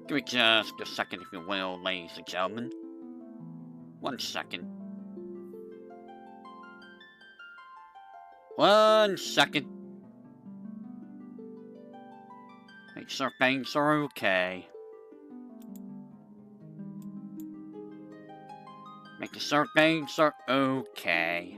Give me just a second, if you will, ladies and gentlemen. 1 second. 1 second. Make sure things are okay. Making sure things are okay.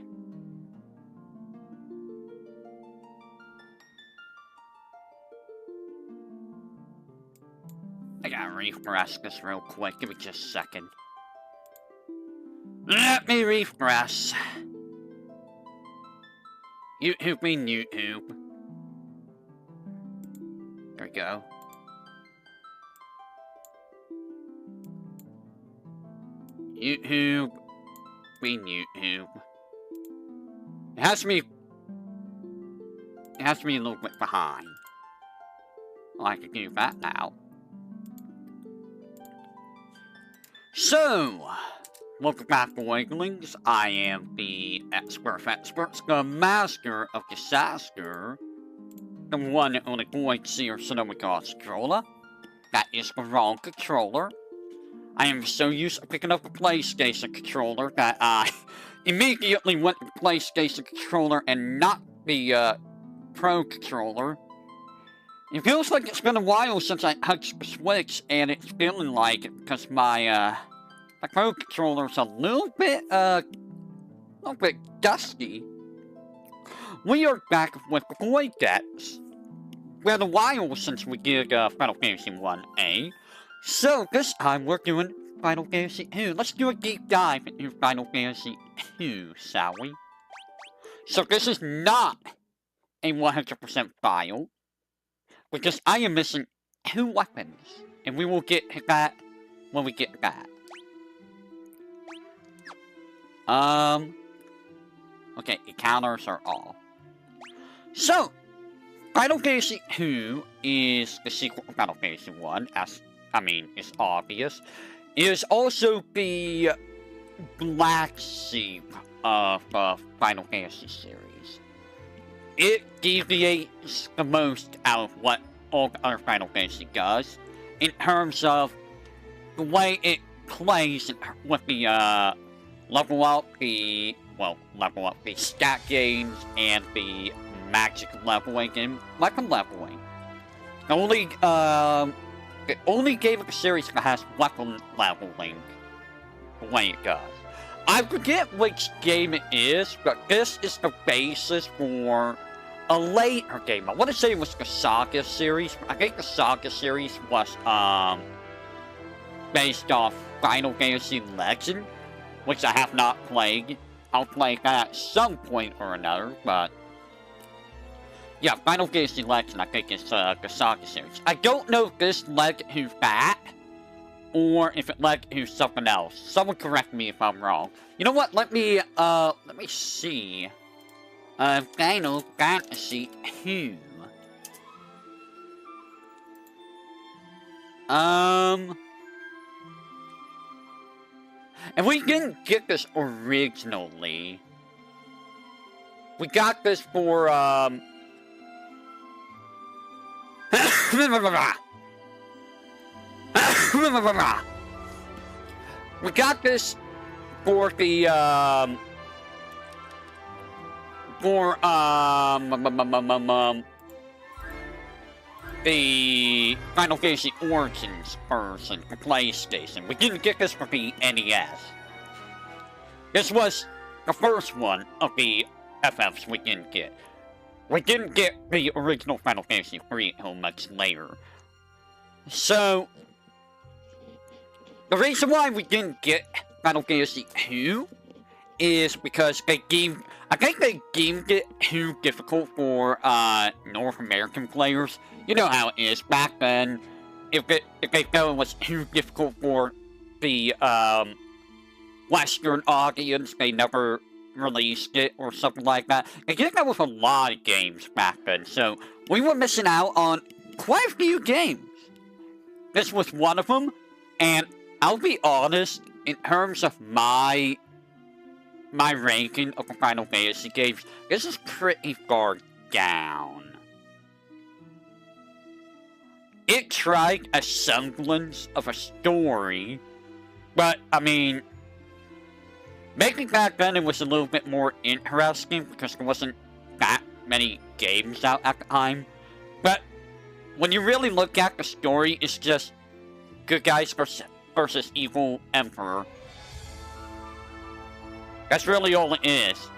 I gotta refresh this real quick. Give me just a second. Let me refresh. YouTube mean YouTube. There we go. YouTube mean YouTube. It has to be a little bit behind. Well, I can do that now. So, welcome back to Voidex. I am the expert, the master of disaster, the one and only Voidex Sonoma controller. That is the wrong controller. I am so used to picking up a PlayStation controller that I immediately went to the PlayStation controller and not the Pro controller. It feels like it's been a while since I touched the Switch, and it's feeling like it because my Pro controller's a little bit dusty. We are back with the Voidex. It's been a while since we did Final Fantasy 1A. So this time we're doing Final Fantasy 2. Let's do a deep dive into Final Fantasy 2, shall we? So this is not a 100% file, because I am missing 2 weapons, and we will get to that when we get to that. Okay, encounters are all. So, Final Fantasy 2 is the sequel to Final Fantasy 1, it's obvious. It is also the black sheep of the Final Fantasy series. It deviates the most out of what all the other Final Fantasy does, in terms of the way it plays with the, level up the stat gains and the magic leveling and weapon leveling. The only game of the series that has weapon leveling the way it does. I forget which game it is, but this is the basis for a later game. I want to say it was the Saga series. I think the Saga series was based off Final Fantasy Legend, which I have not played. I'll play that at some point or another, but yeah, Final Fantasy Legend I think is the Saga series. I don't know if this led to that, or if it led to something else. Someone correct me if I'm wrong. You know what? Let me see. Final Fantasy 2. And we didn't get this originally. We got this for, we got this for the, the Final Fantasy Origins version for PlayStation. We didn't get this for the NES. This was the first one of the FFs we didn't get. We didn't get the original Final Fantasy 3 until much later. So, the reason why we didn't get Final Fantasy 2 is because I think they deemed it too difficult for North American players. You know how it is back then. If they felt it was too difficult for the Western audience, they never released it or something like that. I think that was a lot of games back then, so we were missing out on quite a few games. This was one of them, and I'll be honest, in terms of my ranking of the Final Fantasy games, this is pretty far down. it tried a semblance of a story, but, I mean, maybe back then it was a little bit more interesting because there wasn't that many games out at the time. But when you really look at the story, it's just good guys versus evil emperor. That's really all it is.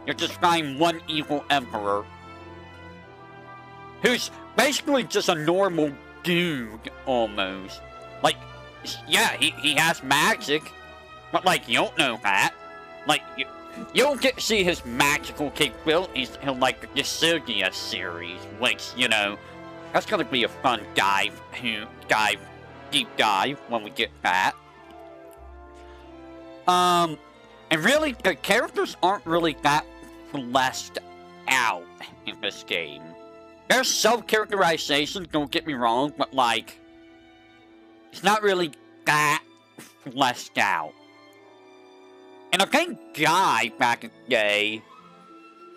You're just fighting one evil emperor who's basically just a normal dude, almost. Like, yeah, he has magic, but, like, you don't know that. Like, you don't get to see his magical capabilities in, like, the Yasugia series, which, you know, that's gonna be a fun deep dive when we get that. And really, the characters aren't really that fleshed out in this game. There's some characterization, don't get me wrong, but, like, it's not really that fleshed out. And I think Guy, back in the day,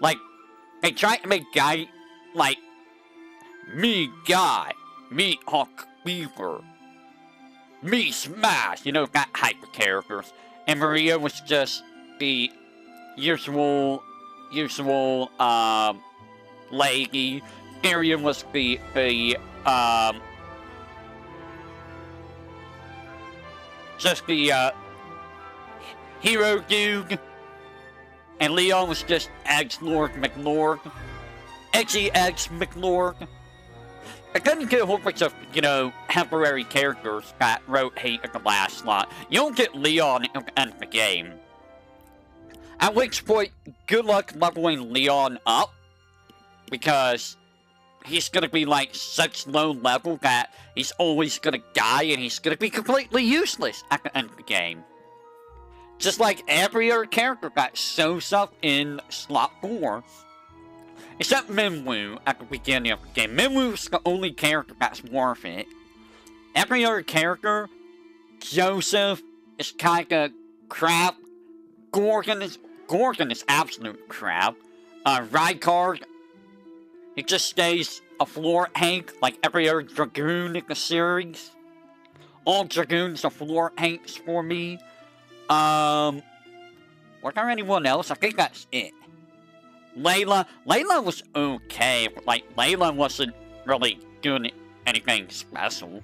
like, they tried to make Guy, like, me Guy, me Hawk Beaver, me Smash, you know, that type of characters. And Maria was just the usual, lady. Arian was the hero dude. And Leon was just Eggs-Lord McLord. Eggsy Eggs McLord. I couldn't get a whole bunch of, you know, temporary characters that rotate at the last slot. You don't get Leon at the end of the game. At which point, good luck leveling Leon up. Because he's gonna be, like, such low level that he's always gonna die and he's gonna be completely useless at the end of the game. Just like every other character that shows up in slot 4. Except Minwoo at the beginning of the game. Minwoo's the only character that's worth it. Every other character, Joseph is kinda crap. Gorgon is absolute crap. Rykard, he just stays a floor tank like every other Dragoon in the series. All Dragoons are floor tanks for me. Was there anyone else? I think that's it. Layla was okay, but, like, Layla wasn't really doing anything special.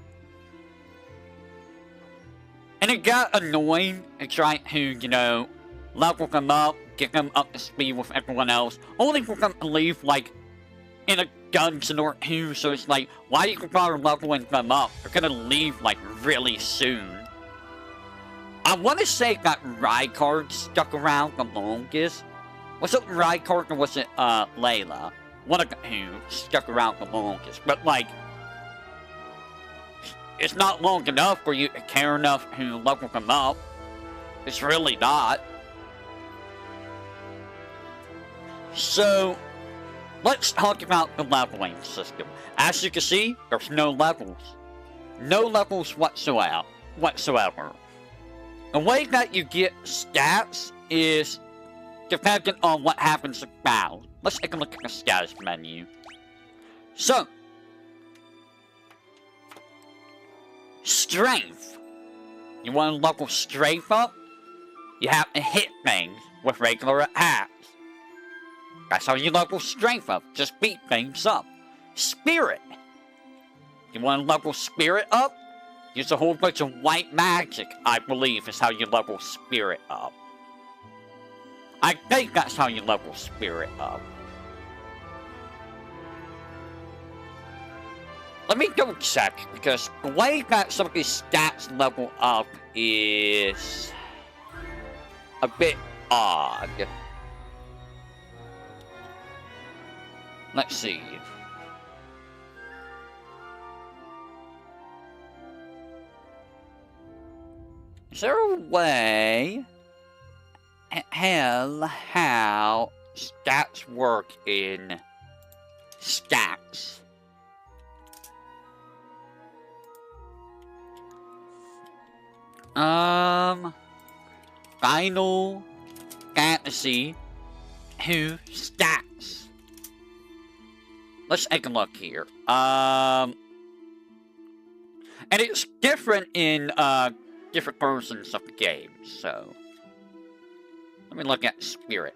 And it got annoying to try to, you know, level them up, get them up to speed with everyone else, only for them to leave, like, in a dungeon or two, so it's like, why do you bother leveling them up? They're gonna leave, like, really soon. I want to say that Rykard stuck around the longest. Was it Rykard or was it, Layla? One of the two stuck around the longest. But, like, it's not long enough for you to care enough to level them up. It's really not. So, let's talk about the leveling system. As you can see, there's no levels. No levels whatsoever. The way that you get stats is dependent on what happens in battle. Let's take a look at the status menu. So, strength. You want to level strength up? You have to hit things with regular attacks. That's how you level strength up. Just beat things up. Spirit. You want to level spirit up? Use a whole bunch of white magic, I believe, is how you level spirit up. I think that's how you level spirit up. Let me double check, because the way that some of these stats level up is a bit odd. Let's see. Is there a way how stats work in stacks? Final Fantasy 2 stats. Let's take a look here. And it's different in different versions of the game, so... Let me look at Spirit.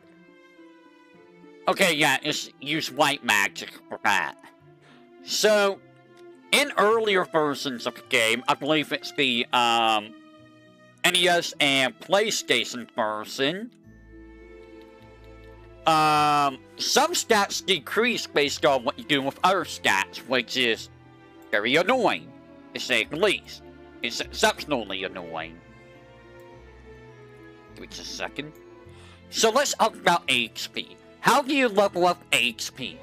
Okay, yeah, it's use white magic for that. So, in earlier versions of the game, I believe it's the NES and PlayStation version, some stats decrease based on what you do with other stats, which is very annoying, to say the least. It's exceptionally annoying. Give me just a second. So let's talk about HP. How do you level up HP?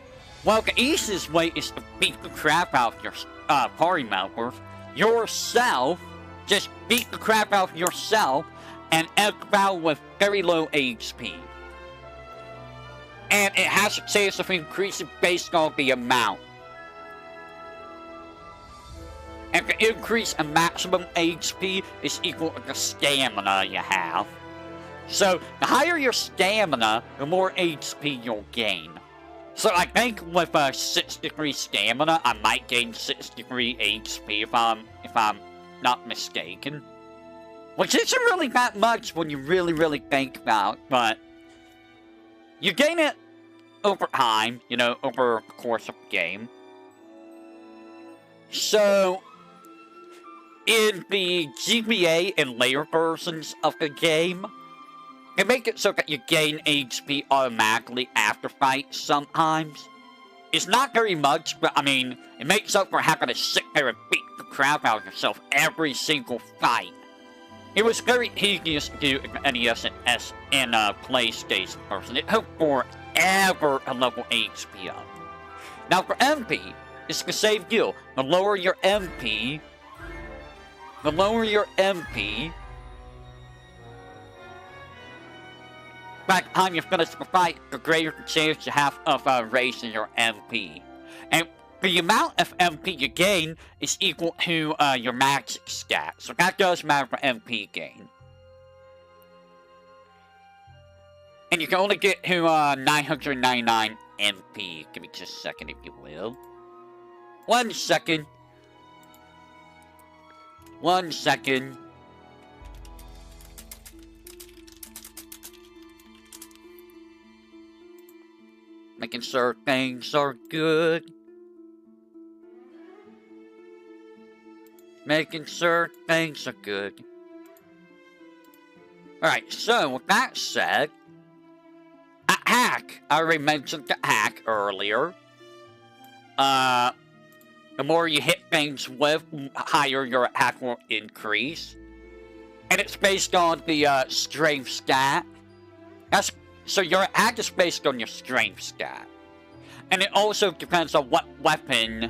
Well, the easiest way is to beat the crap out of your party members. Yourself, just beat the crap out of yourself and end the battle with very low HP. And it has a chance of increasing based on the amount. And the increase in maximum HP is equal to the stamina you have. So, the higher your stamina, the more HP you'll gain. So I think with 6-degree stamina, I might gain 6-degree HP if I'm not mistaken. Which isn't really that much when you really think about it, but you gain it over time, you know, over the course of the game. So, in the GBA and later versions of the game, they make it so that you gain HP automatically after fights sometimes. It's not very much, but I mean, it makes up for having to sit there and beat the crap out of yourself every single fight. It was very tedious to do in the NES and PlayStation version. It took forever to level HP up. Now for MP, it's the same deal. The lower your MP, by the time you finish the fight, the greater the chance you have of raising your MP. And the amount of MP you gain is equal to your magic stat. So that does matter for MP gain. And you can only get to 999 MP. Give me just a second if you will. 1 second. 1 second. Making sure things are good. Making sure things are good. Alright, so with that said, a hack. I already mentioned the hack earlier. The more you hit things with, higher your attack will increase. And it's based on the strength stat. So your attack is based on your strength stat. And it also depends on what weapon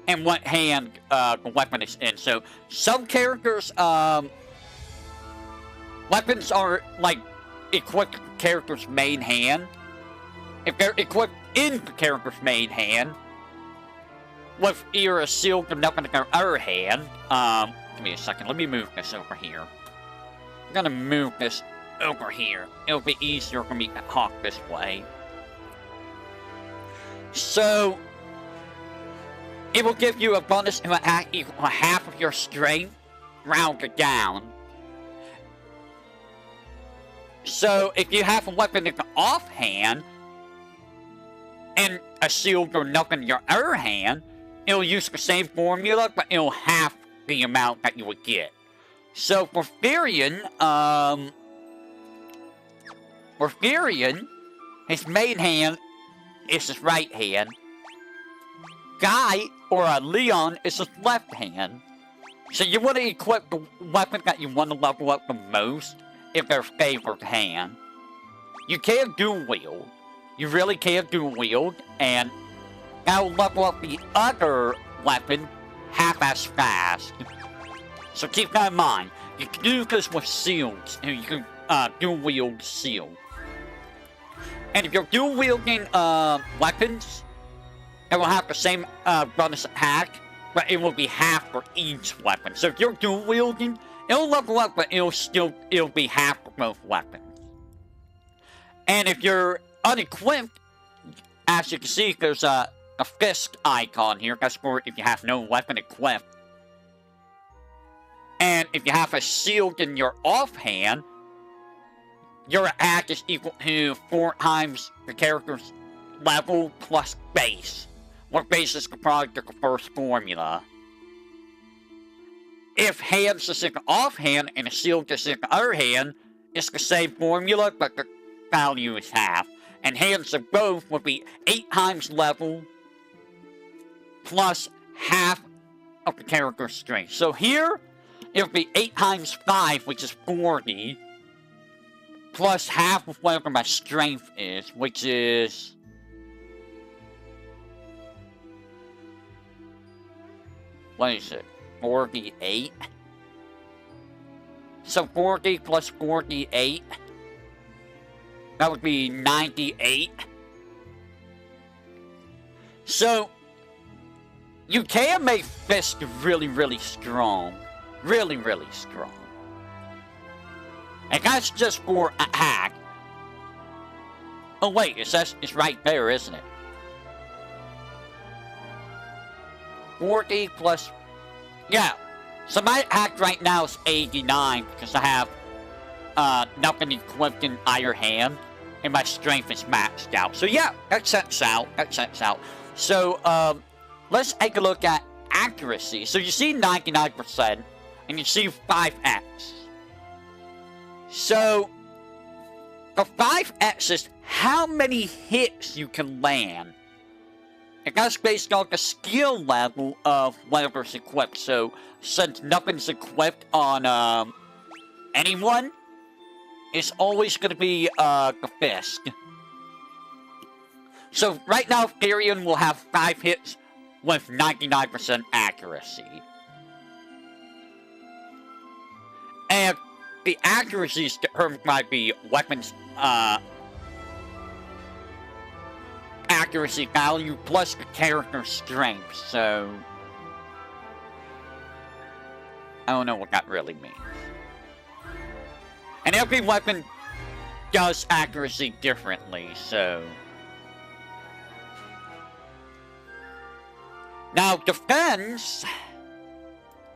and what hand the weapon is in. So some characters, weapons are like equipped to the character's main hand. If they're equipped in the character's main hand, with either a shield or nothing in their other hand, give me a second, let me move this over here. I'm gonna move this over here. It'll be easier for me to hawk this way. So, it will give you a bonus to attack equal to half of your strength, rounded down. So, if you have a weapon in the offhand, and a shield or nothing in your other hand, it'll use the same formula, but it'll half the amount that you would get. So for VTuberEN, his main hand is his right hand. Guy, or Leon, is his left hand. So you want to equip the weapon that you want to level up the most if their favored hand. You can dual wield. You really can dual wield, and that'll level up the other weapon half as fast. So keep that in mind. You can do this with shields, and you can dual wield shield. And if you're dual wielding weapons, it will have the same bonus attack, but it will be half for each weapon. So if you're dual wielding, it'll level up, but it'll be half for both weapons. And if you're unequipped, as you can see, there's a fist icon here. That's for if you have no weapon equipped. And if you have a shield in your offhand, your attack is equal to 4 times the character's level plus base, where base is comprised of the first formula. If hands is in the offhand and a shield is in the other hand, it's the same formula, but the value is half. And hands of both would be 8 times level plus half of the character's strength. So here, it would be 8 times 5, which is 40, plus half of whatever my strength is, which is... what is it? 48? So 40 plus 48, that would be 98. So, you can make fists really, really strong. Really, really strong. And that's just for attack. Oh wait, it's right there, isn't it? 40 plus... yeah. So my attack right now is 89 because I have nothing equipped in either hand. And my strength is maxed out. So yeah, that checks out. That checks out. So, let's take a look at accuracy. So you see 99%. And you see 5x. So, the 5x is how many hits you can land. And that's based on the skill level of whatever's equipped. So, since nothing's equipped on anyone, it's always going to be the fist. So, right now, Tyrion will have 5 hits with 99% accuracy. And the accuracy is determined by the weapon's accuracy value plus the character's strength, so... I don't know what that really means. And every weapon does accuracy differently, so... Now, defense...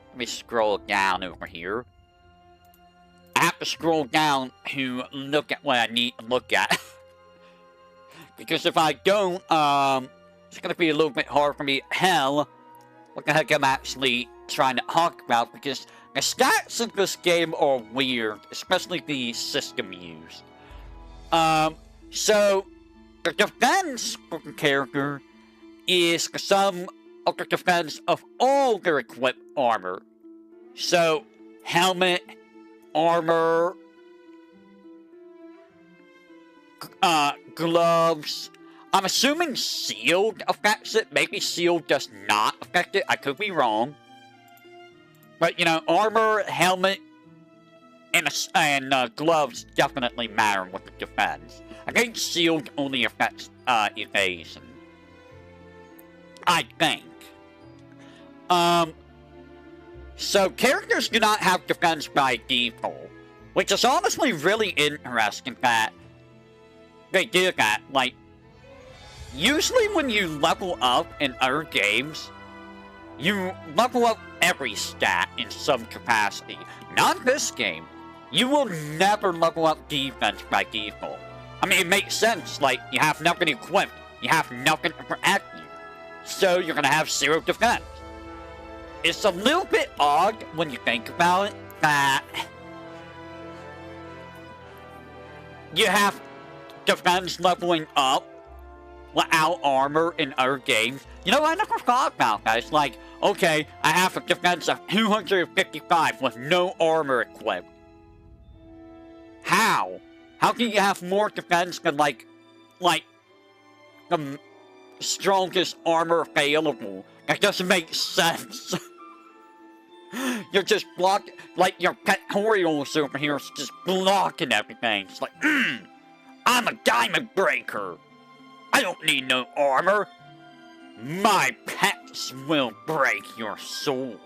Let me scroll down over here. I have to scroll down to look at what I need to look at. Because if I don't, it's going to be a little bit hard for me. Hell, what the heck I'm actually trying to talk about. Because the stats in this game are weird. Especially the system used. So, the defense for the character is the sum of the defense of all their equipped armor. So, helmet... armor, gloves. I'm assuming shield affects it. Maybe shield does not affect it. I could be wrong. But, you know, armor, helmet, and gloves definitely matter with the defense. I think shield only affects evasion. I think. So, characters do not have defense by default, which is honestly really interesting that they did that. Like, usually when you level up in other games, you level up every stat in some capacity. Not this game. You will never level up defense by default. I mean, it makes sense. Like, you have nothing equipped. You have nothing to protect you. So, you're gonna have 0 defense. It's a little bit odd when you think about it that you have defense leveling up without armor in other games. You know, I never thought about that. It's like, okay, I have a defense of 255 with no armor equipped. How? How can you have more defense than, like, the strongest armor available? That doesn't make sense. You're just blocking, like your pectorals over here is just blocking everything. It's like, I'm a diamond breaker. I don't need no armor. My pets will break your sword.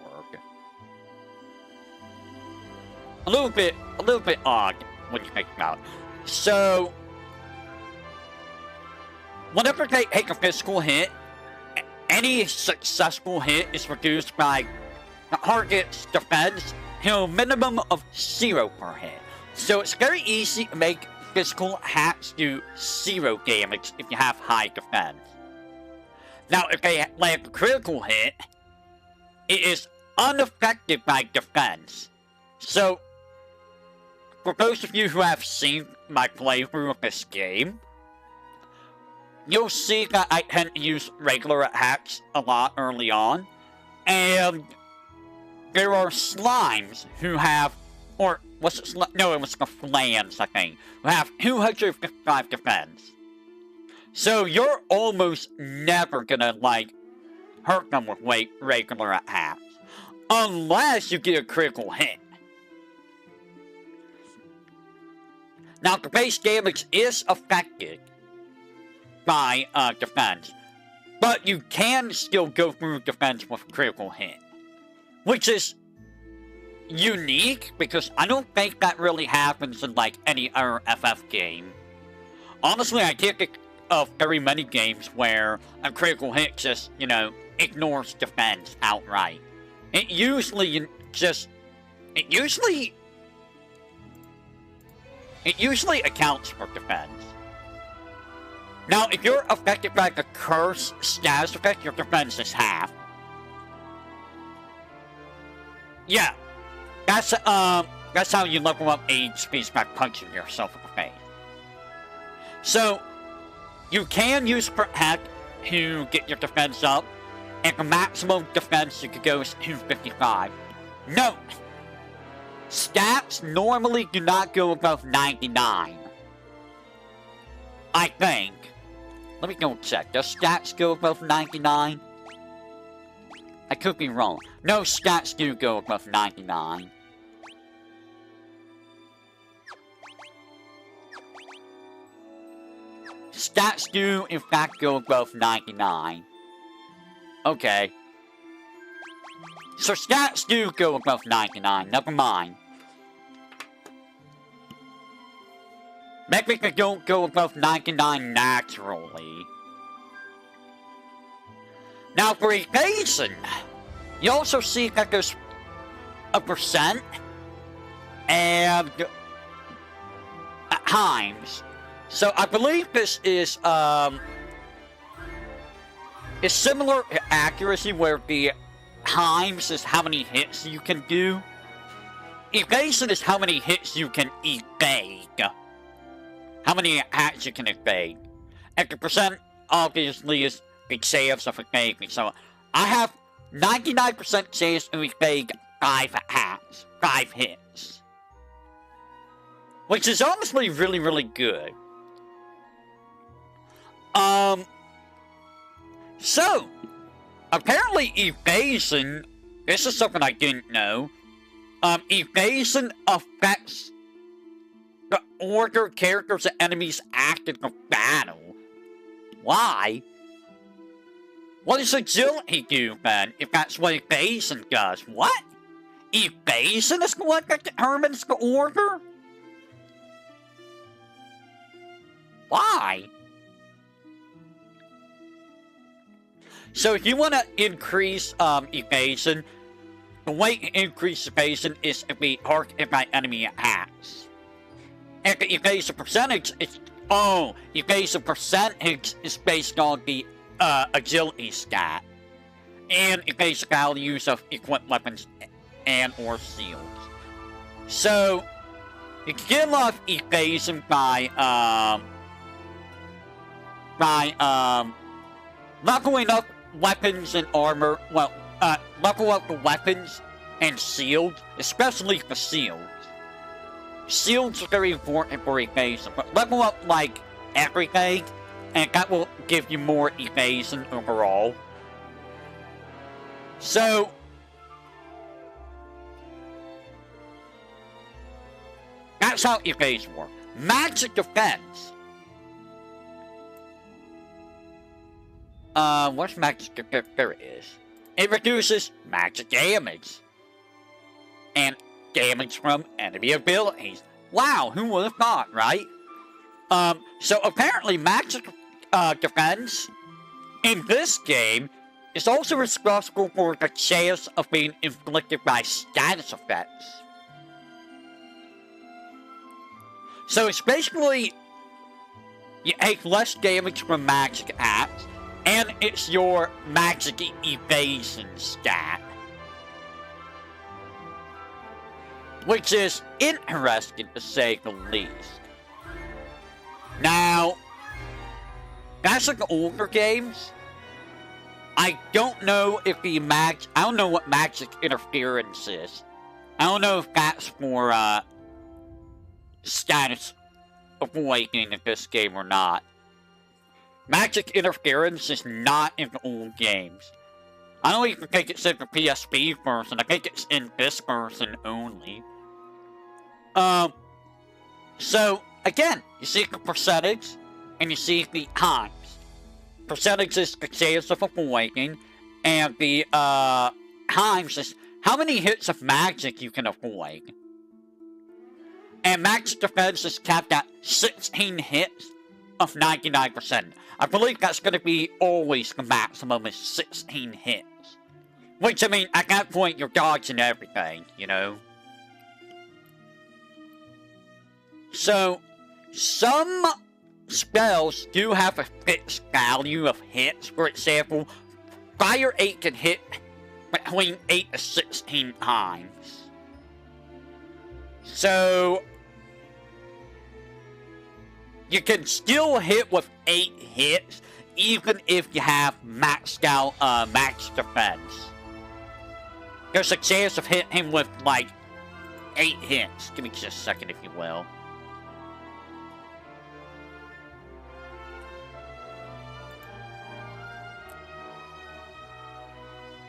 A little bit odd when you think about it. So, whenever they take a physical hit, any successful hit is reduced by the target's defense to a minimum of 0 per hit. So it's very easy to make physical attacks do 0 damage if you have high defense. Now, if they land a critical hit, it is unaffected by defense. So, for those of you who have seen my playthrough of this game, you'll see that I tend to use regular attacks a lot early on, and there are slimes who have, or was it no, it was the flans, I think, who have 255 defense. So you're almost never gonna, like, hurt them with regular attacks, unless you get a critical hit. Now, the base damage is affected by defense, but you can still go through defense with a critical hit, which is unique because I don't think that really happens in like any other FF game. Honestly, I can't think of very many games where a critical hit just, you know, ignores defense outright. It usually accounts for defense. Now, if you're affected by the curse status effect, your defense is half. Yeah, that's how you level up HP by punching yourself in the face. So, you can use Protect to get your defense up, and the maximum defense you could go is 255. Note, stats normally do not go above 99. I think. Let me go check. Does stats go above 99? I could be wrong. No, stats do go above 99. Stats do, in fact, go above 99. Okay. So stats do go above 99. Never mind. Maybe they don't go above 99 naturally. Now for evasion, you also see that there's a percent and at times. So I believe this is similar to accuracy, where the times is how many hits you can do. Evasion is how many hits you can evade. How many attacks you can evade. And the percent obviously is the chance of evading. So I have 99% chance to evade 5 attacks, 5 hits. Which is honestly really, really good. So, apparently evasion, this is something I didn't know, evasion affects the order characters and enemies act in the battle. Why? What does agility do then, if that's what evasion does? What? Evasion is the one that determines the order? Why? So if you want to increase evasion, the way to increase evasion is to be targeted by enemy attacks. And the evasion percentage is... Oh, evasion percentage is based on the agility stat. And evasion values of equipped weapons and or shields. So, you can get a lot of evasion by leveling up weapons and armor. Well, level up the weapons and shields, especially the shields. Shields are very important for evasion, but level up, like, everything, and that will give you more evasion overall. So, that's how evasion works. Magic defense. What's magic defense? There it is. It reduces magic damage. And damage from enemy abilities. Wow, who would have thought, right? So apparently magic defense in this game is also responsible for the chance of being inflicted by status effects. So it's basically, you take less damage from magic attacks, and it's your magic evasion stat. Which is interesting to say the least. Now, that's like older games. I don't know if I don't know what magic interference is. I don't know if that's for, status awakening in this game or not. Magic interference is not in the old games. I don't even think it's in the PSP version. I think it's in this version only. So, again, you see the percentage, and you see the times. Percentage is the chance of avoiding, and the, times is how many hits of magic you can avoid. And magic defense is capped at 16 hits of 99%. I believe that's going to be always the maximum is 16 hits. Which, I mean, at that point, you're dodging everything, you know? So, some spells do have a fixed value of hits. For example, Fire 8 can hit between 8 to 16 times. So, you can still hit with 8 hits, even if you have maxed out max defense. There's a chance of hitting him with, like, 8 hits. Give me just a second, if you will.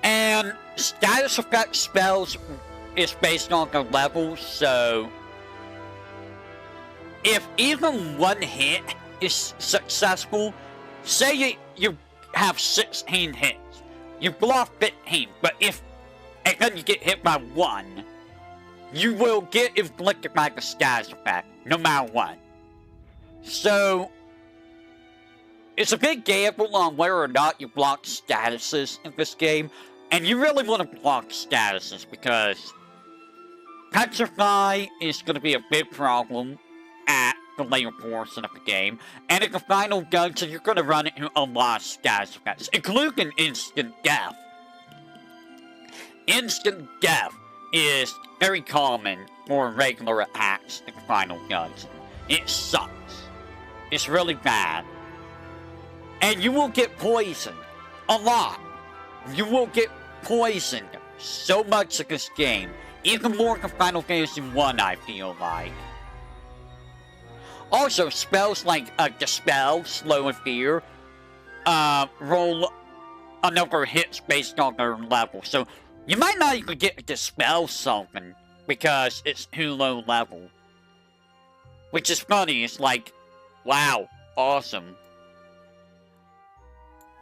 And status effect spells is based on the level, so if even one hit is successful, say you have 16 hits, you block 15, but and then you get hit by 1, you will get inflicted by the status effect, no matter what. So, it's a big gamble on whether or not you block statuses in this game, and you really want to block statuses because Petrify is going to be a big problem at the later portion of the game, and in the final dungeon, you're going to run into a lot of status effects, including instant death. Instant death is very common for regular attacks in the final dungeon. It sucks. It's really bad. And you will get poisoned. A lot. You will get poisoned so much in this game. Even more than Final Fantasy 1, I feel like. Also, spells like Dispel, Slow and Fear, roll a number of hits based on their level. So, you might not even get to Dispel something because it's too low level. Which is funny, it's like, wow, awesome.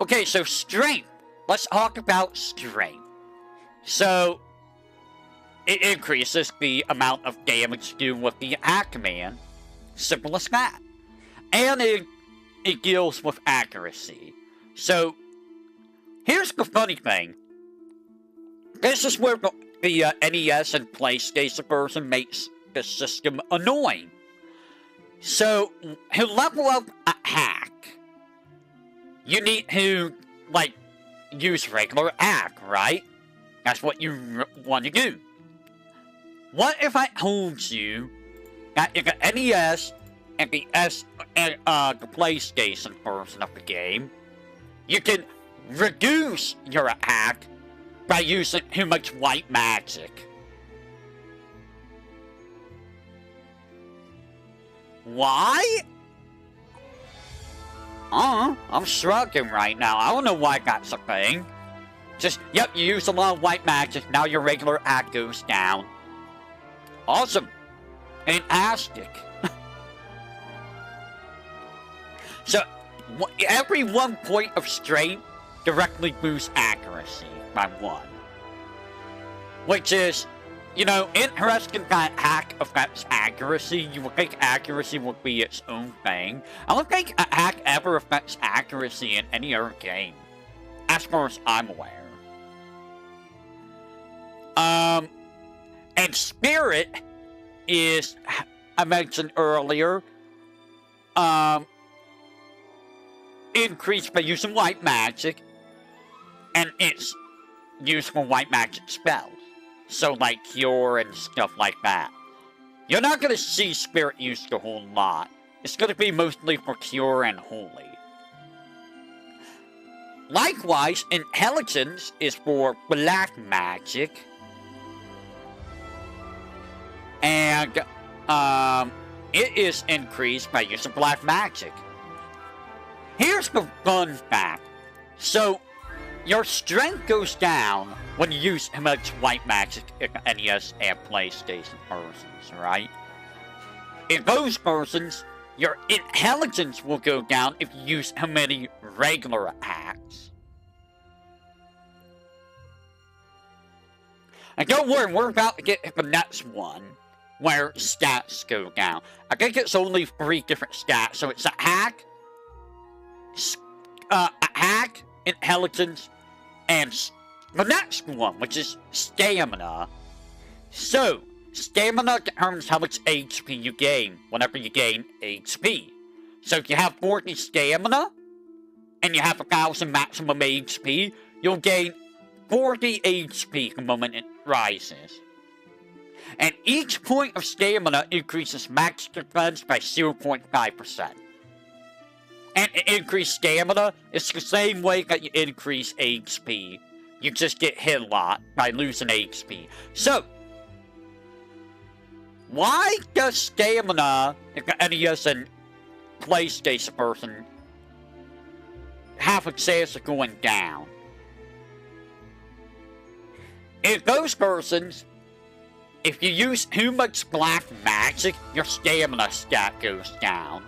Okay, so Strength. Let's talk about Strength. So, it increases the amount of damage due with the attack command. Simple as that. And it deals with accuracy. So, here's the funny thing. This is where the NES and PlayStation version makes the system annoying. So, to level up attack, you need to, like, use regular attack, right? That's what you want to do. What if I told you that in the NES and the the PlayStation version of the game, you can reduce your attack by using too much white magic? Why? I'm shrugging right now. I don't know why that's a thing. Just, yep, you use a lot of white magic, now your regular attack goes down. Awesome. Fantastic. So, every 1 point of strength directly boosts accuracy by 1. Which is, you know, interesting that attack affects accuracy. You would think accuracy would be its own thing. I don't think attack ever affects accuracy in any other game. as far as I'm aware. And spirit is, I mentioned earlier, increased by using white magic, and it's used for white magic spells. So like cure and stuff like that. You're not going to see spirit used a whole lot. It's going to be mostly for cure and holy. Likewise, intelligence is for black magic. And it is increased by using black magic. Here's the fun fact. So, your strength goes down when you use much white magic in NES and PlayStation versions, right? In those versions, your intelligence will go down if you use how many regular acts. And don't worry, we're about to get the next one where stats go down. I think it's only 3 different stats, so it's a hack, intelligence, and the next one, which is stamina. So, stamina determines how much HP you gain whenever you gain HP. So if you have 40 stamina, and you have 1,000 maximum HP, you'll gain 40 HP the moment it rises. And each point of stamina increases max defense by 0.5%. And increased stamina is the same way that you increase HP. You just get hit a lot by losing HP. So, why does stamina, if the NES and PlayStation version, have a chance of going down? In those versions, if you use too much black magic, your stamina stat goes down.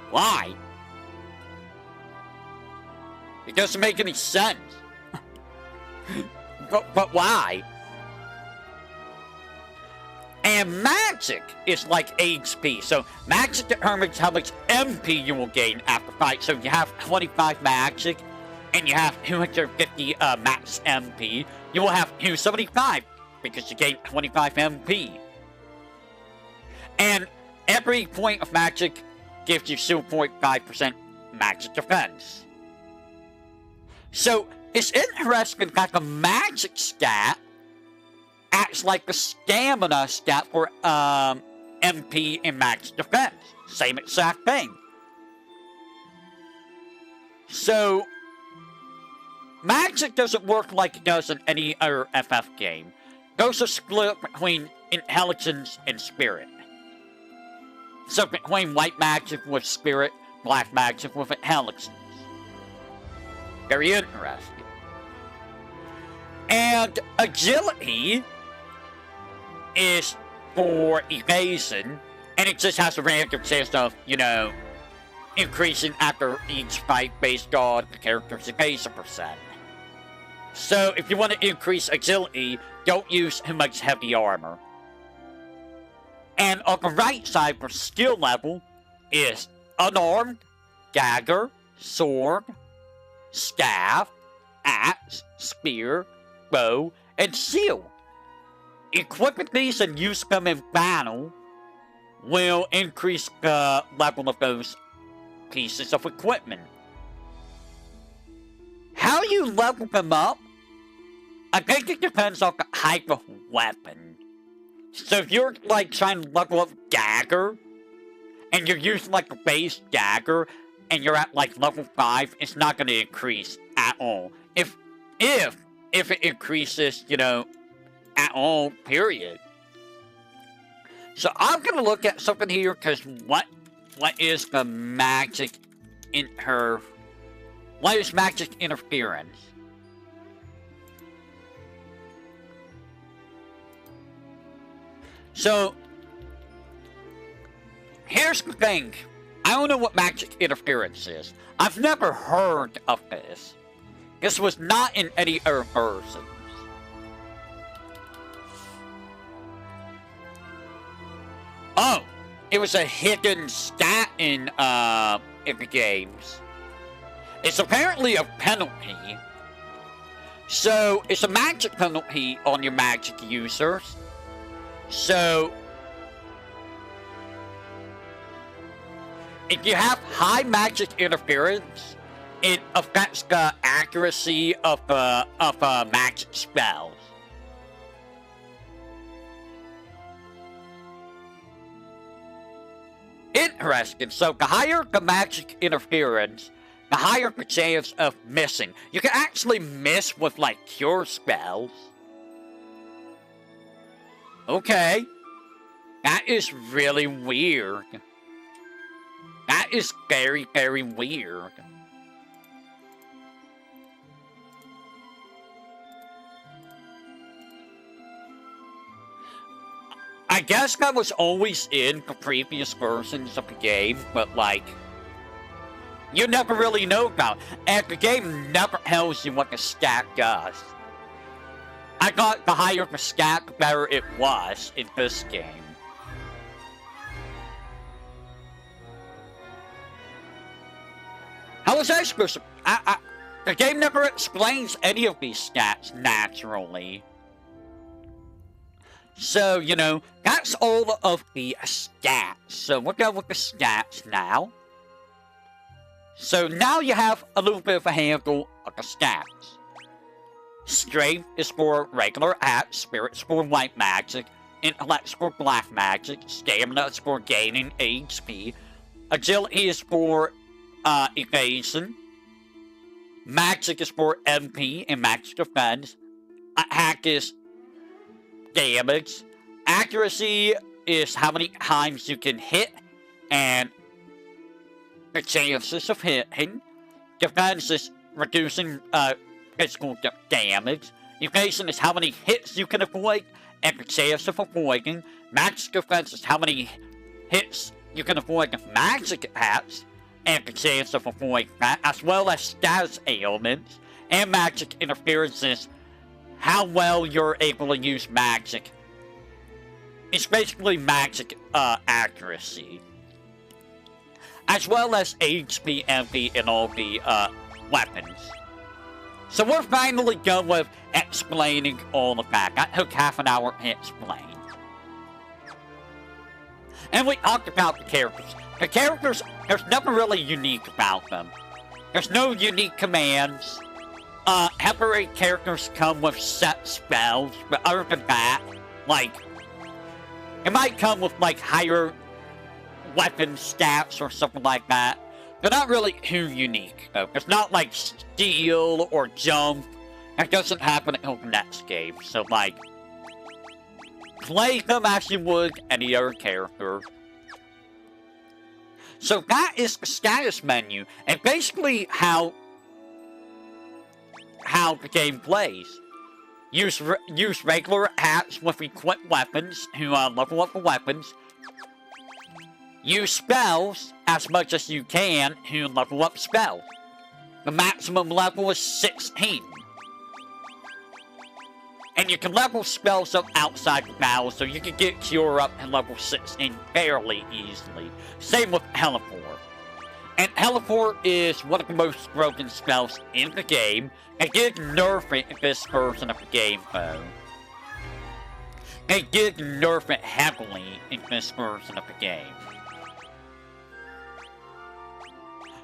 Why? It doesn't make any sense. but why? And magic is like HP. So magic determines how much MP you will gain after fight. So if you have 25 magic and you have 250 max MP, you will have 275 because you gain 25 MP. And every point of magic gives you 0.5% magic defense. So it's interesting that the magic stat acts like the stamina stat for MP and max defense. Same exact thing. So magic doesn't work like it does in any other FF game. Those are split between intelligence and spirit. So between white magic with spirit, black magic with intelligence. Very interesting. And agility is for evasion, and it just has a random chance of, increasing after each fight based on the character's evasion percent. So if you want to increase agility, don't use too much heavy armor. And on the right side for skill level is unarmed, dagger, sword, staff, axe, spear, bow, and shield. Equipping these and using them in battle will increase the level of those pieces of equipment. How you level them up, I think it depends on the type of weapon. So if you're trying to level up dagger, and you're using a base dagger, and you're at level 5, it's not going to increase at all. If it increases, at all, period. So I'm going to look at something here, because what is the magic in her... What is magic interference? So, here's the thing. I don't know what magic interference is. I've never heard of this. This was not in any other versions. Oh, it was a hidden stat in the games. It's apparently a penalty. So, it's a magic penalty on your magic users. So, if you have high magic interference, it affects the accuracy of magic spells. Interesting. So the higher the magic interference, the higher the chance of missing. You can actually miss with, like, cure spells. Okay. That is really weird. That is very, very weird. I guess that was always in the previous versions of the game, but, like, you never really know about it. And the game never tells you what the stat does. I thought the higher the stat, the better it was in this game. How is that supposed to... the game never explains any of these stats naturally. So, you know, that's all of the stats. So we'll go with the stats now. So now you have a little bit of a handle of the stats. Strength is for regular attacks, spirit is for white magic, intellect is for black magic, stamina is for gaining HP, agility is for evasion, magic is for MP and magic defense, attack is damage, accuracy is how many times you can hit and the chances of hitting, defense is reducing physical damage, evasion is how many hits you can avoid and the chance of avoiding, magic defense is how many hits you can avoid with magic attacks and the chance of avoiding that, as well as status ailments, and magic interference is how well you're able to use magic. It's basically magic accuracy. As well as HP, MP, and all the weapons. So we're finally done with explaining all of that. That took half an hour to explain. And we talked about the characters. The characters, there's nothing really unique about them. There's no unique commands. Temporary characters come with set spells, but other than that, like, it might come with, like, higher weapon stats or something like that. They're not really too unique, though. It's not like steal or jump. That doesn't happen until the next game. So, like, play them as you would any other character. So that is the status menu, and basically how the game plays. Use regular attacks with equipped weapons to level up the weapons. Use spells as much as you can to level up spells. The maximum level is 16. And you can level spells up outside the battle, so you can get Cure up to level 16 fairly easily. Same with Teleport. And Teleport is one of the most broken spells in the game. They did nerf it in this version of the game, though. They did nerf it heavily in this version of the game.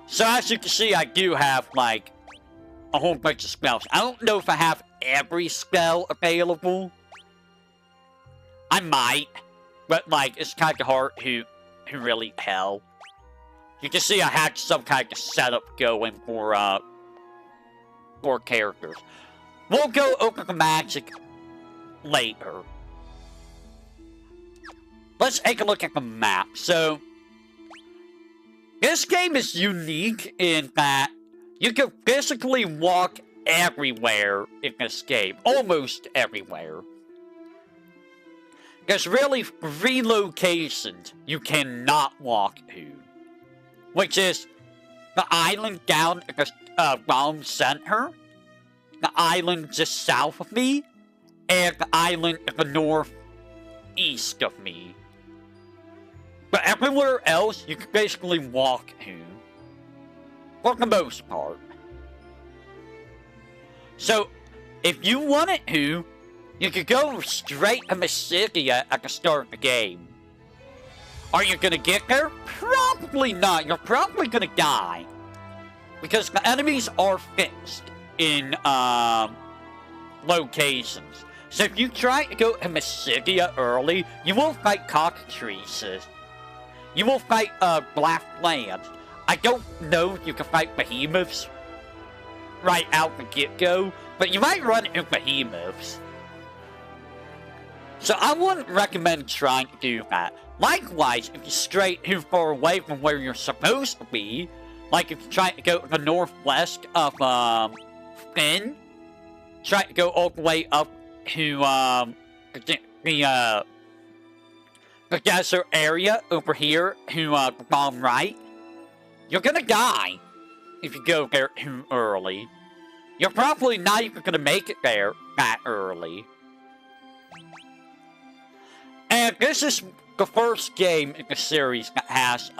So as you can see, I do have, like, a whole bunch of spells. I don't know if I have every spell available. I might. But, like, it's kind of hard to really tell. You can see I had some kind of setup going for characters. We'll go over the magic later. Let's take a look at the map. So, this game is unique in that you can physically walk everywhere in this game. Almost everywhere. There's really 3 locations you cannot walk to. Which is the island down at the bottom center, the island just south of me, and the island at the northeast of me. But everywhere else, you can basically walk to. for the most part. So, if you wanted to, you could go straight to Mysidia at the start of the game. Are you gonna get there? Probably not. You're probably gonna die. Because the enemies are fixed in, locations. So if you try to go to Mysidia early, you will fight cockatrices. You will fight, black flames. I don't know if you can fight behemoths right out the get-go, but you might run into behemoths. So I wouldn't recommend trying to do that. Likewise, if you stray too far away from where you're supposed to be, like if you try to go to the northwest of, Finn, try to go all the way up to, the desert area over here to, the bottom right, you're gonna die if you go there too early. You're probably not even gonna make it there that early. And this is the first game in the series that has,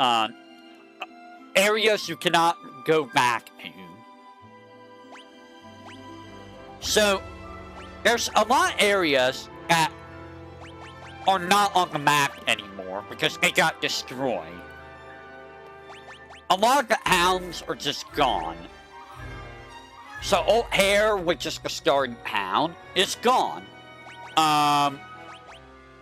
areas you cannot go back to. So, there's a lot of areas that are not on the map anymore because they got destroyed. A lot of the hounds are just gone. So, Old Hare, which is the starting hound, is gone.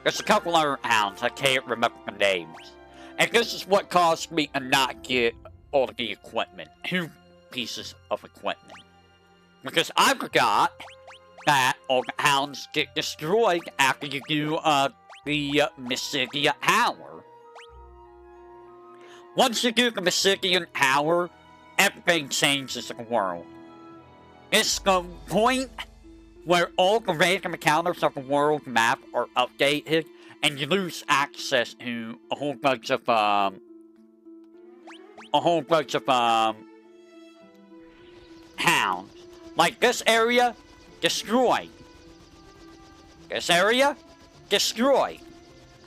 There's a couple other hounds, I can't remember the names. And this is what caused me to not get all of the equipment. 2 pieces of equipment. Because I forgot that all the hounds get destroyed after you do, the Mysidia Tower. Once you do the Mysidian Tower, everything changes in the world. It's the point where all the random encounters of the world map are updated, and you lose access to a whole bunch of, hounds. Like this area, destroyed. This area, destroyed.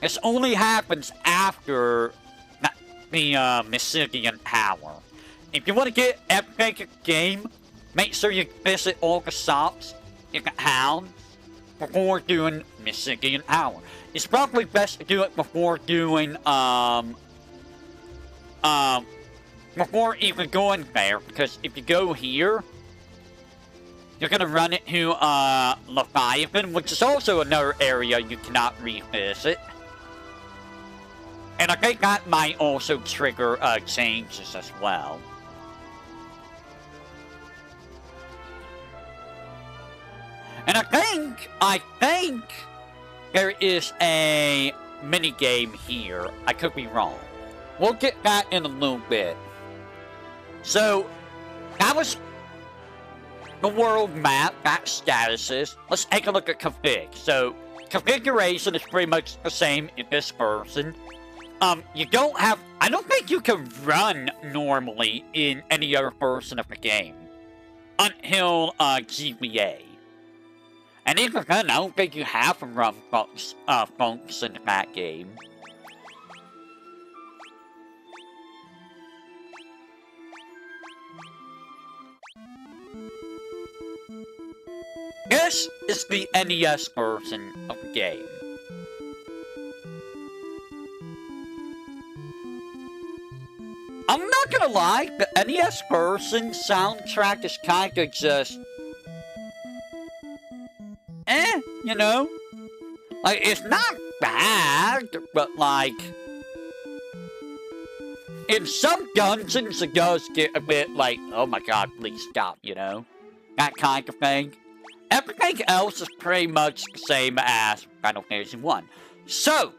This only happens after the Mysidian Tower. If you want to get everything in the game, make sure you visit all the shops in the hounds before doing Mysidian Tower. It's probably best to do it before doing, before even going there, because if you go here, you're gonna run into, Leviathan, which is also another area you cannot revisit. And I think that might also trigger, changes as well. And I think there is a minigame here. I could be wrong. We'll get that in a little bit. So, that was the world map, that statuses. Let's take a look at config. So, configuration is pretty much the same in this version. You don't have... I don't think you can run normally in any other version of the game. Until, GBA. And even then, I don't think you have to run function in that game. This is the NES version of the game. I'm not gonna lie, the NES version soundtrack is kinda just... you know? Like, it's not bad, but like... in some dungeons it does get a bit like, oh my god, please stop, you know? That kind of thing. Everything else is pretty much the same as Final Fantasy 1. So,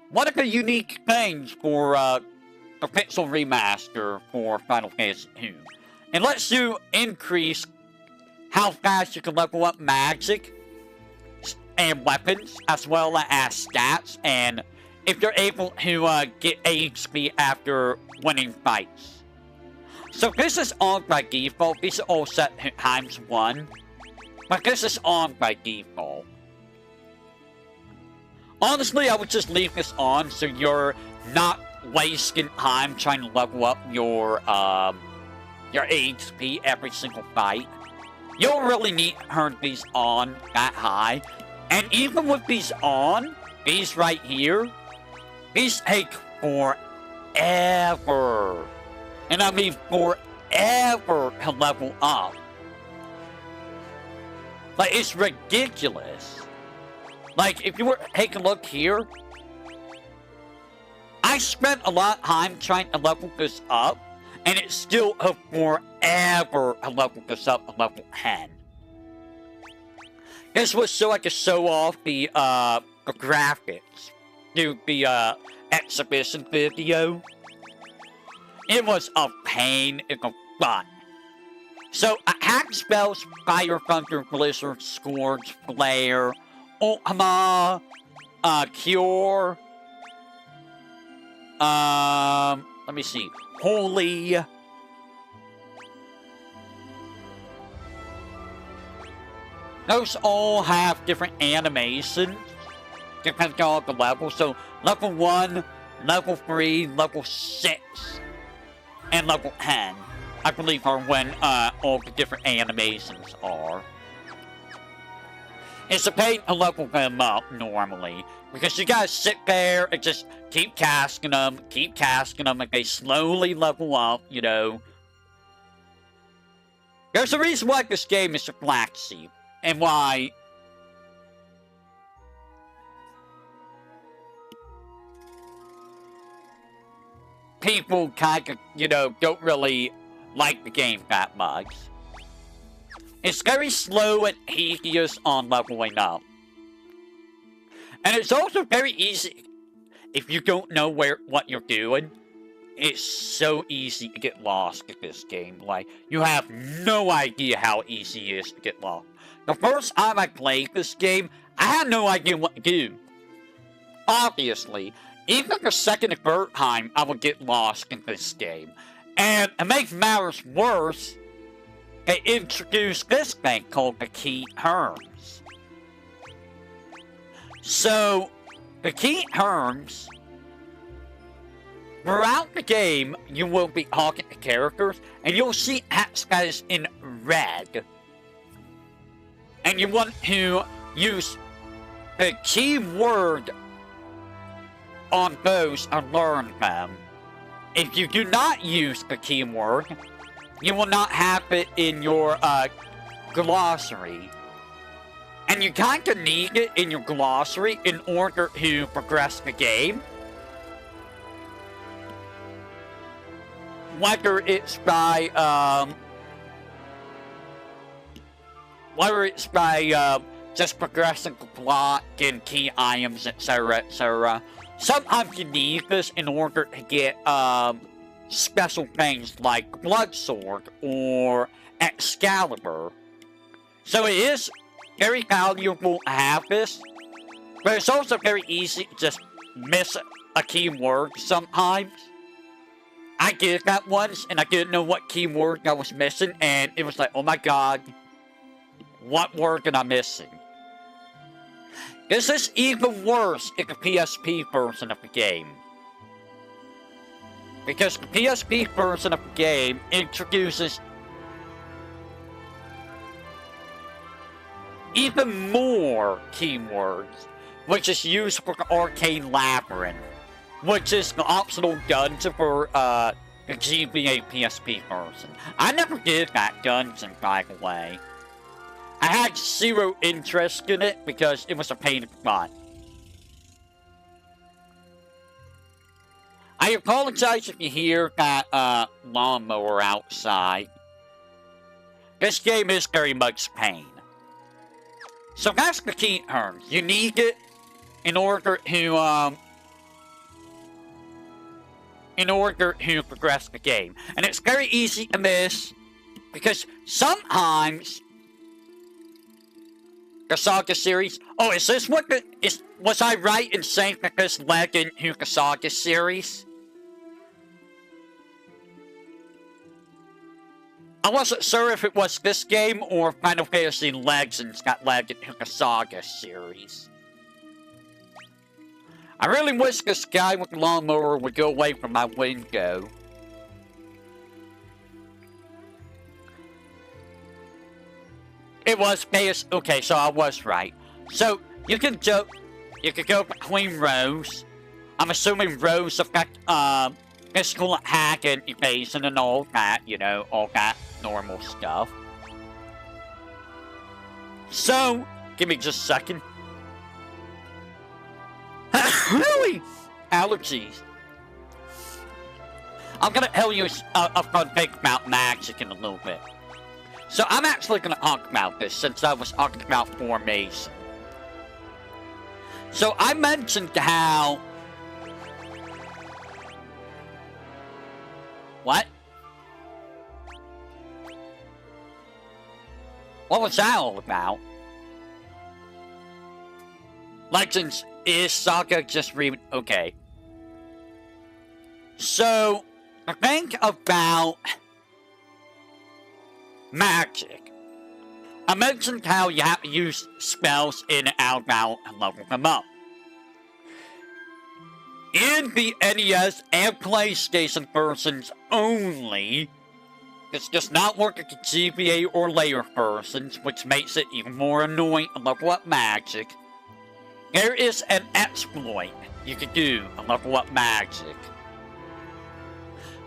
what are the unique things for the Pixel Remaster for Final Fantasy 2? It lets you increase how fast you can level up magic and weapons, as well as stats, and if you're able to get HP after winning fights. So this is on by default. These are all set to ×1, but this is on by default. Honestly, I would just leave this on so you're not wasting time trying to level up your HP every single fight. You don't really need to turn these on that high. And even with these on, these right here, these take forever. And I mean forever to level up. Like, it's ridiculous. Like, if you were to take a look here, I spent a lot of time trying to level this up, and it still took forever to level this up to level 10. This was so I could show off the graphics to the exhibition video. It was a pain in the butt. So, attack spells, Fire, Thunder, Blizzard, Scourge, Flare, Ultima, Cure, let me see, Holy, those all have different animations, depending on the level. So, level 1, level 3, level 6, and level 10. I believe are when all the different animations are. It's a pain to level them up normally, because you gotta sit there and just keep casting them, and they slowly level up, you know. There's a reason why this game is a black sheep, and why people kind of, you know, don't really like the game that much. It's very slow and tedious on leveling up. And it's also very easy, if you don't know what you're doing, it's so easy to get lost in this game. Like, you have no idea how easy it is to get lost. The first time I played this game, I had no idea what to do. Obviously, even the second and third time, I would get lost in this game. And to make matters worse, they introduced this thing called the key terms. So, the key terms, throughout the game, you will be talking to characters, and you'll see text that is in red. And you want to use the key word on those and learn them. If you do not use the keyword, you will not have it in your glossary. And you kind of need it in your glossary in order to progress the game. Whether it's by just progressing the plot, getting key items, etc., etc. Sometimes you need this in order to get special things like Blood Sword or Excalibur. So it is very valuable to have this, but it's also very easy to just miss a keyword sometimes. I did that once, and I didn't know what keyword I was missing, and it was like, oh my god, what word am I missing? This is even worse in the PSP version of the game. Because the PSP version of the game introduces even more keywords, which is used for the Arcane Labyrinth, which is the optional dungeon for the GBA PSP version. I never did that dungeon, by the way. I had zero interest in it because it was a pain in the butt. I apologize if you hear that lawnmower outside. This game is very much pain. So that's the key terms. You need it in order to progress the game. And it's very easy to miss because sometimes the Saga series. Oh, is this what was I right in saying that this led into the Saga series? I wasn't sure if it was this game or Final Fantasy Legends that led into the Saga series. I really wish this guy with the lawnmower would go away from my window. It was base. Okay, so I was right. So you can go between rows. I'm assuming rows affect physical attack and evasion and all that, you know, all that normal stuff. So, give me just a second. Really? Allergies. I'm gonna tell you a fun thing about magic in a little bit. So I'm actually gonna talk about this since I was talking about formation. So I mentioned how... What? What was that all about? Legends is Saga just okay. So, think about magic. I mentioned how you have to use spells in and out to level them up. In the NES and PlayStation versions only, this does not work at the GBA or later versions, which makes it even more annoying to level up magic. There is an exploit you can do to level up magic,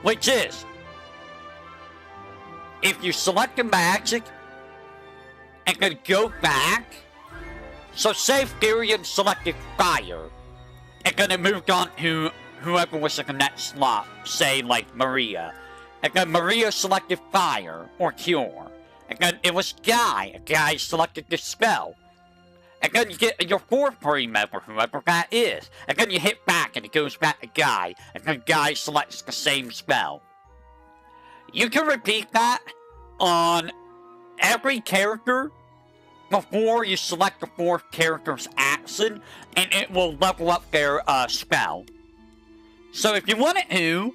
which is, if you select a magic and then go back, so say Furion selected fire, and then it moved on to whoever was in the next slot, say like Maria, and then Maria selected fire or cure, and then it was Guy, Guy selected the spell. And then you get your fourth party member, whoever that is. And then you hit back and it goes back to Guy. And then Guy selects the same spell. You can repeat that on every character before you select the fourth character's action. And it will level up their spell. So if you wanted to,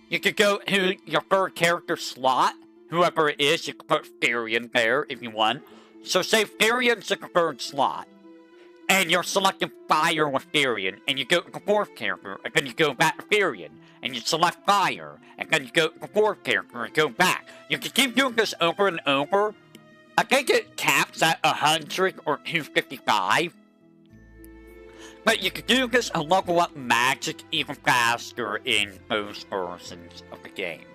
you could go to your third character slot. Whoever it is, you can put Furion there if you want. So say Furion's in the third slot, and you're selecting fire with Furion, and you go to the fourth character, and then you go back to Furion, and you select fire, and then you go to the fourth character and go back. You can keep doing this over and over. I think it caps at 100 or 255. But you can do this and level up magic even faster in most versions of the game.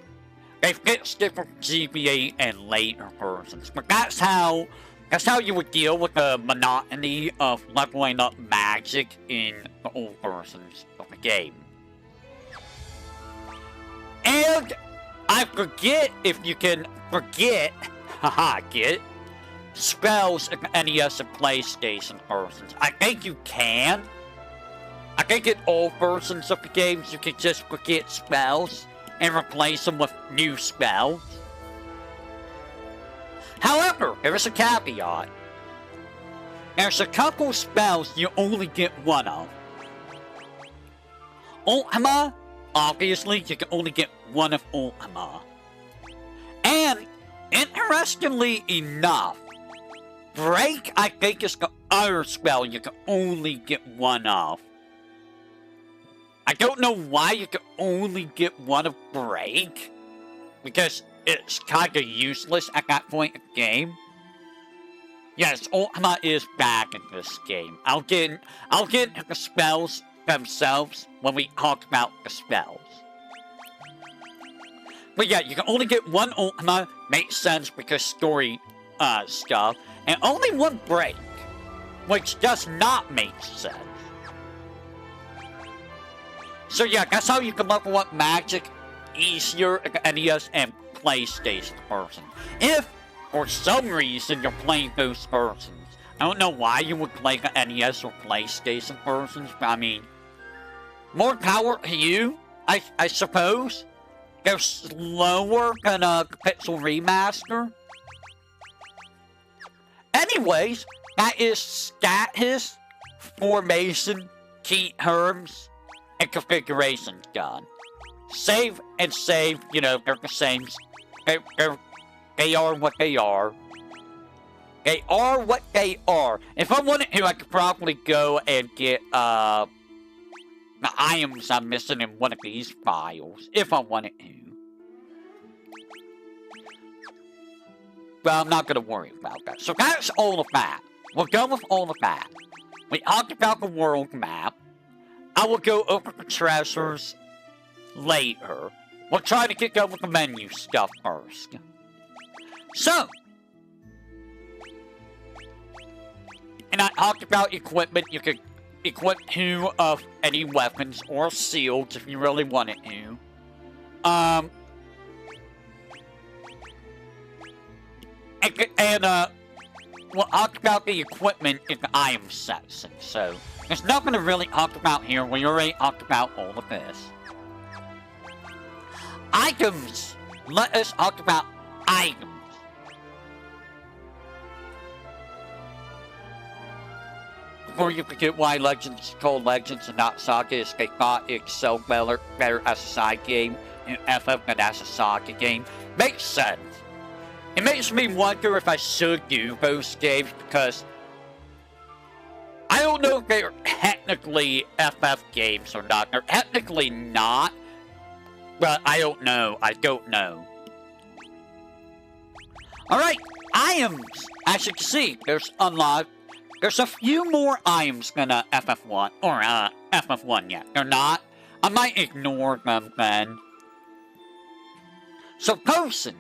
They fixed different GBA and later versions, but that's how you would deal with the monotony of leveling up magic in the old versions of the game. And I forget if you can forget, get spells in NES and PlayStation versions. I think you can. I think in all versions of the games you can just forget spells and replace them with new spells. However, there is a caveat. There's a couple spells you only get one of. Ultima, obviously, you can only get one of Ultima. And, interestingly enough, Break, I think, is the other spell you can only get one of. I don't know why you can only get one of Break, because it's kind of useless at that point in the game. Yes, Ultima is back in this game. I'll get into the spells themselves when we talk about the spells. But yeah, you can only get one Ultima, makes sense because story stuff, and only one Break, which does not make sense. So yeah, that's how you can level up magic easier in the NES and PlayStation version. If, for some reason, you're playing those versions. I don't know why you would play the NES or PlayStation versions, but I mean, more power to you, I suppose. They're slower than a Pixel Remaster. Anyways, that is status, formation, key terms, and configuration done. Save and save, you know, they're the same. They are what they are. They are what they are. If I wanted to, I could probably go and get, the items I'm missing in one of these files, if I wanted to. But I'm not gonna worry about that. So that's all of that. We'll go with all of that. We talked about the world map. I will go over the treasures later. We'll try to get going with the menu stuff first. So, and I talked about equipment. You could equip 2 of any weapons or shields if you really wanted to. We'll talk about the equipment in the item section. So, there's nothing to really talk about here. We already talked about all of this. Items. Let us talk about items. Before you forget why Legends is called Legends and not Saga, is they thought it excelled better as a side game in FF than as a Saga game. Makes sense. It makes me wonder if I should do those games because I don't know if they're technically FF games or not. They're technically not, but I don't know. I don't know. Alright, items. As you can see, there's unlocked. There's a few more items than FF1, or FF1 yet. They're not. I might ignore them then. So, potion.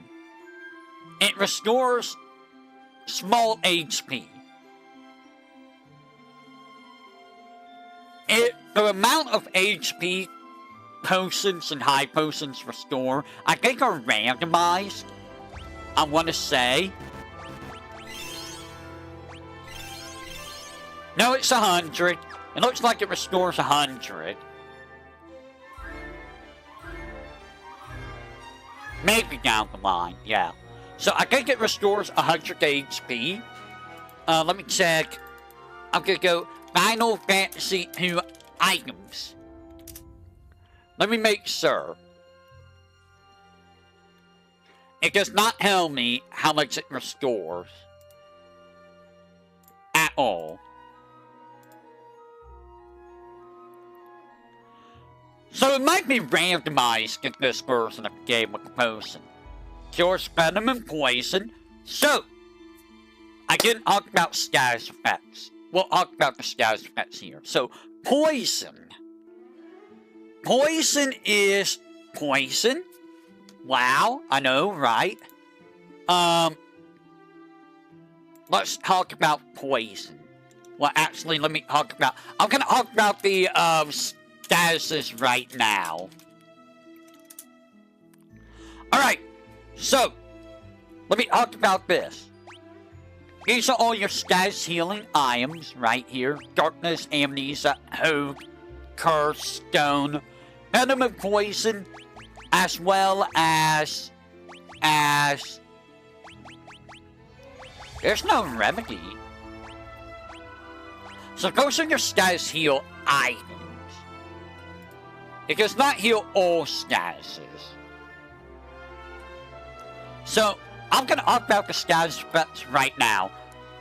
It restores small HP. The amount of HP potions and high potions restore, I think are randomized. I want to say. No, it's 100. It looks like it restores 100. Maybe down the line, yeah. So I think it restores 100 HP. Let me check. I'm gonna go Final Fantasy 2 items. Let me make sure. It does not tell me how much it restores. At all. So it might be randomized in this version of the game with the potion. Cures venom and poison. So, I didn't talk about status effects. We'll talk about the status effects here. So, poison. Poison is poison. Wow, I know, right? Let's talk about poison. Well, actually, let me talk about... I'm gonna talk about the, statuses right now. Alright. So, let me talk about this. These are all your status healing items right here. Darkness, Amnesia, Hope, Curse, Stone, Venom and Poison, as well as... There's no remedy. So those are your status heal items. It does not heal all statuses. So, I'm gonna talk about the status effects right now.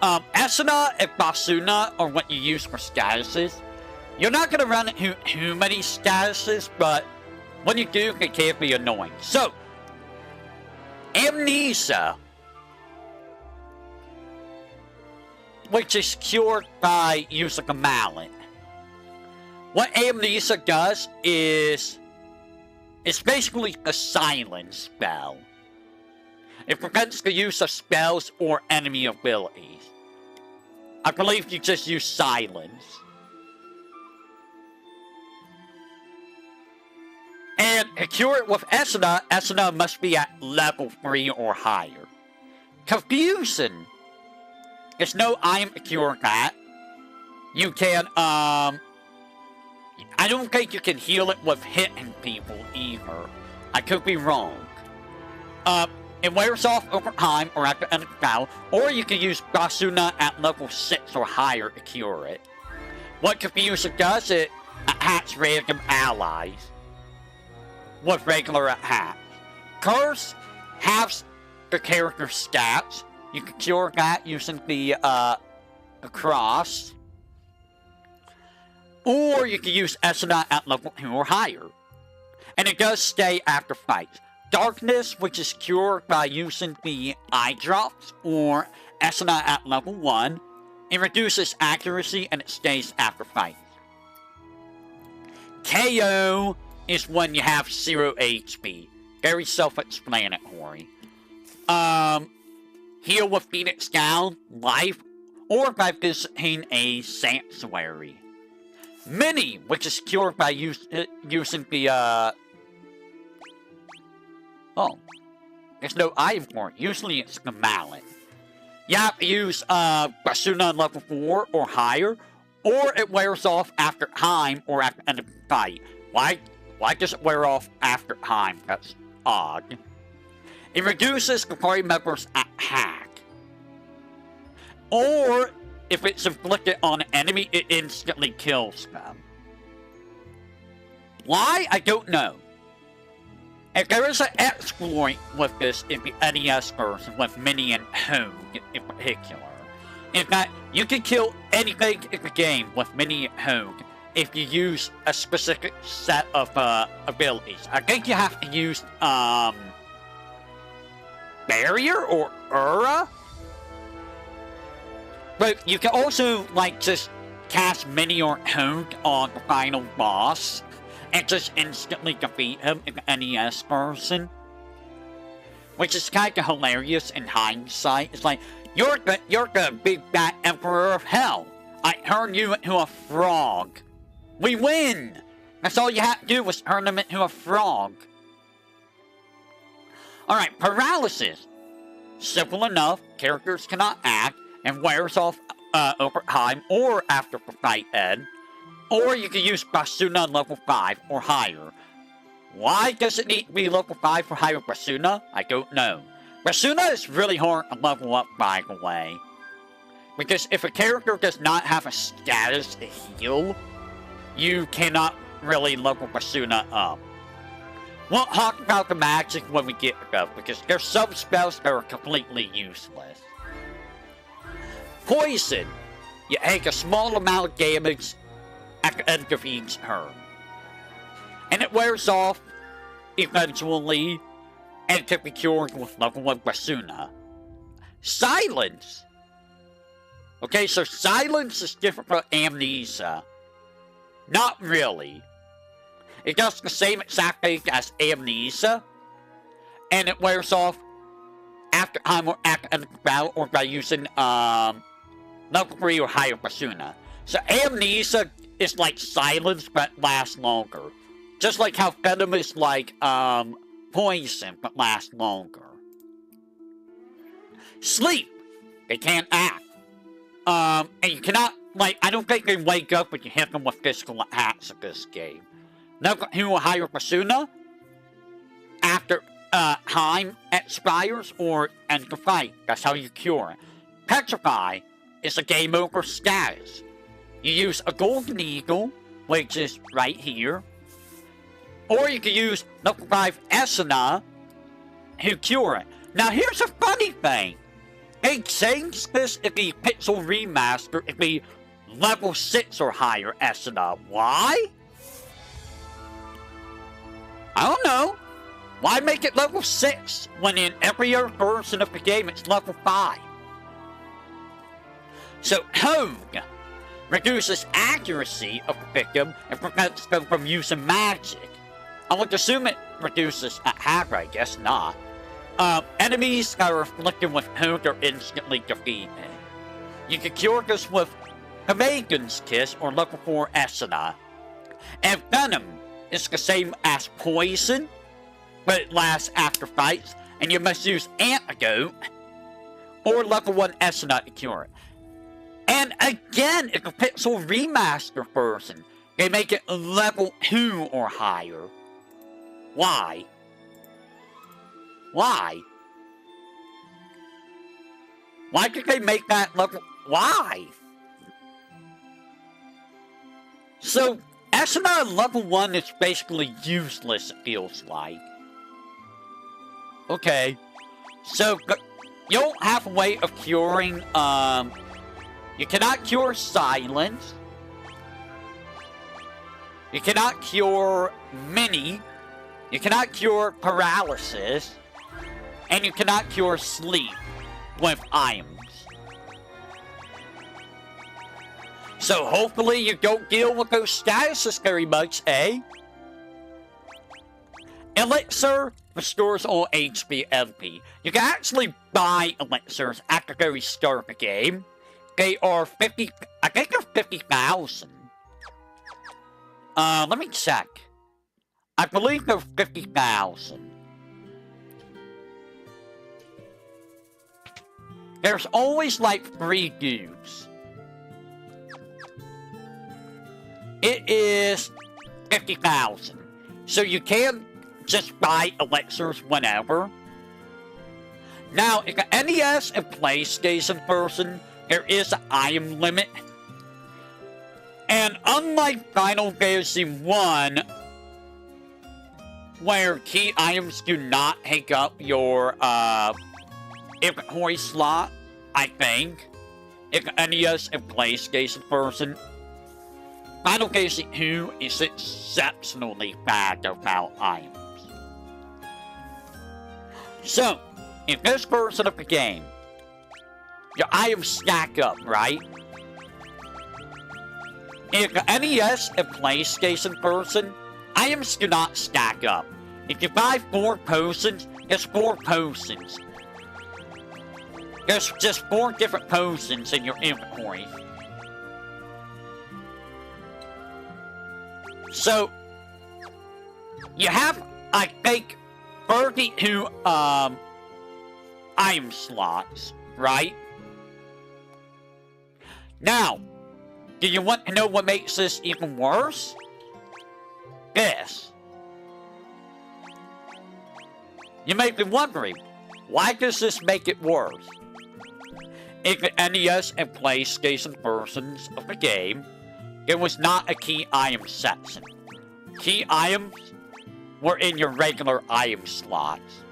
Esuna and Basuna are what you use for statuses. You're not gonna run into too many statuses, but when you do, it can be annoying. So, Amnesia, which is cured by using a mallet. What Amnesia does is... It's basically a silence spell. It prevents the use of spells or enemy abilities. I believe you just use silence. And to cure it with Esuna, Esuna must be at level 3 or higher. Confusion. There's no item to cure that. You can, I don't think you can heal it with hitting people either. I could be wrong. It wears off over time or at the end of the battle, or you can use Basuna at level 6 or higher to cure it. What Confusion does, it attacks random allies with regular attacks. Curse halves the character's stats. You can cure that using the cross. Or you can use Esuna at level 2 or higher. And it does stay after fights. Darkness, which is cured by using the eye drops, or Esuna at level 1. It reduces accuracy and it stays after fights. KO is when you have 0 HP. Very self-explanatory. Heal with Phoenix Down, Life, or by visiting a sanctuary. Mini, which is cured by using the, oh, there's no item for it. Usually it's the mallet. You have to use, Basuna level 4 or higher, or it wears off after time or after end of the fight. Why does it wear off after time? That's odd. It reduces the party members' attack. Or, if it's inflicted on an enemy, it instantly kills them. Why? I don't know. If there is an exploit with this in the NES version, with Mini and Hogue in particular, in fact, you can kill anything in the game with Mini and Hogue if you use a specific set of abilities. I think you have to use Barrier or Aura? But you can also, like, just cast Mini or Hogue on the final boss and just instantly defeat him in the NES version. Which is kind of hilarious in hindsight. It's like, you're the big bad Emperor of Hell. I turned you into a frog. We win! That's all you have to do was turn them into a frog. Alright, paralysis. Simple enough, characters cannot act, and wears off over time or after the fight end. Or you can use Basuna level 5 or higher. Why does it need to be level 5 for higher Basuna? I don't know. Basuna is really hard to level up, by the way. Because if a character does not have a status to heal, you cannot really level Basuna up. We'll talk about the magic when we get to them, because there's some spells that are completely useless. Poison. You take a small amount of damage at the end of each turn. And it wears off eventually and can be cured with level 1 Basuna. Silence. Okay, so silence is different from amnesia. Not really. It does the same exact thing as amnesia, and it wears off after time or at the end of the battle or by using level 3 or higher Basuna. So amnesia is like silence but lasts longer. Just like how venom is like poison but lasts longer. Sleep. They can't act. And you cannot, like, I don't think they wake up when you hit them with physical attacks in this game. Level 2 or higher Basuna, after time expires or end the fight. That's how you cure it. Petrify is a game over status. You use a golden eagle, which is right here. Or you can use level 5 Esuna to cure it. Now here's a funny thing. They changed this in the Pixel Remaster to be level 6 or higher Esuna. Why? I don't know. Why make it level 6 when in every other version of the game it's level 5? So Hogue reduces accuracy of the victim and prevents them from using magic. I would assume it reduces attack, I guess not. Enemies that are afflicted with Hogue are instantly defeated. You can cure this with Kamagan's Kiss or level 4 Esuna. And Venom is the same as Poison, but it lasts after fights, and you must use Antidote or level 1 Esuna to cure it. And again, in the Pixel Remaster version, they make it level 2 or higher. Why? Why? Why did they make that level? Why? So, Esuna level 1 is basically useless, it feels like. Okay. So, you don't have a way of curing, you cannot cure silence. You cannot cure mini. You cannot cure paralysis. And you cannot cure sleep with items. So hopefully you don't deal with those statuses very much, eh? Elixir restores all HP MP. You can actually buy elixirs at the very start of the game. They are 50, I think they're 50,000. Let me check. I believe they're 50,000. There's always like 3 dudes. It is 50,000. So you can just buy elixirs whenever. Now, if the NES and PlayStation version, there is an item limit. And unlike Final Fantasy 1, where key items do not take up your inventory slot, I think, if the NES and PlayStation version, Final Fantasy 2 is exceptionally bad about items. So, in this version of the game, your items stack up, right? In the NES and PlayStation version, items do not stack up. If you buy 4 potions, there's 4 potions. There's just 4 different potions in your inventory. So, you have, I think, 32 item slots, right? Now, do you want to know what makes this even worse? This. You may be wondering, why does this make it worse? In the NES and PlayStation versions of the game, there was not a key item section. Key items were in your regular item slots.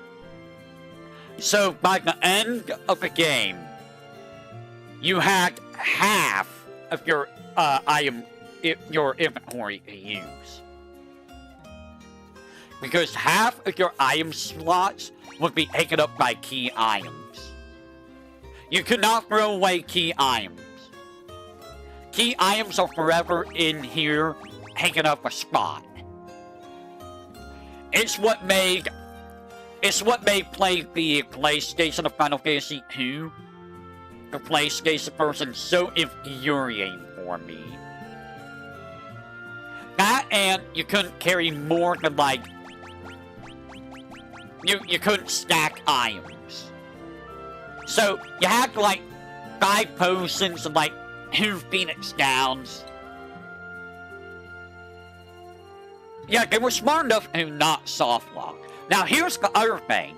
So by the end of the game, you had half of your your inventory to use. Because half of your item slots would be taken up by key items. You could not throw away key items. Key items are forever in here, taking up a spot. It's what made playing the PlayStation of Final Fantasy 2, the PlayStation version, so infuriating for me. That and you couldn't carry more than like you couldn't stack items. So you had like 5 potions and like 2 Phoenix Downs. Yeah, they were smart enough to not soft lock. Now here's the other thing.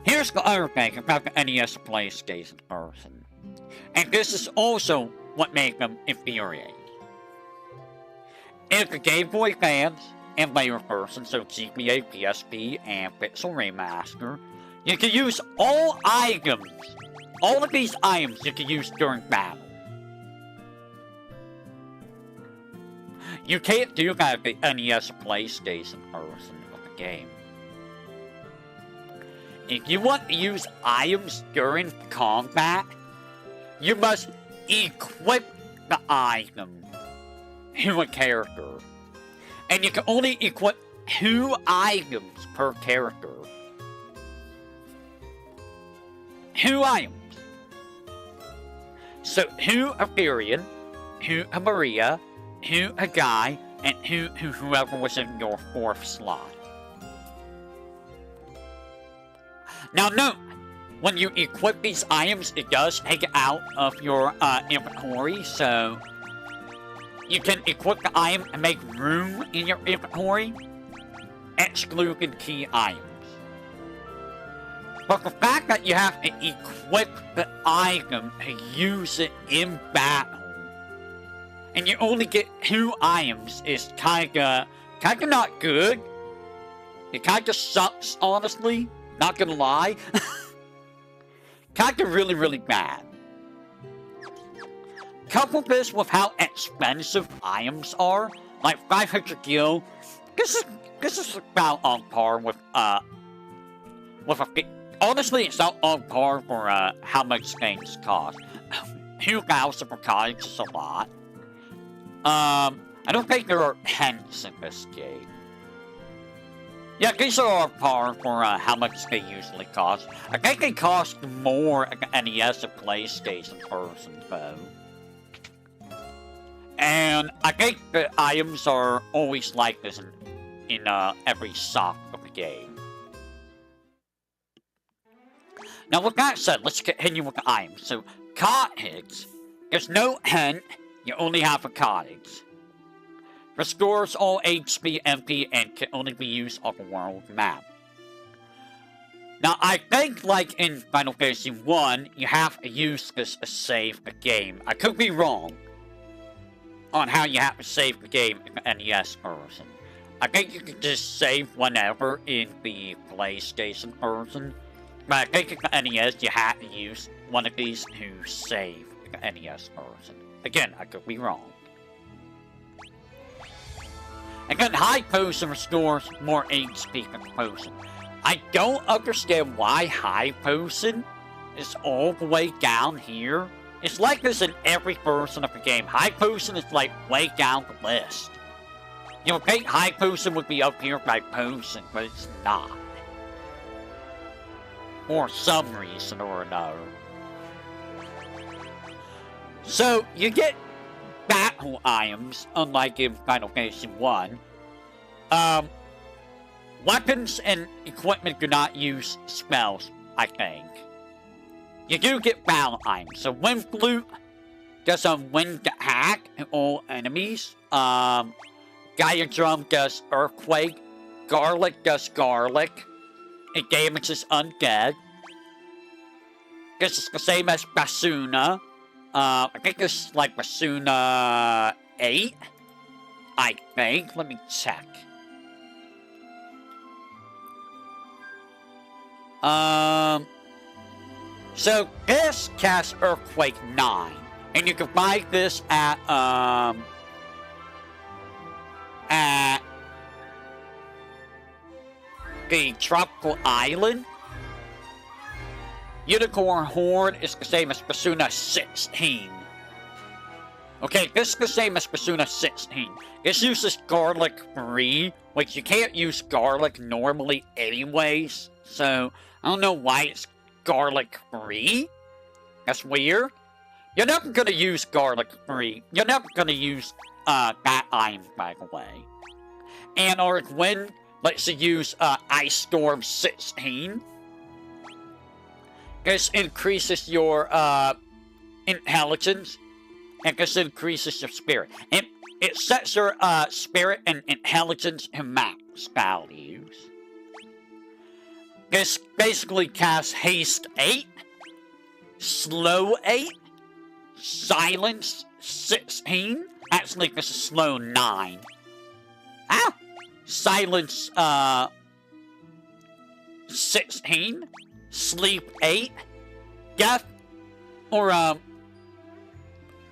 Here's the other thing about the NES PlayStation version. And this is also what made them infuriating. In the Game Boy Advance and later versions, so GBA, PSP, and Pixel Remaster, you can use all items. All of these items you can use during battle. You can't do that with the NES PlayStation version of the game. If you want to use items during combat, you must equip the item to a character. And you can only equip 2 items per character. 2 items. So 2 Ethereum, 2 Maria, 2 a guy, and 2 whoever was in your 4th slot. Now note, when you equip these items, it does take it out of your inventory, so you can equip the item and make room in your inventory, excluding key items. But the fact that you have to equip the item to use it in battle, and you only get 2 items, is kinda not good. It kinda sucks, honestly. Not gonna lie. Kinda really, really bad. couple this with how expensive items are, like 500 gil, this is about on par with a... Honestly, it's not on par for how much things cost. 2,000 for cottage is a lot. I don't think there are pence in this game. Yeah, these are on par for how much they usually cost. I think they cost more at the NES and PlayStation version, though. And I think the items are always like this in every sock of the game. Now, with that said, let's continue with the items. So, cottage. There's no hint. You only have a cottage. Restores all HP MP and can only be used on the world map. Now, I think, like in Final Fantasy 1, you have to use this to save the game. I could be wrong on how you have to save the game in the NES version. I think you can just save whenever in the PlayStation version. But I think in the NES, you have to use one of these to save the NES version. Again, I could be wrong. Again, High Potion restores more HP than Potion. I don't understand why High Potion is all the way down here. It's like this in every version of the game. High Potion is like way down the list. You would think High Potion would be up here by Potion, but it's not. For some reason or another. So, you get battle items, unlike in Final Fantasy 1. Weapons and equipment do not use spells, I think. You do get battle items. So, Wind Flute does a wind attack at all enemies. Gaia Drum does Earthquake. Garlic does Garlic. It damages undead. This is the same as Basuna. I think this is like Basuna 8. I think. Let me check. So this casts Earthquake 9. And you can buy this at the Tropical Island. Unicorn Horn is the same as Basuna 16. Okay, this is the same as Basuna 16. This uses Garlic 3, which you can't use Garlic normally anyways. So, I don't know why it's Garlic 3. That's weird. You're never gonna use Garlic 3. You're never gonna use that item, by the way. Anarch Wind lets you use Ice Storm 16. This increases your intelligence, and this increases your spirit. And it sets your spirit and intelligence to max values. This basically casts Haste 8, Slow 8, Silence 16. Actually, this is Slow 9. Silence 16. Sleep 8, Death, or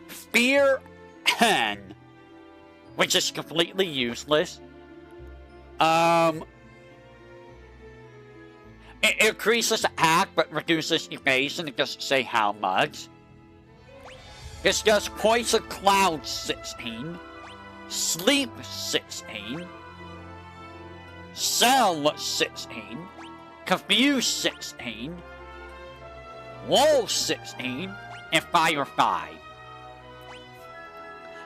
Fear 10, which is completely useless. It increases attack but reduces evasion. It doesn't say how much. This does Poison Cloud 16, Sleep 16, Cell 16, Confuse 16, Wall 16, and Fire 5.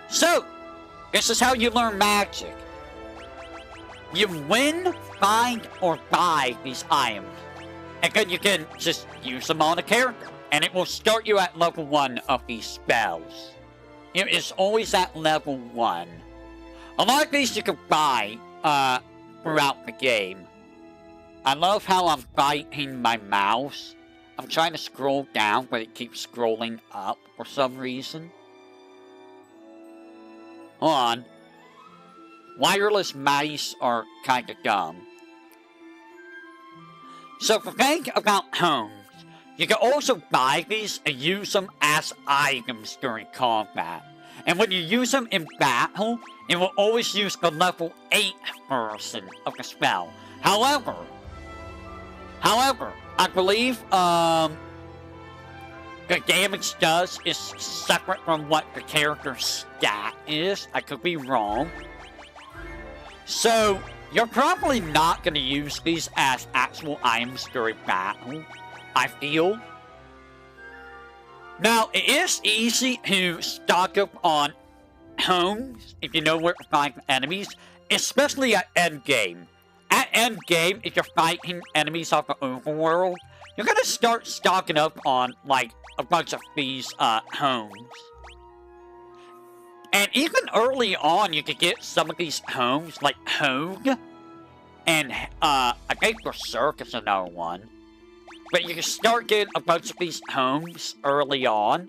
So, this is how you learn magic. You win, find, or buy these items. And then you can just use them on a character. And it will start you at level 1 of these spells. It is always at level 1. A lot of these you can buy throughout the game. I love how I'm biting my mouse. I'm trying to scroll down, but it keeps scrolling up for some reason. Hold on. Wireless mice are kinda dumb. So the thing about homes, You can also buy these and use them as items during combat. And when you use them in battle, it will always use the level 8 version of the spell. However, I believe the damage does is separate from what the character's stat is. I could be wrong. So, you're probably not going to use these as actual items during battle, I feel. Now, it is easy to stock up on homes if you know where to find enemies, especially at endgame. At endgame, if you're fighting enemies off the overworld, you're going to start stocking up on, like, a bunch of these homes. And even early on, you could get some of these homes, like Hogue, and I think Berserk is another one. But you can start getting a bunch of these homes early on.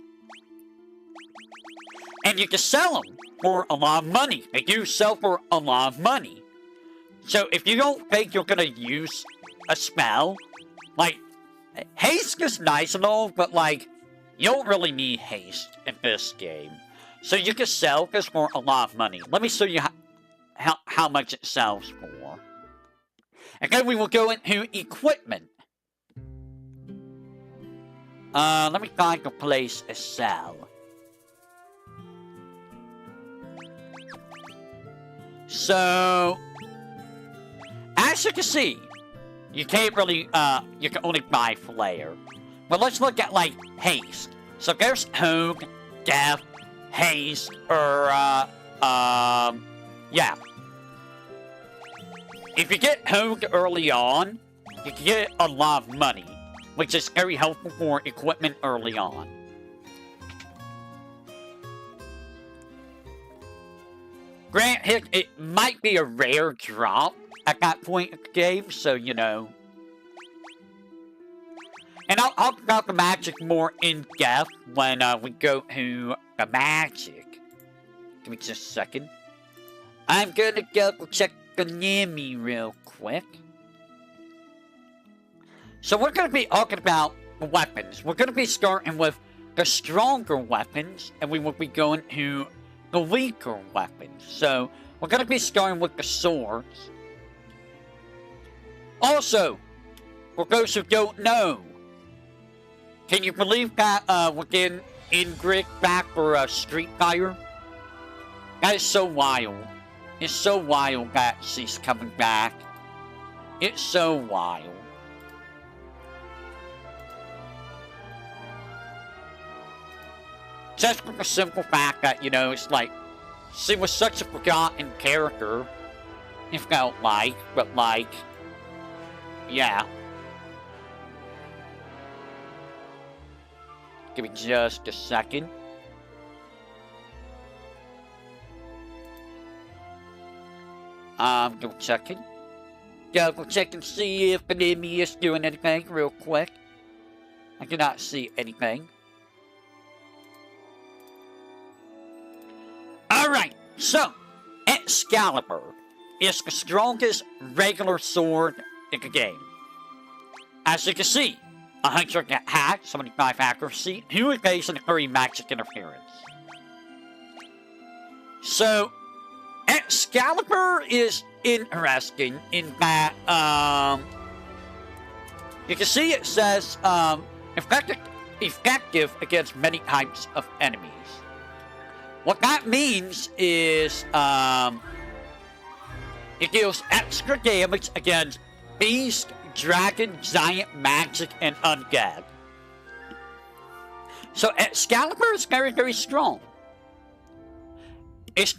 And you can sell them for a lot of money. They do sell for a lot of money. So if you don't think you're going to use a spell, like, haste is nice and all, but, like, you don't really need haste in this game. So you can sell this for a lot of money. Let me show you how much it sells for. And then we will go into equipment. Let me find a place to sell. So, as you can see, you can't really, you can only buy flare. But let's look at, like, haste. So there's Hogue, Death, haste, or, yeah. If you get Hogue early on, you can get a lot of money, which is very helpful for equipment early on. Granted, it might be a rare drop at that point in the game, so, you know. And I'll talk about the magic more in depth when we go to the magic. Give me just a second. I'm gonna go check the lemme real quick. So we're gonna be talking about the weapons. We're gonna be starting with the stronger weapons, and we will be going to the weaker weapons. So we're gonna be starting with the swords. Also, for those who don't know, can you believe that we're getting Ingrid back for Street Fighter? That is so wild. It's so wild that she's coming back. It's so wild. Just for the simple fact that, you know, it's like, she was such a forgotten character. It felt like, but like, yeah. Give me just a second. Go checking. Go check and see if the enemy is doing anything real quick. I cannot see anything. Alright, so, Excalibur is the strongest regular sword in the game. As you can see, 100 attack, 75 accuracy, 2 evasion, and 3 magic interference. So, Excalibur is interesting in that, you can see it says, effective against many types of enemies. What that means is, it deals extra damage against beast, dragon, giant, magic, and undead. So Excalibur is very, very strong. It's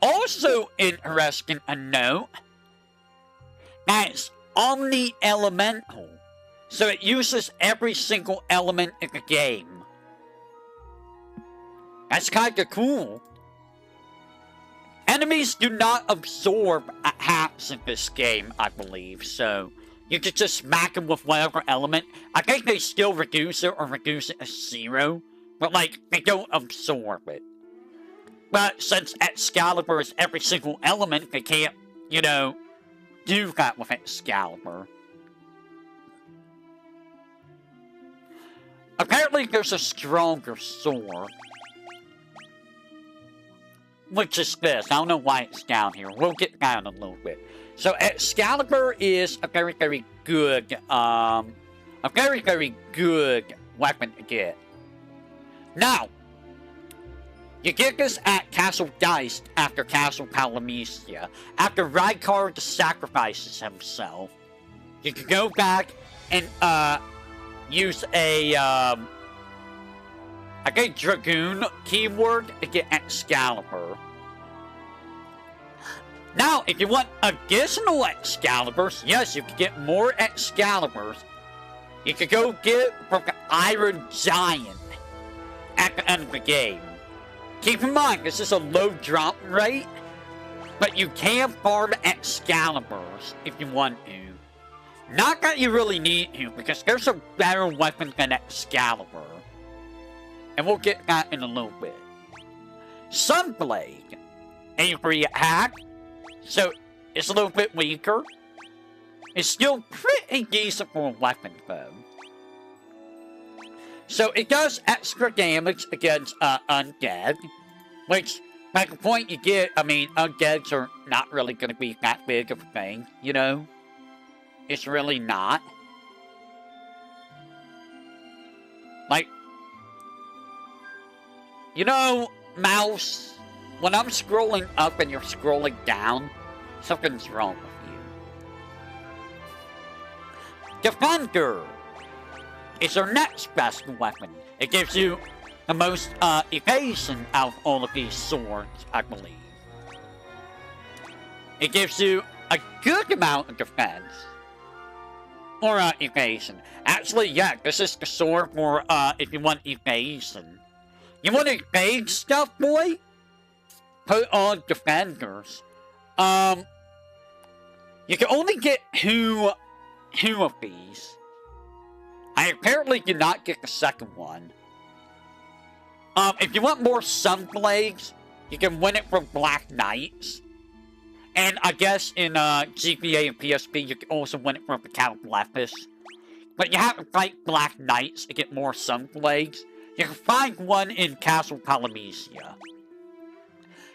also interesting to note that it's omni-elemental. So it uses every single element in the game. That's kinda cool. Enemies do not absorb attacks in this game, I believe, so you can just smack them with whatever element. I think they still reduce it or reduce it to 0, but like, they don't absorb it. But since Excalibur is every single element, they can't, you know, do that with Excalibur. apparently there's a stronger sword. Which is this. I don't know why it's down here. We'll get down a little bit. So Excalibur is a very, very good, weapon to get. Now, you get this at Castle Geist after Castle Palamecia. After Rykard sacrifices himself, you can go back and, use a, Dragoon keyword to get Excalibur. Now, if you want additional Excaliburs, yes, you can get more Excaliburs. You can go get from the Iron Giant at the end of the game. Keep in mind, this is a low drop rate, but you can farm Excaliburs if you want to. Not that you really need to, because there's a better weapon than Excalibur. And we'll get that in a little bit. Sunblade. Avery attack. So, it's a little bit weaker. It's still pretty decent for a weapon, though. So, it does extra damage against undead. Which, by the point you get, I mean, undeads are not really going to be that big of a thing, you know? It's really not. Like, you know, mouse, when I'm scrolling up and you're scrolling down, something's wrong with you. Defender is our next best weapon. It gives you the most evasion out of all of these swords, I believe. It gives you a good amount of defense. Or evasion. Actually, yeah, this is the sword for if you want evasion. You want to evade stuff, boy? Put on defenders. You can only get two of these. I apparently did not get the second one. If you want more Sunblades, you can win it from Black Knights. And I guess in GPA and PSP, you can also win it from the Cataplepis. But you have to fight Black Knights to get more Sunblades. You can find one in Castle Palamecia.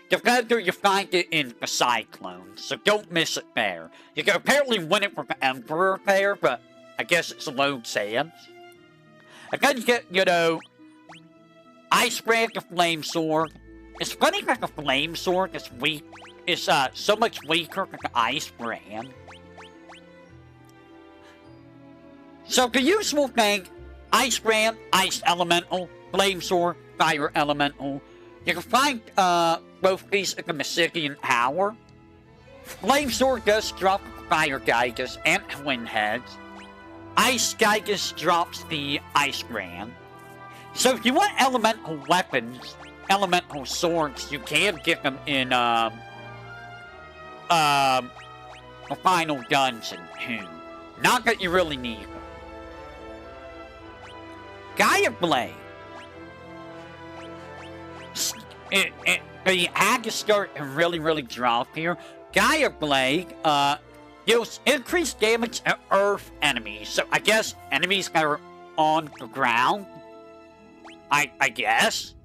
Defender, you find it in the Cyclone, so don't miss it there. You can apparently win it from the Emperor there, but I guess it's low chance. And then you get, you know, Ice Brand, the Flame Sword. It's funny that the Flame Sword is weak. It's so much weaker than the Ice Brand. So the useful thing, Ice Brand, Ice Elemental, Flame Sword, Fire Elemental. You can find both these at the Massigian Tower. Flame Sword does drop Fire Gygus and Twin Heads. Ice Gygus drops the Ice Brand. So if you want elemental weapons, elemental swords, you can get them in the final dungeon too. Not that you really need them. Gaia Blade. The hackers start to really drop here. Gaia Blade deals increased damage to earth enemies. So I guess enemies that are on the ground. I guess.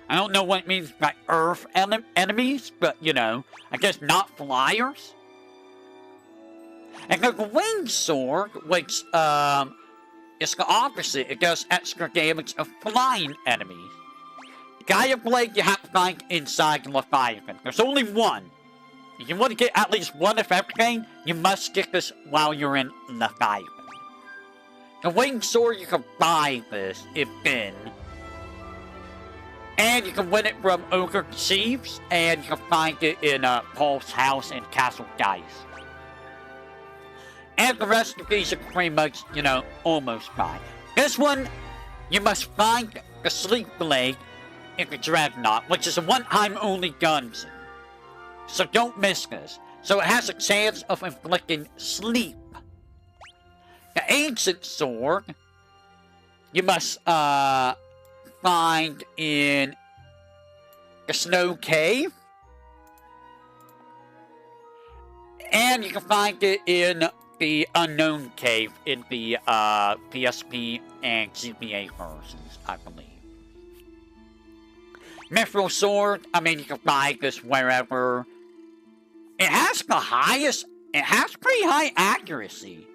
I don't know what it means by earth enemies, but you know, I guess not flyers. And the winged sword, which is the opposite. It does extra damage of flying enemies. Gaia Blade you have to find inside the Leviathan. There's only one. If you want to get at least one of everything, you must get this while you're in Leviathan. The winged sword, you can buy this if in. And you can win it from Ogre Chiefs, and you can find it in Paul's house in Castle Geist. And the rest of these are pretty much, you know, almost buy. This one, you must find the Sleep Blade in the Dreadnought, which is a one-time only dungeon. So don't miss this. So it has a chance of inflicting sleep. The Ancient Sword, you must find in the Snow Cave. And you can find it in the Unknown Cave in the PSP and GBA versions, I believe. Mithril Sword, I mean, you can buy this wherever. It has the highest, it has pretty high accuracy.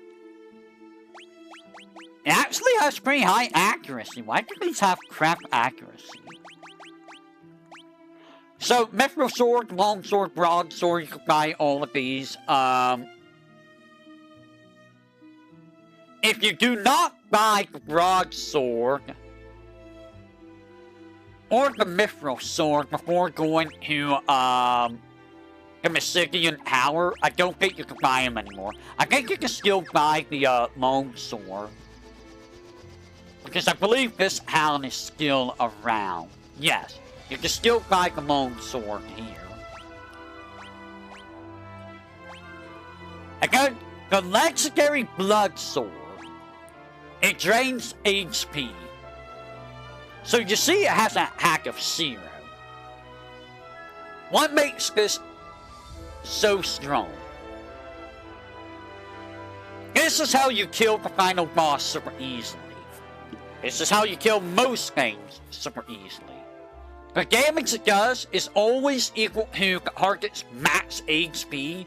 It actually has pretty high accuracy. Why do these have crap accuracy? So, Mithril Sword, Longsword, Broadsword, you can buy all of these. If you do not buy the Broadsword or the Mithril Sword before going to the Mysidian Tower, I don't think you can buy them anymore. I think you can still buy the Longsword. Because I believe this hound is still around. Yes, you can still buy the Longsword here. Again, the legendary Blood Sword. It drains HP. So you see it has a hack of 0. What makes this so strong? This is how you kill the final boss super easily. This is how you kill most things super easily. The damage it does is always equal to the target's max HP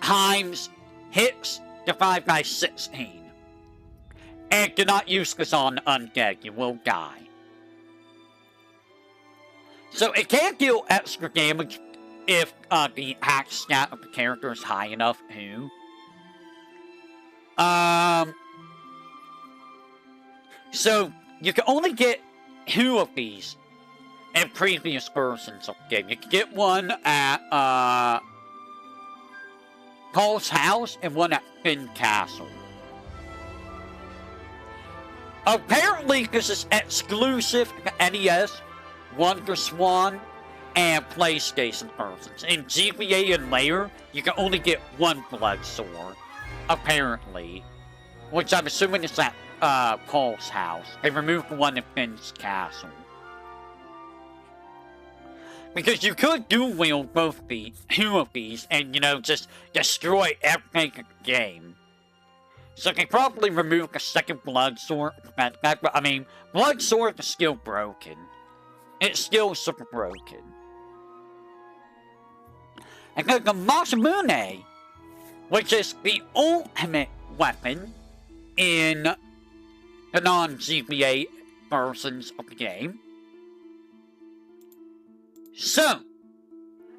times hits divided by 16. And do not use this on undead, you will die. So it can deal extra damage if the hack stat of the character is high enough too. So you can only get 2 of these in previous versions of the game. You can get one at Paul's house and one at Finn Castle. Apparently, this is exclusive to NES, WonderSwan, and PlayStation versions. In GBA and later, you can only get 1 Blood Sword, apparently. Which I'm assuming is at Paul's house. They removed the one in Finn's Castle. Because you could dual wield both the 2 of these and, you know, just destroy everything in the game. So they probably removed the second Blood Sword. But I mean, Blood Sword is still broken. It's still super broken. And then the Masamune, which is the ultimate weapon in the non-GBA versions of the game. So,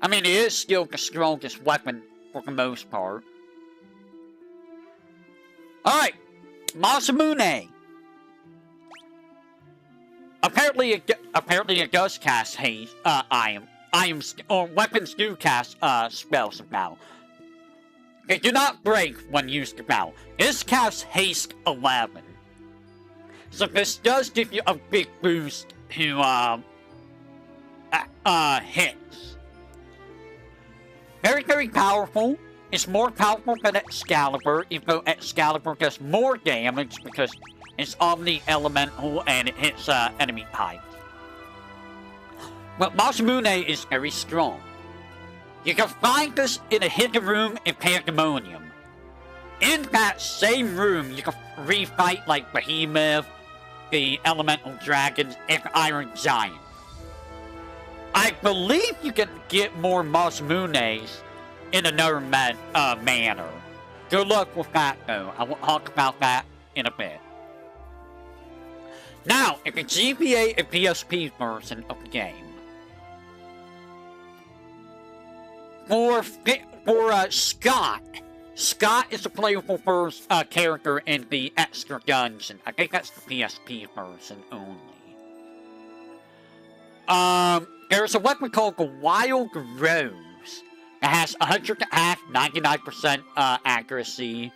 I mean, it is still the strongest weapon for the most part. Alright, Masamune. Apparently it does cast haste, items, or weapons do cast, spells of battle. They do not break when used to battle. This casts haste 11. So this does give you a big boost to, hits. Very, very powerful. It's more powerful than Excalibur, even though Excalibur does more damage because it's Omni Elemental and it hits enemy types. But Masamune is very strong. You can find this in a hidden room in Pandemonium. In that same room, you can refight like Behemoth, the Elemental Dragons, and Iron Giant. I believe you can get more Masamunes in another manner. Good luck with that, though. I will talk about that in a bit. Now, in the GBA and PSP version of the game, for Scott is the playable first character in the extra dungeon. I think that's the PSP version only. There's a weapon called the Wild Rose. It has 100 attack, 99% accuracy,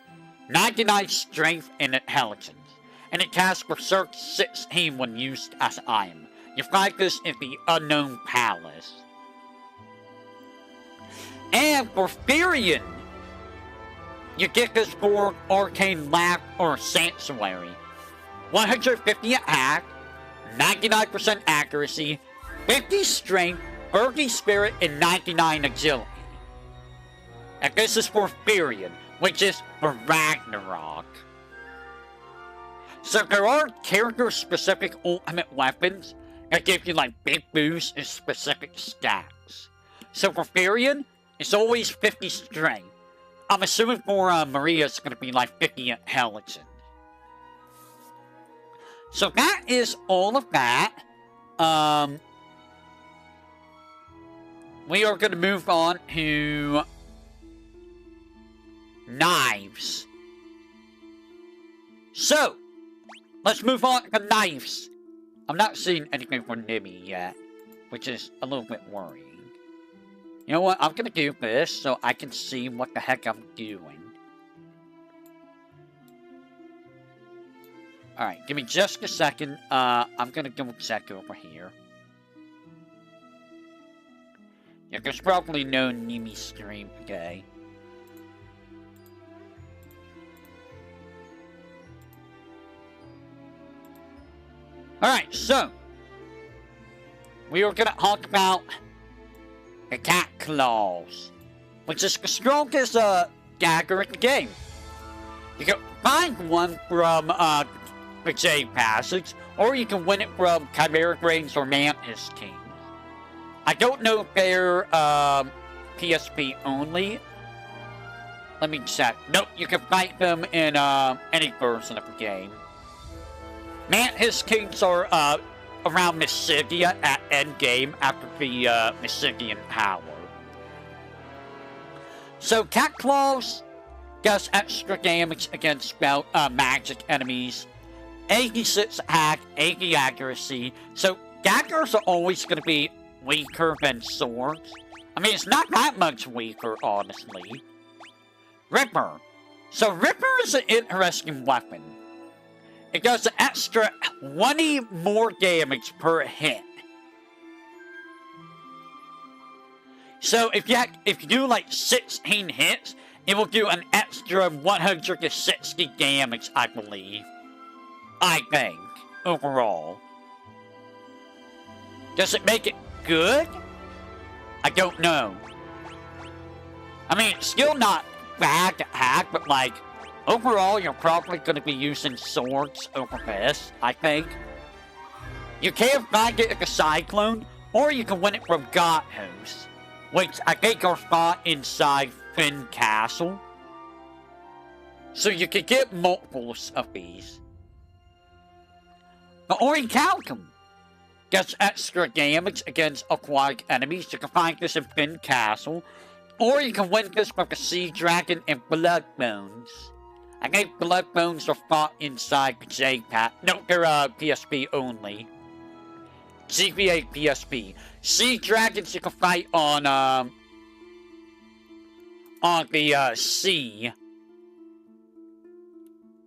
99 strength, and intelligence. And it casts Berserk 16 when used as an item. You find this in the Unknown Palace. And for VTuberEN, you get this for Arcane Lab or Sanctuary. 150 attack, 99% accuracy, 50 strength, 30 spirit, and 99 agility. And this is for VTuberEN. which is for Ragnarok. So there are character-specific ultimate weapons that give you like big boosts and specific stats. So for Furion, it's always 50 strength. I'm assuming for Maria, it's going to be like 50 intelligence. So that is all of that. We are going to move on to knives. So, let's move on to knives. I'm not seeing anything for Nibby yet, which is a little bit worrying. You know what? I'm going to do this so I can see what the heck I'm doing. Alright, give me just a second. I'm going to go check over here. Yeah, there's probably no Nimi stream today. Alright, so we are going to talk about the cat claws, which is the strongest dagger in the game. You can find one from the Jade Passage, or you can win it from Chimera Grains or Mantis King. I don't know if they're PSP only. Let me check. Nope, you can fight them in any version of the game. Mantis Kings are around Mysigia at endgame after the Mysigian power. So Cat Claws does extra damage against magic enemies. 86 attack, 80 accuracy. So daggers are always going to be weaker than swords. I mean, it's not that much weaker, honestly. Ripper. So Ripper is an interesting weapon. It does an extra 20 more damage per hit. So if you do like 16 hits, it will do an extra 160 damage, I believe. I think, overall. Does it make it good? I don't know. I mean, it's still not bad to hack, but like, overall, you're probably going to be using swords over this, I think. You can find it like a Cyclone, or you can win it from Gothos, which I think are fought inside Finn Castle. So you can get multiples of these. The Orichalcum does extra damage against aquatic enemies. You can find this in Finn Castle, or you can win this from the Sea Dragon and Blood Bones. I think Blood Bones are fought inside the J-Pack. No, they're PSP only. GBA PSP. Sea Dragons you can fight on the sea.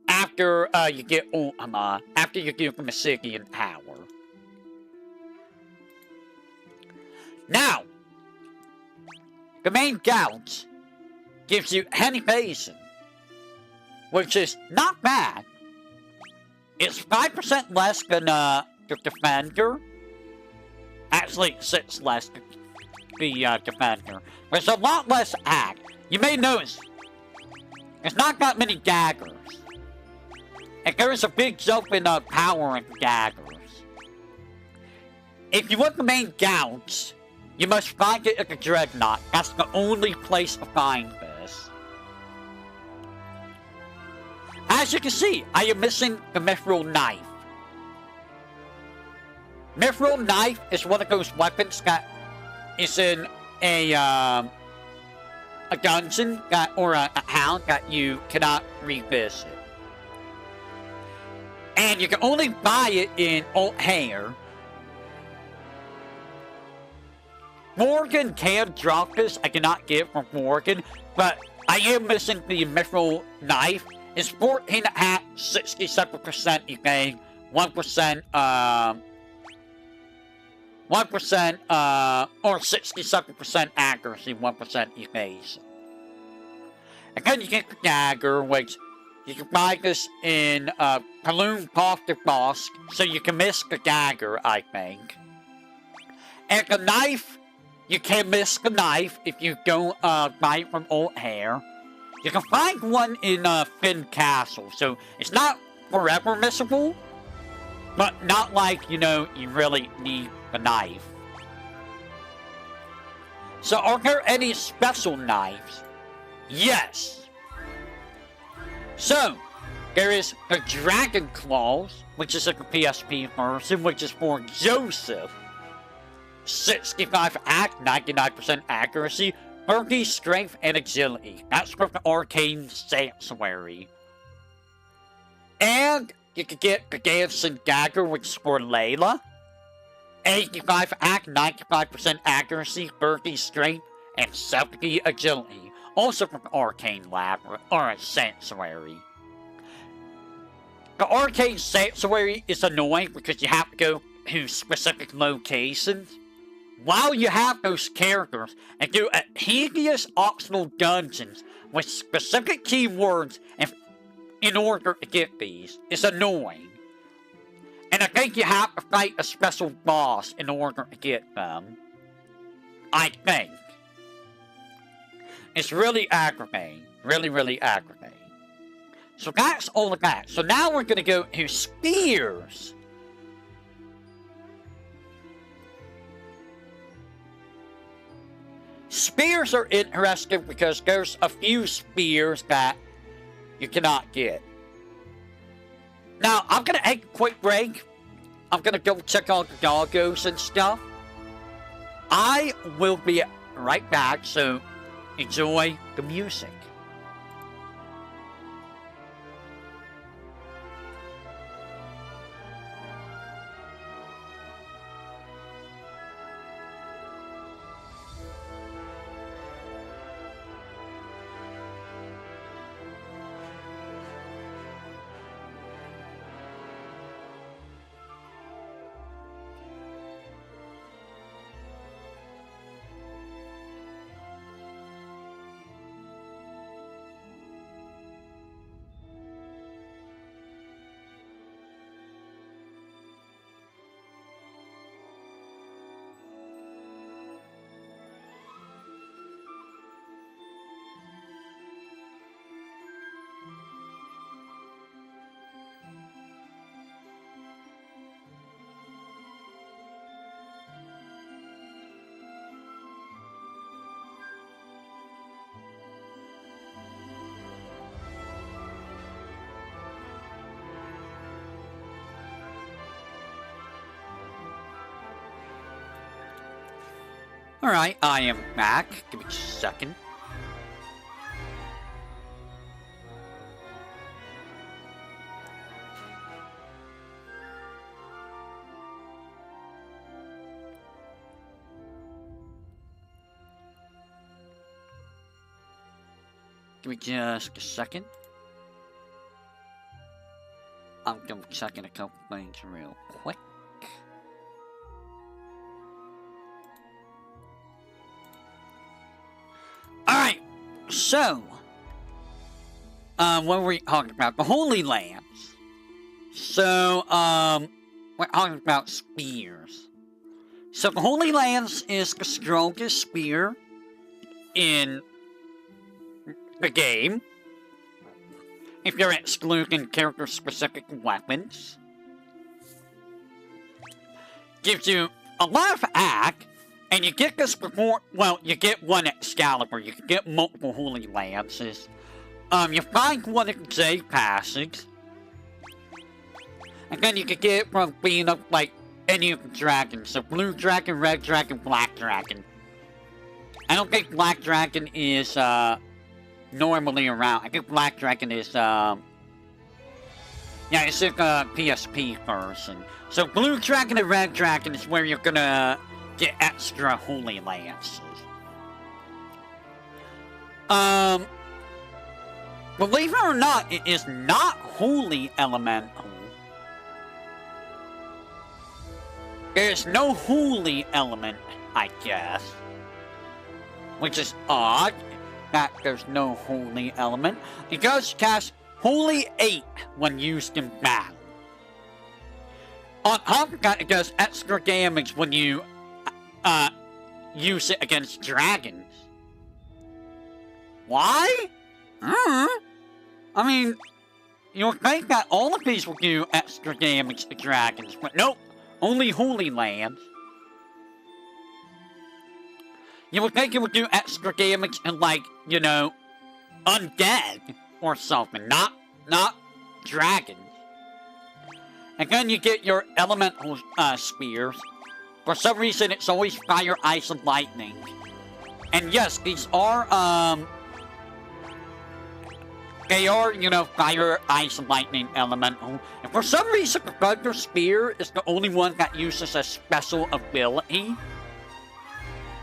After you get Ultima. After you get the Mysigian power. Now, the main gouge gives you Henny-Basin, which is not bad. It's 5% less than the Defender. Actually, 6 less than the Defender. But it's a lot less attack. You may notice, there's not that many daggers. And there is a big jump in power in the daggers. If you want the main gouge, you must find it at the Dreadnought. That's the only place to find this. As you can see, I am missing the Mithril Knife. Mithril Knife is one of those weapons that is in a dungeon or a hound that you cannot revisit. And you can only buy it in Altair. Morgan can drop this. I cannot get it from Morgan, but I am missing the Mithril Knife. It's 14 at 67% evade, 1% or 67% accuracy, 1% evasion. And then you get the dagger, which you can buy this in Paloon Pofter Bosk, so you can miss the dagger, I think. And the knife, you can miss the knife if you don't buy it from Altair. You can find one in Finn Castle, so it's not forever missable, but not like, you know, you really need a knife. So are there any special knives? Yes. So, there is the Dragon Claws, which is like a PSP version, which is for Joseph. 65 act, 99% accuracy, 30 strength and agility. That's from the Arcane Sanctuary. And you can get the Dancing Dagger, which is for Layla. 85 act, 95% accuracy, 30 strength, and 70 agility. Also from the Arcane Labyrinth, or Sanctuary. The Arcane Sanctuary is annoying because you have to go to specific locations while you have those characters and do a tedious optional dungeons with specific keywords in order to get these. It's annoying. And I think you have to fight a special boss in order to get them. I think. It's really aggravating. Really aggravating. So that's all of that. So now we're going to go to spears. Spears are interesting because there's a few spears that you cannot get. Now, I'm going to take a quick break. I'm going to go check out the doggos and stuff. I will be right back, so enjoy the music. Alright, I am back. Give me a second. Give me just a second. I'm gonna check in a couple things real quick. Alright, so, what were we talking about? The Holy Lands. So, we're talking about spears. So, the Holy Lands is the strongest spear in the game. If you're excluding character-specific weapons. Gives you a lot of act. And you get this before, well, you get one Excalibur, you can get multiple Holy Lances. You find one in J Passage. And then you can get it from being up, like, any of the dragons. So, Blue Dragon, Red Dragon, Black Dragon. I don't think Black Dragon is, normally around. I think Black Dragon is, yeah, it's like a PSP version. So, Blue Dragon and Red Dragon is where you're gonna get extra Holy Lances. Believe it or not, it is not Holy Elemental. There's no Holy Element, I guess. Which is odd, that there's no Holy Element. It does cast Holy 8 when used in battle. On top of that, it does extra damage when you use it against dragons. Why? I mean, you would think that all of these will do extra damage to dragons, but nope, only Holy Lands. You would think it would do extra damage in, like, you know, undead or something, not dragons. And then you get your elemental spears. For some reason, it's always fire, ice, and lightning. And yes, these are, they are, you know, fire, ice, and lightning elemental. And for some reason, the Thunder Spear is the only one that uses a special ability.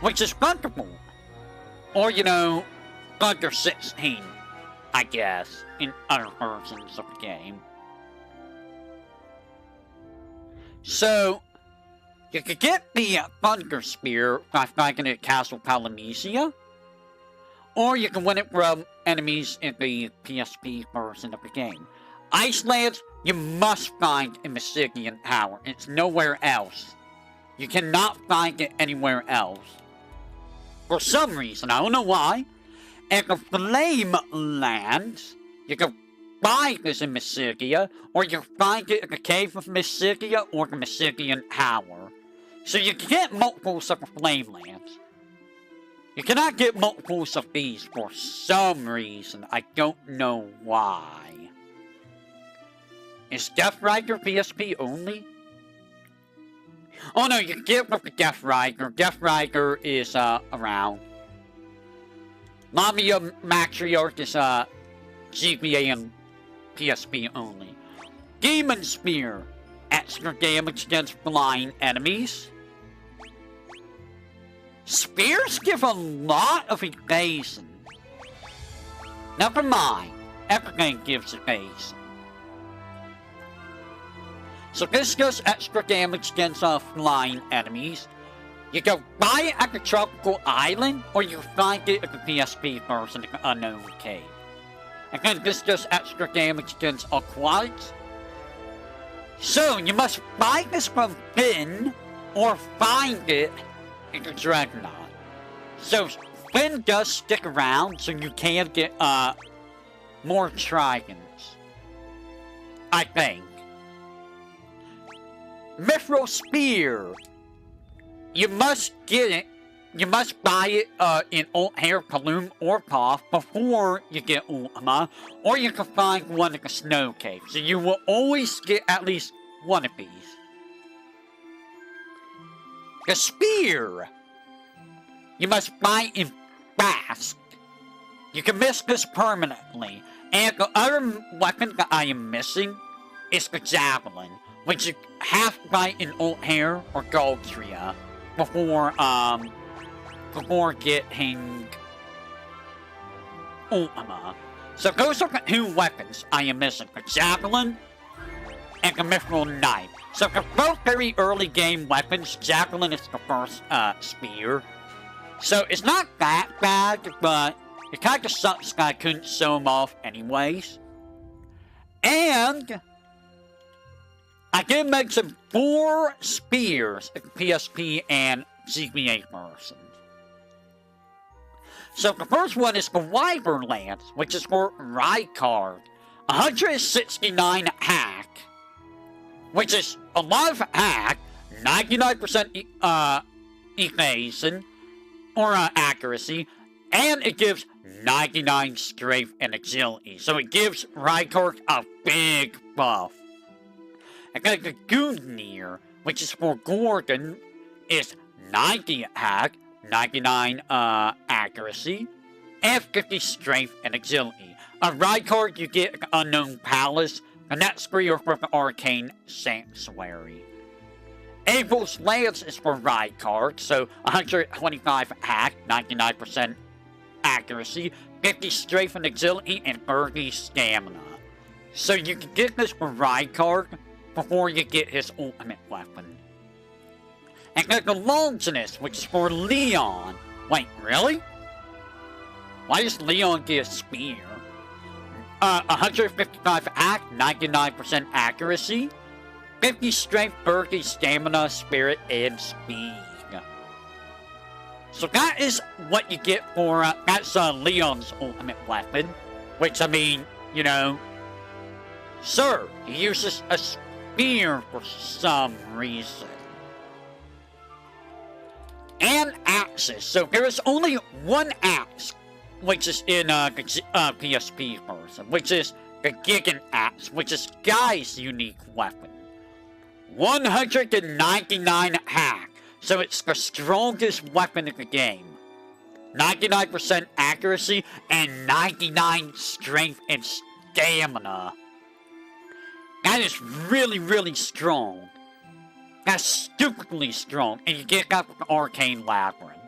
Which is Thunderbolt. Or, you know, Thunder 16, I guess, in other versions of the game. So, you could get the Thunder Spear by finding it at Castle Polynesia, or you can win it from enemies in the PSP version of the game. Icelands, you must find in the Stygian Tower. It's nowhere else. You cannot find it anywhere else. For some reason, I don't know why. And the Flame Lands, you can find this in Mysigia, or you can find it in the Cave of Mysigia or the Mysigian Tower. So you can get multiples of the Flame Lands. You cannot get multiples of these for some reason. I don't know why. Is Death Rider PSP only? Oh no, you can get with the Death Rider. Death Rider is around. Lamia Matriarch is GBA and PSP only. Demon Spear. Extra damage against flying enemies. Spears give a lot of evasion. Never mind. Everything gives evasion. So this does extra damage against flying enemies. You can buy it at the Tropical Island, or you can find it at the PSP version of the Unknown Cave. And then this does extra damage against aquatics. So you must buy this from Finn, or find it in the Dreadnought. So Finn does stick around, so you can get more Tridents. I think. Mithril Spear. You must get it. You must buy it in Old Hair, Kaloom, or Koth before you get Ultima, or you can find one in the Snow Cave. So you will always get at least one of these. The Spear. You must buy in Fast. You can miss this permanently. And the other weapon that I am missing is the Javelin, which you have to buy in Old Hair or Goldtria before getting Ultima. So those are the two weapons I am missing, the Javelin and the Mithril Knife. So they're both very early game weapons. Javelin is the first spear. So it's not that bad, but it kind of sucks that I couldn't show them off anyways. And I did mention 4 spears in PSP and GBA versions. So the first one is the Wyvern Lance, which is for Rykard. 169 hack, which is a lot of hack, 99% evasion, or accuracy, and it gives 99 strength and agility. So it gives Rykard a big buff. And then the Gungnir, which is for Gorgon, is 90 hack, 99 accuracy, and 50 strength and agility. On Rykard, you get an Unknown Palace, and that's for the Arcane Sanctuary. Abel's Lance is for Rykard, so 125 hack, 99% accuracy, 50 strength and agility, and 30 stamina. So you can get this for Rykard before you get his ultimate weapon. And then the Longinus, which is for Leon. Wait, really? Why does Leon get a spear? 155 hack, 99% accuracy, 50 strength, 30 stamina, spirit, and speed. So that is what you get for, that's Leon's ultimate weapon. Which, I mean, you know, sir, he uses a spear for some reason. And axes. So there is only one axe, which is in the PSP version, which is the Gigant Axe, which is Guy's unique weapon. 199 hack, so it's the strongest weapon in the game. 99% accuracy and 99 strength and stamina. That is really, really strong. That's stupidly strong, and you get that with the Arcane Labyrinth.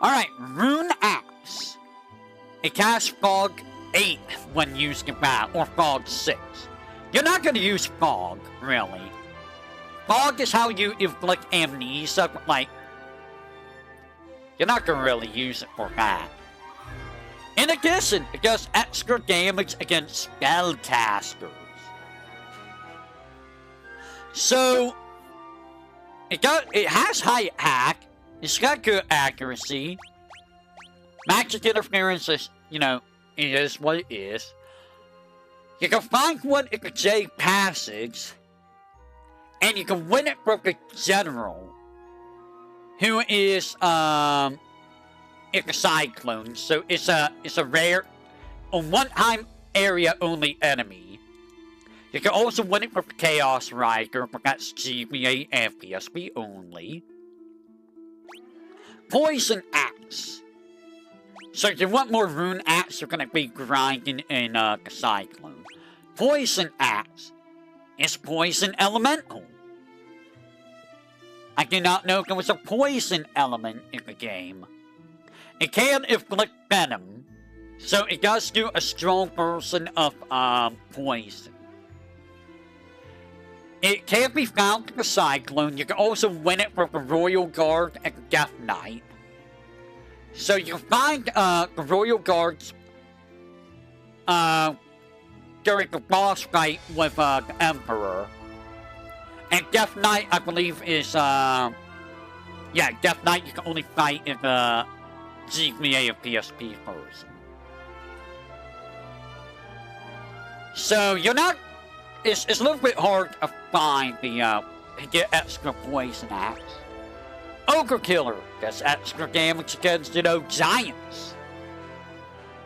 Alright, Rune Axe. It casts Fog 8 when used in battle, or Fog 6. You're not going to use Fog, really. Fog is how you inflict amnesia, but like, you're not going to really use it for that. In addition, it does extra damage against spellcasters. So, it has high hack, it's got good accuracy. Magic interference is, you know, it is what it is. You can find one in the J Passage, and you can win it from the General, who is, it's a Cyclone, so it's a rare, a one-time area-only enemy. You can also win it from the Chaos Rider, but that's GBA and PSP only. Poison Axe. So if you want more Rune Axe, you're going to be grinding in the Cyclone. Poison Axe is Poison Elemental. I did not know there was a poison element in the game. It can inflict venom, so it does do a strong version of poison. It can be found in the Cyclone. You can also win it from the Royal Guard and Death Knight. So you can find the Royal Guards during the boss fight with the Emperor. And Death Knight, I believe, is yeah, Death Knight you can only fight in the GBA of PSP version. So you're not. It's a little bit hard to find the to get extra poison axe. Ogre Killer does extra damage against, you know, giants.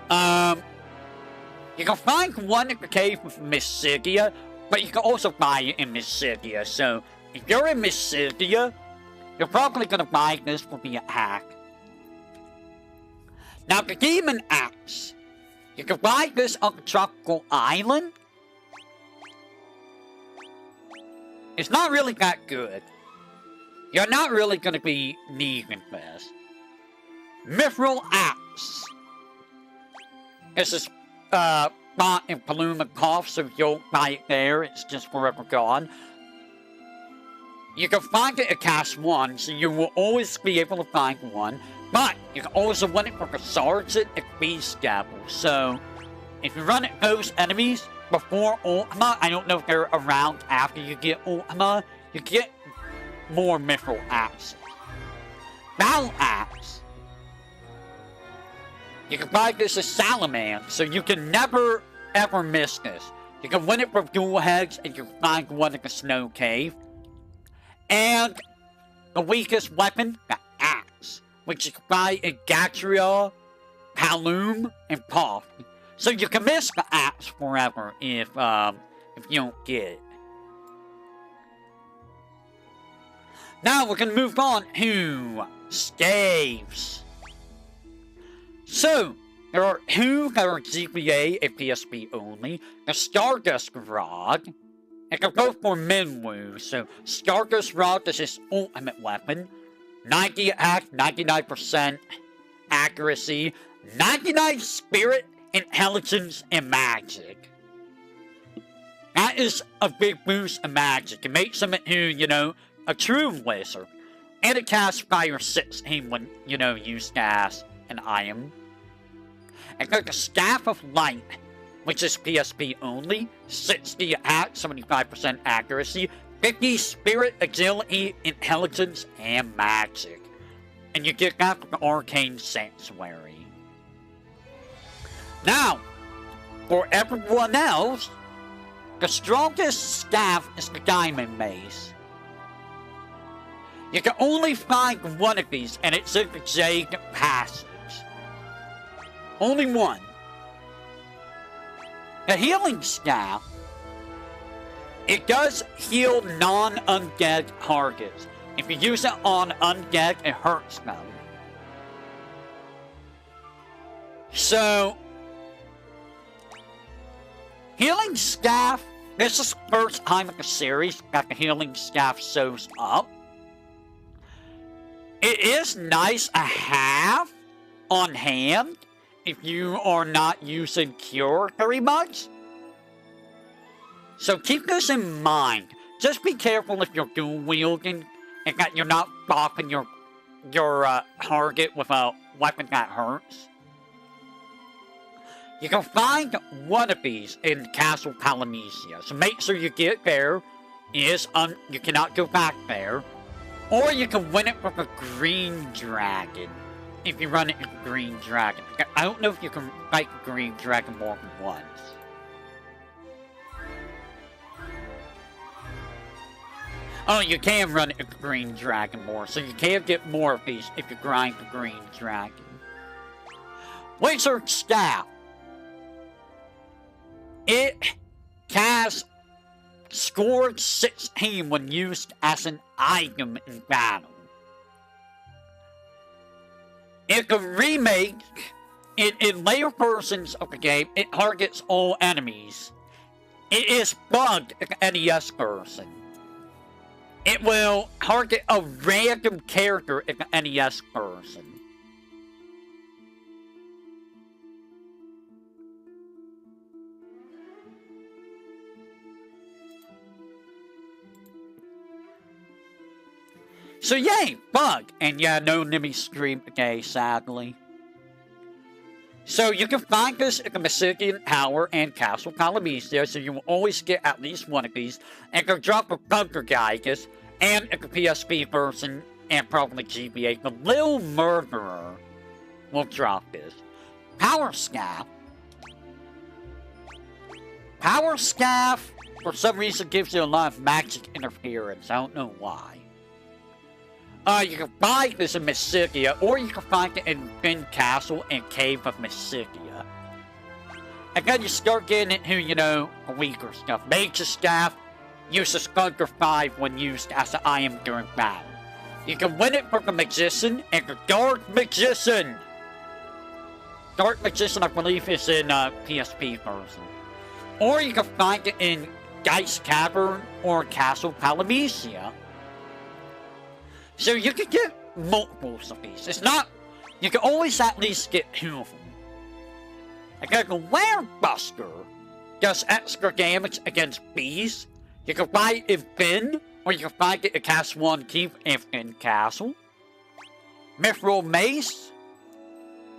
You can find one in the cave with Mysidia, but you can also buy it in Mysidia. So if you're in Mysidia, you're probably gonna buy this for the hack. Now the Demon Axe, you can buy this on the Tropical Island. It's not really that good. You're not really going to be needing this. Mithril Axe. This is bought in Paluma Cough, so if you don't buy it there, it's just forever gone. You can find it at Cast 1, so you will always be able to find one. But you can also win it from the Sergeant at Beast Scabble. So if you run at those enemies before Ultima, I don't know if they're around after you get Ultima, you get more Mithril Axes. Battle Axe. You can buy this as Salaman, so you can never ever miss this. You can win it from Dual Heads, and you can find one in the Snow Cave. And the weakest weapon, the Axe, which you can buy in Gatria, Paloom, and Puff. So you can miss the Axe forever if you don't get it. Now we're going to move on to Staves. So, there are two that are GBA and PSP only. The Stardust Rod, and they're both for Minwu. So, Stardust Rod is his ultimate weapon. 90 attack, 99% accuracy, 99 spirit, intelligence, and magic. That is a big boost of magic. It makes him into, you know, a true wizard. And it casts Fire 16 when, you know, used as an item. And then the Staff of Light, which is PSP only. 60 attack, 75% accuracy, 50 spirit, agility, intelligence, and magic. And you get that from the Arcane Sanctuary. Now, for everyone else, the strongest staff is the diamond mace. You can only find one of these, and it's in the Jade Passage. Only one. The healing staff, it does heal non-undead targets. If you use it on undead, it hurts them. So, healing staff, this is the first time in the series that the healing staff shows up. It is nice to have on hand if you are not using Cure very much. So keep this in mind. Just be careful if you're dual wielding and that you're not bopping your target with a weapon that hurts. You can find one of these in Castle Palamecia, so make sure you get there. You cannot go back there. Or you can win it from a green dragon. If you run it in green dragon. I don't know if you can fight the green dragon more than once. Oh, you can run it in green dragon more. So you can get more of these if you grind the green dragon. Wizard Staff. It casts scored 16 when used as an item in battle. In the remake, in later versions of the game, it targets all enemies. It is bugged in the NES version. It will target a random character in the NES version. So yay, bug! And yeah, no Nimmy stream today, sadly. So you can find this in the Mysidian Tower and Castle Palamecia, so you will always get at least one of these. And can drop a Bunker Geigus, and in the PSP version, and probably GBA, the Little Murderer will drop this. Power Scaff. Power Scaff, for some reason, gives you a lot of magic interference. I don't know why. You can buy this in Mysidia, or you can find it in Finn Castle and Cave of Mysidia. And then you start getting into, you know, weaker stuff. Mage's Staff uses Thunder 5 when used as an item during battle. You can win it from the Magician and the Dark Magician. Dark Magician, I believe, is in PSP version. Or you can find it in Geist Cavern or Castle Palamecia. So you can get multiples of these. It's not... You can always at least get 2 of them. Okay, the Werebuster does extra damage against bees. You can buy it in Finn, or you can find it in Castle 1 Keep in Finn Castle. Mithril Mace.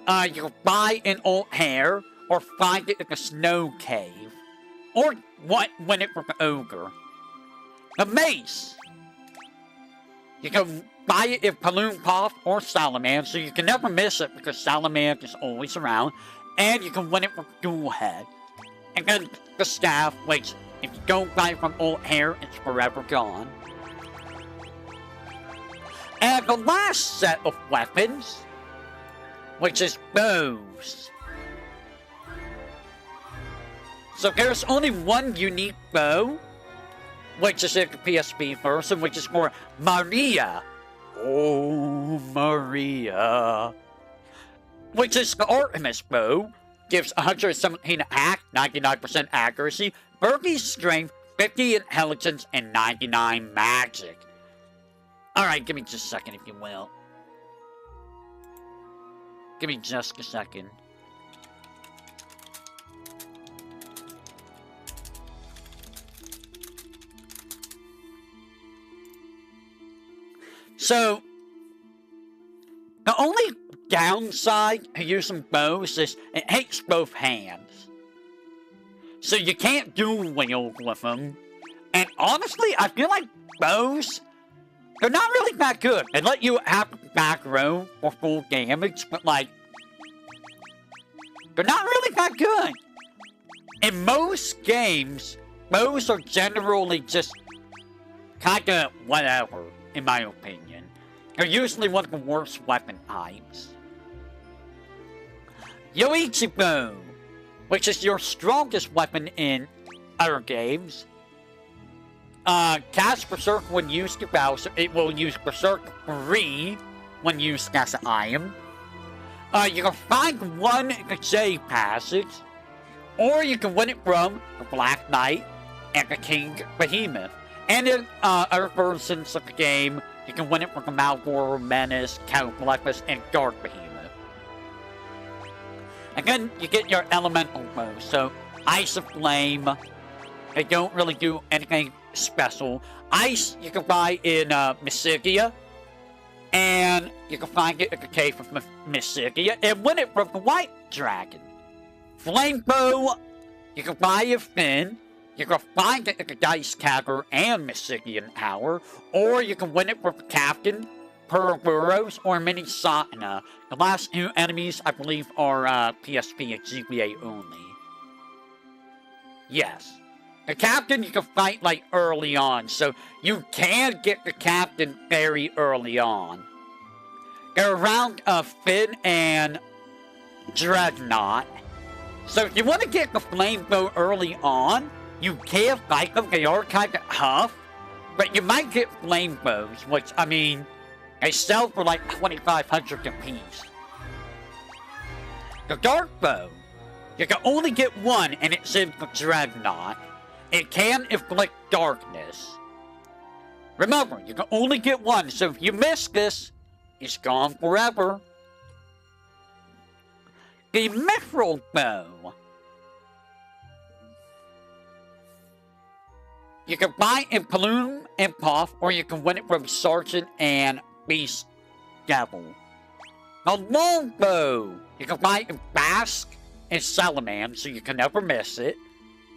You can buy in Old Hair, or find it in the Snow Cave. Or win it from the Ogre. The Mace. You can buy it in Balloon Puff or Salaman, so you can never miss it because Salaman is always around. And you can win it from Dual Head. And then the Staff, which, if you don't buy it from Old Hair, it's forever gone. And the last set of weapons, which is bows. So there's only one unique bow, which is in the PSP version, which is for Maria. Oh, Maria. Which is the Artemis bow. Gives 117 attack, 99% accuracy, 30 strength, 50 intelligence, and 99 magic. Alright, give me just a second if you will. Give me just a second. So, the only downside to using bows is it takes both hands. So you can't dual wield with them. And honestly, I feel like bows, they're not really that good. They let you have back row for full damage, but like, they're not really that good. In most games, bows are generally just kinda whatever, in my opinion. They're usually one of the worst weapon types. Yoichi bow, which is your strongest weapon in other games. Cast Berserk when used to Bowser. It will use Berserk 3 when used as an item. You can find one in the J passage, or you can win it from the Black Knight and the King Behemoth. And in other versions of the game, you can win it from the Malgor, Menace, Cataclysmus, and Dark Behemoth. And then you get your elemental bows. So, Ice of Flame. They don't really do anything special. Ice you can buy in Mysigia. And you can find it in the Cave of Mysigia. And win it from the White Dragon. Flame bow, you can buy it Finn. You can find it in the Dice Cavern and Mysigian Tower. Or you can win it from the Captain, Perguros, or Mini Satana. The last two enemies, I believe, are PSP and GBA only. Yes. The Captain you can fight, like, early on. So, you can get the Captain very early on. They're around Finn and Dreadnought. So, if you want to get the Flame Bow early on, you can fight them. They are kind of tough. But you might get Flame Bows, which, I mean, they sell for like 2,500 apiece. The Dark Bow, you can only get one, and it's in the Dreadnought. It can inflict darkness. Remember, you can only get one, so if you miss this, it's gone forever. The Mithril Bow. You can buy it in Plume and Puff, or you can win it from Sergeant and Beast Devil. The Longbow. You can buy it in Basque and Salaman, so you can never miss it.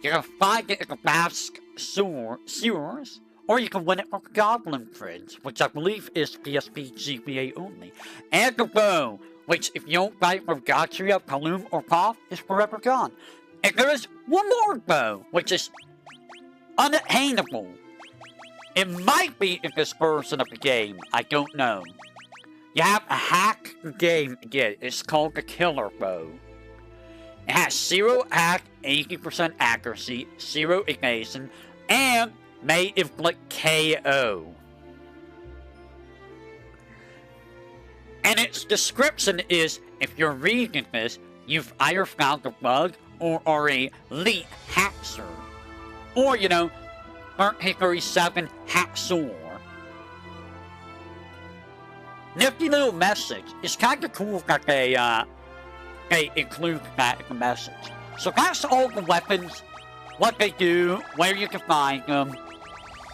You can find it in the Basque sewers, or you can win it from Goblin Prince, which I believe is PSP GBA only. And the bow, which if you don't buy it from Gotria, Palum, or Puff, is forever gone. And there is one more bow, which is unattainable. It might be in this version of the game, I don't know. You have to hack the game to get it. It's called the Killer Bow. It has 0 hack, 80% accuracy, 0 evasion, and may inflict KO. And its description is, if you're reading this, you've either found a bug or are a elite hacker. Or, you know, Burnt Hickory 7 Hacksaw. Nifty little message. It's kind of cool that they include that in the message. So that's all the weapons, what they do, where you can find them.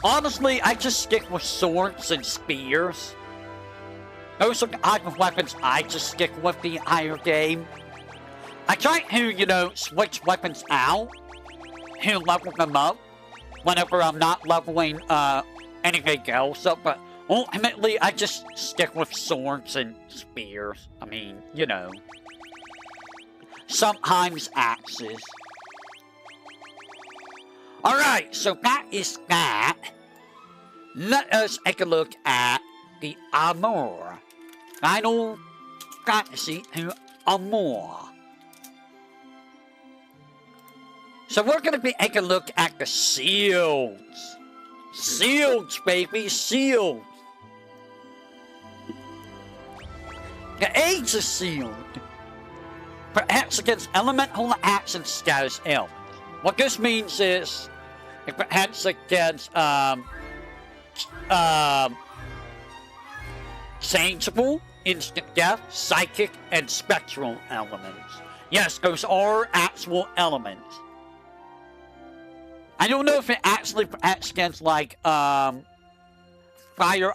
Honestly, I just stick with swords and spears. Those are the type of weapons I just stick with the entire game. I try to, you know, switch weapons out and level them up whenever I'm not leveling anything else up, but ultimately I just stick with swords and spears. I mean, you know. Sometimes axes. Alright, so that is that. Let us take a look at the Amor. Final Fantasy to Amor. So we're going to be taking a look at the seals. Seals, baby, seals. The age is sealed. Protects against elemental action status ailments. What this means is it protects against changeable, instant death, psychic, and spectral elements. Yes, those are actual elements. I don't know if it actually protects against like fire,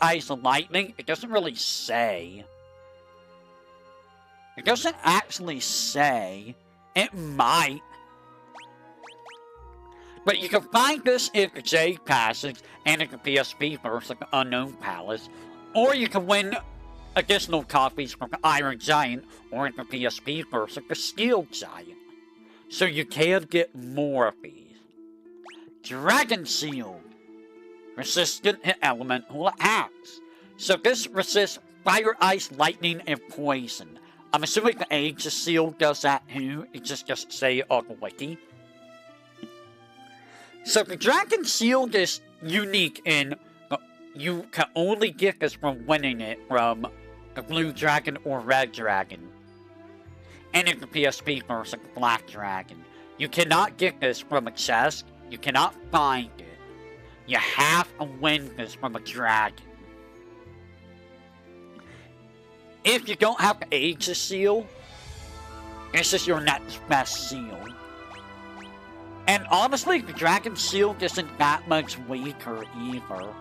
ice, and lightning. It doesn't really say. It doesn't actually say. It might. But you can find this in the Jade Passage and in the PSP version, the Unknown Palace. Or you can win additional copies from the Iron Giant or the PSP version, the Steel Giant. So you can get more of these. Dragon Shield. Resistant to elemental attacks. So this resists fire, ice, lightning, and poison. I'm assuming the Aegis Shield does that too. It just doesn't say it on the wiki. So the Dragon Shield is unique in you can only get this from winning it from the Blue Dragon or Red Dragon. And in the PSP version, the Black Dragon. You cannot get this from a chest. You cannot find it. You have to win this from a dragon. If you don't have the Aegis Shield, this is your next best shield. And honestly, the Dragon Shield isn't that much weaker either.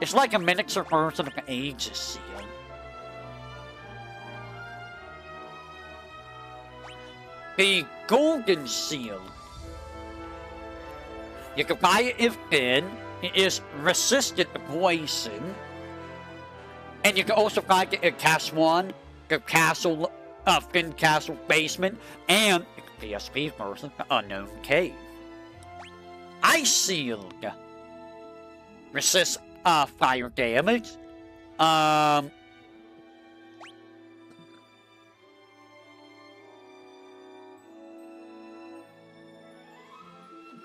It's like a miniature version of the Aegis Shield. The Golden Shield. You can buy it if thin. It is resistant to poison. And you can also find it in Castle 1, the Castle, Thin Castle Basement, and the PSP version, the Unknown Cave. Ice Shield. Resists fire damage.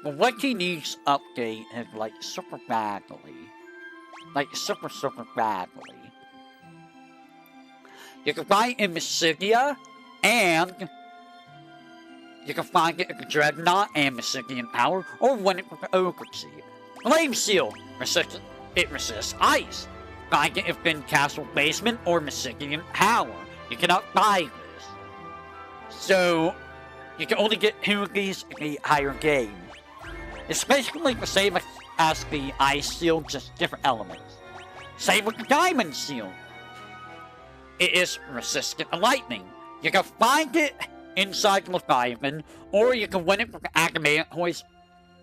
The wiki needs update is like super badly. Like super badly. You can find it in Mysidia, and you can find it in the Dreadnought and Mysidian Power, or win it with the Ogre Seed. Flame Shield. It resists ice. Find it in Castle Basement or Mysidian Power. You cannot buy this. So, you can only get 2 of these in the higher game. It's basically the same as the Ice Shield, just different elements. Same with the Diamond Shield. It is resistant to lightning. You can find it inside Leviathan, or you can win it from the Adamantinoid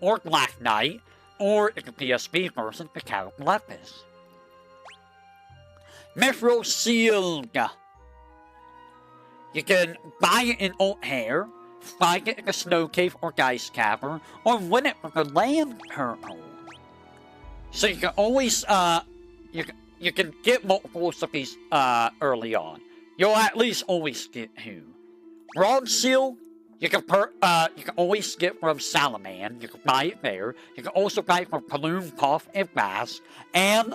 or Black Knight, or in the PSP version, the Catalepis. Mithril Shield. You can buy it in Old Hair, find it in the Snow Cave or Geist Cavern, or win it from the Land Turtle. So you can always, you can get multiples of these, early on. You'll at least always get 2. Bronze Shield, you can always get from Salaman. You can buy it there. You can also buy it from Paloon, Puff, and Bass. And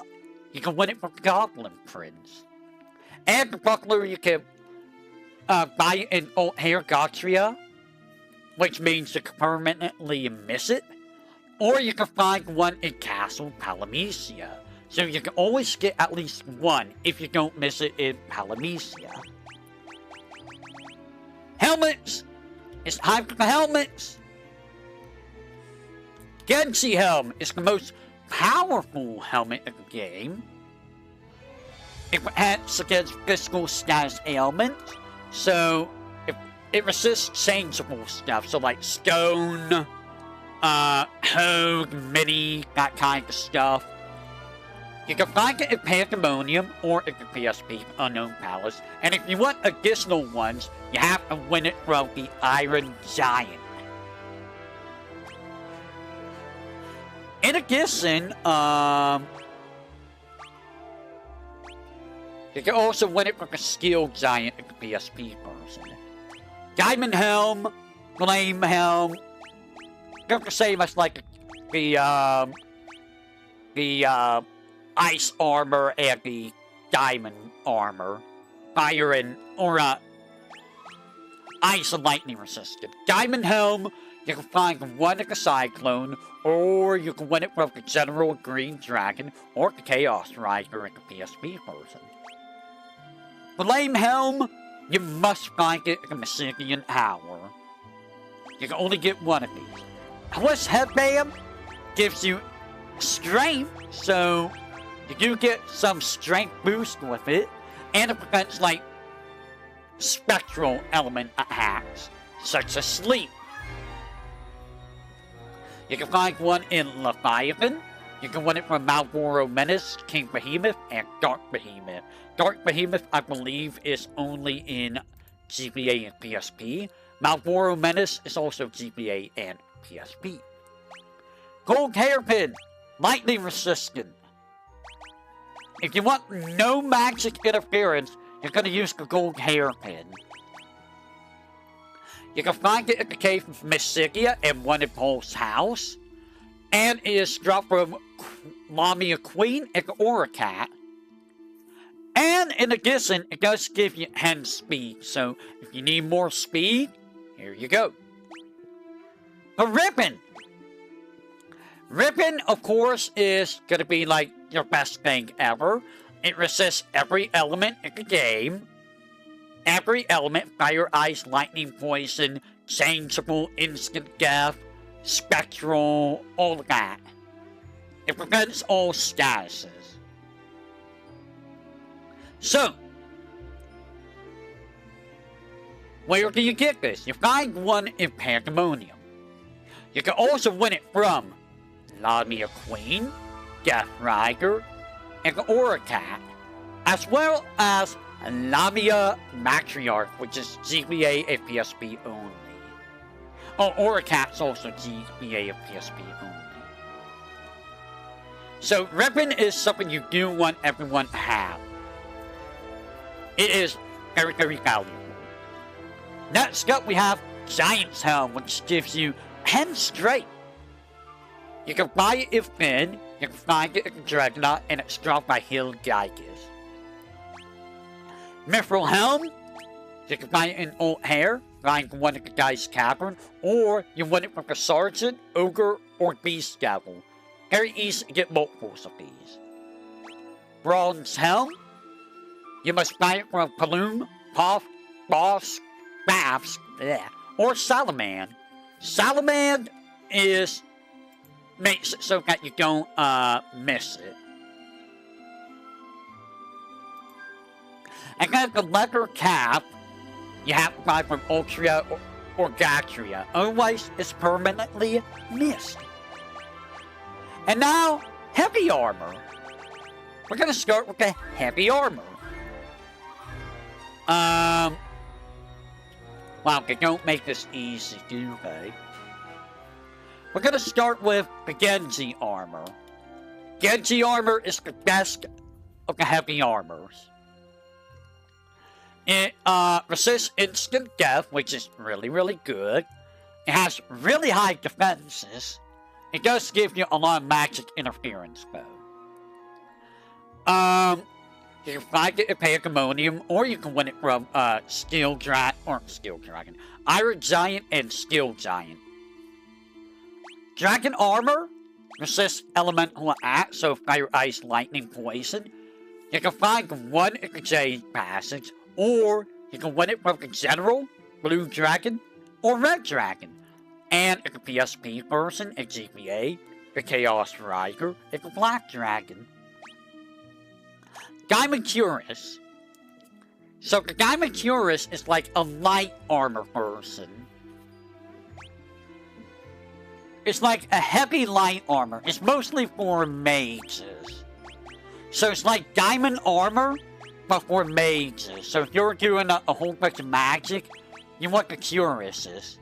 you can win it from Goblin Prince. And the Buckler, you can buy it in Old Hair Gotria, which means you can permanently miss it. Or you can find one in Castle Palamecia. So you can always get at least 1 if you don't miss it in Palamecia. Helmets! It's time for the helmets! Genji Helm is the most powerful helmet in the game. It protects against physical status ailments, so it resists changeable stuff, so like stone, Hogue, Mini, that kind of stuff. You can find it in Pandemonium or in the PSP Unknown Palace, and if you want additional ones, you have to win it from the Iron Giant. In addition, you can also win it from the Steel Giant in the PSP version. Diamond Helm, Flame Helm, they're the same as like the Ice Armor and the Diamond Armor. Fire and, or Ice and Lightning resistant. Diamond Helm, you can find one in the Cyclone, or you can win it from the General Green Dragon, or the Chaos Rider in the PSP version. Flame Helm, you must find it in the Mysidian Power. You can only get 1 of these. Twist Headband gives you strength, so you do get some strength boost with it, and it prevents, like, spectral element attacks, such as sleep. You can find one in Leviathan, You can win it from Malboro Menace, King Behemoth, and Dark Behemoth. Dark Behemoth, I believe, is only in GBA and PSP. Malboro Menace is also GBA and PSP. Gold Hairpin, lightning resistant. If you want no magic interference, you're going to use the gold hairpin. You can find it at the cave of Mysticia and one in Paul's house. And it is dropped from Lamia Queen and the Aura Cat. And in addition, it does give you hand speed. So if you need more speed, here you go. The Ribbon. Ribbon, of course, is going to be like your best thing ever. It resists every element in the game. Every element, fire, ice, lightning, poison, changeable, instant death, spectral, all of that. It prevents all statuses. So, where do you get this? You find one in Pandemonium. You can also win it from Lamia Queen, Death Rider, and the Aura Cat, as well as Lamia Matriarch, which is GBA and PSP only. Oh, Aura Cat's also GBA and PSP only. So, Ribbon is something you do want everyone to have. It is very, very valuable. Next up, we have Giant's Helm, which gives you 10 straight. You can buy it if thin, you can find it at Dreadnought, and it's dropped by Hill Geiges. Mithril Helm, you can buy it in Old Hair, find one at the Guy's Cavern, or you win it from the Sergeant, Ogre, or Beast Devil. Very easy to get multiples of these. Bronze Helm, you must buy it from Paloom, Puff, Boss, Baths, or Salaman. Salaman makes it so that you don't miss it. And then the leather cap, you have to buy from Ultria or Gatria. Otherwise, it's permanently missed. And now, heavy armor. We're going to start with the heavy armor. Wow, they don't make this easy, do they? We're going to start with the Genji armor. Genji armor is the best of the heavy armors. It resists instant death, which is really, really good. It has really high defenses. It does give you a lot of magic interference, though. You can find it at Pandemonium, or you can win it from Iron Giant and Steel Giant. Dragon Armor resists elemental attacks, so fire, ice, lightning, poison. You can find one at the Jade Passage, or you can win it from the General, Blue Dragon, or Red Dragon. And at the PSP version at GBA, the Chaos Rider, and the Black Dragon. Gaimacuris. So the Gaimacuris is like a light armor person. It's like a heavy light armor. It's mostly for mages. So it's like diamond armor, but for mages. So if you're doing a whole bunch of magic, you want the Curises.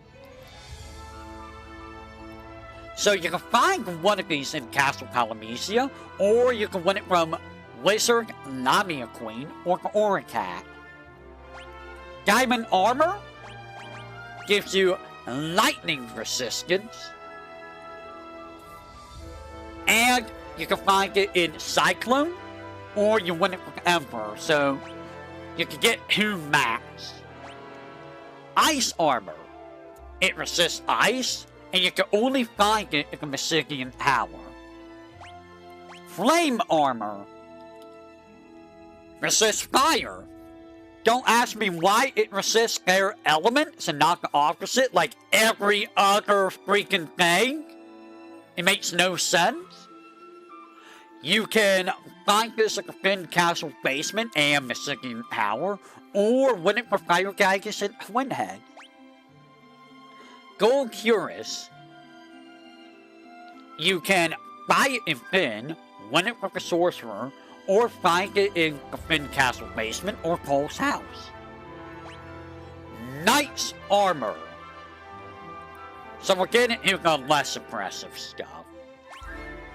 So you can find one of these in Castle Palamecia, or you can win it from Wizard, Lamia Queen, or the Aura Cat. Diamond Armor gives you lightning resistance. And you can find it in Cyclone, or you win it from Emperor, so you can get 2 max. Ice Armor. It resists ice, and you can only find it in the Mystician Tower. Flame Armor. Resists fire. Don't ask me why it resists their elements and not the opposite, like every other freaking thing. It makes no sense. You can find this at the Finn Castle basement and Mystician Tower, or win it for Fire Geiges and Twinhead. Gold Cuirass. You can buy it in Finn, win it with a sorcerer, or find it in the Finn Castle basement or Pole's house. Knight's armor. So we're getting into the less impressive stuff.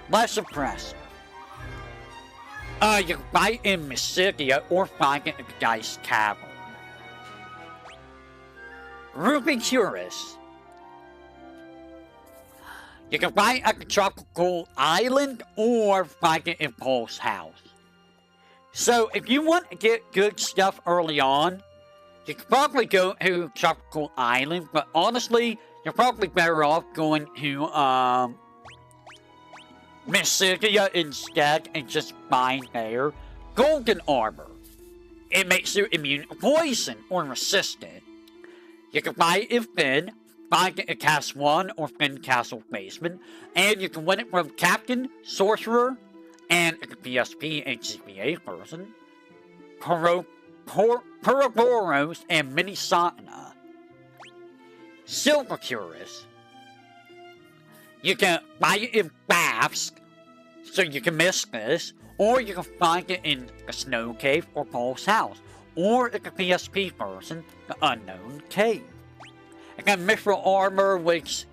Less impressive. You can buy it in Mysidia or find it in the Dice Cavern. Ruby Cuirass. You can buy it at the Tropical Island or find it in Pole's house. So if you want to get good stuff early on, you can probably go to Tropical Island, but honestly, you're probably better off going to Mysidia instead and just buying their golden armor. It makes you immune to poison or resistant. You can buy it in Finn, find it in Cast 1 or Finn Castle basement, and you can win it from Captain, Sorcerer, and the PSP and GBA person, Puraboros, and Mini Satana. Silver Cuirass. You can buy it in Baths, so you can miss this, or you can find it in the Snow Cave or Pole's house, or in the PSP version, the Unknown Cave. And then Mithril Armor, which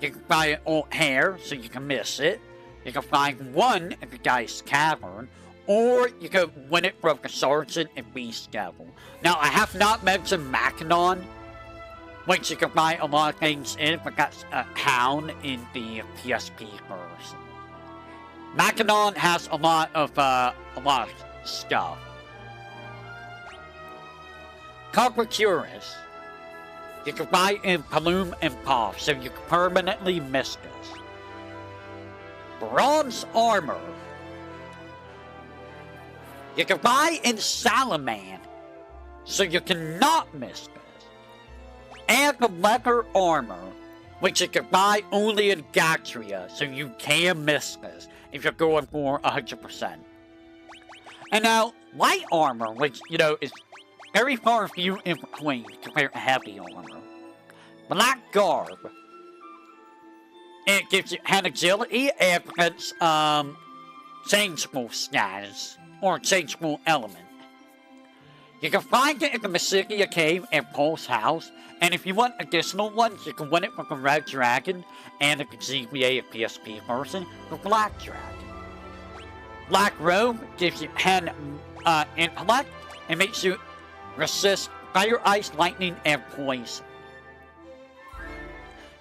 you can buy it old hair, so you can miss it. You can find one in the Dice Cavern, or you can win it from the Sergeant and Beast Devil. Now, I have not mentioned Machinon, which you can buy a lot of things in, but that's a Hound in the PSP version. Machinon has a lot of stuff. Copper Cuirass. You can buy in Palom and Puff, so you can permanently miss this. Bronze Armor. You can buy in Salaman, so you cannot miss this. And the Leather Armor, which you can buy only in Gatria, so you can miss this if you're going for 100%. And now, Light Armor, which, you know, is very far few in between compared to Heavy Armor. Black Garb. It gives you hand agility and prevents changeable status or changeable element. You can find it in the Mysidia Cave and Pole's house, and if you want additional ones, you can win it from the Red Dragon and the GBA and PSP version, the Black Dragon. Black Robe gives you hand intellect and makes you resist fire, ice, lightning, and poison.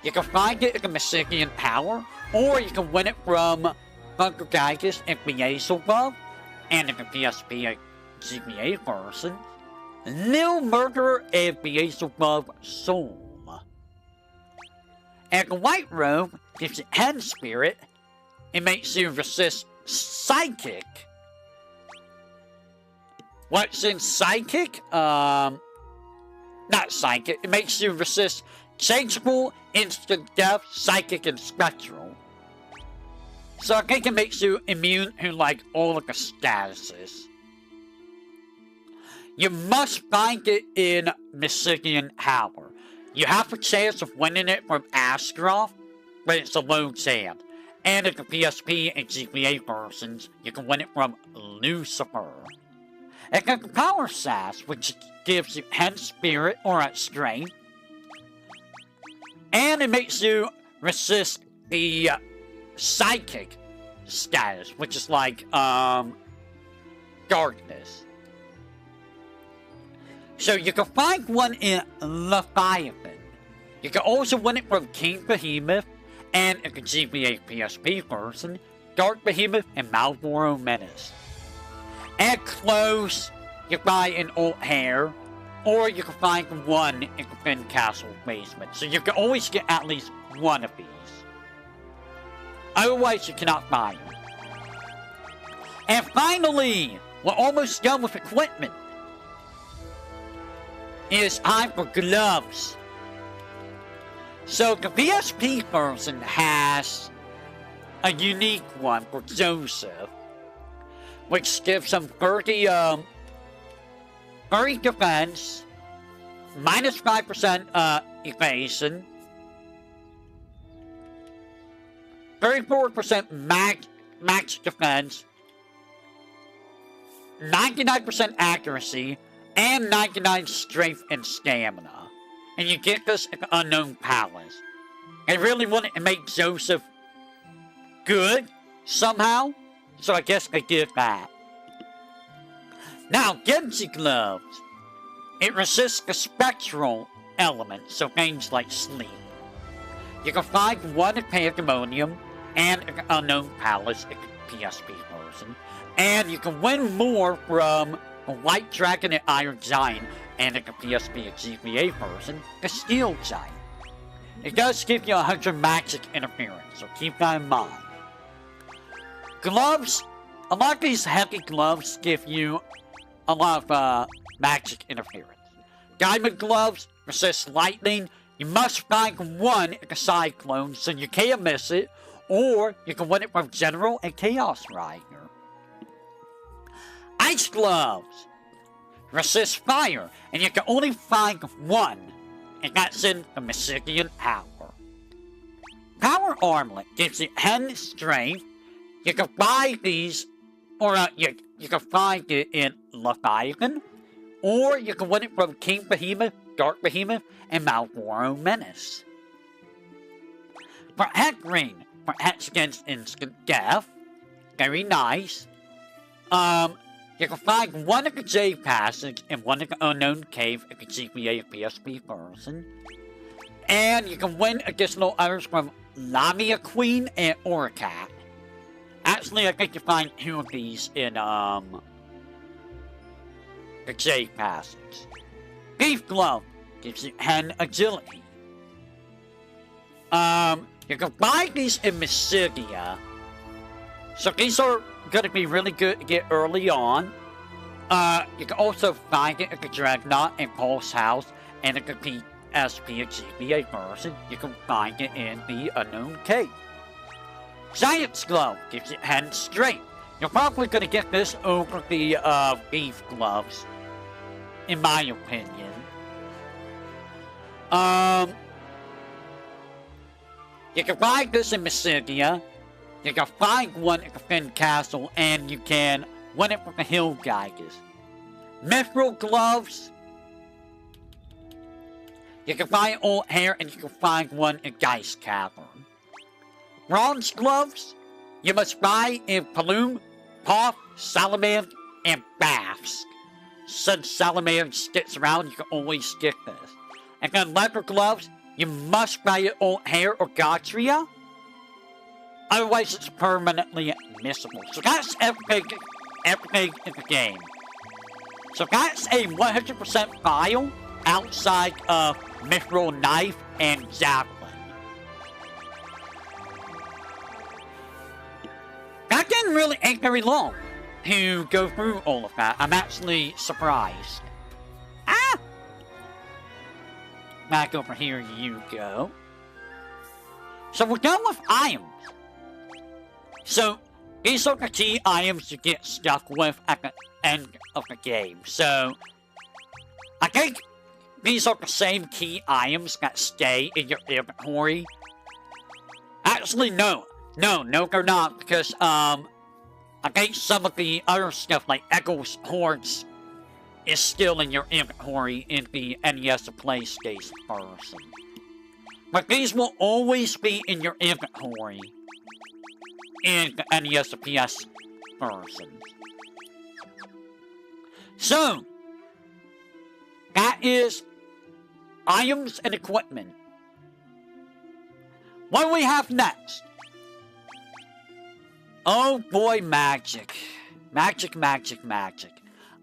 You can find it in the Mysidian Power, or you can win it from Bunker Gygus and Beelzebub, and in the PSP and GBA version, Lil Murderer and Beelzebub Soul. And the White Robe gives you Hand Spirit, it makes you resist Psychic. What's in Psychic? Not Psychic. It makes you resist Changeable, Instant Death, Psychic, and Spectral. So I think it makes you immune to, like, all of the statuses. You must find it in Mysidian Power. You have a chance of winning it from Astroth, but it's a low chance. And in the PSP and GBA versions, you can win it from Lucifer. And then the Power Sash, which gives you Hand Spirit or Strength. And it makes you resist the Psychic status, which is like, Darkness. So you can find one in Leviathan. You can also win it from King Behemoth, and in the GBA PSP version, Dark Behemoth and Malboro Menace. And clothes, you buy in old hair, or you can find one in the Finn Castle basement. So you can always get at least one of these. Otherwise, you cannot buy them. And finally, we're almost done with equipment. It is time for gloves. So the PSP version has a unique one for Joseph, which gives him 30 defense, minus 5% evasion, 34% max defense, 99% accuracy, and 99 strength and stamina. And you get this at the Unknown Palace. I really wanted to make Joseph good somehow, so I guess I did that. Now, Genji Gloves. It resists the spectral elements, so things like sleep. You can find one at Pandemonium and at the Unknown Palace at the PSP version. And you can win more from the White Dragon and Iron Giant and at the PSP and GBA version, the Steel Giant. It does give you 100 magic interference, so keep that in mind. Gloves. A lot of these heavy gloves give you a lot of magic interference. Diamond Gloves resist lightning. You must find one at the Cyclone, so you can't miss it, or you can win it from General and Chaos Rider. Ice Gloves resist fire, and you can only find one, and that's in the Mysidian Hour. Power Armlet gives you 10 strength. You can buy these, or you can find it in Leviathan, or you can win it from King Behemoth, Dark Behemoth, and Malboro Menace. Protect Ring protects against instant death. Very nice. You can find one at the Jade Passage and one at the Unknown Cave at the GBA and PSP version. And you can win additional items from Lamia Queen and Oracat. Actually, I think you find 2 of these in, the Jade Passage. Beef Glove gives you 10 agility. You can buy these in Mysidia. So these are going to be really good to get early on. You can also find it at the Dreadnought and Pulse House and at the PSP and GBA version. You can find it in the Unknown Cave. Giant's Glove gives you 10 strength. You're probably going to get this over the Beef Gloves, in my opinion. You can find this in Mysidia. You can find one at the Finn Castle, and you can win it from the Hill Geigers. Mithril Gloves. You can find old hair, and you can find one in Geist Cavern. Bronze Gloves. You must buy in Paloom, Poth, Salamand, and Baths. Since Salamand sticks around, you can always skip this. And then Leather Gloves. You must buy it old hair or Gotria. Otherwise, it's permanently missable. So that's everything in the game. So that's a 100% file outside of Mithril Knife and Javelin. That didn't really take very long to go through all of that. I'm actually surprised. Ah! Back over here you go. So we're done with items. So, these are the key items you get stuck with at the end of the game. So, I think these are the same key items that stay in your inventory. Actually, no, they're not, because, I think some of the other stuff, like Echo's Horns, is still in your inventory in the NES or PlayStation version. But these will always be in your inventory in the NES or PS versions. So, that is items and equipment. What do we have next? Oh boy, magic. Magic.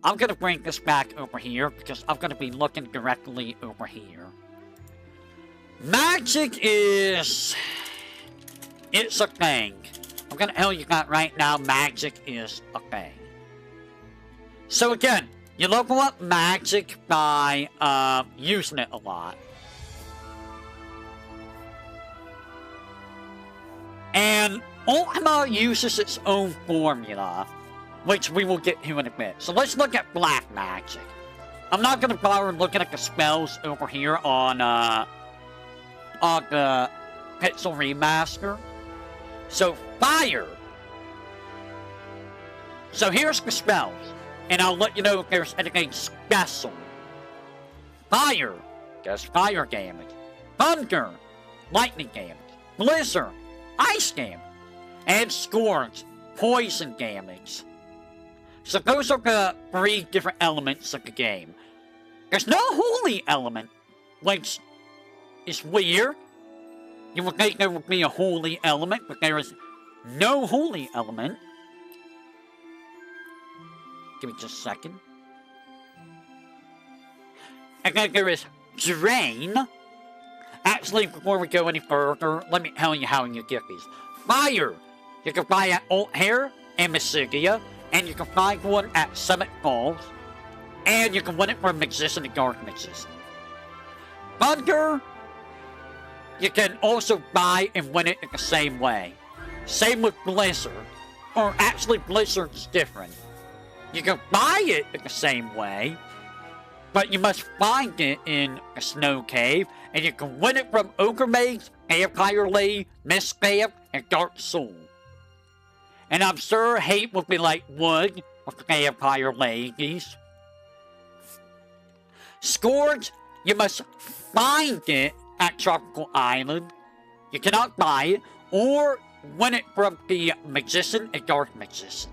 I'm gonna bring this back over here because I'm gonna be looking directly over here. Magic is... it's a thing. I'm gonna tell you that right now, magic is a thing. So again, you level up magic by using it a lot. And Ultima uses its own formula, which we will get to in a bit. So let's look at black magic. I'm not gonna bother looking at the spells over here on the Pixel Remaster. So, fire. So here's the spells, and I'll let you know if there's anything special. Fire does fire damage. Thunder, lightning damage. Blizzard, ice damage. And Scourge, poison damage. So those are the 3 different elements of the game. There's no holy element, which is weird. You would think there would be a holy element, but there is no holy element. Give me just a second. And then there is Drain. Actually, before we go any further, let me tell you how you get these. Fire! You can buy at Old Hair and Mysigia, and you can find one at Summit Falls, and you can win it from Magician and Dark Magician. Thunder! You can also buy and win it in the same way. Same with Blizzard. Or actually, Blizzard's different. You can buy it in the same way, but you must find it in a snow cave, and you can win it from Ogre Mage, Vampire Lee, Mistcamp, and Dark Soul. And I'm sure Hate will be like wood with the Vampire Ladies. Scourge, you must find it at Tropical Island. You cannot buy it, or win it from the Magician and Dark Magician.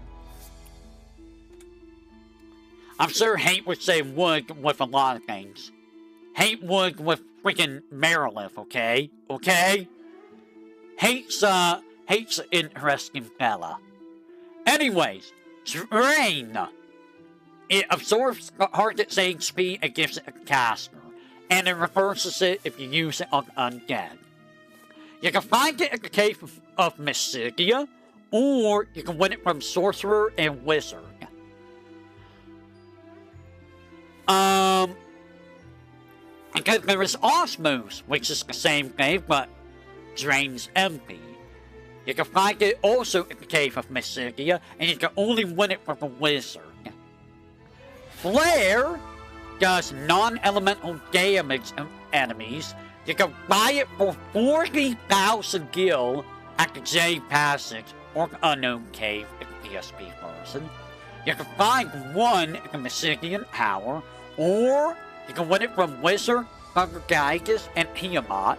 I'm sure Hate would say wood with a lot of things. Hate wood with freaking Merilith, okay? Okay? Hate's an interesting fella. Anyways, Drain. It absorbs the target's HP and gives it a caster, and it reverses it if you use it on undead. You can find it in the Cave of Mysigia, or you can win it from Sorcerer and Wizard. And then there is Osmos, which is the same cave, but drains empty. You can find it also in the Cave of Mysigia, and you can only win it from a wizard. Flare does non-elemental damage to enemies. You can buy it for 40,000 gil at the J Passage or the Unknown Cave in the PSP version. You can find one in the Mysigian Tower, or you can win it from Wizard, Thundergaigus, and Tiamat.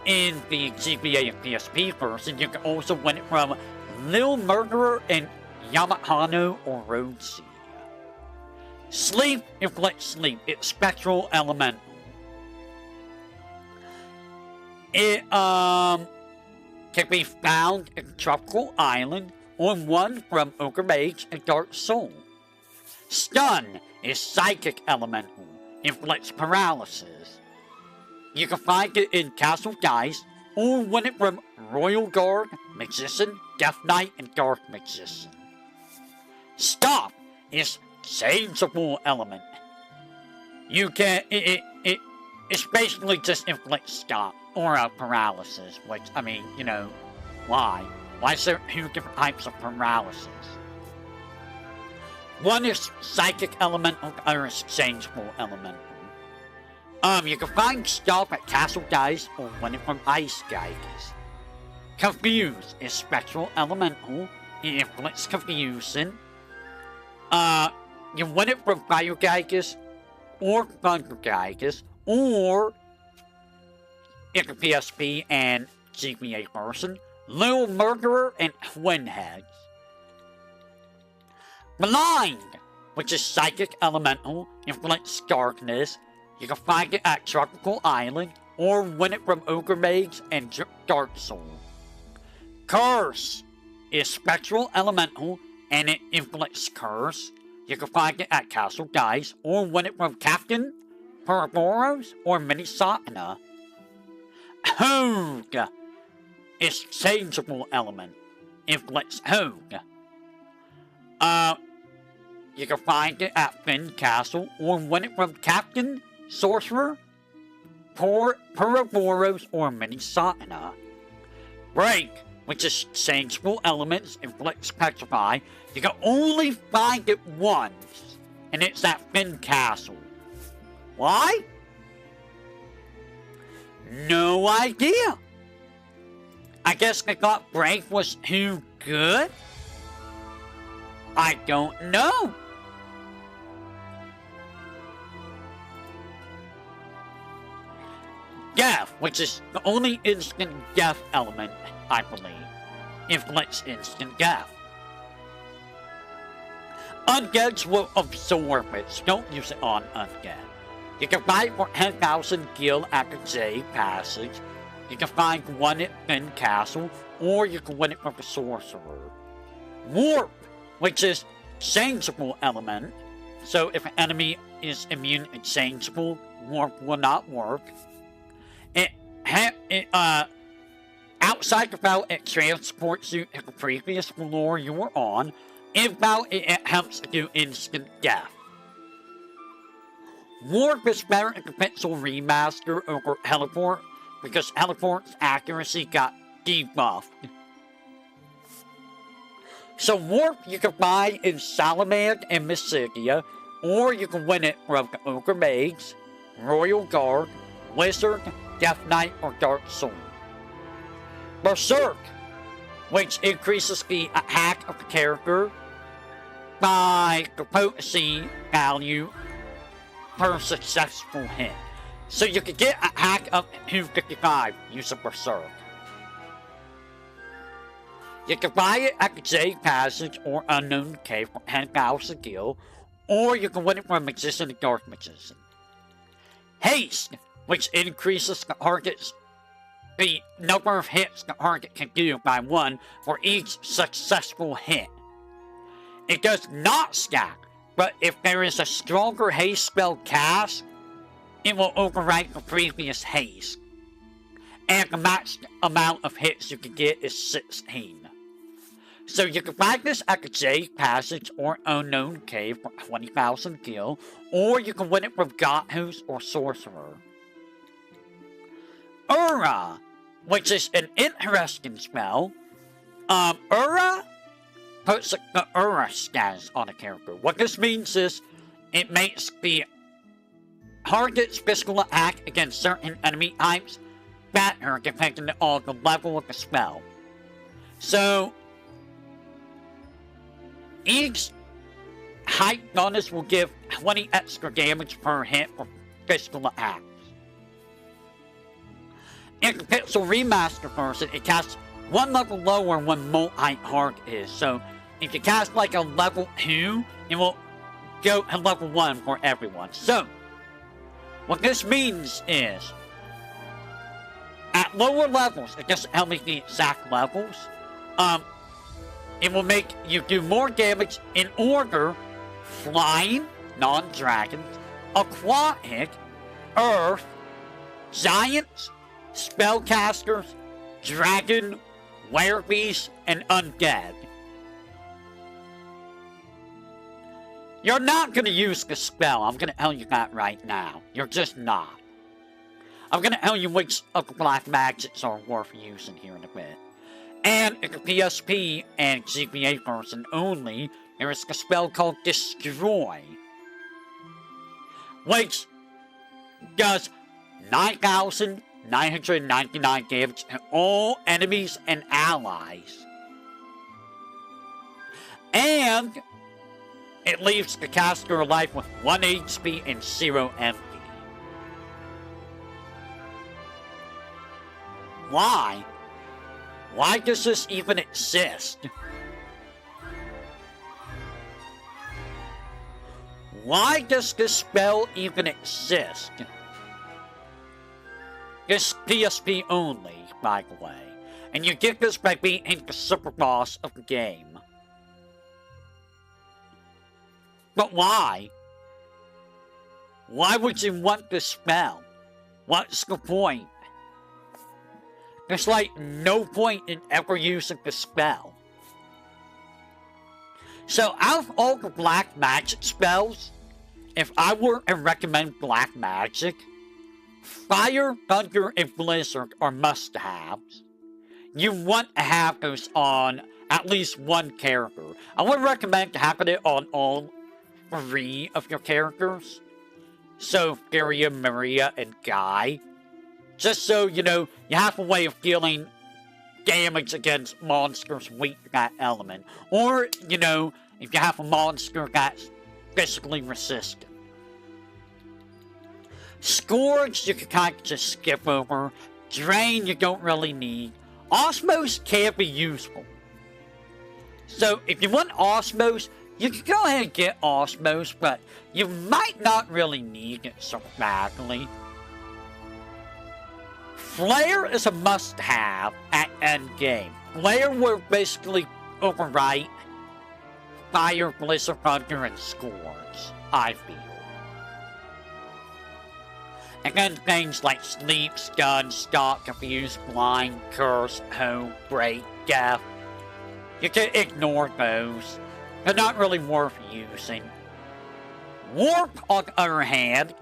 In the GBA and PSP version, you can also win it from Lil Murderer and Yamahano or Roadseed. Sleep inflicts sleep. It's spectral elemental. It can be found in Tropical Island or one from Ogre Mage and Dark Soul. Stun is psychic elemental. Inflicts paralysis. You can find it in Castle Dice or win it from Royal Guard, Magician, Death Knight, and Dark Magician. Stop is changeable element. You can it's basically just inflict stop or a paralysis, which I mean, you know, why? Why is there 2 different types of paralysis? One is psychic elemental, the other is changeable elemental. You can find stuff at Castle Dice or win it from Ice Geiges. Confuse is spectral elemental. It inflicts confusion. You win it from Fire Geiges or Thunder Geiges, or in the PSP and GBA version, Lil Murderer and Twin Heads. Blind, which is psychic elemental, inflicts darkness. You can find it at Tropical Island, or win it from Ogre Mage and Dark Soul. Curse is spectral elemental, and it inflicts curse. You can find it at Castle Dice, or win it from Captain, Perboros, or Minisatana. Hogue is changeable element. Inflicts Hogue. You can find it at Finn Castle, or win it from Captain, Sorcerer, Perboros, or Minisatana. Break, which is changeable elements, inflicts Petrify. You can only find it once, and it's at Finn Castle. Why? No idea. I guess they thought Brave was too good? I don't know. Death, which is the only instant death element, I believe, inflicts instant death. Undeads will absorb it, so don't use it on undead. You can find for 10,000 gil at the J Passage. You can find one at Finn Castle, or you can win it from the Sorcerer. Warp, which is changeable element. So if an enemy is immune and changeable, Warp will not work. Outside the battle, it transports you to the previous floor you were on. In battle, it helps to do instant death. Warp is better in the Pixel Remaster over Teleport, because Teleport's accuracy got debuffed. So Warp you can buy in Salamand and Mysidia, or you can win it from the Ogre Mage, Royal Guard, Wizard, Death Knight, or Dark Soul. Berserk, which increases the attack of the character by the potency value per successful hit. So you can get a hack up to 255 using Berserk. You can buy it at the J Passage or Unknown Cave for 10,000 gil, or you can win it from Magician and Dark Magician. Haste, which increases the number of hits the target can do by 1 for each successful hit. It does not stack, but if there is a stronger haste spell cast, it will overwrite the previous haste. And the max amount of hits you can get is 16. So you can find this at the J Passage or Unknown Cave for 20,000 gil, or you can win it from Godhost or Sorcerer. Ura, which is an interesting spell. Ura puts the Ura stance on a character. What this means is it makes the target's physical attack against certain enemy types better depending on the level of the spell. So each height bonus will give 20 extra damage per hit for physical attacks. In the Pixel Remaster version, it casts 1 level lower when multi-hard is. So if you cast like a level 2, it will go to level 1 for everyone. So what this means is, at lower levels, it doesn't tell me the exact levels, it will make you do more damage in order: flying, non-dragons, aquatic, earth, giants, spellcasters, dragon, werebeast, and undead. You're not going to use the spell. I'm going to tell you that right now. You're just not. I'm going to tell you which of the black magics are worth using here in a bit. And in the PSP and GBA version only, there is a spell called Destroy, which does 9,999 damage to all enemies and allies. And it leaves the caster alive with 1 HP and 0 MP. Why? Why does this even exist? Why does this spell even exist? This PSP only, by the way. And you get this by beating the super boss of the game. But why? Why would you want this spell? What's the point? There's like no point in ever using the spell. So out of all the black magic spells, if I were to recommend black magic, Fire, Thunder, and Blizzard are must-haves. You want to have those on at least one character. I would recommend having it on all 3 of your characters. So, Furia, Maria, and Guy. Just so, you know, you have a way of dealing damage against monsters weak to that element. Or, you know, if you have a monster that's physically resistant. Scourge, you can kind of just skip over. Drain, you don't really need. Osmos can be useful. So, if you want Osmos, you can go ahead and get Osmos, but you might not really need it so badly. Flare is a must-have at endgame. Flare will basically overwrite Fire, Blizzard, Thunder, and Scourge, I feel. And then things like Sleep, Stun, Stalk, Confuse, Blind, Curse, Hold, Break, Death. You can ignore those. They're not really worth using. Warp, on the other hand,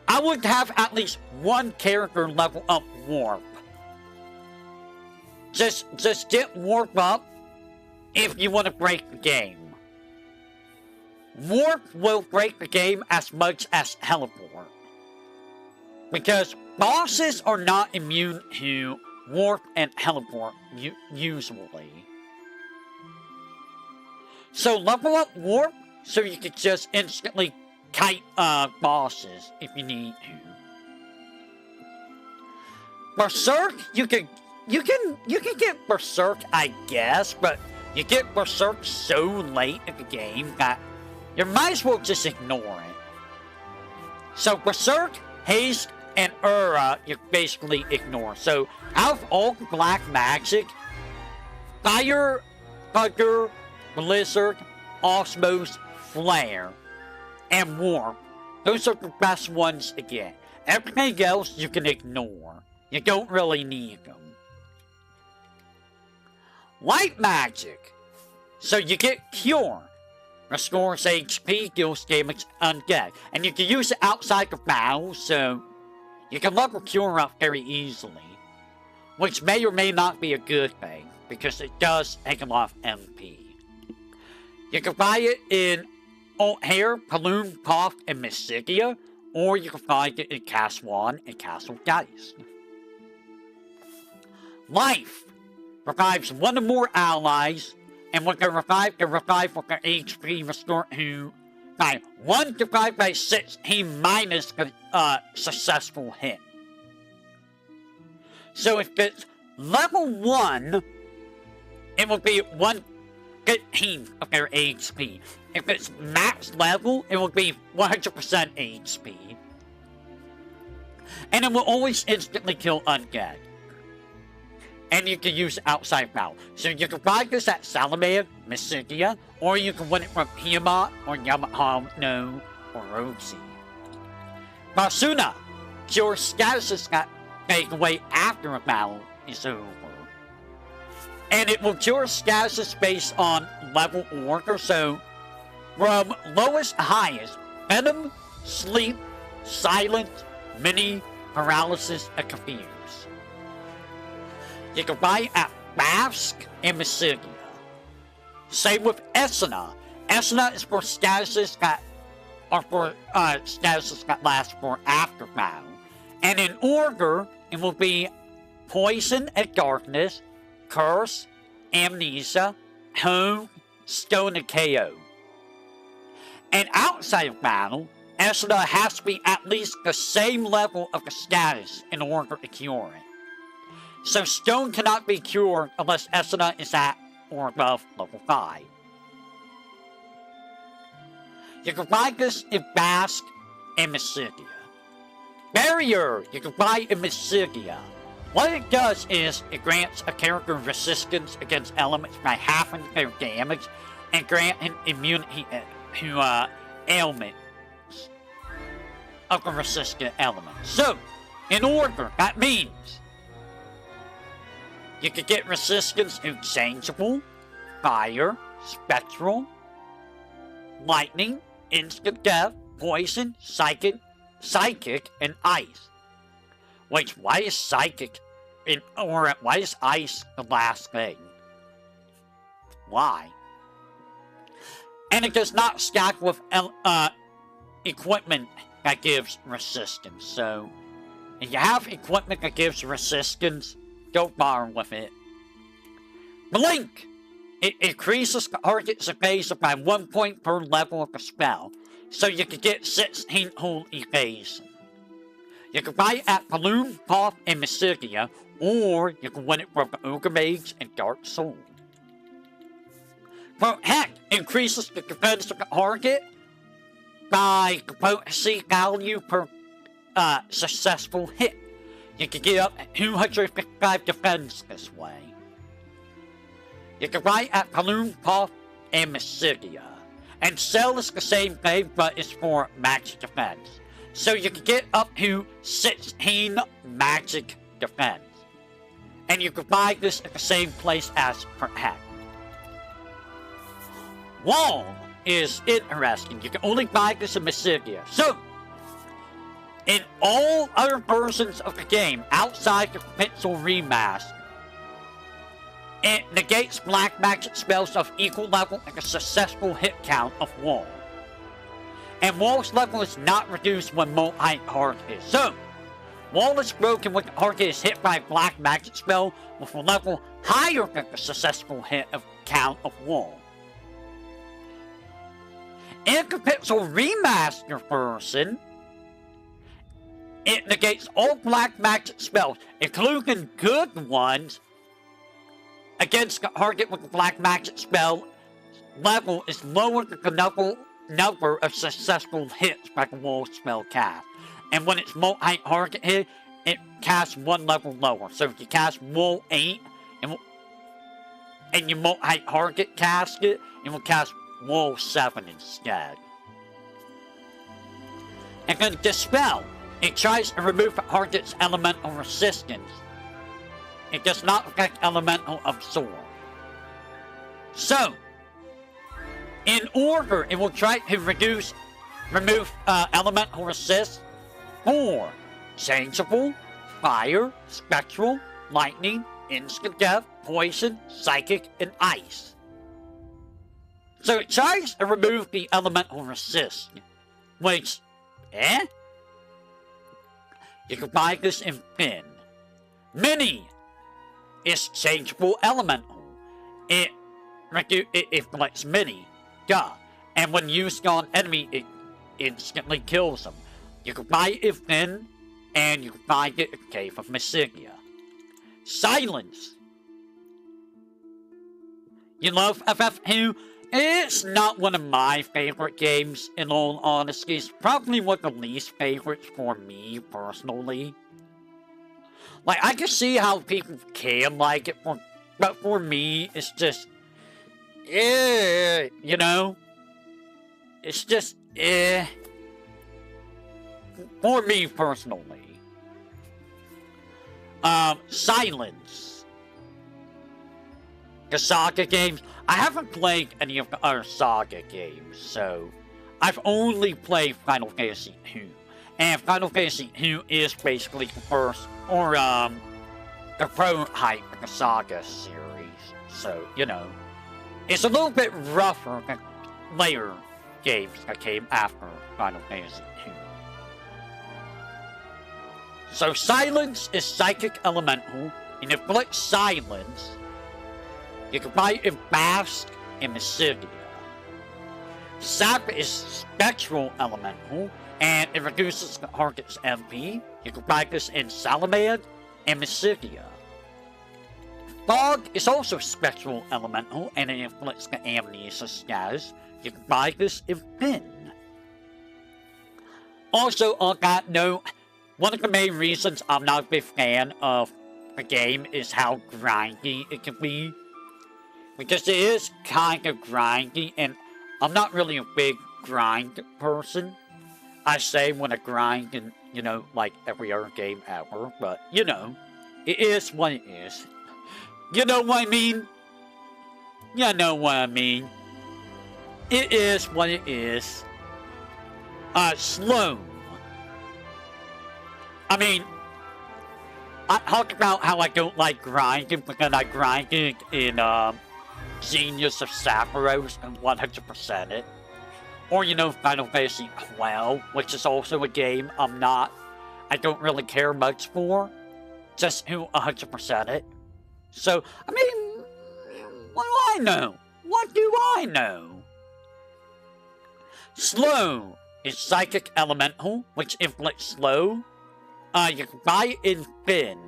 I would have at least one character level up Warp. Just get Warp up if you want to break the game. Warp will break the game as much as Teleport. Because bosses are not immune to Warp and Teleport usually. So level up Warp so you can just instantly kite bosses if you need to. Berserk, you can get Berserk, I guess, but you get Berserk so late in the game that you might as well just ignore it. So Berserk, Haste, and Aura, you basically ignore. So out of all black magic, Fire, Thunder, Blizzard, Osmos, Flare, and Warp, those are the best ones to get. Everything else you can ignore. You don't really need them. Light magic. So you get Cure. Restores HP, deals damage undead. And you can use it outside of battle, so you can level Cure up very easily. Which may or may not be a good thing, because it does take a lot of MP. You can buy it in Hair, Paloon, Puff, and Mystigia, or you can find it in Castle 1 and Castle Dice. Life revives one or more allies, and when they revive with their HP restored to 1 divided by 16 minus the successful hit. So if it's level 1, it will be 1/15 of their HP. If it's max level, it will be 100% HP. And it will always instantly kill undead. And you can use it outside battle. So you can buy this at Salamea, Mystigia, or you can win it from Tiamat, or Yamaha, or Roxy. Basuna, your status got taken away after a battle is over. And it will cure status based on level order, so from lowest to highest, Venom, Sleep, Silent, Mini, Paralysis, and Confuse. You can buy it at Mask and Mystigia. Same with Esena. Esena is for statuses that are for statuses that last for after battle. And in order, it will be Poison and Darkness, Curse, Amnesia, Home, Stone, and KO. And outside of battle, Esena has to be at least the same level of the status in order to cure it. So Stone cannot be cured unless Esena is at or above level 5. You can buy this in Mask and Mystigia. Barrier, you can buy in Mystigia. What it does is, it grants a character resistance against elements by halving their damage, and granting immunity to ailments of the resistant element. So, in order, that means you can get resistance to Changeable, Fire, Spectral, Lightning, Instant Death, Poison, Psychic, and Ice. Which, why is Psychic, why is Ice the last thing? Why? And it does not stack with equipment that gives resistance. So, if you have equipment that gives resistance, Go far with it. Blink! It increases the target's evasion by 1 point per level of the spell, so you can get 16 whole evasion. You can buy it at Balloon, Pop, and Mystigia, or you can win it from the Ogre Mage and Dark Soul. Protect increases the defense of the target by the potency value per successful hit. You can get up 255 defense this way. You can buy it at Balloon, Pop, and Mystigia. And sell is the same thing, but it's for magic defense. So you can get up to 16 magic defense. And you can buy this at the same place as Protect. Wall is interesting. You can only buy this in Mystigia. So, in all other versions of the game, outside the Pixel Remaster, it negates black magic spells of equal level and a successful hit count of Wall. And Wall's level is not reduced when multi-target is. So, Wall is broken when the target is hit by a black magic spell with a level higher than the successful hit of count of Wall. In the Pixel Remaster version, it negates all black magic spells, including good ones, against the target with the black magic spell level is lower than the number of successful hits by the Wall spell cast. And when it's multi-target hit, it casts 1 level lower. So if you cast Wall 8 and you multi-target cast it, it will cast Wall 7 instead. And then Dispel. It tries to remove the target's elemental resistance. It does not affect elemental absorb. So, in order, it will try to remove elemental resist for changeable, fire, spectral, lightning, instant death, poison, psychic, and ice. So it tries to remove the elemental resist, which, you can buy this in Finn. Mini is changeable elemental. It collects mini, and when used on enemy, it instantly kills them. You can buy it in Finn, and you can find it in Cave of Mystigia. Silence. You love FF2? It's not one of my favorite games, in all honesty. It's probably one of the least favorites for me, personally. Like, I can see how people can like it, but for me, it's just... you know? It's just... For me, personally. Silence. The Saga games... I haven't played any of the other Saga games, so... I've only played Final Fantasy II. And Final Fantasy II is basically the first, or, the prototype of the Saga series. So, you know, it's a little bit rougher than later games that came after Final Fantasy II. So, Silence is Psychic Elemental, and if you click Silence, you can buy it in Basque and Mystigia. Sap is Spectral Elemental, and it reduces the target's MP. You can buy this in Salamand and Mystigia. Fog is also Spectral Elemental, and it inflicts the Amnesia status. You can buy this in Finn. Also, on that note, one of the main reasons I'm not a big fan of the game is how grindy it can be. Because it is kind of grindy, and I'm not really a big grind person. I say when I grind in, you know, like every other game ever, but, you know, it is what it is. You know what I mean? You know what I mean. It is what it is. Slow. I mean, I talk about how I don't like grinding because I grinded in, Genius of Sapphires and 100% it. Or, you know, Final Fantasy 12, which is also a game I don't really care much for. just who 100% it. So, I mean, what do I know? What do I know? Slow is Psychic Elemental, which inflicts slow. You can buy it in Fin.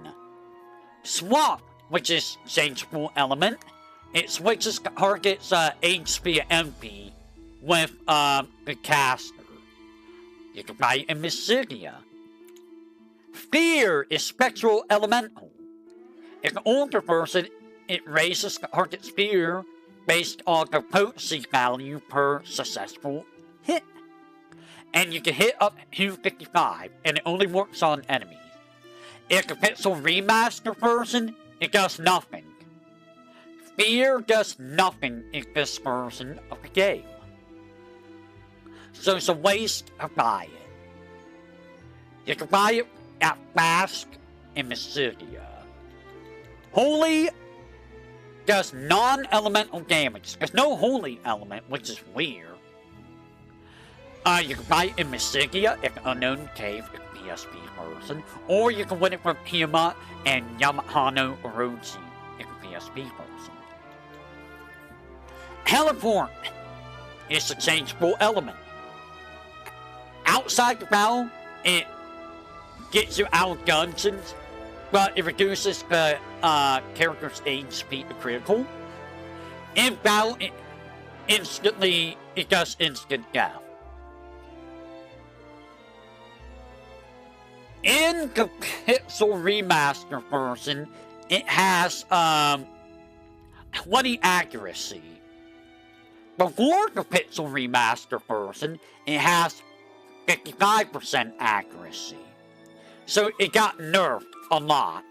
Swap, which is Changeable Element. It switches target's HP and MP with the caster. You can buy it in Mysidia. Fear is Spectral Elemental. If an older person, it raises the target's fear based on the potency value per successful hit. And you can hit up to 55, and it only works on enemies. If the Pixel Remaster version, it does nothing. Fear does nothing in this version of the game. So it's a waste to buy it. You can buy it at Flask in Mysidia. Holy does non-elemental damage. There's no holy element, which is weird. You can buy it in Mysidia, if Unknown Cave, if PSP version, or you can win it from Tiamat and Yamahano Orochi, if PSP version. Teleport is a changeable element. Outside the battle, it gets you out of dungeons, but it reduces the character's HP to critical. In battle, it does instant death. In the Pixel Remaster version, it has 20 accuracy. Before the Pixel Remaster version, it has 55% accuracy. So it got nerfed a lot.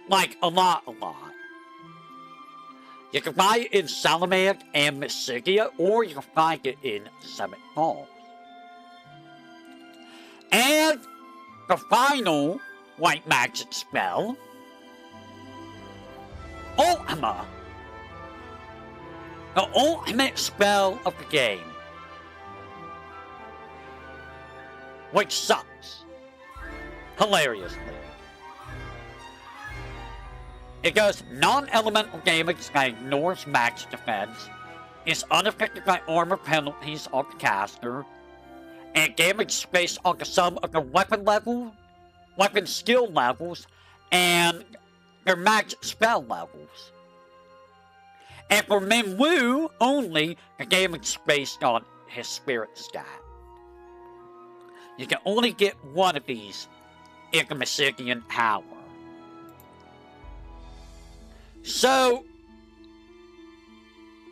Like, a lot. You can buy it in Salamanca and Mysidia, or you can find it in Summit Falls. And the final white magic spell, Ultima. The ultimate spell of the game. Which sucks. Hilariously. It does non-elemental damage that ignores max defense, is unaffected by armor penalties on the caster, and damage based on the sum of the weapon skill levels, and their magic spell levels. And for Minwu only, the damage is based on his spirit stat. You can only get one of these in the Mysidian Tower. So,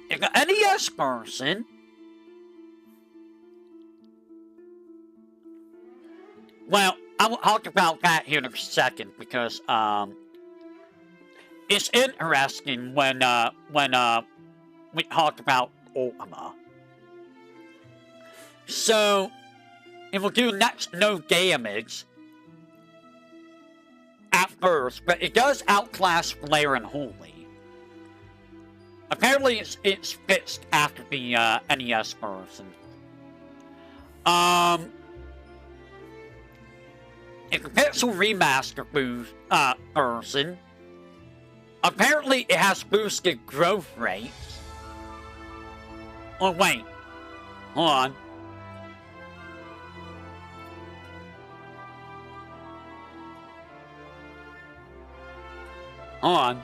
in the NES version, well, I will talk about that here in a second because it's interesting when we talk about Ultima. So, it will do next no damage at first, but it does outclass Flare and Holy. Apparently, it's fixed after the NES version. In the Pixel Remaster version, apparently it has boosted growth rates. Oh wait, hold on. Hold on.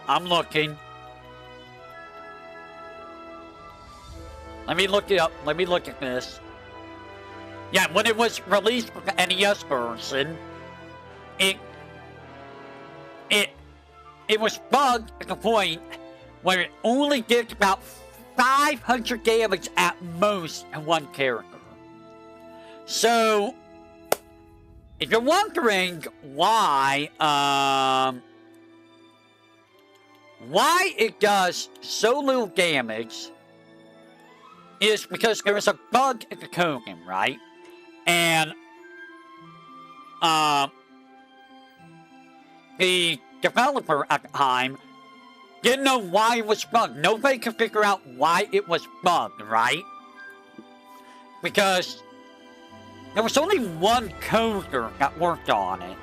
I'm looking. Let me look it up. Let me look at this. Yeah, when it was released for the NES version, it was bugged at the point where it only did about 500 damage at most to one character. So, if you're wondering why it does so little damage, is because there is a bug in the token, right? And the developer at the time didn't know why it was bugged. Nobody could figure out why it was bugged, right? Because there was only one coder that worked on it.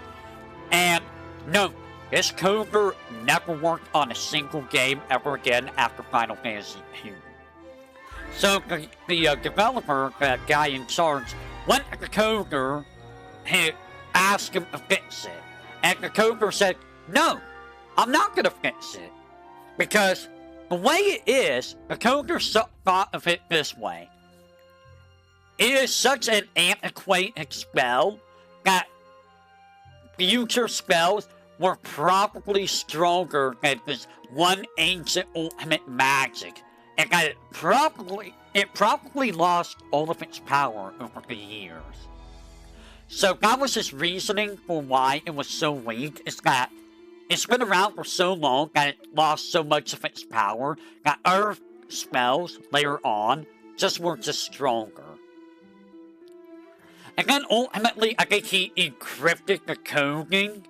And no, this coder never worked on a single game ever again after Final Fantasy II. So the developer, the guy in charge, went to the coder and asked him to fix it. And the coder said, no, I'm not going to fix it. Because the way it is, the coder thought of it this way. It is such an antiquated spell that future spells were probably stronger than this one ancient ultimate magic. And that it probably lost all of its power over the years. So that was his reasoning for why it was so weak, is that it's been around for so long that it lost so much of its power that other spells later on just were just stronger. And then ultimately, I think he encrypted the coding.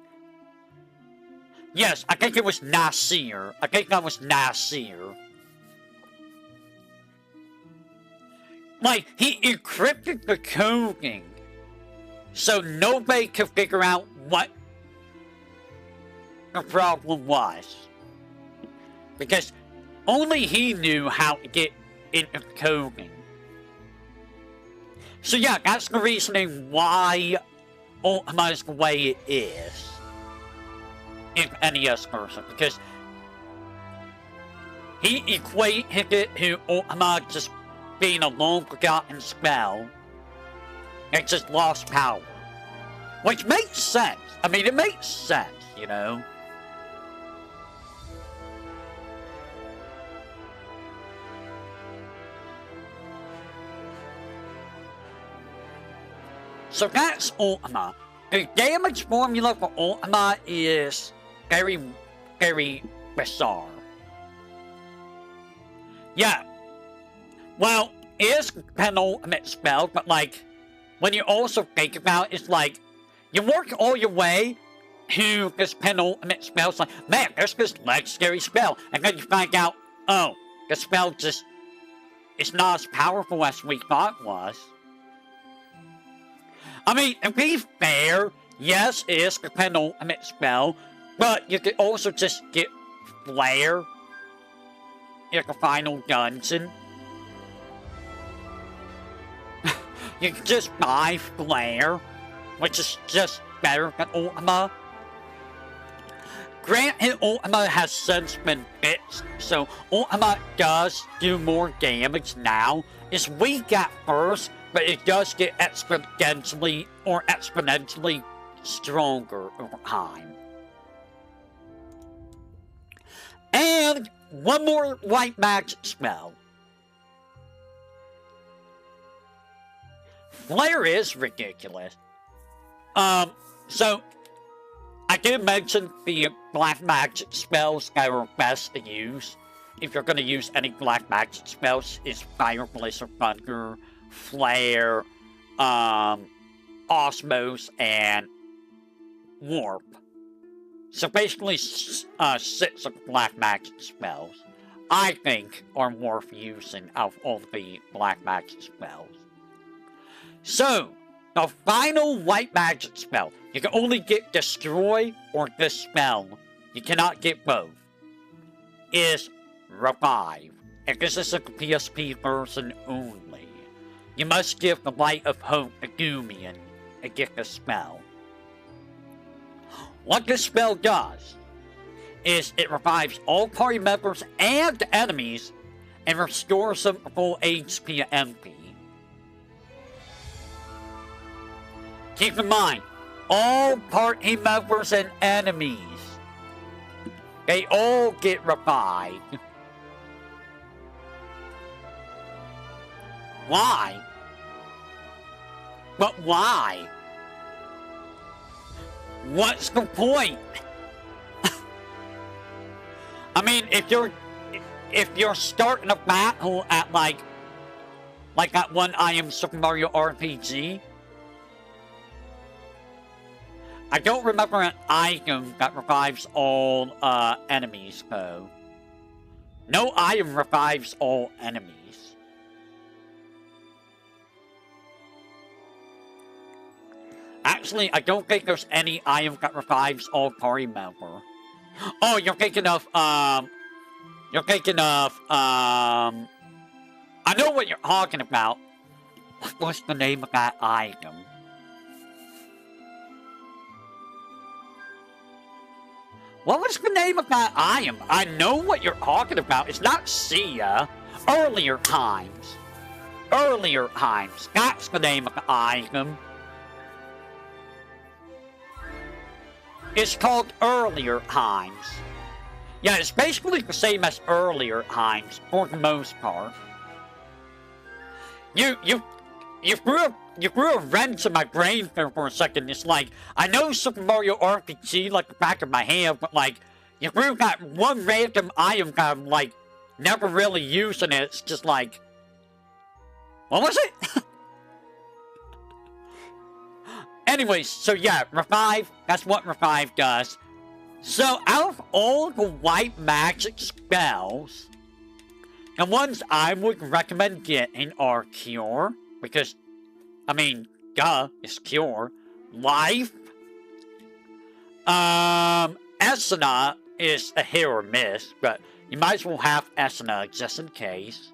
Yes, I think it was Nasir. I think that was Nasir. Like, he encrypted the coding so nobody could figure out what the problem was. Because only he knew how to get into coding. So yeah, that's the reasoning why Ultima is the way it is in NES version. Because he equated it to Ultima just being a long-forgotten spell. It just lost power. Which makes sense. I mean, it makes sense, you know? So that's Ultima. The damage formula for Ultima is very, very bizarre. Yeah. Well, it is a penultimate spell, but like, when you also think about it, it's like, you work all your way to this penultimate spell. It's like, man, there's this legendary spell. And then you find out, oh, the spell just, it's not as powerful as we thought it was. I mean, to be fair, yes, it is the penultimate spell, but you could also just get Flare in the final dungeon. You can just buy Flare, which is just better than Ultima. Granted, Ultima has since been fixed, so Ultima does do more damage now. It's weak at first, but it does get exponentially stronger over time. And one more white magic spell. Flare is ridiculous. So I did mention the black magic spells that are best to use. If you're going to use any black magic spells, it's Fire, Blizzard, Thunder, Flare, Osmos, and Warp. So basically, 6 of the black magic spells, I think, are worth using out of all the black magic spells. So, the final white magic spell, you can only get Destroy or Dispel. You cannot get both. Is Revive. And this is a PSP version only. You must give the Light of Hope to Gumian to get the spell. What this spell does is it revives all party members and enemies and restores them full HP and MP. Keep in mind, all party members and enemies, they all get revived. Why? But why? What's the point? I mean, if you're starting a battle at like that one I Am Super Mario RPG, I don't remember an item that revives all enemies though. No item revives all enemies. Actually, I don't think there's any item that revives all party member. Oh, you're thinking of, I know what you're talking about. What's the name of that item? What was the name of that item? I know what you're talking about. It's not Sia. Earlier times. Earlier times. That's the name of the item. It's called Earlier Times. Yeah, it's basically the same as Earlier Times, for the most part. You threw a wrench in my brain there for a second. It's like, I know Super Mario RPG like the back of my hand, but like, you threw that one random item that I'm like, never really using it. It's just like, what was it? Anyways, so yeah, Revive, that's what Revive does. So, out of all the white magic spells, the ones I would recommend getting are Cure, because, I mean, duh, it's Cure. Life. Esuna is a hit or miss, but you might as well have Esuna just in case.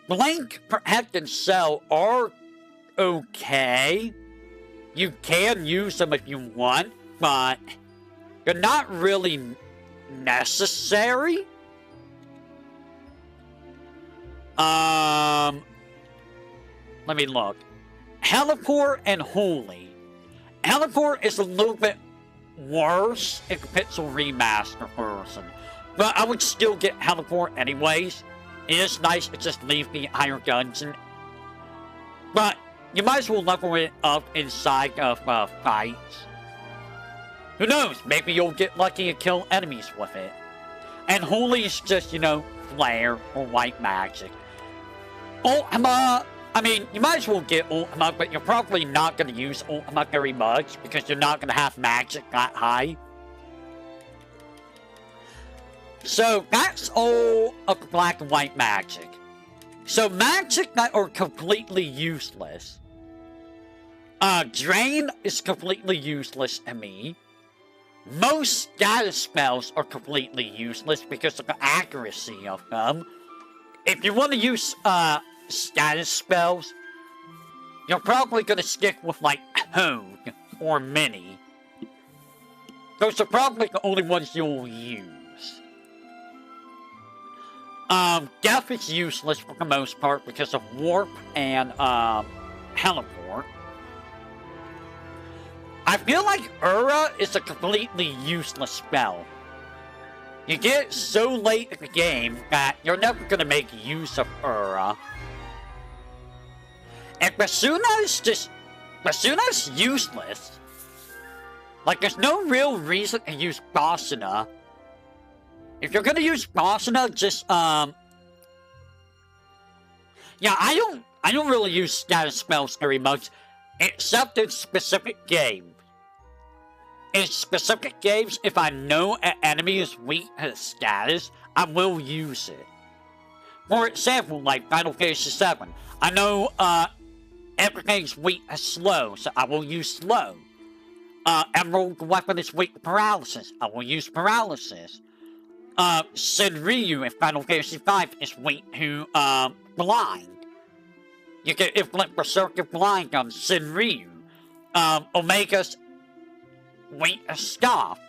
Blink, Protect, and Sell are okay. You can use them if you want, but they're not really necessary. Let me look. Teleport and Holy. Teleport is a little bit worse if the Pixel Remaster version, but I would still get Teleport anyways. It is nice to just leave the higher dungeon. But you might as well level it up inside of fights. Who knows? Maybe you'll get lucky and kill enemies with it. And Holy is just, you know, flare or white magic. Ultima, I mean, you might as well get Ultima, but you're probably not going to use Ultima very much because you're not going to have magic that high. So, that's all of the black and white magic. So, magic that are completely useless. Drain is completely useless to me. Most status spells are completely useless because of the accuracy of them. If you want to use, status spells, you're probably going to stick with, like, Toad or Mini. Those are probably the only ones you'll use. Death is useless for the most part because of Warp and, Teleport. I feel like Ura is a completely useless spell. You get it so late in the game that you're never gonna make use of Ura. And Basuna is useless. Like, there's no real reason to use Basuna. If you're gonna use Basuna, just, yeah, I don't really use status spells very much, except in specific games. In specific games, if I know an enemy is weak to status, I will use it. For example, like Final Fantasy VII, I know, everything's weak to slow, so I will use slow. Emerald Weapon is weak to paralysis, I will use paralysis. Senryu in Final Fantasy V is weak to, blind. You can implement Berserker Blind on Senryu. Omega's weak to Staff.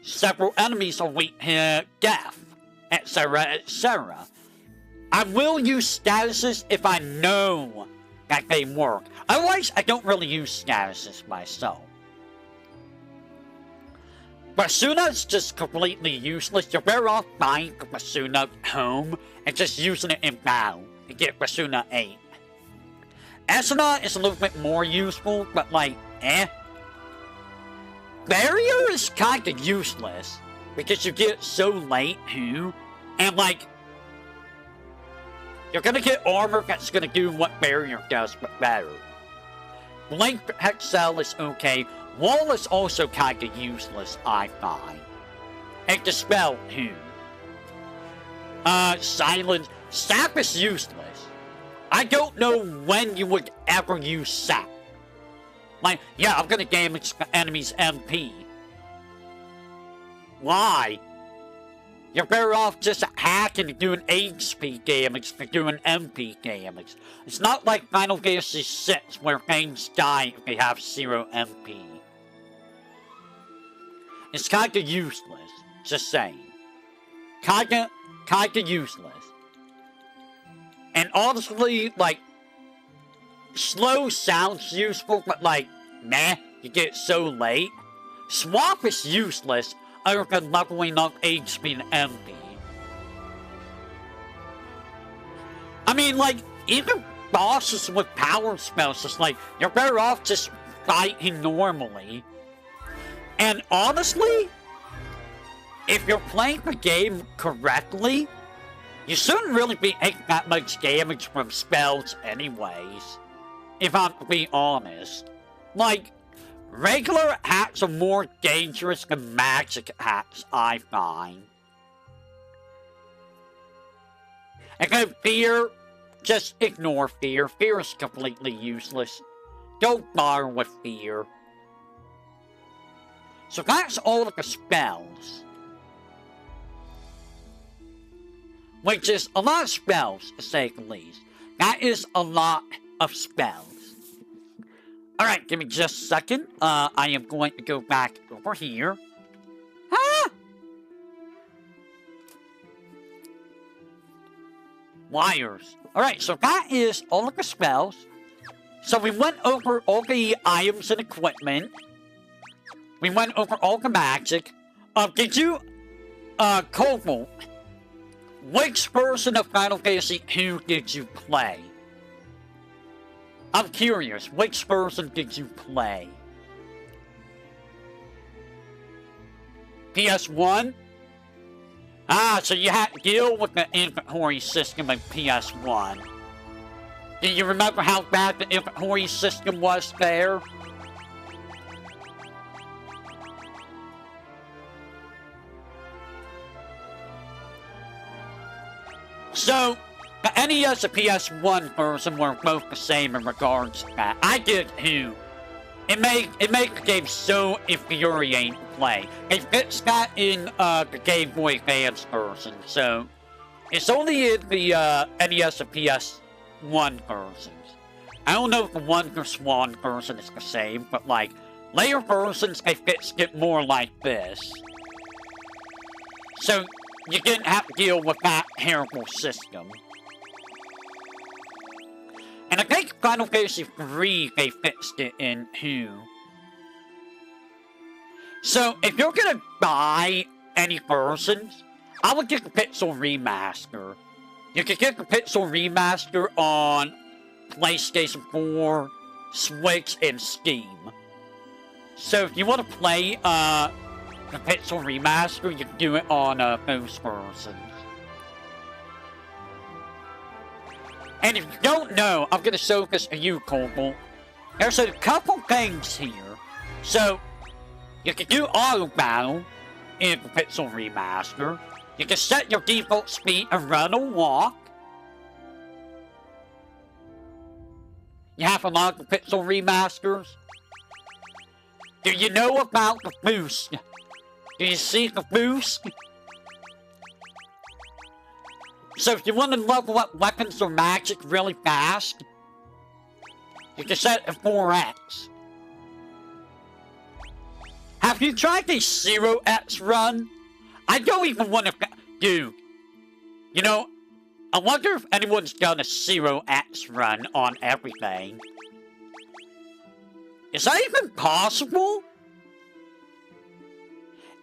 Several enemies are weak to Death, etc., etc. I will use statuses if I know that they work. Otherwise, I don't really use statuses myself. Basuna is just completely useless. You're better off buying the Basuna home and just using it in battle to get Basuna 8. Esuna is a little bit more useful, but like, Barrier is kinda useless, because you get it so late too, and like, you're gonna get armor that's gonna do what Barrier does, but better. Blink Protect Cell is okay. Wall is also kinda useless, I find. And Dispel too. silence. Sap is useless. I don't know when you would ever use sap. Like, yeah, I'm gonna damage the enemy's MP. Why? You're better off just hacking and doing HP damage than doing MP damage. It's not like Final Fantasy VI where things die if they have 0 MP. It's kinda useless. Just saying. Kinda useless. And honestly, like, slow sounds useful, but like, meh, you get it so late. Swap is useless other than leveling up HP and MP. I mean, like, even bosses with power spells, it's like, you're better off just fighting normally. And honestly, if you're playing the game correctly, you shouldn't really be taking that much damage from spells anyways. If I'm to be honest. Like, regular hacks are more dangerous than magic hacks, I find. And then fear, just ignore fear. Fear is completely useless. Don't bother with fear. So that's all of the spells. Which is a lot of spells, to say the least. That is a lot of spells. Alright, give me just a second. I am going to go back over here. Ah! Wires. Alright, so that is all of the spells. So we went over all the items and equipment. We went over all the magic. Did you, Cobalt, which version of Final Fantasy 2 did you play? I'm curious, which version did you play? PS1? Ah, so you had to deal with the inventory system in PS1. Do you remember how bad the inventory system was there? So, the NES and PS1 version were both the same in regards to that. I did too. It made the game so infuriating to play. They fixed that in the Game Boy Advance version, so it's only in the NES and PS1 versions. I don't know if the Wonder Swan version is the same, but like later versions they fixed it more like this. So you didn't have to deal with that terrible system. And I think Final Fantasy 3, they fixed it in too. So, if you're gonna buy any versions, I would get the Pixel Remaster. You can get the Pixel Remaster on PlayStation 4, Switch, and Steam. So, if you want to play, the Pixel Remaster, you can do it on, those versions. And if you don't know, I'm gonna show this to you, Cobalt. There's a couple things here. So, you can do auto battle in the Pixel Remaster. You can set your default speed to run or walk. You have a lot of Pixel Remasters. Do you know about the boost? Do you see the boost? So if you want to level up weapons or magic really fast, you can set it to 4x. Have you tried the 0x run? I don't even want to do. You know, I wonder if anyone's done a 0x run on everything. Is that even possible?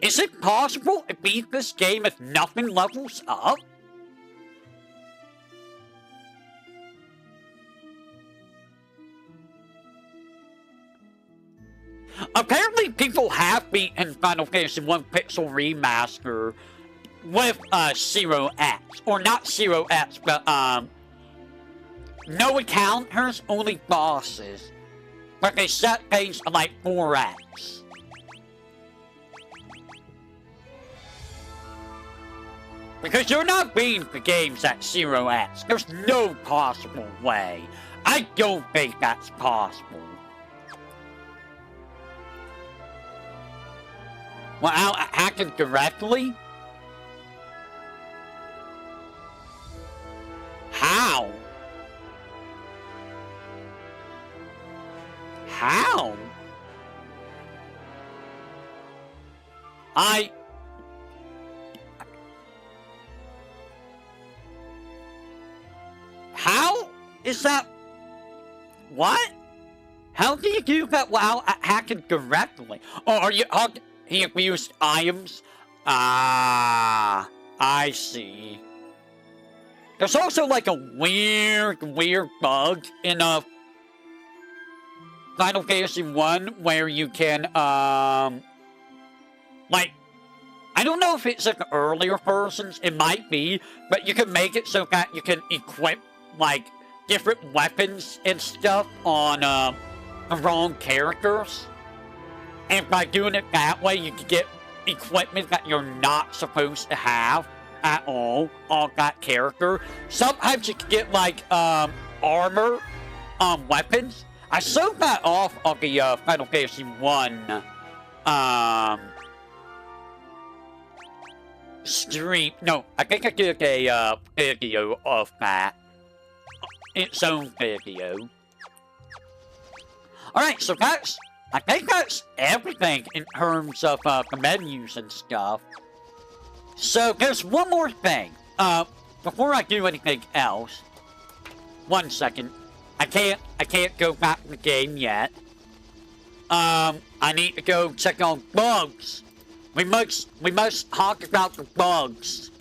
Is it possible to beat this game if nothing levels up? Apparently, people have beaten Final Fantasy 1 Pixel Remaster with 0x. Or not 0x, but no encounters, only bosses. But they set things to like 4x. Because you're not beating the games at 0x. There's no possible way. I don't think that's possible. Without hacking directly? How? How? How is that? What? How do you do that without hacking directly? Or are you he used items? Ah, I see. There's also like a weird bug in Final Fantasy 1 where you can, like, I don't know if it's like earlier versions, it might be, but you can make it so that you can equip, like, different weapons and stuff on, the wrong characters. And by doing it that way, you can get equipment that you're not supposed to have at all on that character. Sometimes you can get, like, armor, weapons. I showed that off of the, Final Fantasy 1, stream. No, I think I did a, video of that. Its own video. Alright, so I think that's everything in terms of, the menus and stuff. So, there's one more thing. Before I do anything else, 1 second. I can't go back to the game yet. I need to go check on bugs. We must talk about the bugs.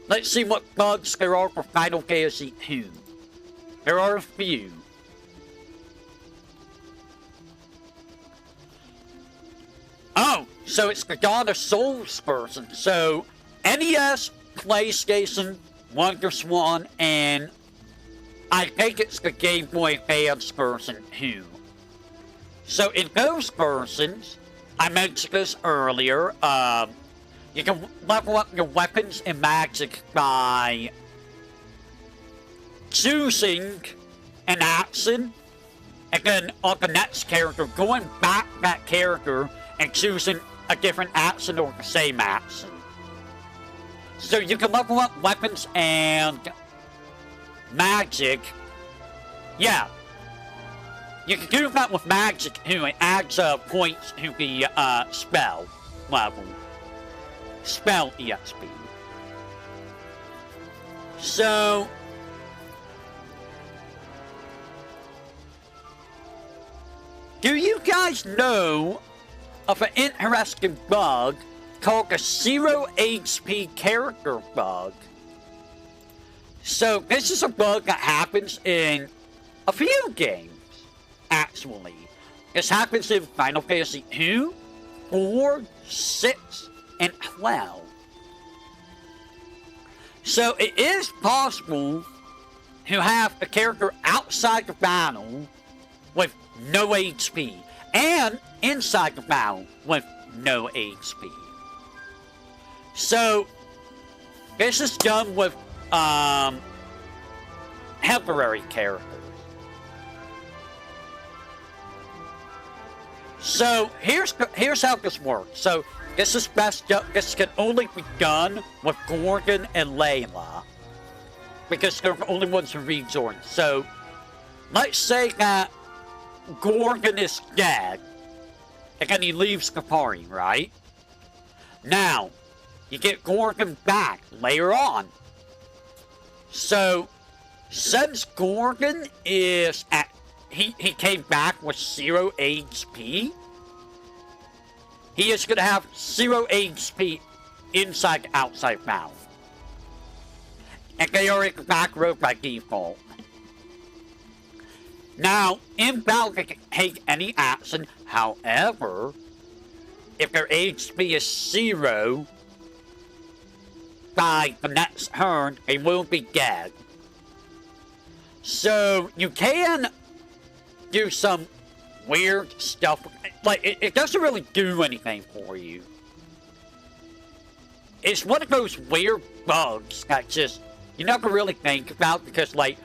Let's see what bugs there are for Final Fantasy 2. There are a few. Oh, so it's the God of Souls version. So, NES, PlayStation, WonderSwan, and I think it's the Game Boy Advance version too. So in those versions, I mentioned this earlier, you can level up your weapons and magic by choosing an action, and then on the next character, going back that character and choosing a different action or the same action. So you can level up weapons and magic. Yeah. You can do that with magic too. It adds points to the spell level. Spell EXP. So do you guys know of an interesting bug called the 0 HP character bug? So this is a bug that happens in a few games, actually. This happens in Final Fantasy 2, 4, 6, and 12. So it is possible to have a character outside the battle with no HP, and inside the battle with no HP. So this is done with temporary characters. So here's how this works. So this can only be done with Gorgon and Layla, because they're the only ones who rejoin. So let's say that Gorgon is dead, and then he leaves the party, right? Now, you get Gorgon back later on. So, since Gorgon is at... He came back with 0 HP, he is going to have 0 HP inside the outside battle. And they are in the back row by default. Now, in battle, they can take any action. However, if their HP is 0, by the next turn, they will be dead. So, you can do some weird stuff. Like, it doesn't really do anything for you. it's one of those weird bugs that just you never really think about because, like,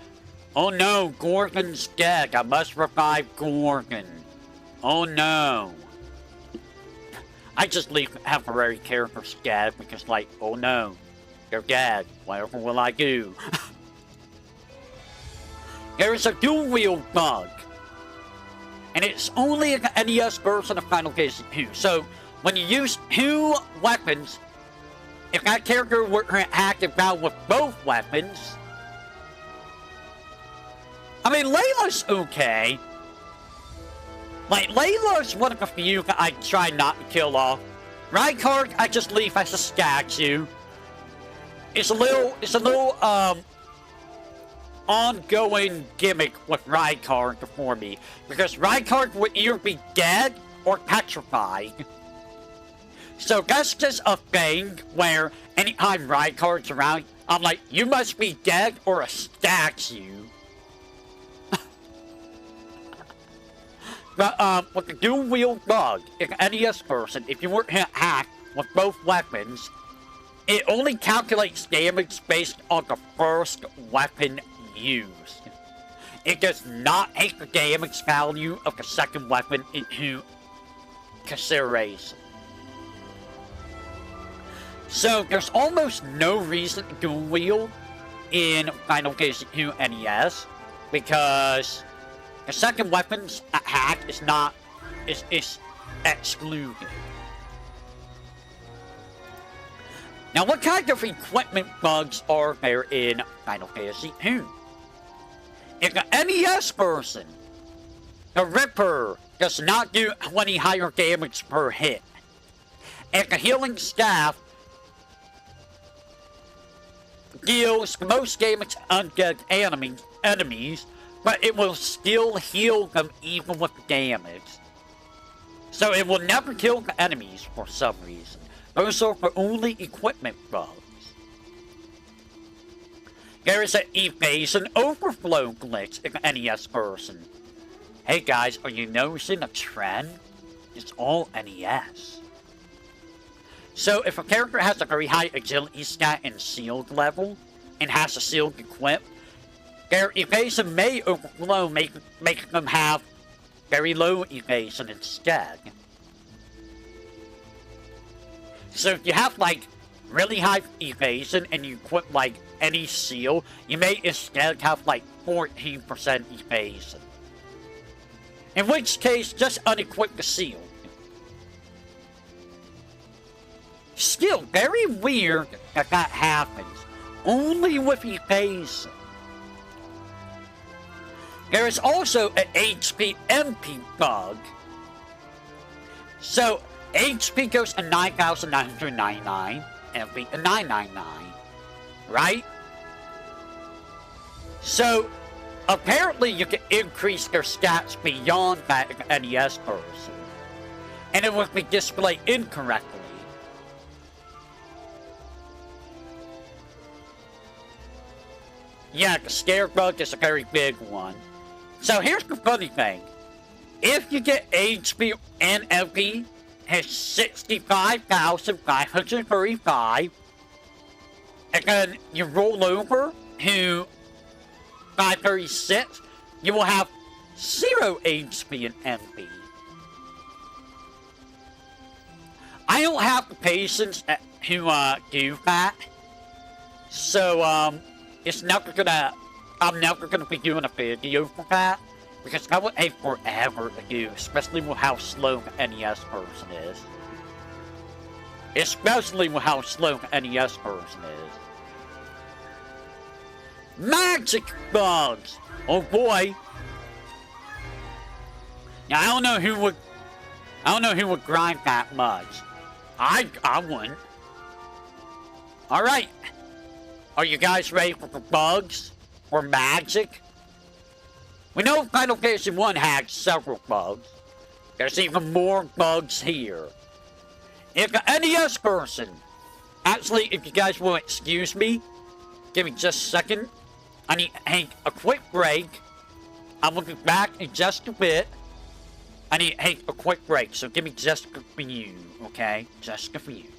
oh no, Gorgon's dead. I must revive Gorgon. Oh no. I just leave temporary characters dead because, like, oh no, they're dead. Whatever will I do? There is a dual wield bug, and it's only an NES version of Final Fantasy 2. So when you use 2 weapons, if that character were active now with both weapons, I mean, Layla's okay. Like, Layla's one of the few that I try not to kill off. Reinhardt, I just leave as a statue. It's a little, ongoing gimmick with Reinhardt for me. Because Reinhardt would either be dead or petrified. So that's just a thing where anytime Reinhardt's around, I'm like, you must be dead or a statue. But, with the dual-wield bug, if an NES person, if you were hacked with both weapons, it only calculates damage based on the first weapon used. It does not take the damage value of the second weapon into consideration. So, there's almost no reason to dual-wield in Final Fantasy 2 NES, because the second weapon's attack is excluded. Now, what kind of equipment bugs are there in Final Fantasy 2? In the NES version, the Ripper does not do 20 higher damage per hit. And the Healing Staff deals the most damage to undead enemies, but it will still heal them even with damage. So it will never kill the enemies for some reason. Those are the only equipment bugs. There is an evasion overflow glitch in the NES version. Hey guys, are you noticing a trend? It's all NES. So if a character has a very high agility stat and shield level, and has a shield equipped, their evasion may overflow, making them have very low evasion instead. So if you have, like, really high evasion and you equip, like, any shield, you may instead have, like, 14% evasion. In which case, just unequip the shield. Still, very weird that that happens. Only with evasion. There is also an HP MP bug. So, HP goes to 9,999, MP to 999, right? So, apparently you can increase their stats beyond that in the NES version, and it will be displayed incorrectly. Yeah, the scare bug is a very big one. So here's the funny thing. If you get HP and MP has 65,535, and then you roll over to 536, you will have 0 HP and MP. I don't have the patience to do that. So, it's never gonna, I'm never gonna be doing a video for that, because that would take forever to do, especially with how slow the NES version is. Especially with how slow the NES version is. Magic bugs! Oh boy! Now I don't know who would grind that much. I wouldn't. Alright. Are you guys ready for the bugs? Or magic? We know Final Fantasy 1 had several bugs. There's even more bugs here. In the NES version, actually, if you guys will excuse me, give me just a second. I need to take a quick break. I will be back in just a bit. I need to take a quick break, so give me just a few, okay? Just a few.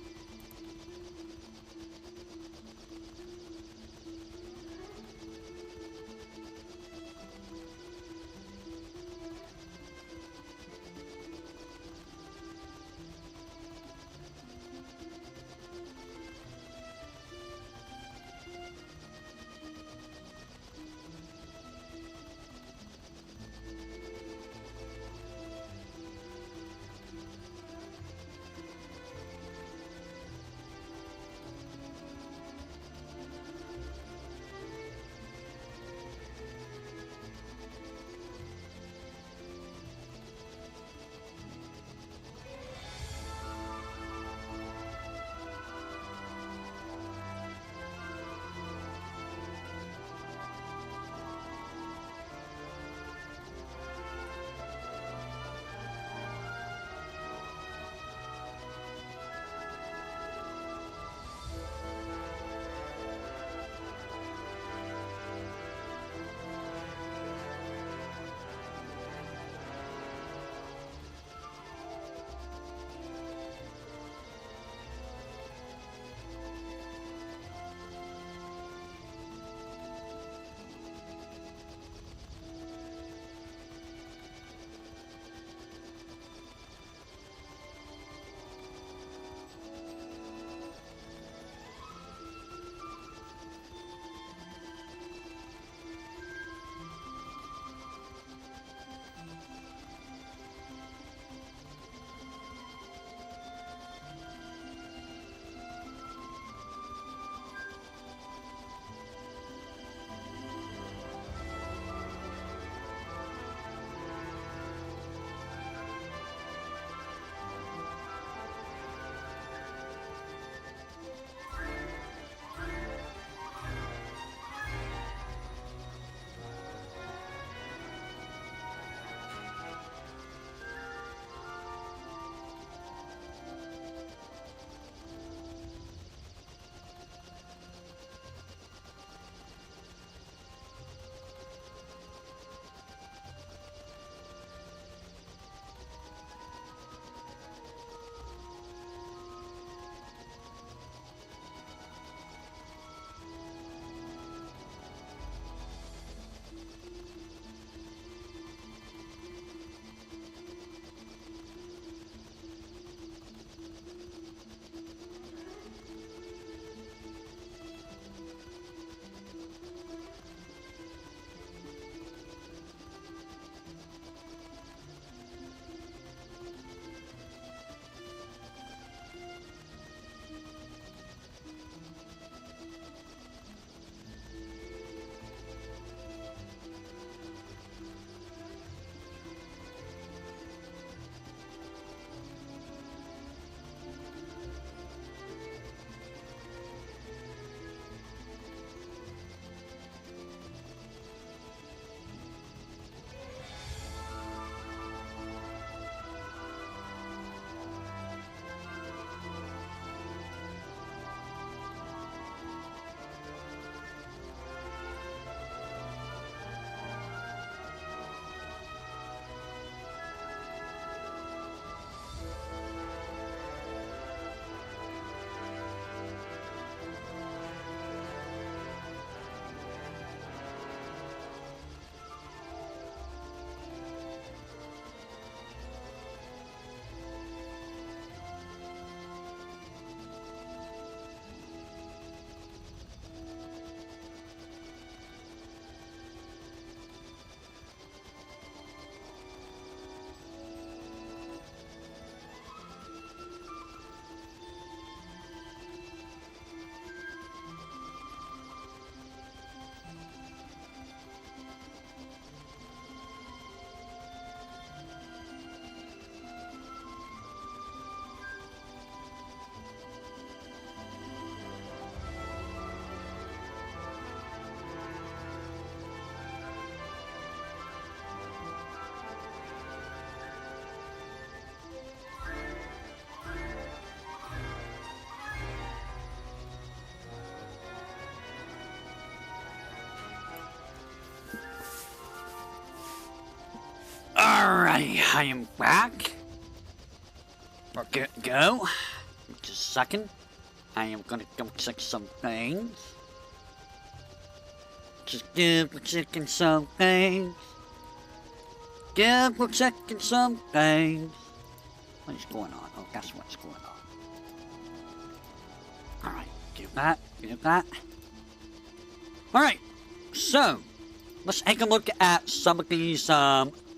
Alright, I am back. We're good to go. Just a second. I am gonna go check some things. Just good, we're checking some things. Good, we're checking some things. What is going on? Oh, that's what's going on. Alright, do that, do that. Alright, so let's take a look at some of these bugs.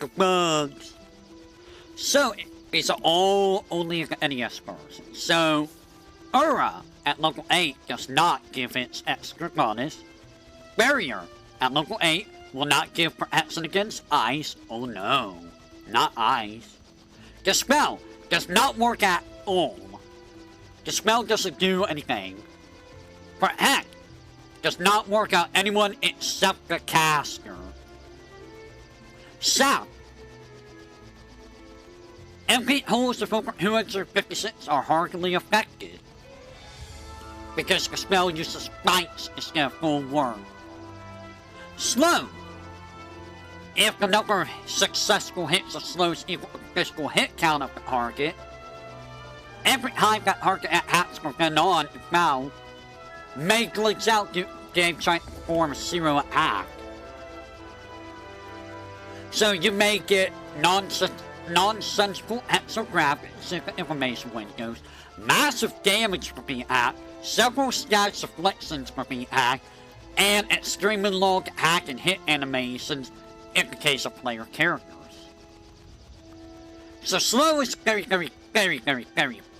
The bugs. So these are all only an NES version. So Aura at level 8 does not give its extra bonus. Barrier at level 8 will not give protection against ice. Oh no, not ice. Dispel does not work at all. Dispel doesn't do anything. Protect does not work on anyone except the caster. Sap. Empty holes of over 256 are hardly affected, because the spell uses spikes instead of full word. Slow. If the number of successful hits of slows equal to the physical hit count of the target, every time that target attacks from then on is foul, may glitch out due to the game trying to perform a zero attack. So you may get nonsensical exographic information windows, massive damage for being hacked, several status afflictions for being hacked, and extremely long hack and hit animations in the case of player characters. So slow is very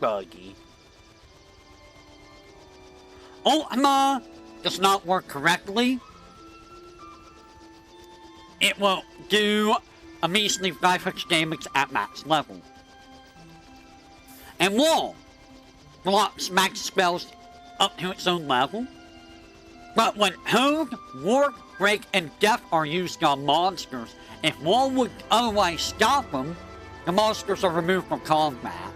buggy. Ultima does not work correctly. It will do a measly 500 damage at max level. And Wall blocks max spells up to its own level. But when Hold, Warp, Break, and Death are used on monsters, if Wall would otherwise stop them, the monsters are removed from combat.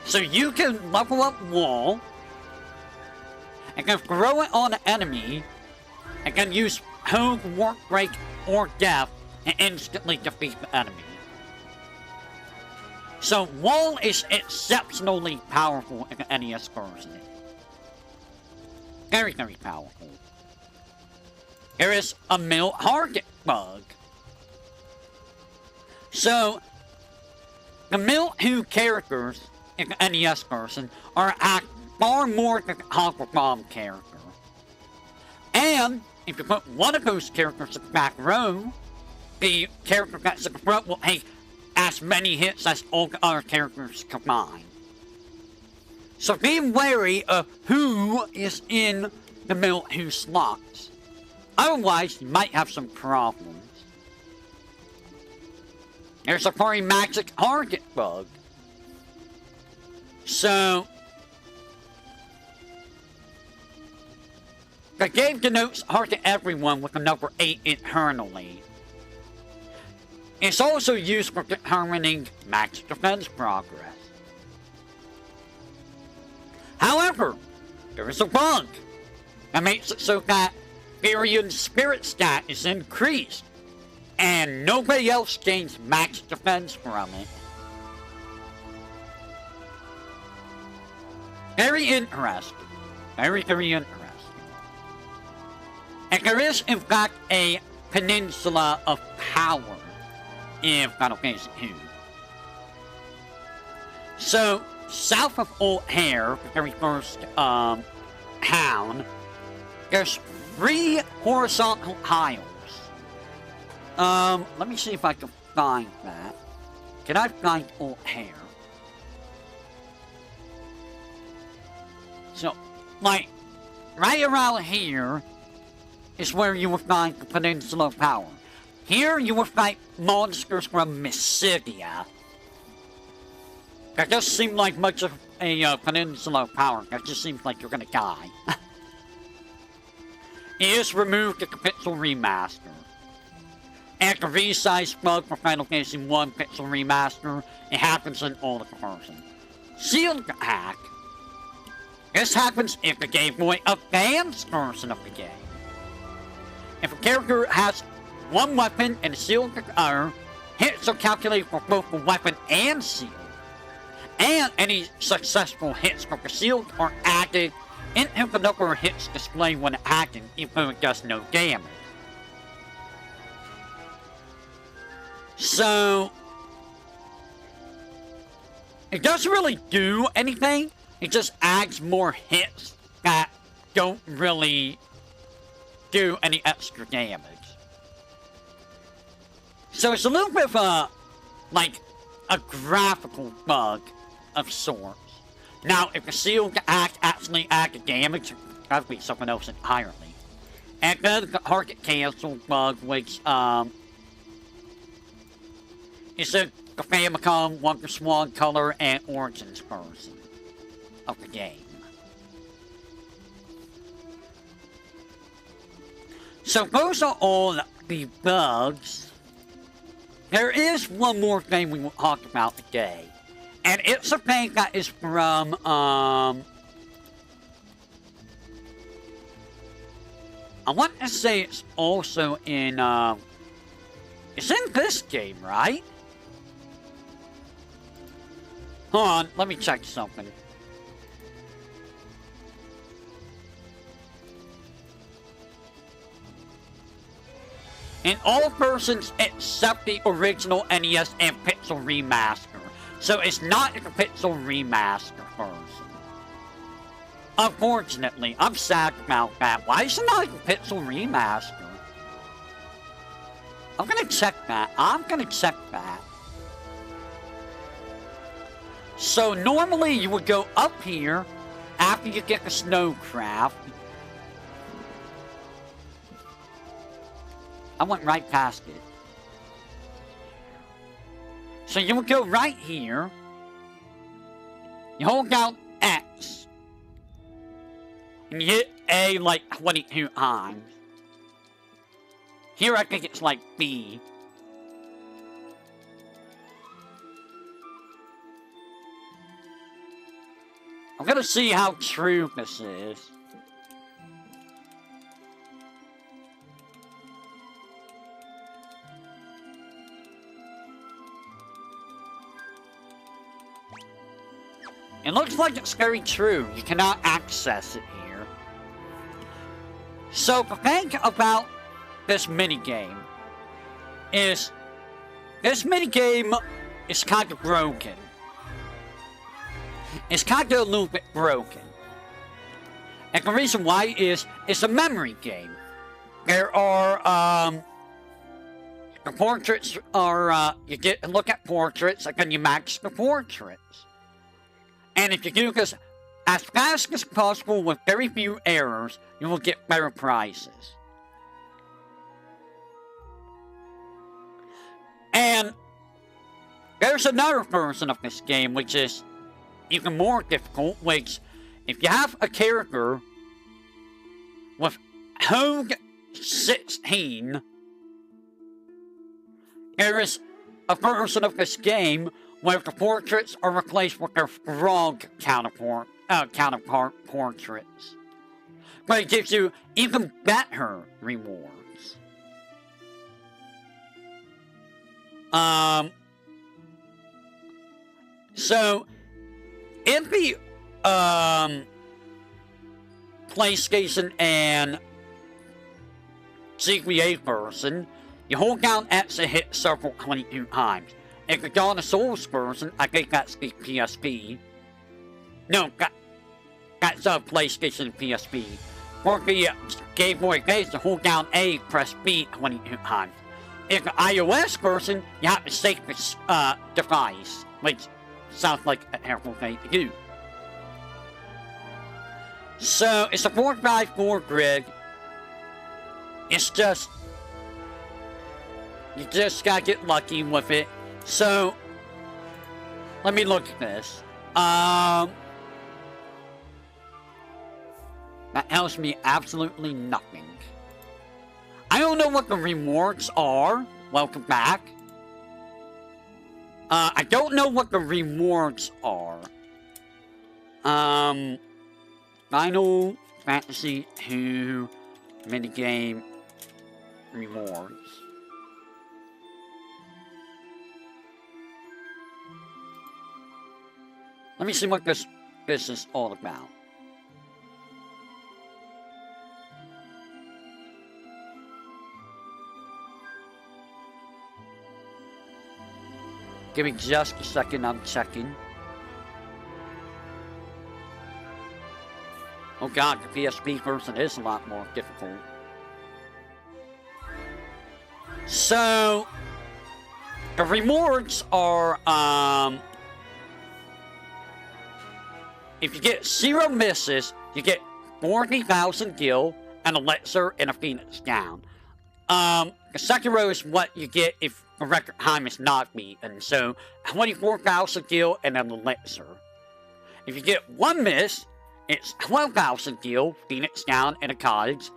So you can level up Wall, and then throw it on an enemy, and then use Hold, Warp, Break, or Death, and instantly defeat the enemy. So Wall is exceptionally powerful in the NES version. Very powerful. There is a mill target bug. So the mill 2 characters in the NES version are act far more than the Hopper Bomb character. And if you put one of those characters in the back row, the character that's in the front will take as many hits as all the other characters combined. So be wary of who is in the middle 2 slots. Otherwise, you might have some problems. There's a very magic target bug. So the game denotes target everyone with the number 8 internally. It's also used for determining max defense progress. However, there is a bug that makes it so that Furion's spirit stat is increased, and nobody else gains max defense from it. Very interesting. Very interesting. And there is, in fact, a peninsula of power in Final Fantasy II. So, south of Old Hare, the very first town, there's 3 horizontal tiles. Let me see if I can find that. Can I find Old Hare? So, like, right around here is where you will find the Peninsula of Power. Here you will fight monsters from Mysidia. That doesn't seem like much of a Peninsula of Power. That just seems like you're gonna die. It is removed at the Pixel Remaster. At the V-size bug for Final Fantasy 1 Pixel Remaster, it happens in all of the versions. Sealed hack. This happens in the Game Boy Advance version of the game. if a character has one weapon and a shield, hits are calculated for both the weapon and shield. And any successful hits from the shield are added into the number of hits displayed when acting, even though it does no damage. So, it doesn't really do anything. It just adds more hits that don't really do any extra damage. So it's a little bit of like a graphical bug of sorts. Now, if the shield actually add the damage, that would be something else entirely. And then the target cancel bug, which is in the Famicom, Wonder Swan Color, and Origins version of the game. So those are all the bugs. There is one more thing we will talk about today. And it's a thing that is from, I want to say it's also in, it's in this game, right? Hold on, let me check something. In all versions except the original NES and Pixel Remaster. So it's not in the Pixel Remaster version. Unfortunately, I'm sad about that. Why is it not in the Pixel Remaster? I'm gonna check that. So normally you would go up here after you get the Snowcraft. I went right past it. So you would go right here. You hold down X. And you hit A like 22 times. Here I think it's like B. I'm gonna see how true this is. It looks like it's very true. You cannot access it here. So the thing about this minigame is this minigame is kind of broken. It's kind of a little bit broken. And the reason why is it's a memory game. There are, the portraits are, you get to look at portraits and then you match the portraits. And if you do this as fast as possible with very few errors, you will get better prizes. And there's another version of this game which is even more difficult, which if you have a character with Home 16, there is a version of this game where the portraits are replaced with their frog counterpart portraits. But it gives you even better rewards. So, in the, PlayStation and GTA version, you hold down X and hit circle 22 times. If you go on the Souls version, I think that's the PSP. No, that's the PlayStation and PSP. For the Game Boy Advance, you hold down A, press B 22 times. In the iOS version, you have to shake this device, which sounds like a terrible thing to do. So, it's a 4x4 grid. It's just, you just gotta get lucky with it. So, let me look at this. That tells me absolutely nothing. I don't know what the rewards are. Welcome back. I don't know what the rewards are. Final Fantasy 2 minigame rewards. Let me see what this is all about. Give me just a second, I'm checking. Oh god, the PSP version is a lot more difficult. So, the rewards are, if you get 0 misses, you get 40,000 gil, and a elixir, and a phoenix down. The second row is what you get if the record time is not beaten, so 24,000 gil and an elixir. If you get 1 miss, it's 12,000 gil, phoenix down, and a cottage.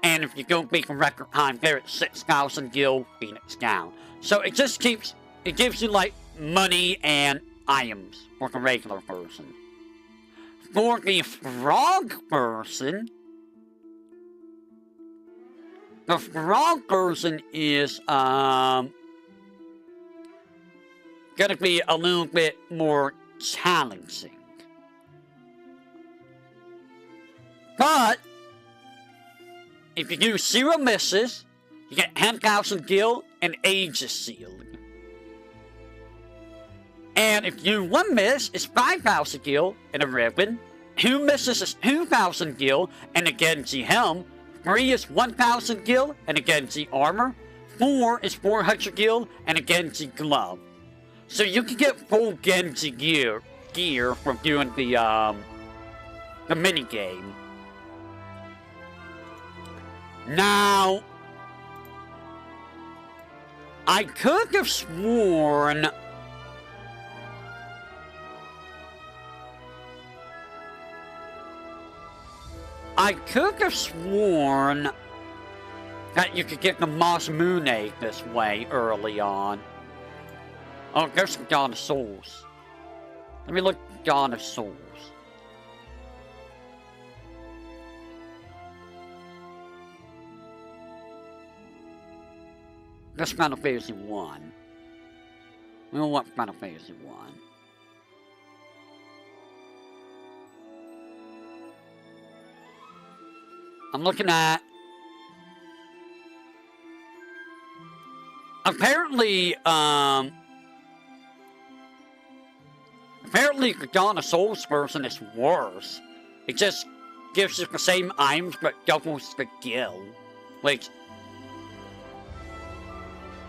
And if you don't beat the record time there, it's 6,000 gil, phoenix down. So it just keeps, it gives you like money and items for the regular person. For the frog person, the frog person is gonna be a little bit more challenging. But if you do 0 misses, you get 10,000 gil and Aegis Shield. And if you do 1 miss, it's 5,000 gil and a ribbon. 2 misses is 2,000 gil and a Genji helm. 3 is 1,000 gil and a Genji armor. 4 is 400 gil and a Genji glove. So you can get full Genji gear from doing the mini game. Now, I could have sworn that you could get the Moss Moon Egg this way early on. Oh, there's some Dawn of Souls. Let me look at Dawn of Souls. That's Final Fantasy 1. We don't want Final Fantasy 1. I'm looking at... Apparently, apparently the Dawn of Souls version is worse. It just gives you the same items, but doubles the gil. Like...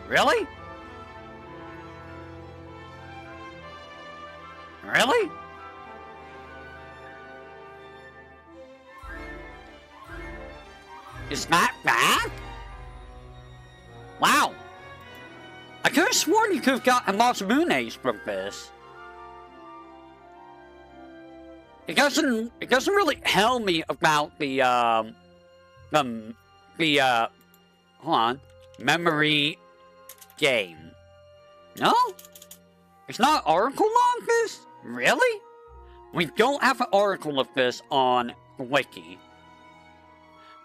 Really? Really? Is that bad? Wow. I could have sworn you could have got a Moss Moon Ace from this. It doesn't really tell me about the hold on, memory game. No? It's not an article on this? Really? We don't have an article of this on the wiki.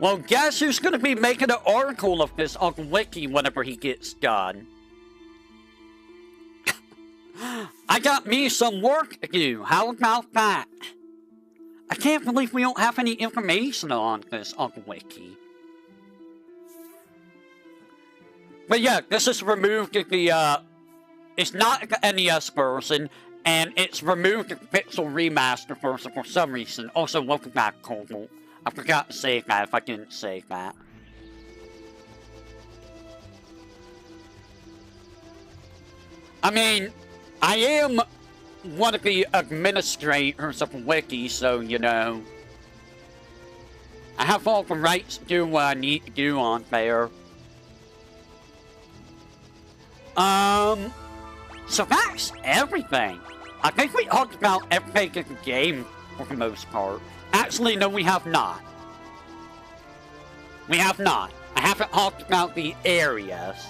Well, guess who's going to be making an article of this on the wiki whenever he gets done? I got me some work to do. How about that? I can't believe we don't have any information on this on the wiki. But yeah, this is removed the, it's not the NES version, and it's removed the Pixel Remaster version for some reason. Also, welcome back, Cobalt. I forgot to say that if I didn't say that. I mean, I am one of the administrators of the wiki, so, you know, I have all the rights to do what I need to do on there. So that's everything. I think we talked about everything in the game for the most part. Actually, no, we have not. We have not. I haven't talked about the areas.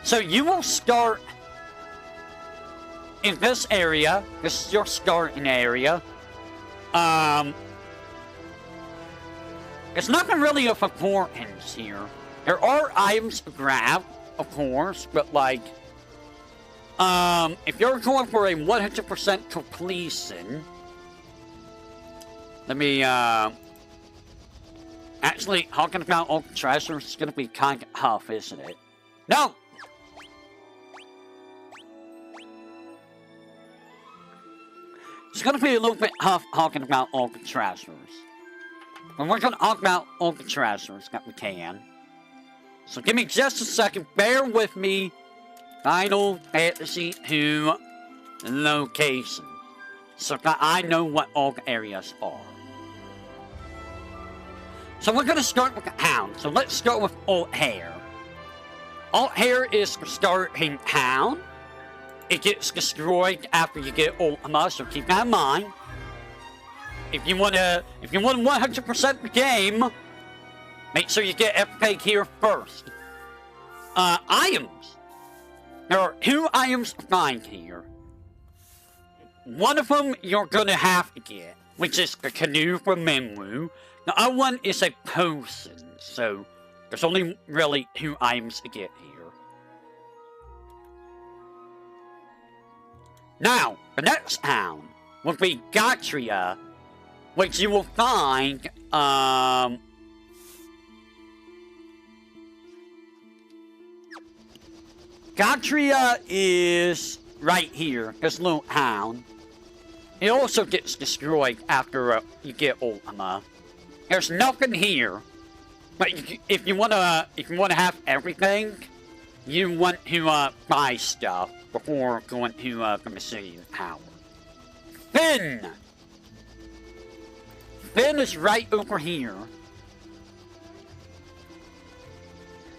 So you will start in this area. This is your starting area. It's nothing really of importance here. There are items to grab, of course, but like, if you're going for a 100% completion, let me, actually, talking about all the treasures is gonna be kind of tough, isn't it? No! It's gonna be a little bit tough talking about all the treasures. But we're gonna talk about all the treasures that we can. So give me just a second, bear with me. Final Fantasy II location. So that I know what all the areas are. So we're gonna start with the town. So let's start with Old Hair. Old Hair is the starting town. It gets destroyed after you get Ultima, so keep that in mind. If you wanna 100% the game, make sure you get everything here first. Items. There are 2 items to find here. One of them you're gonna have to get, which is the canoe from Minwu. The other one is a potion, so there's only really 2 items to get here. Now, the next town will be Gatria, which you will find, Gatria is right here, this little town. It also gets destroyed after you get Ultima. There's nothing here, but if you wanna have everything, you want to buy stuff before going to the Missing Tower. Finn! Finn is right over here.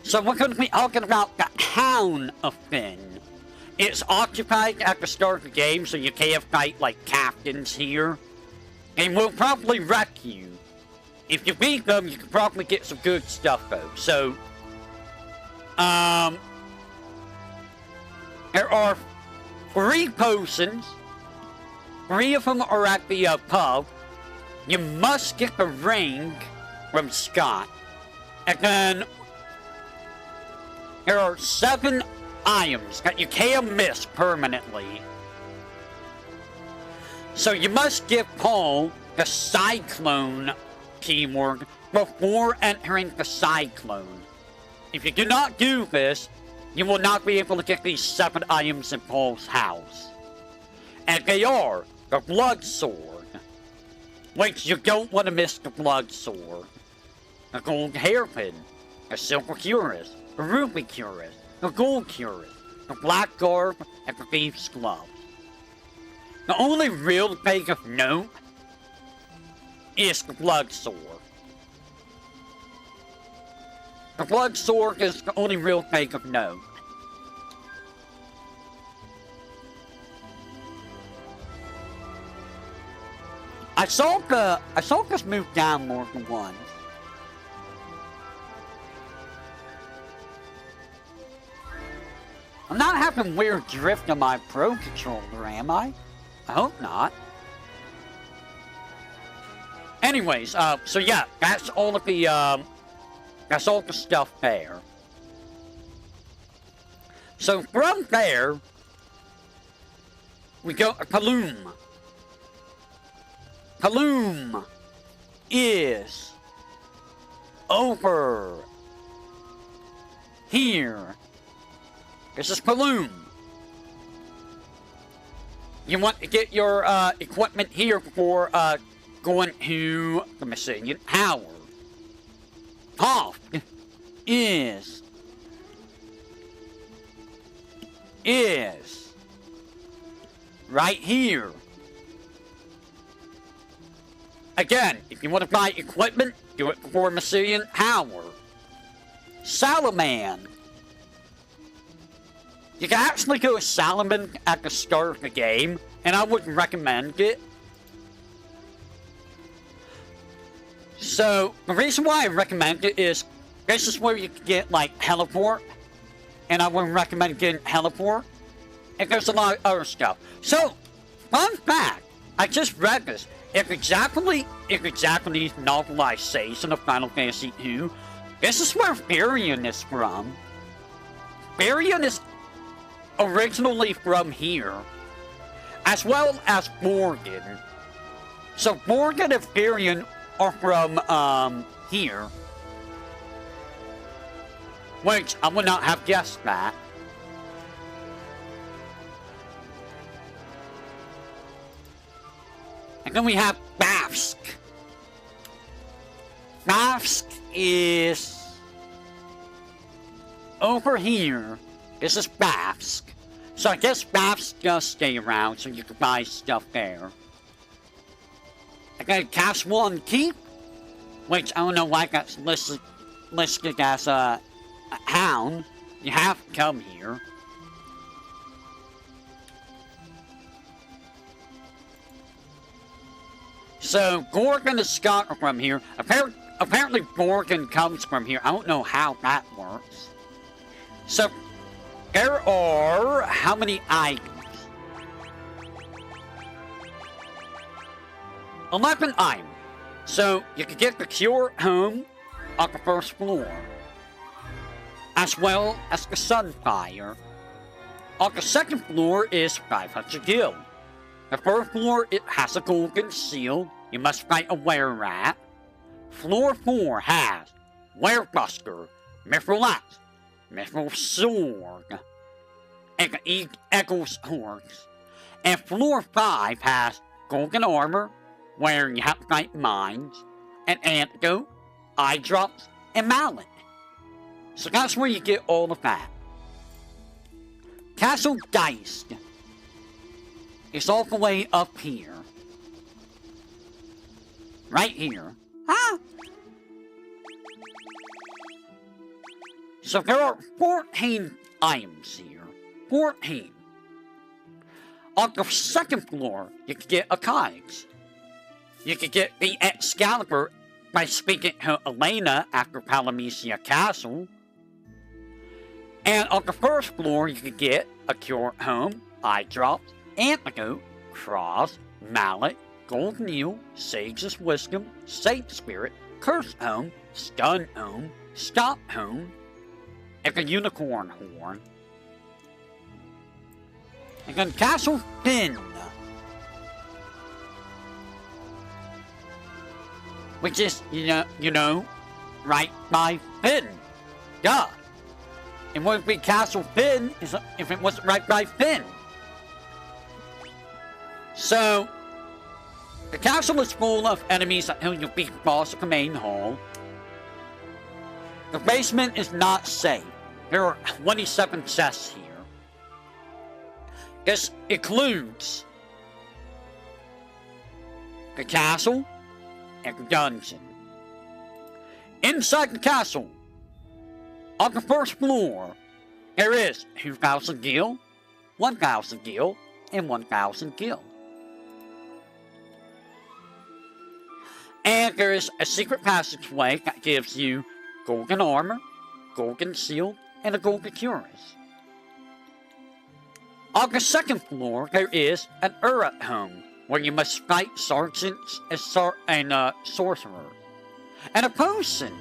So we're going to be talking about the town of Finn. It's occupied at the start of the game, so you can't fight like captains here. They will probably wreck you. If you beat them, you can probably get some good stuff though. So, there are 3 potions. 3 of them are at the pub. You must get the ring from Scott. And then there are 7 items that you can't miss permanently. So you must give Paul the Cyclone keyword before entering the Cyclone. If you do not do this, you will not be able to get these 7 items in Paul's house. And they are the Blood Sword, which you don't want to miss the Blood Sword, the Gold Hairpin, the Silver Cuirass, the Ruby Cuirass, the Gold Cuirass, the Black Garb, and the Thief's Glove. The only real thing of note is the Blood Sword. The Blood Sword is the only real thing of note. I saw this move down more than once. I'm not having weird drift on my Pro Controller, am I? I hope not. Anyways, so yeah, that's all of the, that's all the stuff there. So from there, we go to Kaloom. Kaloom is over here. This is Kaloom. You want to get your equipment here before going to the Missing Tower. Toft is right here. Again, if you want to buy equipment, do it before Missing Tower. Salaman. You can actually go to Salaman at the start of the game, and I wouldn't recommend it. So, the reason why I recommend it is, this is where you can get, like, Teleport, and I wouldn't recommend getting Teleport, and there's a lot of other stuff. So, fun fact, I just read this. If the Japanese novelization of Final Fantasy II This is where VTuberEN is from. VTuberEN is originally from here, as well as Morgan. So Morgan and VTuberEN are from here, which I would not have guessed that. And then we have Bafsk. Bafsk is over here. This is Bafsk. So I guess Bafsk does stay around so you can buy stuff there. I got Castle and Keep, which I don't know why that's listed as a hound. You have to come here. So Gorgon and Scott are from here. Apparently Gorgon comes from here. I don't know how that works. So there are how many items? 11 items. So you can get the Cure Home on the first floor, as well as the Sunfire. On the second floor is 500 gil. The first floor, it has a golden seal. You must fight a were-rat. Floor 4 has Werebuster, Mithril Axe, Mithril Sword, and Eagle's Horns. And floor 5 has golden armor, where you have to fight mines, an antidote, eye drops, and mallet. So that's where you get all of that. Castle Geist. It's all the way up here. Right here. Huh? So there are 14 items here. 14. On the second floor, you can get a Kai's. You can get the Excalibur by speaking to Elena after Palamecia Castle. And on the first floor, you can get a Cure Home, Eye Drops, Antidote, Cross, Mallet, Gold Needle, Sage's Wisdom, Sage Spirit, Curse Home, Stun Home, Stop Home, and the Unicorn Horn. And then Castle Finn, which is, you know, right by Finn. Duh. It wouldn't be Castle Finn if it wasn't right by Finn. So, the castle is full of enemies until you beat the boss of the main hall. The basement is not safe. There are 27 chests here. This includes the castle and the dungeon. Inside the castle, on the first floor, there is 2,000 gil, 1,000 gil, and 1,000 gil. And there is a secret passageway that gives you golden armor, golden shield, and a golden cuirass. On the second floor, there is an Urut home, where you must fight sergeants and sorcerers. And a potion,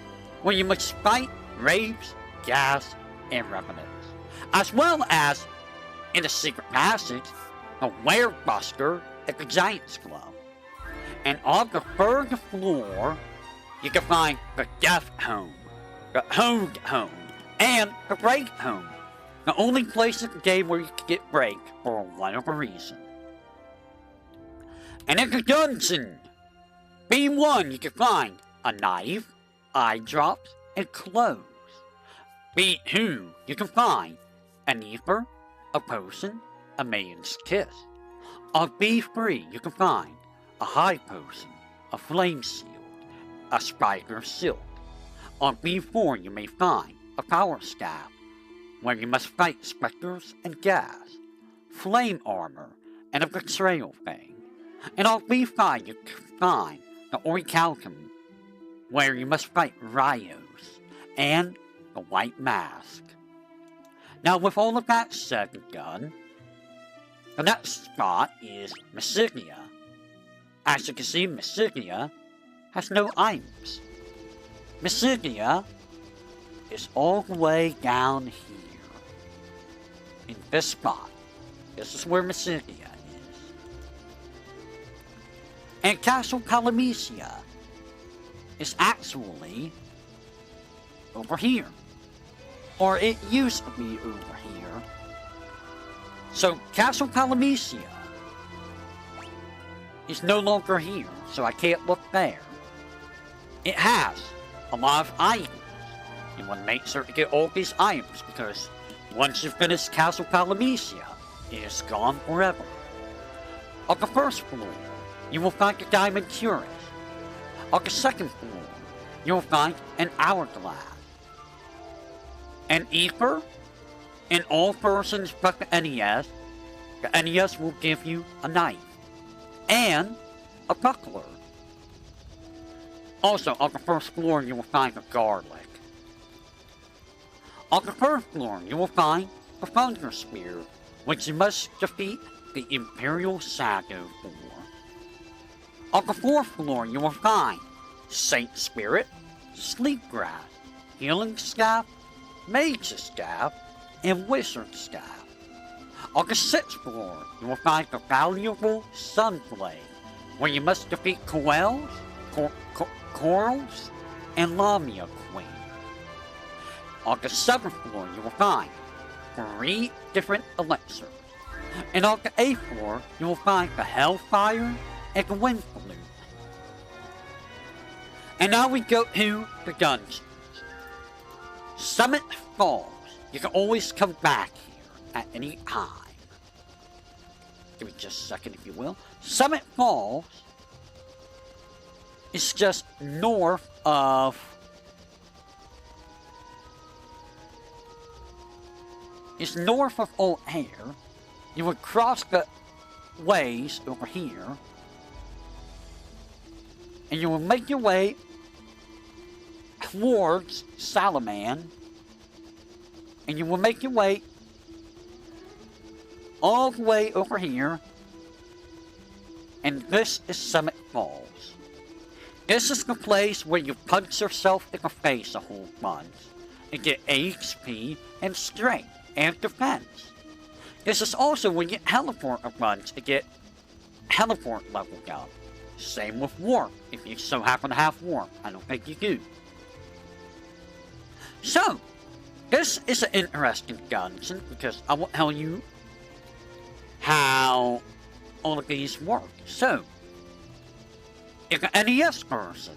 where you must fight rapes, gas, and revenants. As well as, in the secret passage, the Werebuster and the Giant's Club. And on the third floor, you can find the Death Home, the Hogue Home, and the Break Home. The only place in the game where you can get break for whatever reason. And in the dungeon, B1, you can find a knife, eye drops, and clothes. B2, you can find an ether, a potion, a maiden's kiss. On B3, you can find a high potion, a flame shield, a spider silk. On B4, you may find a power staff, where you must fight specters and gas, flame armor, and a betrayal thing. And on B5, you can find the Orichalcum, where you must fight Rios, and the White Mask. Now, with all of that said and done, the next spot is Mysigia. As you can see, Mysigia has no items. Mysigia is all the way down here. In this spot. This is where Mysidia is. And Castle Calamesia is actually over here. Or it used to be over here. So Castle Calamesia is no longer here, so I can't look there. It has a lot of items. You want to make sure to get all these items, because once you finish Castle Calamesia, it is gone forever. On the first floor, you will find a diamond cuirass. On the second floor, you will find an hourglass. An ether, and all versions but the NES. The NES will give you a knife. And a buckler. Also, on the first floor, you will find a garlic. On the third floor, you will find the Thunder Spear, which you must defeat the Imperial Sago for. On the fourth floor, you will find Saint Spirit, Sleepgrass, Healing Staff, Mage's Staff, and Wizard Staff. On the sixth floor, you will find the valuable Sunblade, where you must defeat Coels, Corals, and Lamia Queen. On the seventh floor, you will find 3 different elixirs. And on the eighth floor, you will find the Hellfire and the Wind Flute. And now we go to the dungeons. Summit Falls. You can always come back here at any time. Give me just a second, if you will. Summit Falls is just north of Old Air. You would cross the ways over here, and you will make your way towards Salaman, and you will make your way all the way over here, and this is Summit Falls. This is the place where you punch yourself in the face a whole bunch and get HP and strength and defense. This is also when you teleport a bunch to get teleport leveled up. Same with warp, if you so happen to have warp. I don't think you do. So, this is an interesting dungeon because I will tell you how all of these work. So, if an NES person,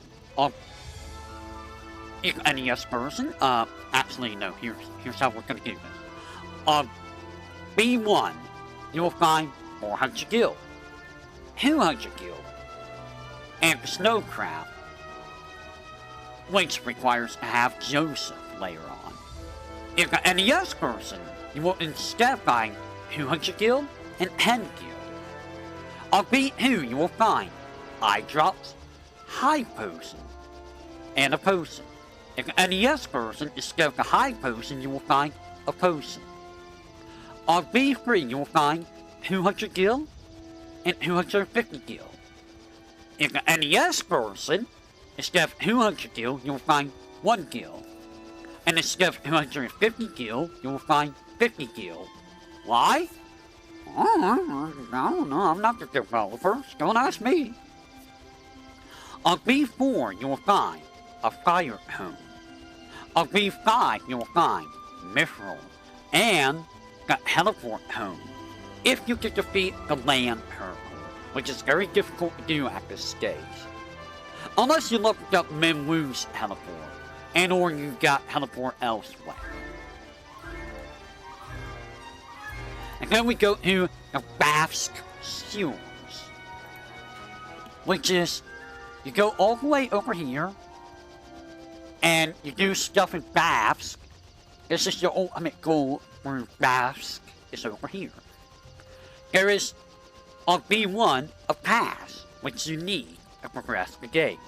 actually no, here's how we're gonna do this. B1, you will find 400 gil, 200 gil, and the Snowcraft, which requires to have Joseph later on. If an NES person, you will instead find 200 gil and 10 gil. On B2, you will find eye drops, high potion, and a potion. If an NES person, instead of the high potion, you will find a potion. On B3, you will find 200 gil and 250 gil. If an NES person, instead of 200 gil, you will find 1 gil. And instead of 250 gil, you will find 50 gil. Why? I don't know, I'm not the developer, don't ask me. On B4, you will find a Fire Home. On B5, you will find Mithril and the Teleport Home, if you can defeat the Land Turtle, which is very difficult to do at this stage. Unless you looked up Minwoo's Teleport, and or you got Teleport elsewhere. And then we go to the Bafsk Sewers, which is, you go all the way over here, and you do stuff in Bafsk. This is your ultimate goal for Bafsk, is over here. There is, on B1, a pass, which you need to progress the game.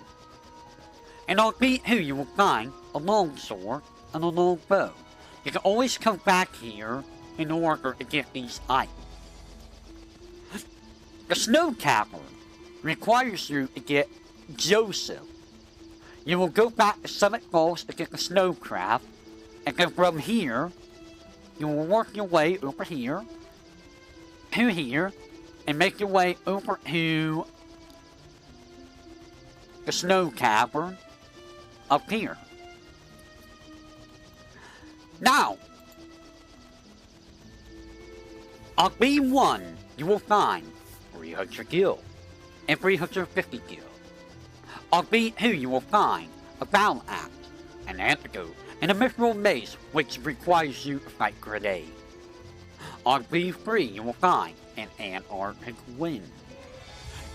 And on B2, you will find a longsword and a long bow. You can always come back here in order to get these items. The Snowcapper requires you to get Joseph. You will go back to Summit Falls to get the Snowcraft, And then from here, you will work your way over here, to here, and make your way over to the snow cavern up here. Now, on B1, you will find 300 gil and 350 gil. On B2, you will find a battle axe, an antidote, and a mithril mace, which requires you to fight grenades. On B3, you will find an Antarctic wind.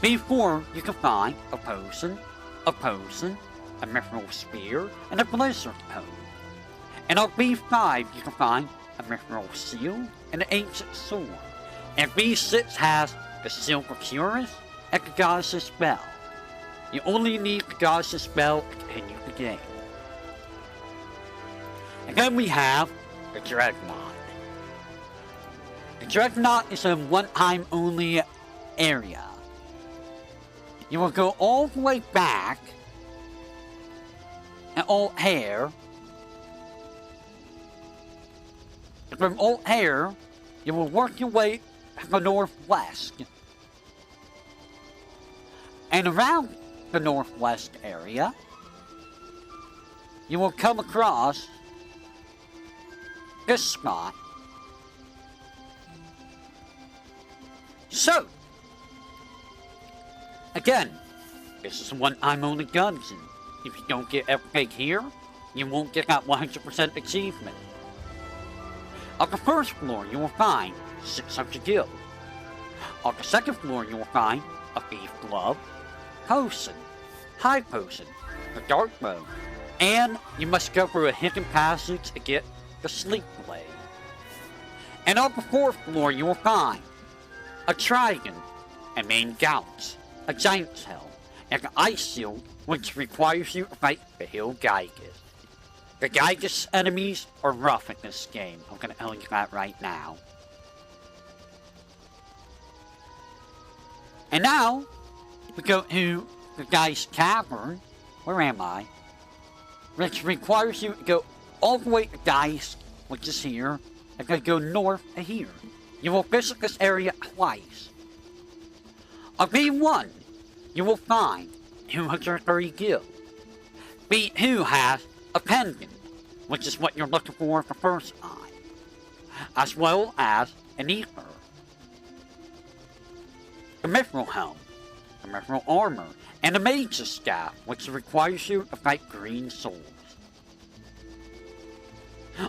B4, you can find a potion, a mithril spear, and a blizzard cone. And on B5, you can find a mithril seal and an ancient sword. And B6 has the silver cuirass and the goddess's spell. You only need the goddess's spell to continue the game. And then we have the Dreadnought. The Dreadnought is a one-time only area. You will go all the way back and Old Hare. From Old Hare, you will work your way to the northwest. And around the northwest area, you will come across this spot. So, again, this is one-time only dungeon. If you don't get everything here, you won't get that 100% achievement. On the first floor, you will find 600 gil. On the second floor, you will find a thief glove, potion, high potion, the dark bow, and you must go through a hidden passage to get the sleep blade. And on the fourth floor, you will find a dragon, a main gouge, a giant's helm, and an ice shield, which requires you to fight the hill Gygus. The Gygus enemies are rough in this game. I'm gonna tell you that right now. And now, we go to the Guy's Cavern. Where am I? Which requires you to go all the way to Guy's, which is here, and then go north to here. You will visit this area twice. On B1, you will find 230 gil. B2 has a pendant, which is what you're looking for the first time, as well as an ether, the mithril helm, the mithril armor, and a mage's staff, which requires you to fight green souls.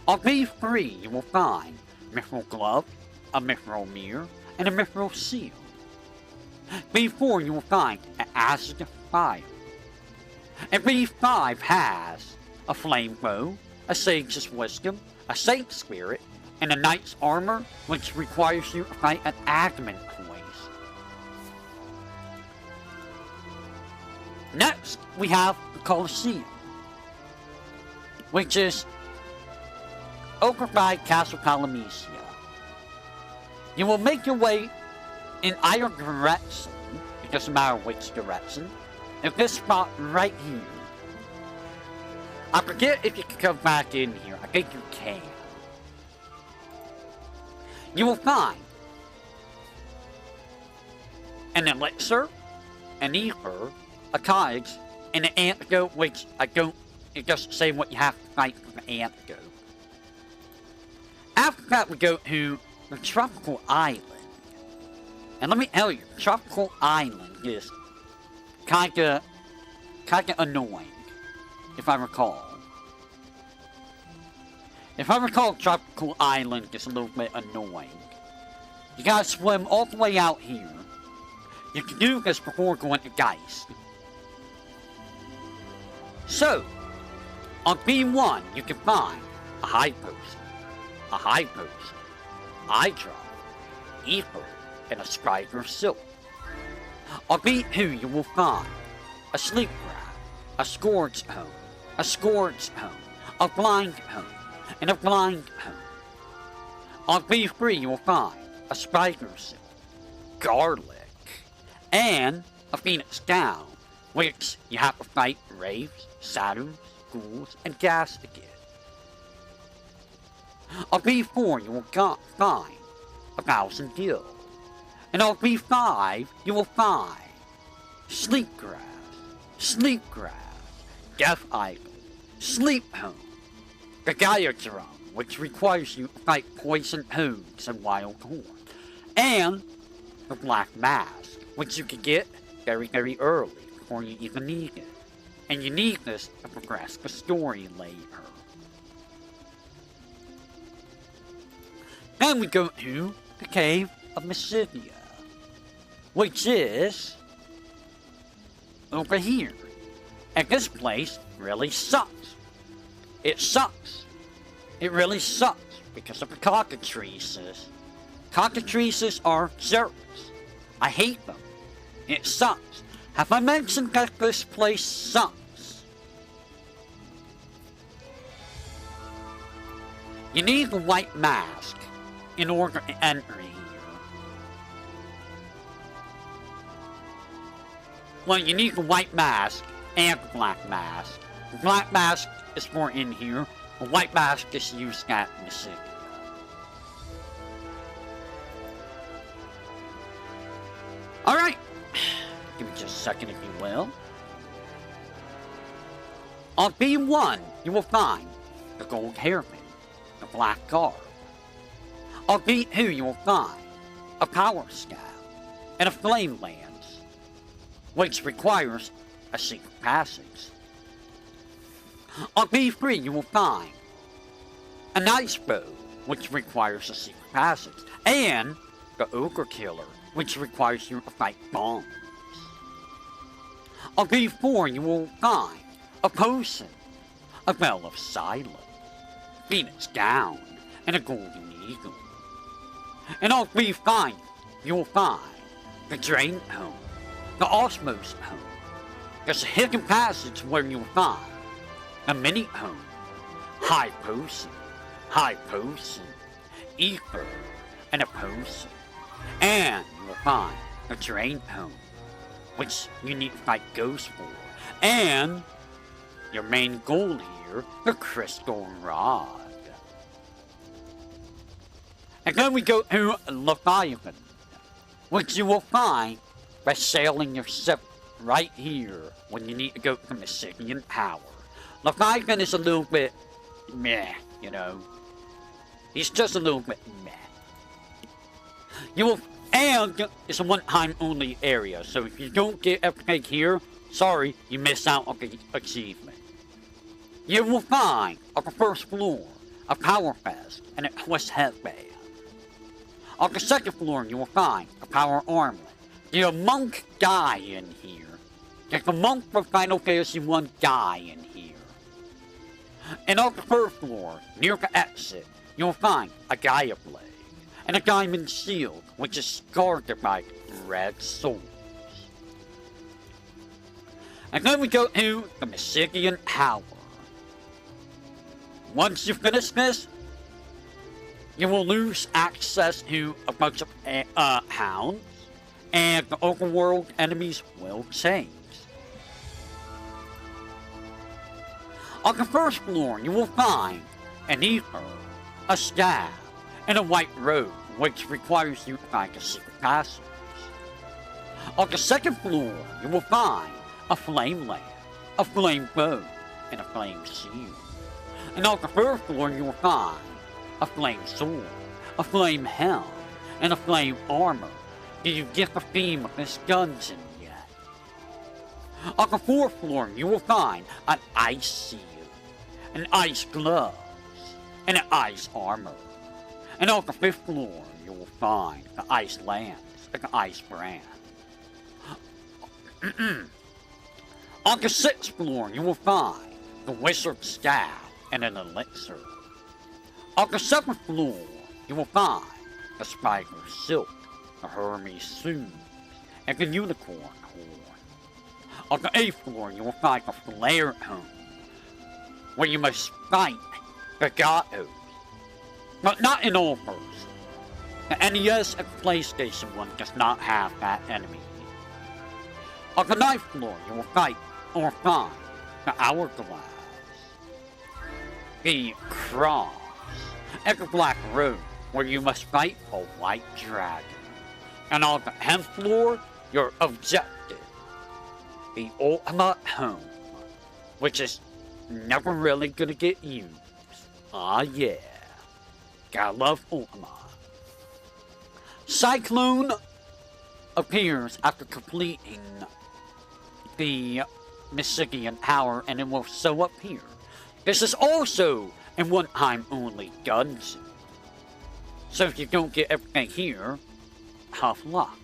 On B3, you will find mithril glove, a mithril mirror, and a mithril seal. B4, you will find an acid fire. And B5 has a flame bow, a sage's wisdom, a saint spirit, and a knight's armor, which requires you to fight an adamant poise. Next, we have the Colosseum, which is over by Castle Palamecia. You will make your way in either direction, it doesn't matter which direction, in this spot right here. I forget if you can come back in here. I think you can. You will find an elixir, an ether, a cogs, and an antidote, which it doesn't say what you have to fight for the antidote. After that, we go to the Tropical Island. And let me tell you, Tropical Island is kinda annoying, if I recall. If I recall, Tropical Island is a little bit annoying. You gotta swim all the way out here. You can do this before going to Geist. So, on B1, you can find a high potion, eye drop, ether, and a spider silk. On B2, you will find a sleep grab, a scourge home, a blind home, and a blind home. On B3, you will find a spider silk, garlic, and a phoenix down, which you have to fight wraiths, satyrs, ghouls, and ghast to get. On B4, you will find 1,000 gil. And on B5, you will find Sleep Grass, Death Idol, Sleep Home, the Gaia Drum, which requires you to fight poison hounds and wild horn, and the Black Mask, which you can get very, very early before you even need it. And you need this to progress the story later. Then we go to the Cave of Mysidia, which is over here. And this place really sucks. It sucks. It really sucks because of the cockatrices. Cockatrices are jerks. I hate them. It sucks. Have I mentioned that this place sucks? You need the white mask in order to enter here. Well, you need the white mask and the black mask. The black mask is for in here. The white mask is used at Mysidia. Alright. Give me just a second if you will. On B1, you will find the gold hairpin, the black garb. On B2, you will find a power scale and a flame lance, which requires a secret passage. On B3, you will find an ice bow, which requires a secret passage, and the ogre killer, which requires you to fight bombs. On B4, you will find a potion, a bell of silence, Phoenix down, and a golden eagle. And on B5, you will find the drain home, the osmos home. There's a hidden passage where you'll find a mini home, high potion, ether, and a potion. And you will find the drain home, which you need to fight ghosts for. And your main goal here, the crystal rod. And then we go to Leviathan, which you will find by sailing your ship right here when you need to go to the Mysidian Tower. Leviathan is a little bit meh, you know. He's just a little bit meh. And it's a one-time only area, so if you don't get everything here, sorry, you miss out on the achievement. You will find on the first floor a power vest and a twist headband. On the second floor, you will find a power armlet. There's a monk guy in here. There's a monk from Final Fantasy 1 guy in here. And on the third floor, near the exit, you'll find a Gaia blade and a diamond shield, which is guarded by red souls. And then we go to the Mysidian Tower. Once you finish this, you will lose access to a bunch of hounds, and the overworld enemies will change. On the first floor, you will find an ether, a staff, and a white robe, which requires you to find a secret passage. On the second floor, you will find a flame lamp, a flame bow, and a flame shield. And on the third floor, you will find a flame sword, a flame helm, and a flame armor. Did you get the theme of this dungeon yet? On the fourth floor, you will find an ice shield, an ice gloves, and an ice armor. And on the fifth floor, you will find the ice lance and the ice brand. On the sixth floor, you will find the wizard's staff and an elixir. On the seventh floor, you will find the spider silk, the Hermes shoes, and the unicorn horn. On the eighth floor, you will find the flare home, where you must fight the Gatos, but not in all person. The NES and PlayStation 1 does not have that enemy. On the ninth floor, you will fight or find the Hourglass, the Cross, at the black room, where you must fight a white dragon. And on the 10th floor, your objective, the ultimate home, which is never really gonna get used. Ah yeah, gotta love Ultima. Cyclone appears after completing the Mystigian Tower, and it will so appear. This is also a one-time only dungeon. So if you don't get everything here, tough luck.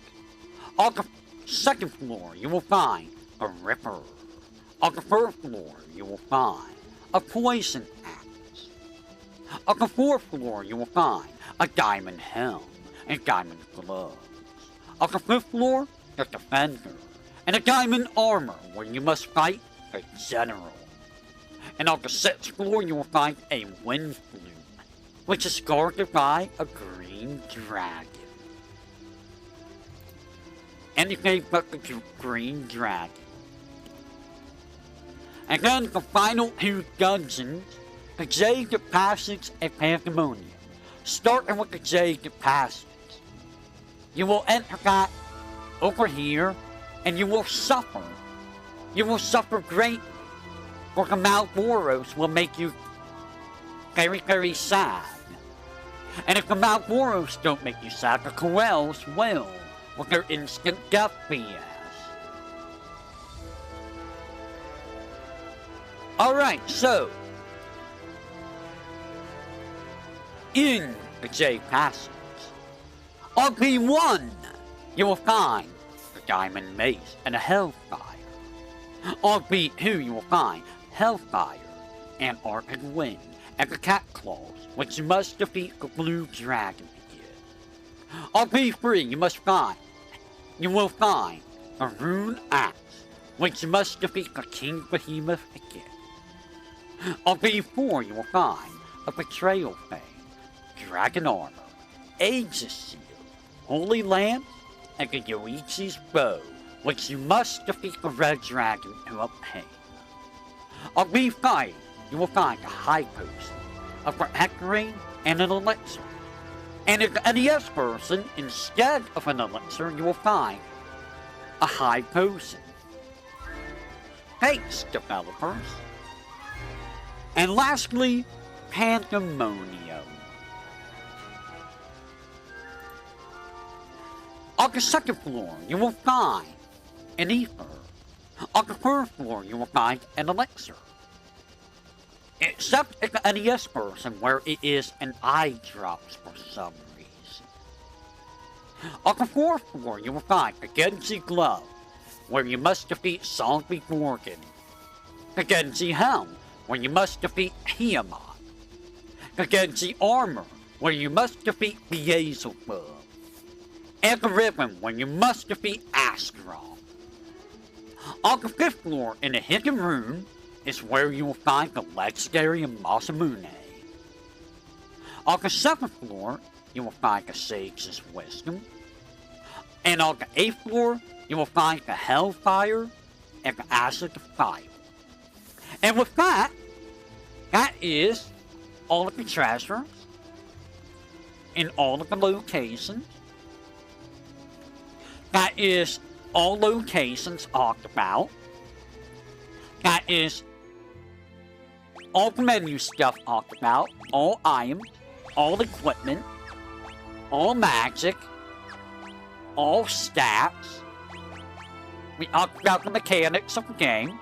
On the 2nd floor, you will find a Ripper. On the 3rd floor, you will find a Poison Axe. On the 4th floor, you will find a Diamond Helm and Diamond Gloves. On the 5th floor, the Defender and a Diamond Armor, where you must fight a General. And on the 6th floor, you will find a Wind Flume, which is guarded by a Green Dragon. Anything but the Green Dragon. And then the final 2 dungeons, the Jaded Passage and Pandemonium. Starting with the Jaded Passage. You will enter that over here, and you will suffer. You will suffer greatly, for the Malboros will make you very, very sad. And if the Malboros don't make you sad, the Corels will, with their instant death BS. Alright, so, in the J Passage, on P1, you will find the Diamond Mace and a Hellfire. On P2, you will find Hellfire and Arctic Wind and the Cat Claws, which you must defeat the Blue Dragon to get. On P3, you will find a Rune Axe, which you must defeat the King Behemoth to get. On P4, you will find a Betrayal Fang, Dragon Armor, Aegis Seal, Holy Lamp, and the Yoichi's Bow, which you must defeat the Red Dragon to obtain. On B5, you will find a High Potion, a Protect Ring, and an Elixir. And if the NES version, instead of an Elixir, you will find a High Potion. Thanks, developers. And lastly, Pandemonium. On the 2nd floor, you will find an Ether. On the 3rd floor, you will find an Elixir. Except in the NES version, where it is an eye drops for some reason. On the 4th floor, you will find the Genji Glove, where you must defeat Zombie Gorgon. The Genji Helm, where you must defeat Tiamat. The Genji Armor, where you must defeat Beelzebub. And the Ribbon, where you must defeat Astron. On the 5th floor, in a hidden room, is where you will find the legendary Masamune. On the 7th floor, you will find the Sage's Wisdom. And on the 8th floor, you will find the Hellfire and the Acid of Fire. And with that, that is all of the treasures in all of the locations. That is all locations talked about. That is all the menu stuff talked about, all items, all equipment, all magic, all stats. We talked about the mechanics of the game.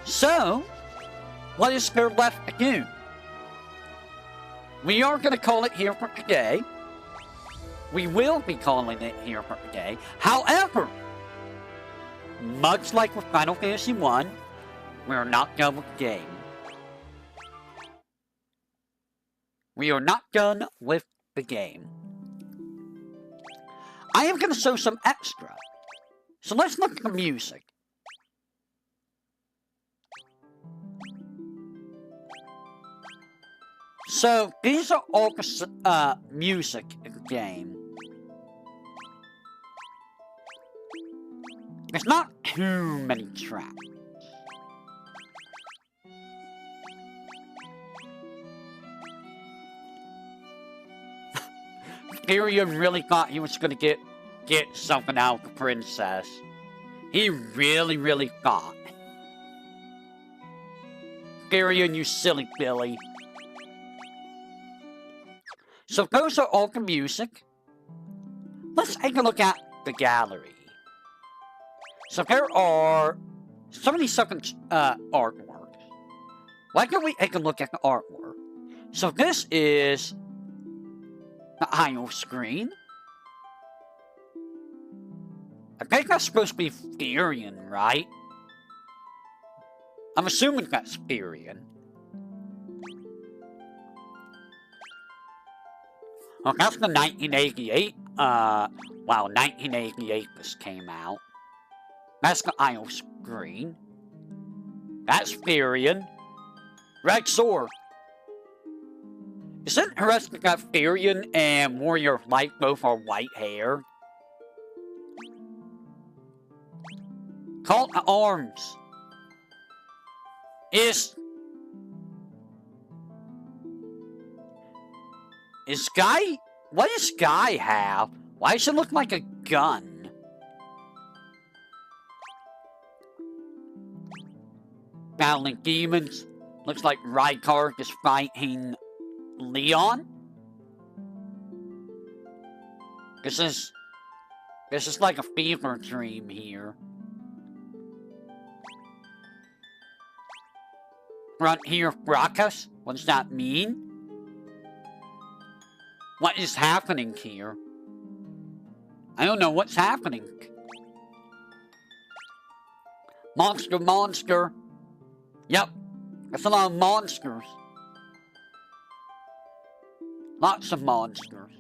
So, what is there left to do? We are going to call it here for today. We will be calling it here for today. However, much like with Final Fantasy 1, we are not done with the game. We are not done with the game. I am going to show some extra. So let's look at the music. So, these are all the music in the game. There's not too many tracks. Tyrion really thought he was gonna get something out of the princess. He really thought. Tyrion, you silly Billy. So those are all the music. Let's take a look at the gallery. So there are 70-second artwork. Why don't we take a look at the artwork? So this is the idle screen. I think that's supposed to be Tyrion, right? I'm assuming that's Tyrion. Well, that's the 1988. Wow, 1988 this came out. That's the idle screen. That's Tyrion. Red sword. It's interesting that Tyrion and Warrior of Light both are white hair. Cult of Arms. Is Guy... What does Guy have? Why does it look like a gun? Battling demons. Looks like Rykard is fighting Leon. This is like a fever dream here. Frontier Fracas? What does that mean? What is happening here? I don't know what's happening. Monster. Yep. That's a lot of monsters. Lots of monsters.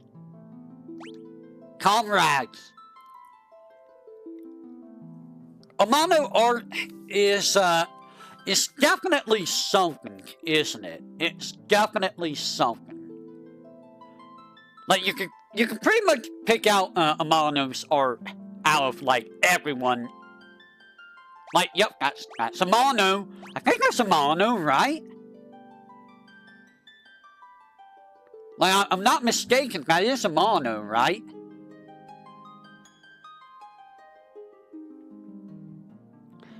Comrades. Amano art is definitely something, isn't it? It's definitely something. Like you can pretty much pick out Amano's art out of like everyone. Like, yep, that's Amano. I think that's Amano, right? Like, I'm not mistaken. That is Amano, right?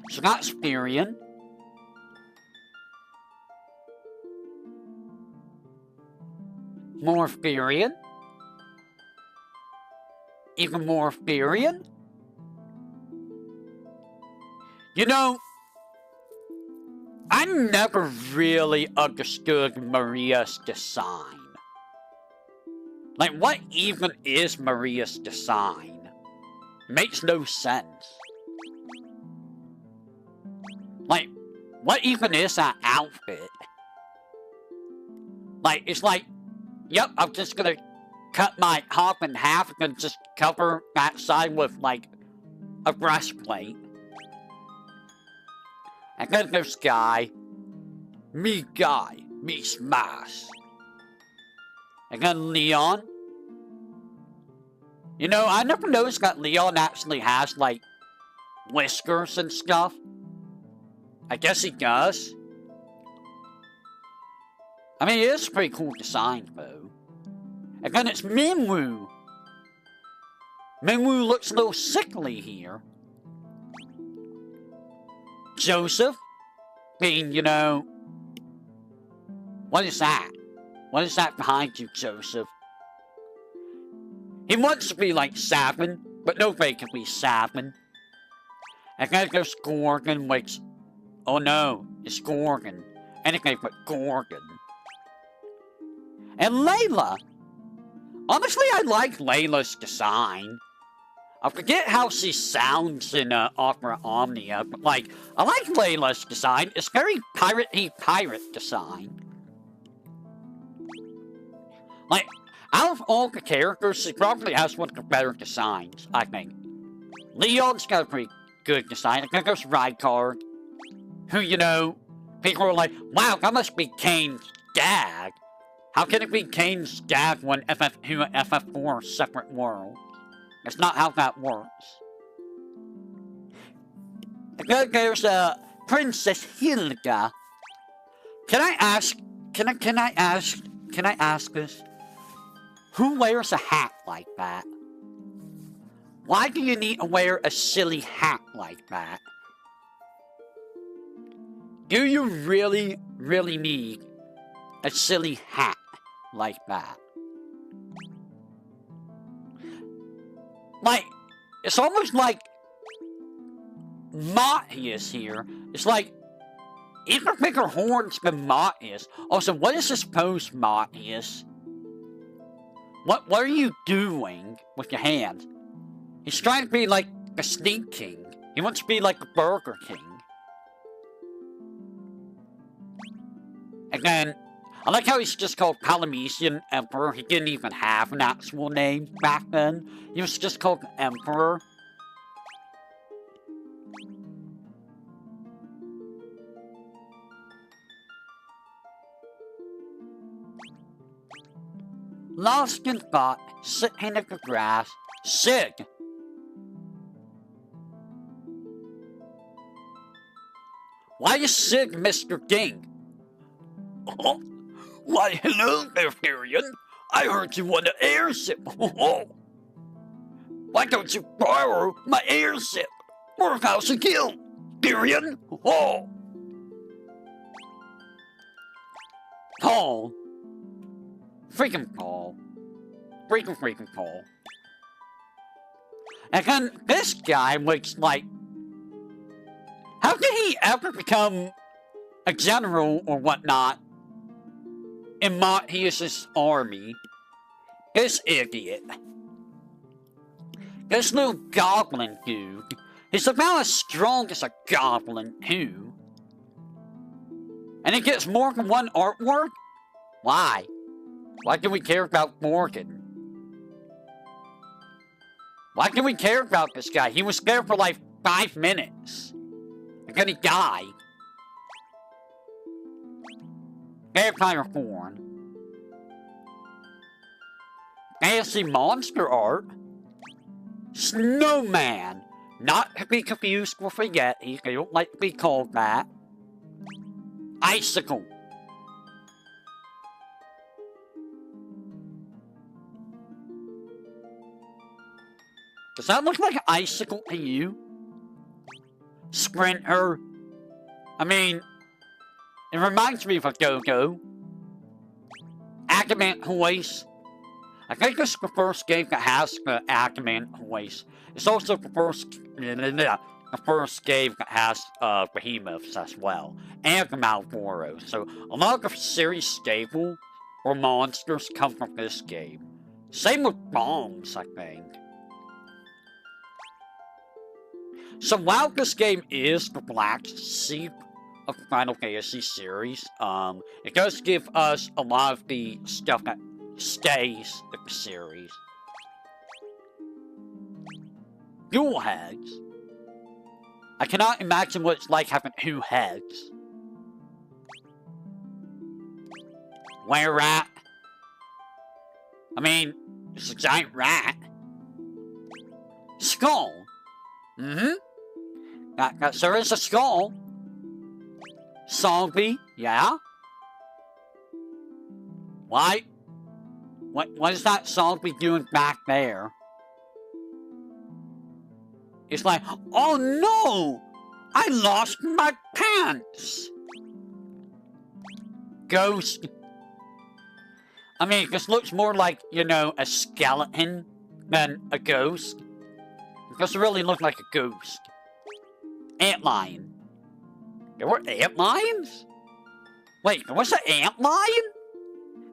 So that's Tyrion. More Tyrion. Even more Tyrion. You know, I never really understood Maria's design. Like, what even is Maria's design? Makes no sense. Like, what even is that outfit? Like, it's like, yep, I'm just gonna cut my top in half and just cover that side with, like, a breastplate. And then there's Guy. Me smash. And then Leon. You know, I never noticed that Leon actually has, like, whiskers and stuff. I guess he does. I mean, it is a pretty cool design, though. And then it's Minwoo. Minwoo looks a little sickly here. Joseph, being, you know... What is that? What is that behind you, Joseph? He wants to be like Savin, but nobody can be Savin. And then there's Gorgon, which... Oh no, it's Gorgon. Anything but Gorgon. And Layla! Honestly, I like Layla's design. I forget how she sounds in Opera Omnia, but like, I like Layla's design. It's very piratey pirate design. Like, out of all the characters, she probably has one of the better designs, I think. Leon's got a pretty good design. I think there's Rykard, who, you know, people are like, wow, that must be Kane's dad. How can it be Kane's dad when FF2 and FF4 are separate worlds? That's not how that works. And then there's Princess Hilda. Can I ask this? Who wears a hat like that? Why do you need to wear a silly hat like that? Do you really, really need a silly hat like that? Like, it's almost like Matthias here. It's like, even bigger horns than Matthias. Also, what is this pose, Matthias? What are you doing with your hands? He's trying to be like a Sneak King. He wants to be like a Burger King. And then, I like how he's just called Polynesian Emperor. He didn't even have an actual name back then. He was just called Emperor. Lost in thought, sitting in the grass, Sig! Why is Sig Mr. King? Oh, why, hello there, Tyrion. I heard you want an airship. Why don't you borrow my airship? Or how's it kill, Tyrion? Paul. Freaking Paul. Freaking Paul. And then this guy was like, how did he ever become a general or whatnot in Matthias' army? This idiot. This little goblin dude. He's about as strong as a goblin too. And he gets more than one artwork? Why? Why do we care about Morgan? Why do we care about this guy? He was there for like 5 minutes. And then he died. Vampire Horn. Fancy monster art. Snowman. Not to be confused with a Yeti. They don't like to be called that. Icicle. Does that look like an icicle to you? Sprinter. I mean, it reminds me of a go-go. Adamant Hoist. I think this is the first game that has the Adamant Hoist. It's also the first game that has behemoths as well. And the Malboros. So a lot of the series stable or monsters come from this game. Same with bombs, I think. So while this game is the blacksheep of the Final Fantasy series, it does give us a lot of the stuff that stays in the series. Dual heads. I cannot imagine what it's like having 2 heads. Were rat. I mean, it's a giant rat. Skull. That sure is a skull. Zombie, yeah. Why? What is that zombie doing back there? It's like, oh no! I lost my pants! Ghost. I mean, this looks more like, you know, a skeleton than a ghost. It doesn't really look like a ghost. Antlion. There were antlions? Wait, there was an antlion?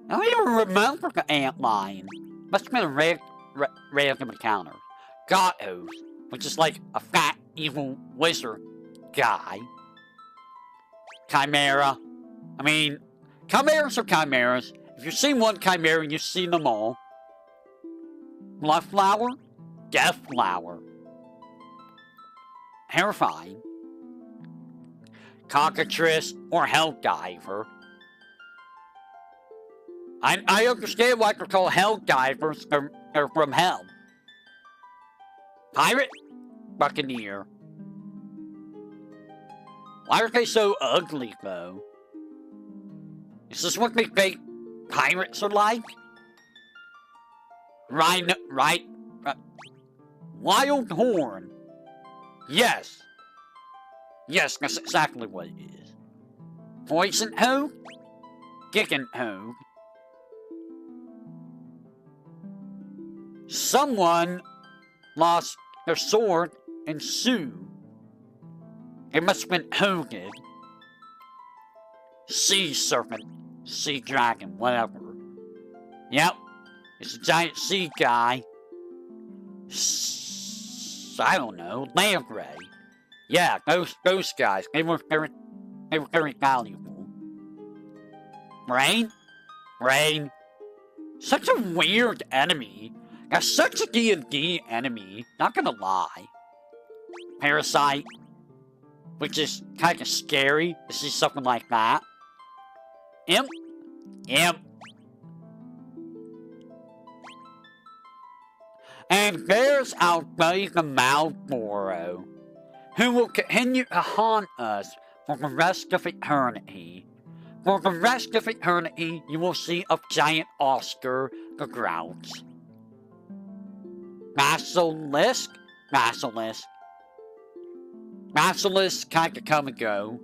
I don't even remember the antlion. Must have been a random encounter. Gothos, which is like a fat, evil wizard guy. Chimera. I mean, chimeras are chimeras. If you've seen one chimera, you've seen them all. Bloodflower? Deathflower. Terrifying. Cockatrice or Helldiver. I understand why they're called Helldivers. They're from hell. Pirate? Buccaneer. Why are they so ugly, though? Is this what they think pirates are like? Rhino, right? Wild horn. Yes. Yes, that's exactly what it is. Poison hoe? Kicking hoe. Someone lost their sword and Sue. It must have been Hogan. Sea serpent. Sea dragon, whatever. Yep. It's a giant sea guy. I don't know. Lamprey. Yeah, those guys. They were very valuable. Rain? Rain. Such a weird enemy. That's such a D&D enemy. Not gonna lie. Parasite. Which is kind of scary to see something like that. Imp. Imp. And there's our buddy the Malboro, who will continue to haunt us for the rest of eternity. For the rest of eternity, you will see a giant Oscar the Grouch. Basilisk? Basilisk. Basilisk kinda come and go.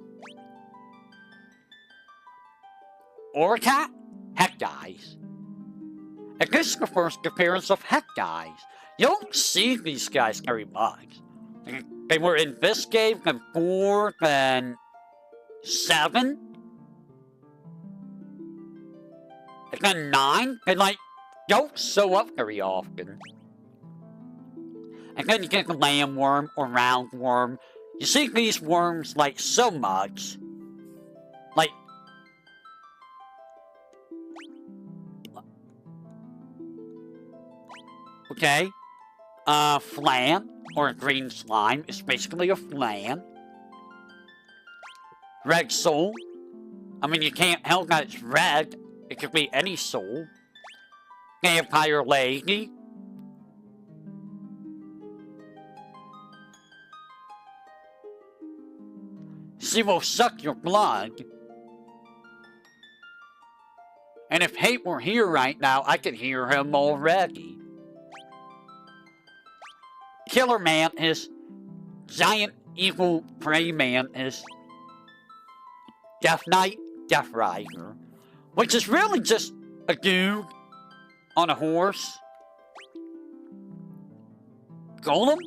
Orcat? Heck guys. And this is the first appearance of Heck guys. You don't see these guys very much. They were in this game, then 4, then 7. And then 9. They don't show up very often. And then you get the lamb worm or round worm. You see these worms so much. Okay. Flan, or a green slime, is basically a flan. Red soul. I mean, you can't help that it's red. It could be any soul. Vampire lady. She will suck your blood. And if Hate were here right now, I could hear him already. Killer Mantis, Giant Evil Prey Mantis, Death Knight, Death Rider, which is really just a dude on a horse. Golem?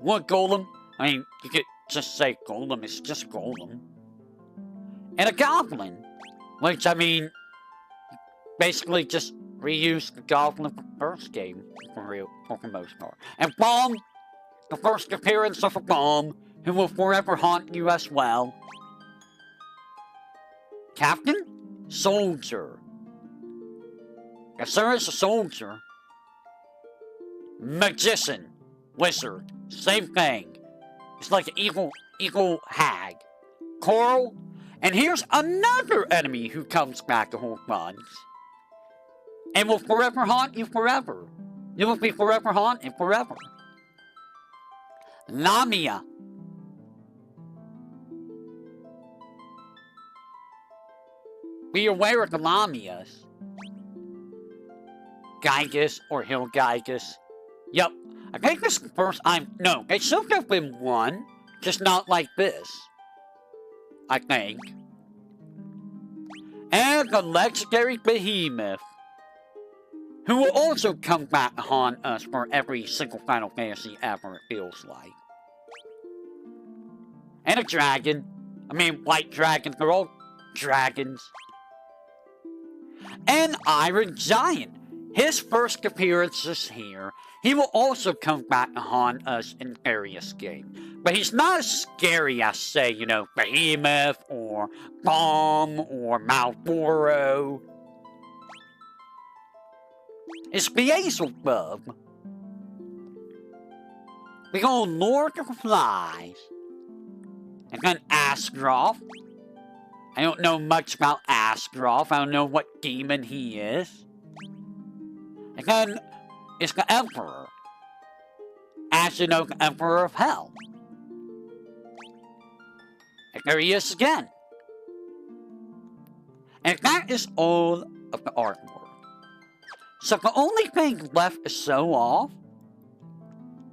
What golem? I mean, you could just say golem, it's just golem. And a goblin, which, I mean, basically just reuse the goblin from the first game for the most part. And Bomb, the first appearance of a Bomb, who will forever haunt you as well. Captain? Soldier. Yes, there is a soldier. Magician. Wizard. Same thing. It's like an evil hag. Coral. And here's another enemy who comes back to hold guns. And will forever haunt you forever. You will be forever haunted forever. Lamia. Be aware of the Lamias. Gygus or Hill Gygus. Yep. I think this is the first time. No, it should have been one. Just not like this. I think. And the legendary Behemoth, who will also come back to haunt us for every single Final Fantasy ever, it feels like. And a dragon. I mean, white dragons, they're all dragons. And Iron Giant. His first appearance is here. He will also come back to haunt us in various games. But he's not as scary as, say, Behemoth, or Bomb, or Malboro. It's Beelzebub. We go Lord of the Flies. And then Astroth. I don't know much about Astroth. I don't know what demon he is. And then it's the Emperor. As you know, the Emperor of Hell. And there he is again. And that is all of the artwork. So the only thing left to show off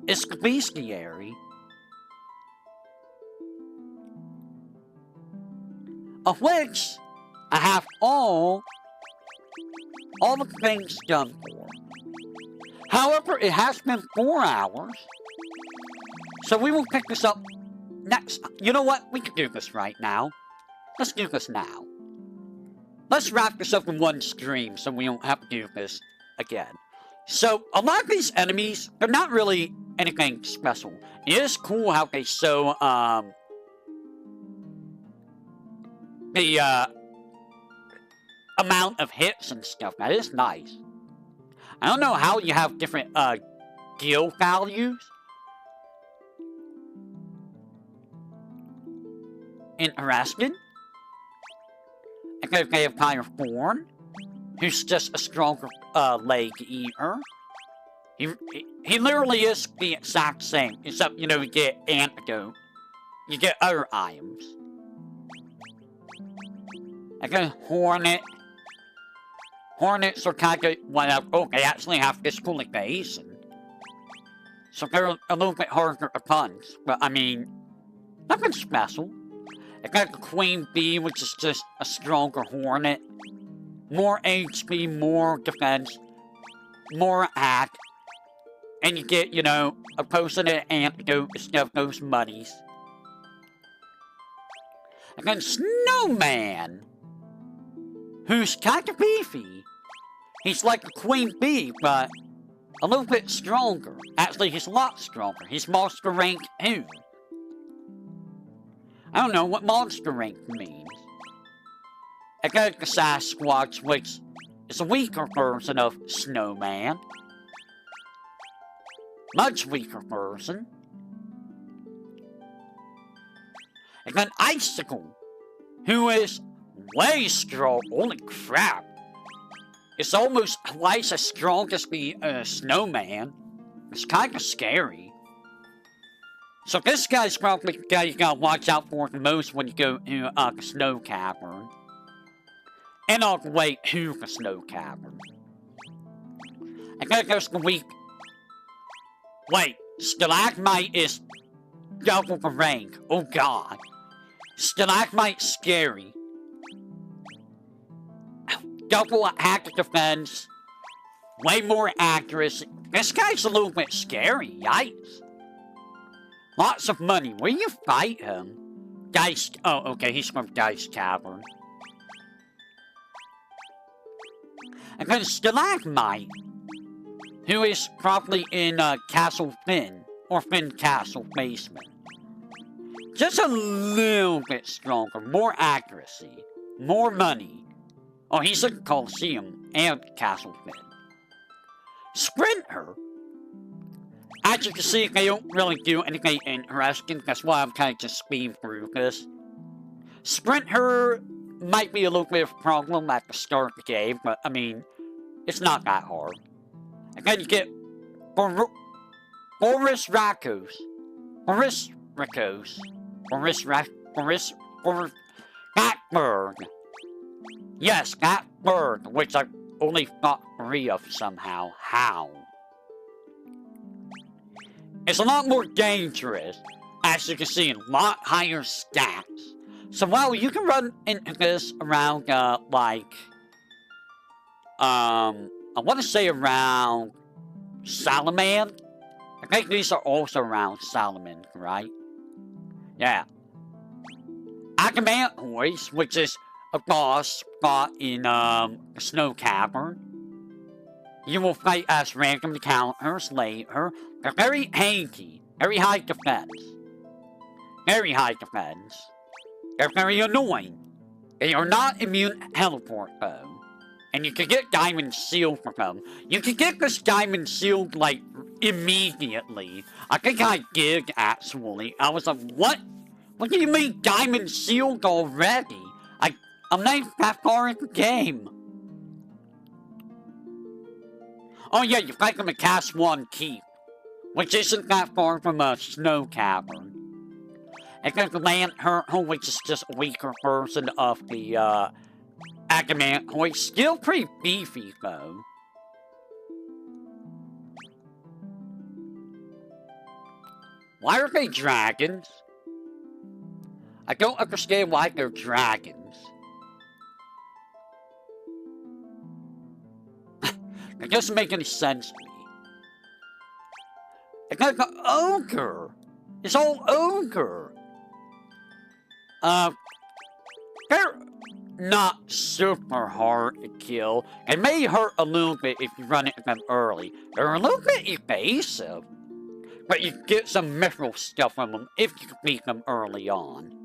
is the bestiary. Of which I have all the things done for. However, it has been 4 hours. So we will pick this up next. You know what? We can do this right now. Let's do this now. Let's wrap this up in one stream so we don't have to do this again. So, a lot of these enemies, they're not really anything special. It is cool how they show, the, amount of hits and stuff. That is nice. I don't know how you have different, gil values. Interesting. And they have Fire Thorn, who's just a stronger, leg eater. He literally is the exact same, except, you know, you get antidote. You get other items. And then Hornet. Hornets are kind of, well, oh, they actually have physical evasion. So they're a little bit harder to punch. But, I mean, nothing special. It's got the Queen Bee, which is just a stronger Hornet. More HP, more defense, more attack. And you get, you know, a potion and antidote instead of those monies. And then Snowman, who's kind of beefy. He's like a Queen Bee, but a little bit stronger. Actually, he's a lot stronger. He's monster rank 2. I don't know what monster rank means. I got the Sasquatch, which is a weaker version of Snowman. Much weaker version. And then Icicle, who is way strong. Holy crap. It's almost twice as strong as the Snowman. It's kind of scary. So this guy's probably the guy you gotta watch out for the most when you go to the snow cavern. And all the way to the snow cavern. And then there's the weak... Wait, Stalagmite is double the rank. Oh god. Stalagmite's scary. Double attack defense. Way more accuracy. This guy's a little bit scary, yikes. Lots of money. Where do you fight him? Dice... Oh, okay, he's from Dice Cavern. And then Stalagmite, who is probably in Castle Finn, or Finn Castle basement. Just a little bit stronger, more accuracy, more money. Oh, he's in Coliseum and Castle Finn. Sprinter. As you can see, they don't really do anything interesting. That's why I'm kind of just speeding through this. Sprinter might be a little bit of a problem at the start of the game, but I mean, it's not that hard. And then you get Boris Rakos. Catbird. Yes, Catbird, which I only fought 3 of somehow. How? It's a lot more dangerous, as you can see, a lot higher stats. So, well, you can run into this around, I want to say around Salaman. I think these are also around Salaman, right? Yeah. Agamantoids, which is a boss fought in, the Snow Cavern. You will fight as random encounters later. They're very hanky, very high defense. Very high defense. They're very annoying. They are not immune to teleport, though. And you can get Diamond Shield from them. You can get this Diamond Shield, like, immediately. I think I did, actually. I was like, what? What do you mean Diamond Shield already? I'm not even that far in the game. Oh yeah, you fight them at Cast 1 Keep. Which isn't that far from a Snow Cavern. And then the Lantern, which is just a weaker version of the, Agamantoid. Still pretty beefy, though. Why are they dragons? I don't understand why they're dragons. It doesn't make any sense to me. It's like an ogre. It's all ogre. They're not super hard to kill. It may hurt a little bit if you run into them early. They're a little bit evasive. But you get some mithril stuff from them if you beat them early on.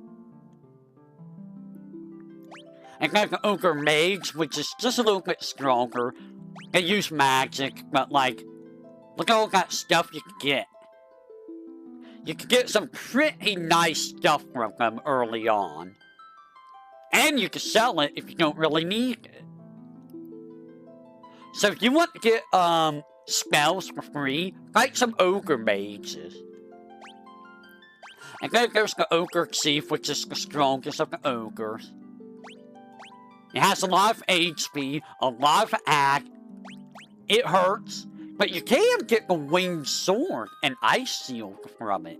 And like the ogre mage, which is just a little bit stronger. They use magic, but like, look at all that stuff you can get. You can get some pretty nice stuff from them early on. And you can sell it if you don't really need it. So if you want to get, spells for free, fight some ogre mages. And then there's the ogre chief, which is the strongest of the ogres. It has a lot of HP, a lot of attack. It hurts, but you can get the winged sword and ice shield from it.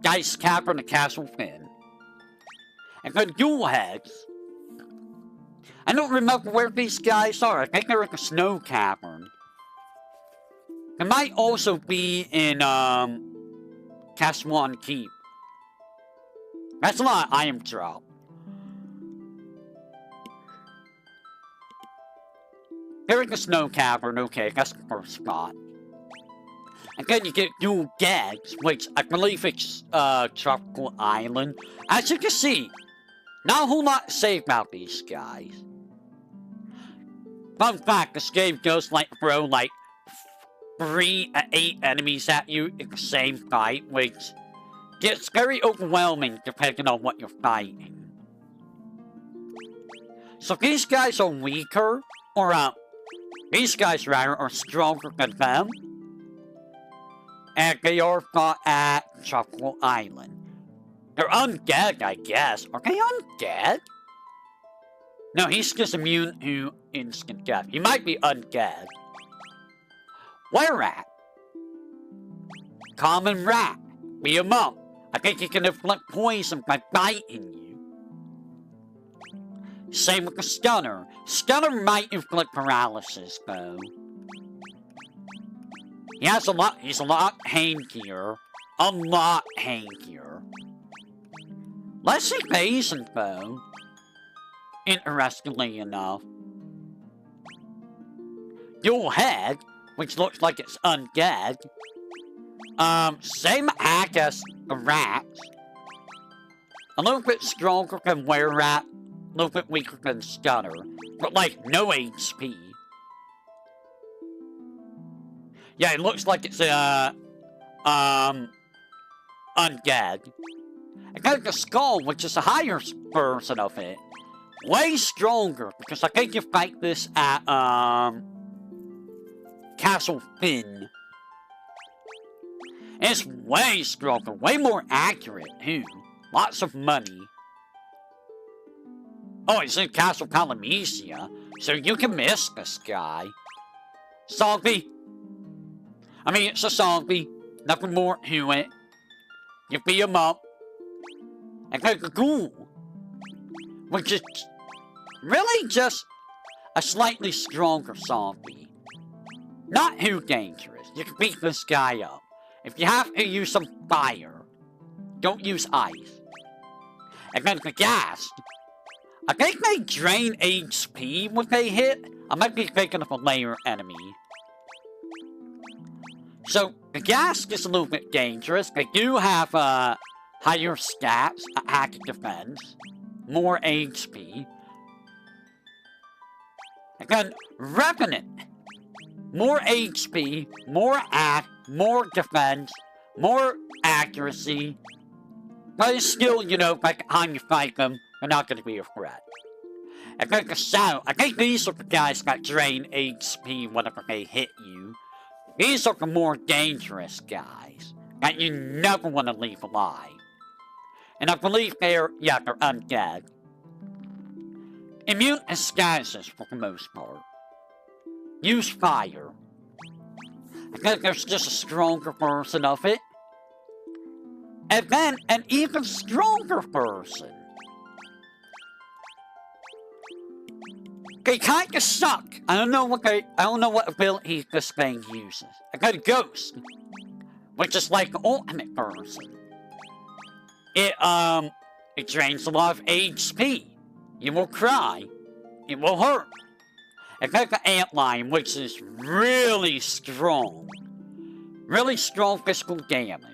Dice Capper and the Castle Finn. And then dual heads. I don't remember where these guys are. I think they're in the snow cavern. They might also be in, Castle Keep. That's a lot of item drop. They're in the snow cavern, okay, that's the first spot. And then you get dual gags, which I believe it's, Tropical Island. As you can see, not a whole lot to say about these guys. Fun fact, this game does like throw like 3 to 8 enemies at you in the same fight, which gets very overwhelming depending on what you're fighting. So these guys are weaker, or these guys rather are stronger than them. And they are fought at Tropical Island. They're undead, I guess. Are they undead? No, he's just immune to instant death. He might be undead. Where at? Common rat. Beat him up. I think he can inflict poison by biting you. Same with the stunner. Stunner might inflict paralysis, though. He's a lot hankier. A lot hankier. Less evasion, though. Interestingly enough. Dual head, which looks like it's undead. Same attack as the rats. A little bit stronger than were-rat. A little bit weaker than stunner. But like, no HP. Yeah, it looks like it's, undead. And then the skull, which is a higher version of it. Way stronger, because I think you fight this at, Castle Finn. It's way stronger, way more accurate, too. Lots of money. Oh, it's in Castle Palamecia, so you can miss this guy. Zombie. I mean, it's a zombie. Nothing more to it. You beat him up. And then the ghoul. Which is really just a slightly stronger zombie. Not too dangerous. You can beat this guy up. If you have to use some fire, don't use ice. And then the ghast. I think they drain HP when they hit. I might be thinking of a layer enemy. So, the ghast is a little bit dangerous. They do have, higher stats, attack and defense, more HP. And then, Revenant. More HP, more attack, more defense, more accuracy. But it's still, you know, by the time you fight them, they're not going to be a threat. And then the Shadow. I think these are the guys that drain HP whenever they hit you. These are the more dangerous guys that you never want to leave alive. And I believe they're undead. Immune disguises for the most part. Use fire. I think there's just a stronger version of it. And then an even stronger person. They kinda suck. I don't know what ability this thing uses. I got a ghost, which is like the ultimate person. It drains a lot of HP. You will cry. It will hurt. I got the antlion, which is really strong. Really strong physical damage.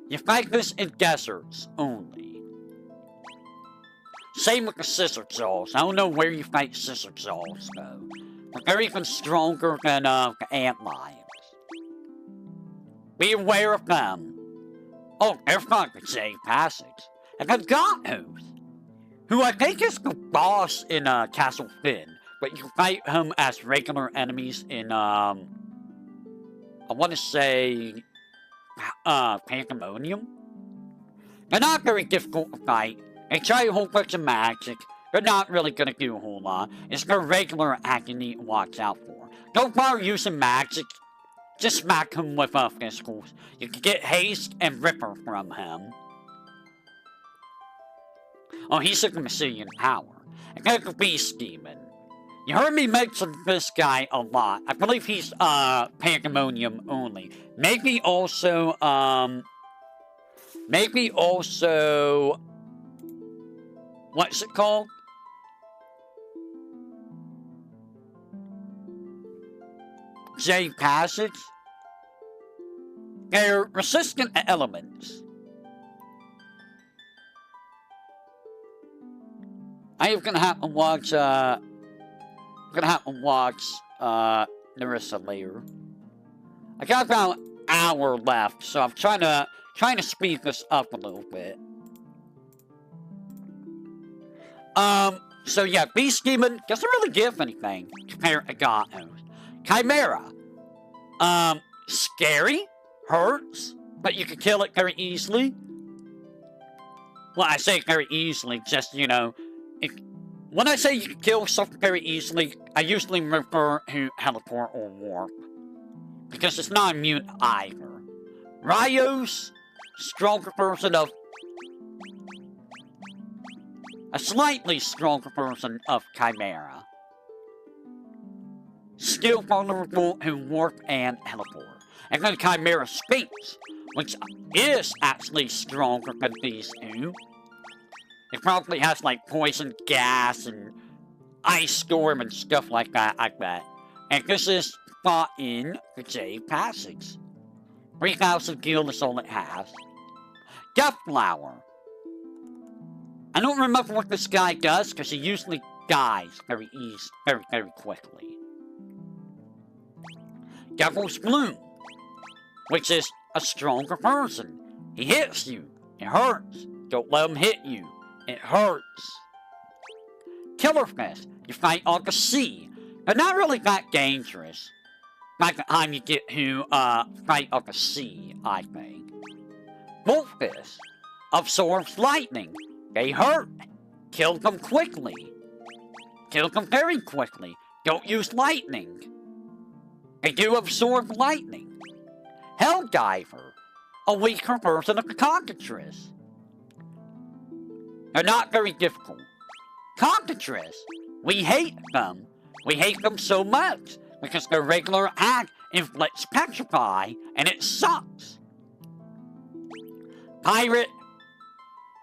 You fight this in deserts only. Same with the scissor jaws. I don't know where you fight scissor jaws though. But they're even stronger than the antlions. Be aware of them. Oh, there's not the J Passage. And the Gothos, who I think is the boss in Castle Finn, but you can fight him as regular enemies in I want to say Pandemonium. They're not very difficult to fight. They try a whole bunch of magic. They're not really gonna do a whole lot. It's their regular attack you need to watch out for. Don't bother using magic. Just smack him with physicals. You can get haste and ripper from him. Oh, he's like a Massilian power. And then the Beast Demon. You heard me mention this guy a lot. I believe he's Pandemonium only. Maybe also what's it called? J Passage. They're resistant to elements. I am gonna have to watch Narissa later. I got about an hour left, so I'm trying to speed this up a little bit. So yeah, Beast Demon doesn't really give anything compared to Gothos. Chimera. Scary, hurts, but you can kill it very easily. Well, I say very easily, just, you know, when I say you can kill something very easily, I usually refer to teleport or warp. Because it's not immune either. Ryos, stronger version of... a slightly stronger version of Chimera. Still vulnerable to warp and teleport. And then Chimera Sphinx, which is actually stronger than these two. It probably has like poison gas and ice storm and stuff like that, I bet. And this is fought in the J Passage. 3,000 gil is all it has. Death Flower. I don't remember what this guy does because he usually dies very quickly. Devil's Bloom, which is a stronger person. He hits you. It hurts. Don't let him hit you. It hurts. Killer Fist. You fight on the sea. They're not really that dangerous. By the time you get to fight on the sea, I think. Bolt Fist absorbs lightning. They hurt. Kill them quickly. Kill them very quickly. Don't use lightning. They do absorb lightning. Helldiver. A weaker version of the Cockatrice. They're not very difficult. Cockatrice. We hate them. We hate them so much because their regular attack inflicts petrify and it sucks. Pirate.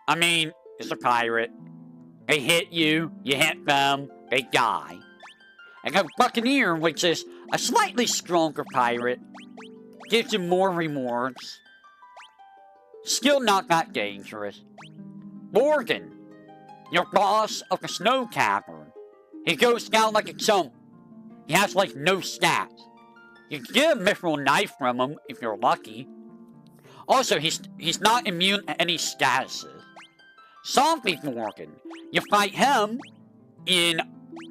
I mean, it's a pirate. They hit you, you hit them, they die. And a Buccaneer, which is a slightly stronger pirate, gives you more rewards. Still not that dangerous. Morgan, your boss of the Snow Cavern. He goes down like a chump. He has like no stats. You can get a mithril knife from him if you're lucky. Also, he's not immune to any statuses. Zombie Morgan, you fight him in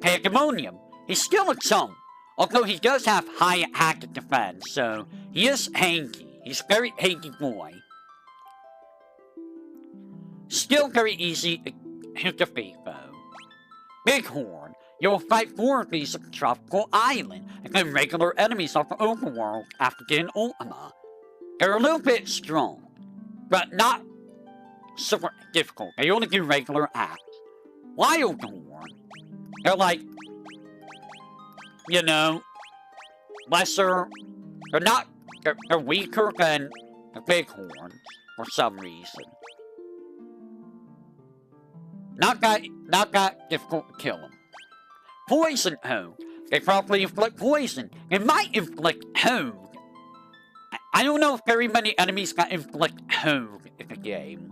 Pandemonium. He's still a chump, although he does have high attack and defense, so he is hanky. He's a very hanky boy. Still very easy to defeat, though. Bighorn, you'll fight 4 of these at the tropical island, and then regular enemies of the overworld after getting Ultima. They're a little bit strong. but not super difficult. They only do regular attacks. Wildhorn, they're like, you know, lesser. They're weaker than the bighorns for some reason. Not that difficult to kill them. Poison Hog. They probably inflict poison. They might inflict Hog. I don't know if very many enemies can inflict Hog in the game.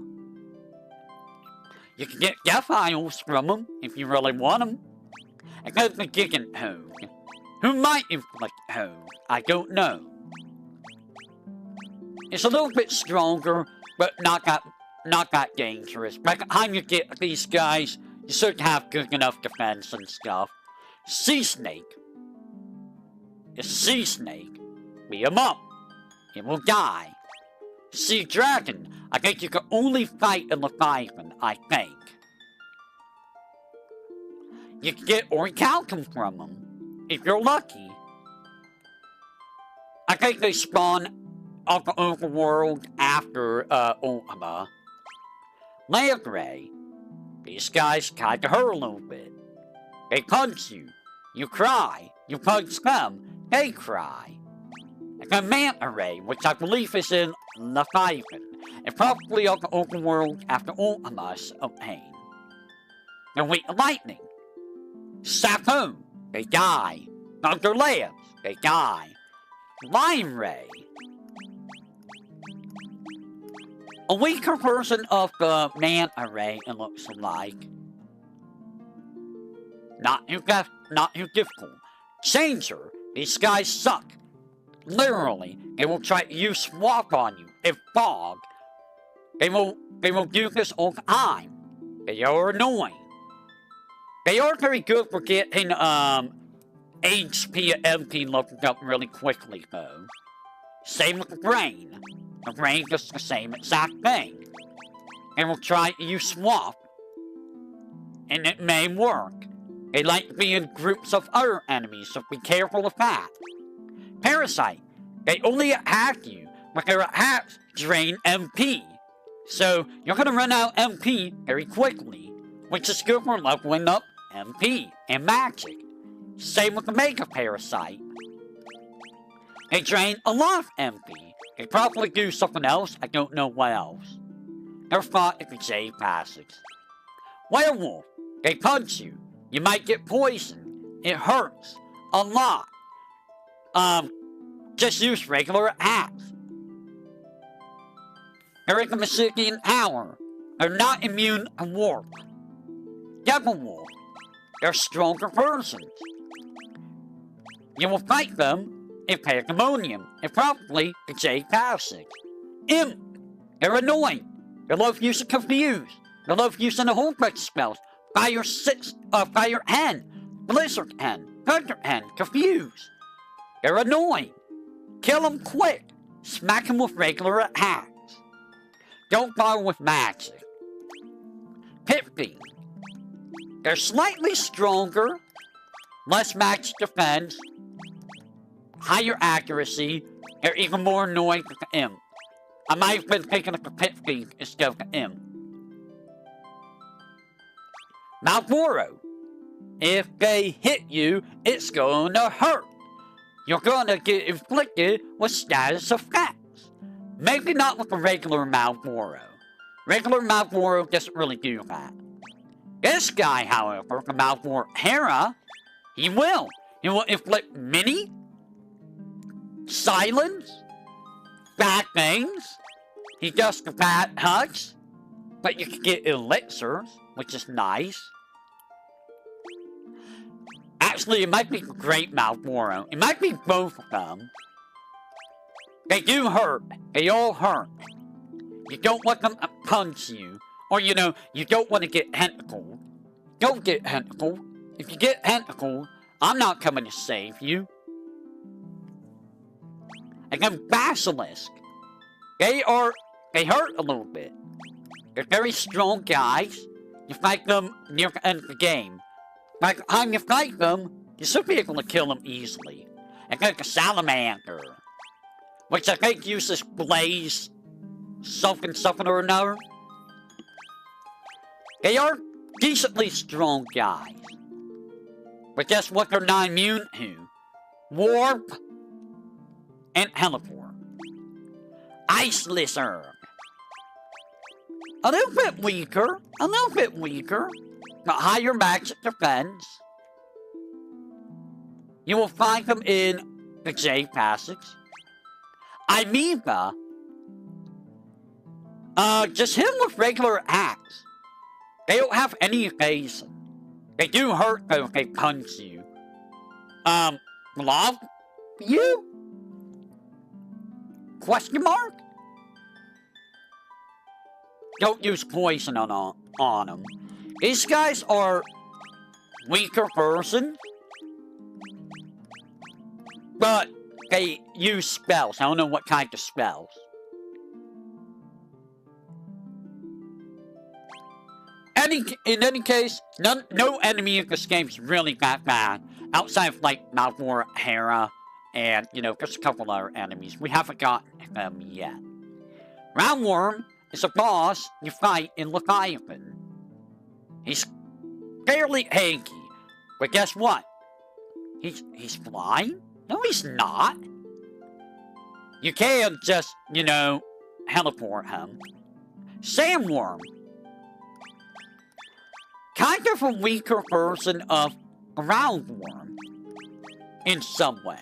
You can get Death Isles from them if you really want them. And then the Gigant Hog, who might inflict Hog. I don't know. It's a little bit stronger, but not that dangerous. By the time you get these guys, you should have good enough defense and stuff. Sea Snake. A sea snake. Beat him up. It will die. Sea Dragon. I think you can only fight in Leviathan, I think. You can get Orichalcum from them, if you're lucky. I think they spawn on the overworld after, Ultima. Leogray. These guys kind of hurt a little bit. They punch you. You cry. You punch them. They cry. And the Manta Ray, which I believe is in Leviathan, and probably on the overworld after Ultima's obtained. They're weak to lightning. Sapo, they die. Thunder Lance, they die. Lime Ray. A weaker version of the Manta Ray, it looks like. Not too difficult. Changer, these guys suck. Literally, they will try to use swap on you and fog. They will do this all the time. They are annoying. They are very good for getting HP and MP looking up really quickly though. Same with the brain. The brain does the same exact thing. They will try to use swap. And it may work. They like to be in groups of other enemies, so be careful of that. Parasite. They only attack you, but their attacks drain MP. So, you're gonna run out MP very quickly, which is good for leveling up MP and magic. Same with the Mega Parasite. They drain a lot of MP. They probably do something else, I don't know what else. They're fought in the J Passage. Werewolf. They punch you. You might get poisoned. It hurts. A lot. Just use regular attacks. They're in the Massidian Tower. They're not immune to warp. Devil Wolf. They're stronger versions. You will fight them in Pandemonium, and probably the J Passage. Imp. They're annoying. They love using Confuse. They love using the whole bunch of spells. Fire Hen, Blizzard Hen, Thunder Hen, Confuse. They're annoying. Kill them quick. Smack them with regular attacks. Don't bother with magic. Pit Fiend. They're slightly stronger, less magic defense, higher accuracy. They're even more annoying than the Imp. I might have been thinking of the Pit Fiend instead of the Imp. Malboro. If they hit you, it's gonna hurt. You're gonna get inflicted with status effects. Maybe not with the regular Malboro. Regular Malboro doesn't really do that. This guy, however, the Malboro Hera, he will. He will inflict mini, silence, bad things. He does the bad hugs, but you can get elixirs, which is nice. Actually, it might be Great Malboro. It might be both of them. They do hurt. They all hurt. You don't want them to punch you. Or, you know, you don't want to get tentacled. Don't get tentacled. If you get tentacled, I'm not coming to save you. And then Basilisk. They hurt a little bit. They're very strong guys. You fight them near the end of the game. By the time you fight them, you should be able to kill them easily. And then the Salamander, which I think uses Blaze something or another. They are decently strong guys. But guess what they're not immune to? Warp and teleport. Ice Lizard. A little bit weaker, but higher magic defense. You will find them in the J Passage. Amoeba. Just hit them with regular axe. They don't have any evasion. They do hurt though if they punch you. Love you? Question mark? Don't use poison on them. These guys are weaker person, but they use spells. I don't know what kind of spells. In any case, no enemy in this game is really that bad. Outside of, like, Malvor, Hera, and, you know, just a couple other enemies. We haven't gotten them yet. Roundworm is a boss you fight in Leviathan. He's fairly hanky. But guess what? He's flying? No, he's not. You can just, you know, teleport him. Sandworm. Kind of a weaker version of a roundworm. In some ways.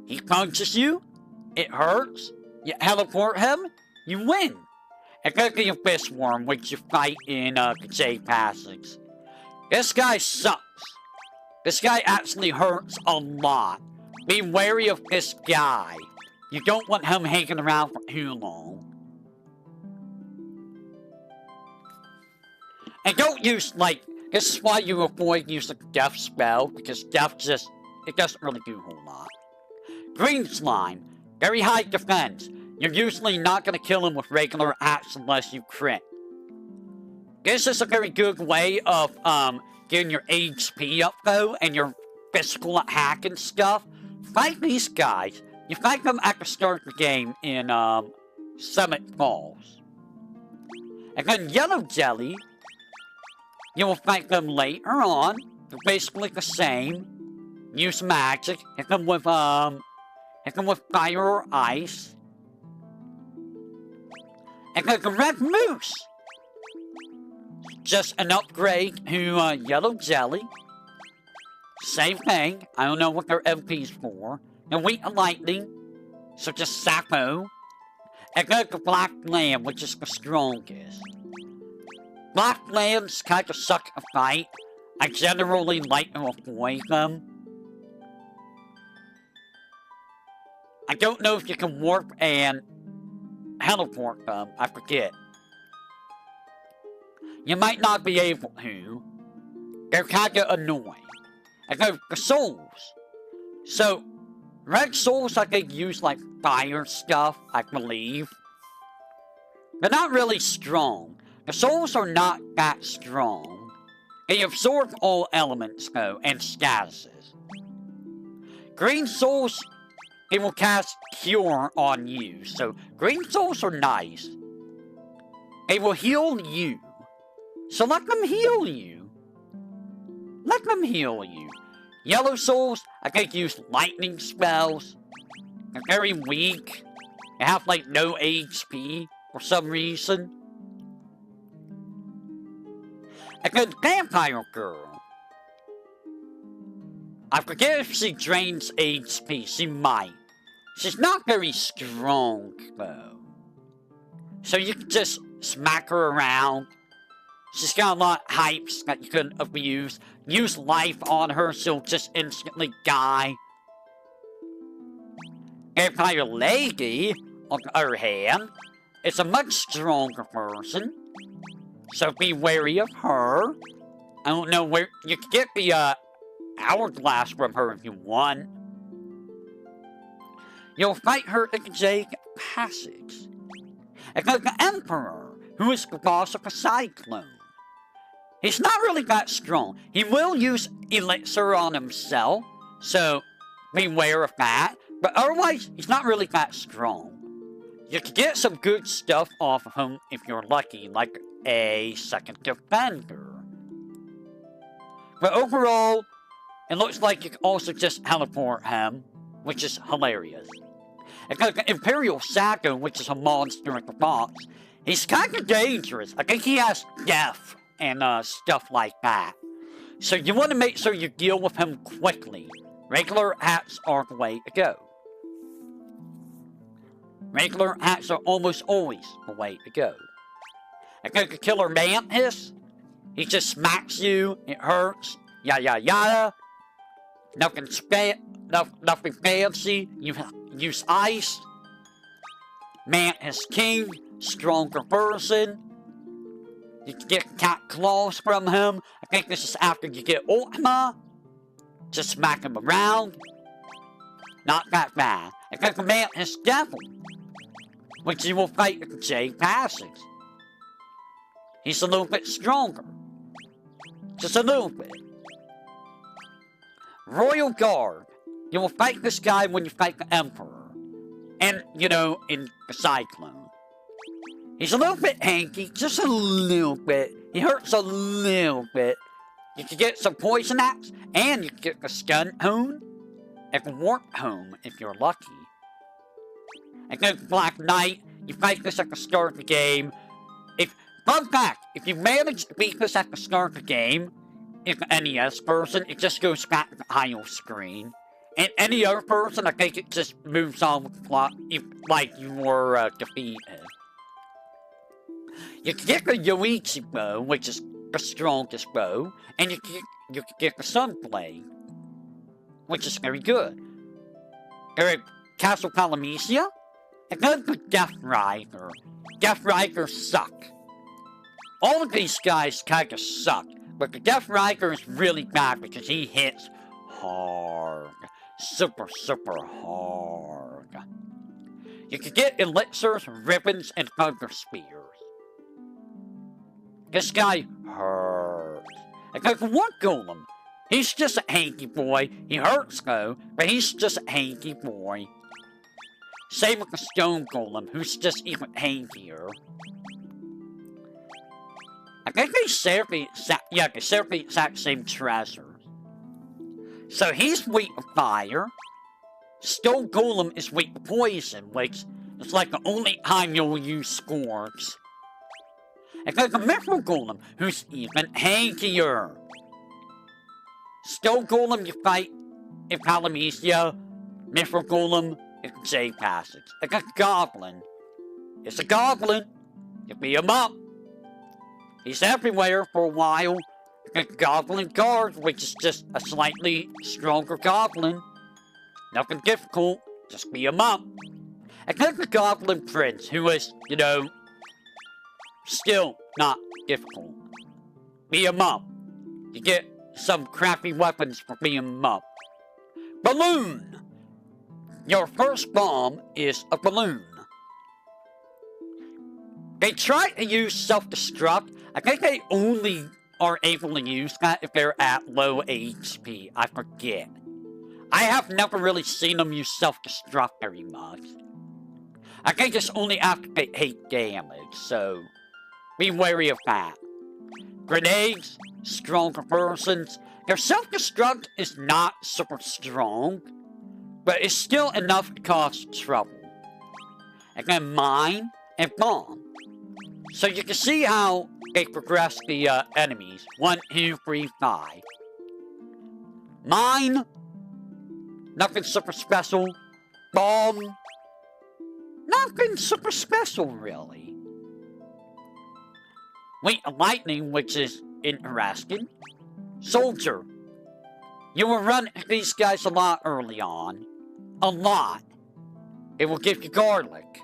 He punches you. It hurts. You teleport him. You win. And then the Abyss Worm, which you fight in the J Passage. This guy sucks. This guy actually hurts a lot. Be wary of this guy. You don't want him hanging around for too long. And don't use, like, this is why you avoid using Death spell, because Death just, it doesn't really do a whole lot. Green Slime, very high defense. You're usually not going to kill him with regular axe unless you crit. This is a very good way of, getting your HP up, though, and your physical attack and stuff. Fight these guys. You fight them at the start of the game in, Summit Falls. And then Yellow Jelly, you will fight them later on. They're basically the same. Use magic. Hit them with fire or ice. And then the Red Moose. Just an upgrade to Yellow Jelly. Same thing. I don't know what their MP's for. They're weak to lightning. So just Sappo. And then the Black Lamb, which is the strongest. Black Lambs kind of suck to fight. I generally like to avoid them. I don't know if you can warp and teleport them. I forget. You might not be able to. They're kind of annoying. And then the souls. So, red souls I think use like fire stuff, I believe. They're not really strong. The souls are not that strong. They absorb all elements, though, and statuses. Green souls, they will cast Cure on you, so green souls are nice. They will heal you. So let them heal you. Let them heal you. Yellow souls, I think use lightning spells. They're very weak. They have, like, no HP for some reason. A good vampire girl. I forget if she drains HP. She might. She's not very strong, though. So you can just smack her around. She's got a lot of hypes that you can abuse. Use life on her, she'll just instantly die. Vampire Lady, on the other hand, is a much stronger person. So be wary of her. I don't know where... You can get the, hourglass from her if you want. You'll fight her in the J Passage. And then the Emperor, who is the boss of a Cyclone. He's not really that strong. He will use Elixir on himself, so beware of that. But otherwise, he's not really that strong. You can get some good stuff off of him if you're lucky, like a second defender. But overall, it looks like you can also just teleport him, which is hilarious. And like Imperial Sacco, which is a monster in the box, he's kind of dangerous. I think he has death and stuff like that. So you want to make sure you deal with him quickly. Regular hats are the way to go. Regular hats are almost always the way to go. I think the Killer Mantis, he just smacks you, it hurts, yada yada. Nothing fancy, you use ice. Mantis King, stronger person. You can get cat claws from him. I think this is after you get Ultima. Just smack him around. Not that bad. I think the Mantis Devil, which you will fight with J Passage. He's a little bit stronger. Just a little bit. Royal Guard. You will fight this guy when you fight the Emperor. And, you know, in the Cyclone. He's a little bit hanky, just a little bit. He hurts a little bit. You can get some Poison Axe, and you can get the Stun Hone, and the Warp Home if you're lucky. And then Black Knight, you fight this at the start of the game. Fun fact, if you manage to beat this at the start of the game, if the NES person, it just goes back to the idle screen. And any other person, I think it just moves on with the plot, like you were defeated. You can get the Yoichi bow, which is the strongest bow, and you can get the Sunblade, which is very good. There Castle Palamecia, and then the Death Rider. Death Riders suck. All of these guys kinda suck, but the Death Rider is really bad because he hits hard. Super, super hard. You can get elixirs, ribbons, and thunder spears. This guy hurts. And there's one golem. He's just a hanky boy. He hurts though, but he's just a hanky boy. Same with the stone golem, who's just even hankier. I think they share the exact same treasures. So he's weak to fire. Stone Golem is weak to poison, which is like the only time you'll use Scourge. And there's a Mithril Golem, who's even hankier. Stone Golem you fight in Palamecia. Mithril Golem in J Passage. And a Goblin. It's a Goblin. You beat him up. He's everywhere for a while. A Goblin Guard, which is just a slightly stronger Goblin. Nothing difficult, just beat him up. And then the Goblin Prince, who is, you know, still not difficult. Beat him up. You get some crappy weapons for beating him up. Balloon! Your first bomb is a balloon. They try to use self-destruct. I think they only are able to use that if they're at low HP. I forget. I have never really seen them use self-destruct very much. I think it's only after they take damage, so be wary of that. Grenades, stronger persons. Their self-destruct is not super strong, but it's still enough to cause trouble. And then mine and bomb. So you can see how they progress the enemies. 1, 2, 3, 5. Mine. Nothing super special. Bomb. Nothing super special, really. Wait, lightning, which is interesting. Soldier. You will run these guys a lot early on. A lot. It will give you garlic.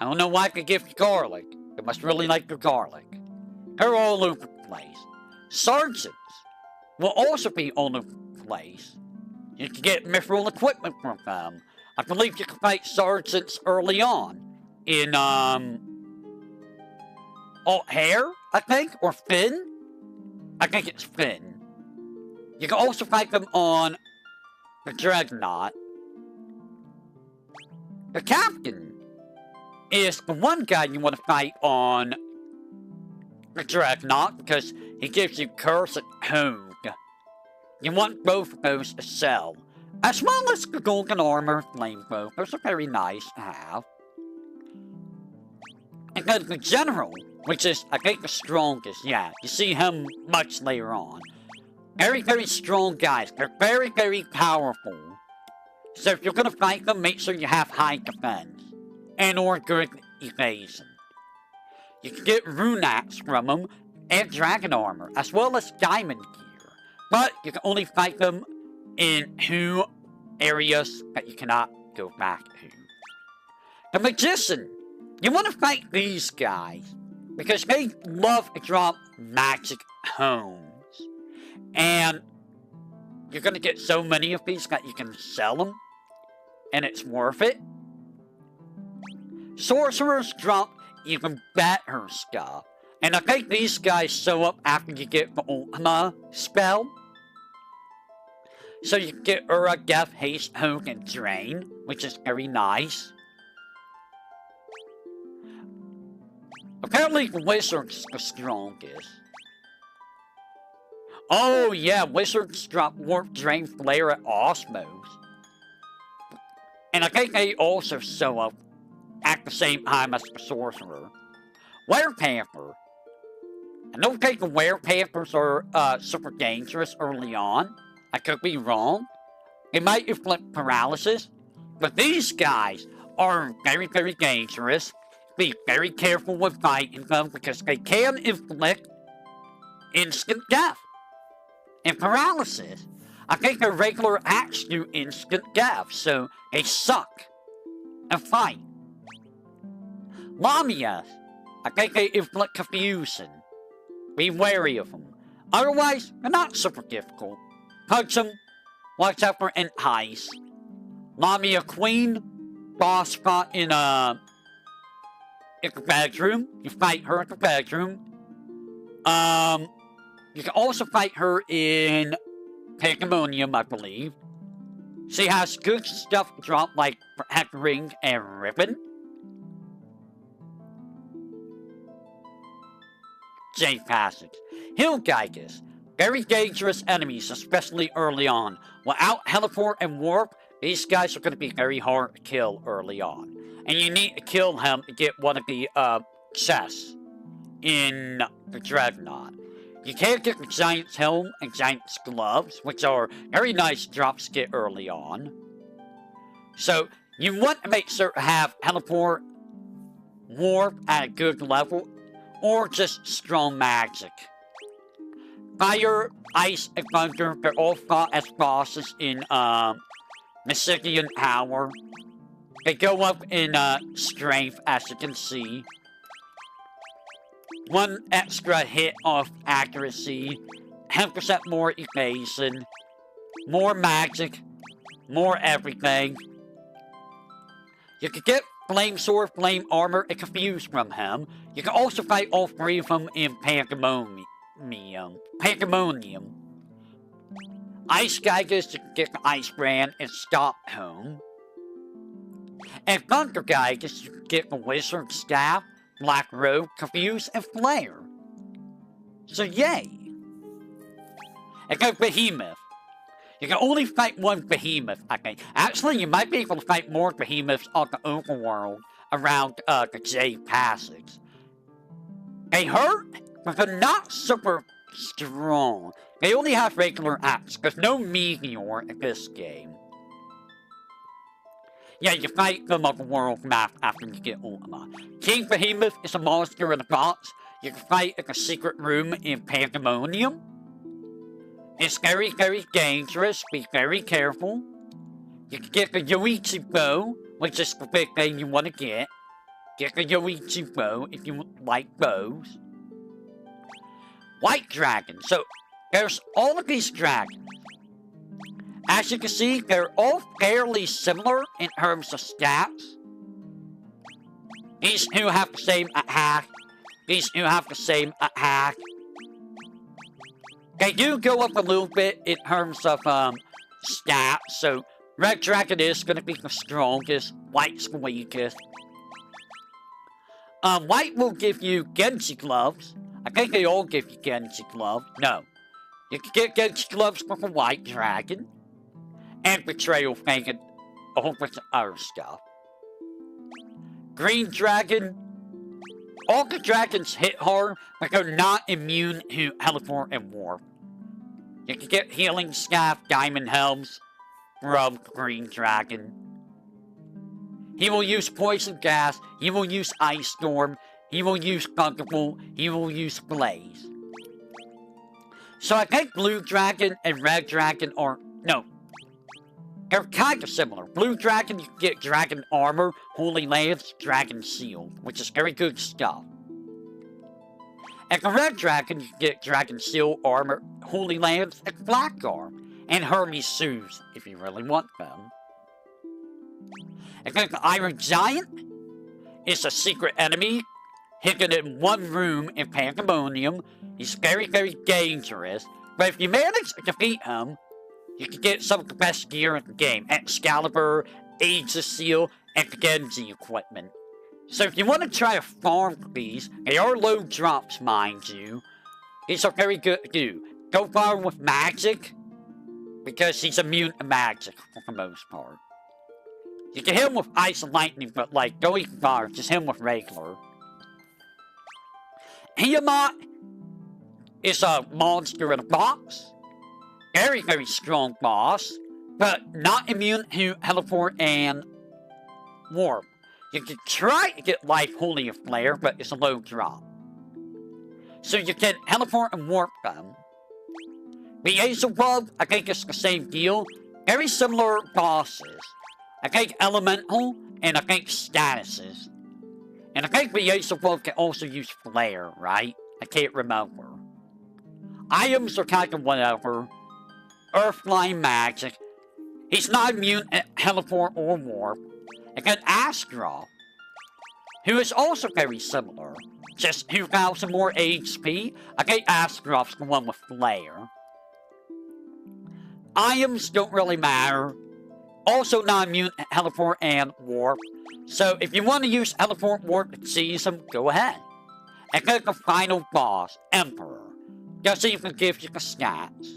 I don't know why they give you garlic. They must really like your garlic. They're all over the place. Sergeants will also be all over the place. You can get mithril equipment from them. I believe you can fight sergeants early on. In, Hare, I think? Or Finn? I think it's Finn. You can also fight them on the Dreadnought. The Captain. is the one guy you want to fight on the Dreadnought because he gives you Cursed Home. You want both of those to sell. As well as the Golden Armor Flamethrowers are very nice to have. And then the General, which is, I think, the strongest, yeah. You see him much later on. Very, very strong guys. They're very, very powerful. So if you're gonna fight them, make sure you have high defense. And or good evasion. You can get Rune Axe from them, and Dragon Armor, as well as Diamond Gear. But you can only fight them in 2 areas that you cannot go back to. The Magician. You want to fight these guys because they love to drop magic homes. And you're going to get so many of these that you can sell them. And it's worth it. Sorcerers drop even better stuff. And I think these guys show up after you get the Ultima spell. So you get Ura, Death, Haste, Hogue, and Drain, which is very nice. Apparently the Wizard's the strongest. Oh yeah, Wizards drop Warp, Drain, Flare at Osmos. And I think they also show up at the same time as the Sorcerer. Werepanther. I don't think the Werepanthers are super dangerous early on. I could be wrong. It might inflict paralysis. But these guys are very, very dangerous. Be very careful with fighting them because they can inflict instant death and paralysis. I think their regular attacks do instant death, so they suck and fight. Lamias, I think they inflict confusion. Be wary of them. Otherwise, they're not super difficult. Punch them, watch out for Entice. Lamia Queen, boss spot in the bedroom. You fight her in the bedroom. You can also fight her in Pandemonium, I believe. She has good stuff drop like Protect Ring and Ribbon. Jade Passage. Hill Gigas. Very dangerous enemies, especially early on. Without Teleport and Warp, these guys are going to be very hard to kill early on. And you need to kill him to get one of the chests in the Dreadnought. You can get the Giant's Helm and Giant's Gloves, which are very nice drops to get early on. So, you want to make sure to have Teleport, Warp at a good level, or just strong magic. Fire, Ice, and Thunder, they're all fought as bosses in Mysidian Tower. They go up in strength, as you can see. 1 extra hit of accuracy, 10% more evasion, more magic, more everything. You can get Flame Sword, Flame Armor, and Confuse from him. You can also fight all 3 of them in Pandemonium. Ice Gigas, you can get the Ice Brand and Stop Home. And Thunder Gigas, you can get the Wizard Staff, Black Robe, Confuse, and Flare. So yay! And then Behemoth. You can only fight 1 Behemoth, I think. Actually, you might be able to fight more Behemoths on the overworld around the Jade Passage. They hurt, but they're not super strong. They only have regular attacks. There's no Meteor in this game. Yeah, you fight them on the world map after you get Ultima. King Behemoth is a monster in a box. You can fight in a secret room in Pandemonium. It's very, very dangerous. Be very careful. You can get the Yoichi Bow, which is the big thing you want to get. Get the Yoichi Bow if you like bows. White Dragon. So, there's all of these dragons. As you can see, they're all fairly similar in terms of stats. These 2 have the same attack. These 2 have the same attack. They do go up a little bit in terms of stats, so Red Dragon is going to be the strongest, White's the weakest. White will give you Genji gloves. I think they all give you Genji gloves. No. You can get Genji gloves with a white dragon. And betrayal thing and a whole bunch of other stuff. Green dragon. All the dragons hit hard, but they're not immune to teleport and warp. You can get healing staff, diamond helms from green dragon. He will use poison gas. He will use ice storm. He will use thunderbolt. He will use blaze. So I think blue dragon and red dragon are no. They're kind of similar. Blue dragon, you can get dragon armor, holy lance, dragon shield, which is very good stuff. And the red dragon, you can get dragon shield, armor, holy lance, and black arm, and Hermes shoes, if you really want them. And then the iron giant is a secret enemy, hidden in one room in Pandemonium. He's very, very dangerous, but if you manage to defeat him, you can get some of the best gear in the game. Excalibur, Aegis Seal, and Genji equipment. So if you want to try to farm these, they are low drops, mind you. These are very good to do. Go farm with magic, because he's immune to magic for the most part. You can hit him with ice and lightning, but like, don't even fire, just hit him with regular. Tiamat is a monster in a box. Very, very strong boss, but not immune to teleport and warp. You can try to get life holy of flare, but it's a low drop. So you can teleport and warp them. The Azelbug, I think it's the same deal. Very similar bosses. I think elemental, and I think statuses. And I think the Azelbug can also use flare, right? I can't remember. Items are kind of whatever. Earthline magic. He's not immune to teleport or warp. And then Astra, who is also very similar, just 2,000 more HP. I think Astra's the one with flare. Items don't really matter. Also not immune to teleport and warp. So if you want to use teleport warp to seize him, go ahead. And then the final boss, Emperor. Doesn't even give you the stats.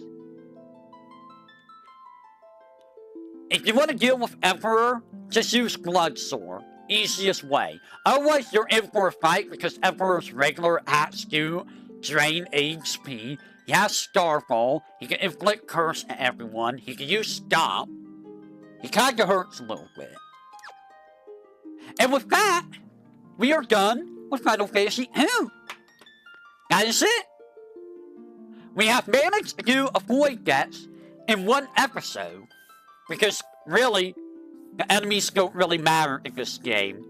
If you want to deal with Emperor, just use Bloodsword. Easiest way. Otherwise, you're in for a fight because Emperor's regular attacks do drain HP. He has Starfall. He can inflict curse at everyone. He can use Stop. He kinda hurts a little bit. And with that, we are done with Final Fantasy II. That is it. We have managed to do a Voidex in one episode. Because, really, the enemies don't really matter in this game.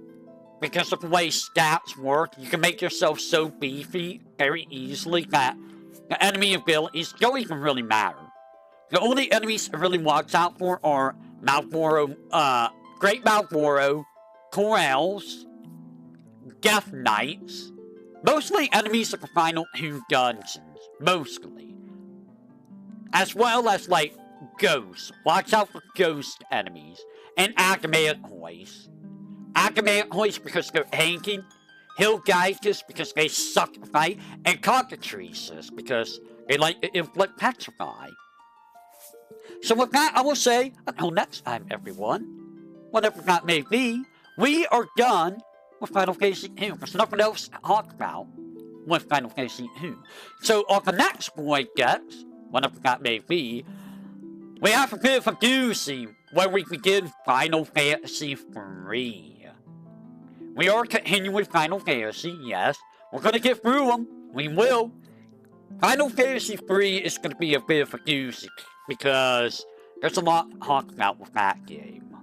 Because of the way stats work, you can make yourself so beefy very easily that the enemy abilities don't even really matter. The only enemies to really watch out for are Malboro, Great Malboro, Corels, Death Knights. Mostly enemies of the final 2 dungeons. Mostly. As well as, like, ghosts. Watch out for ghost enemies. And Agamemnoids. Agamemnoids because they're tanking. Hillgeikers because they suck to fight. And Cockatrices because they like to inflict petrify. So with that, I will say, until next time, everyone. Whatever that may be, we are done with Final Fantasy II. There's nothing else to talk about with Final Fantasy II. So on the next Voidex, whatever that may be, we have a bit of a doozy where we begin Final Fantasy III. We are continuing with Final Fantasy, yes. We're going to get through them. We will. Final Fantasy III is going to be a bit of a doozy because there's a lot to talk about with that game.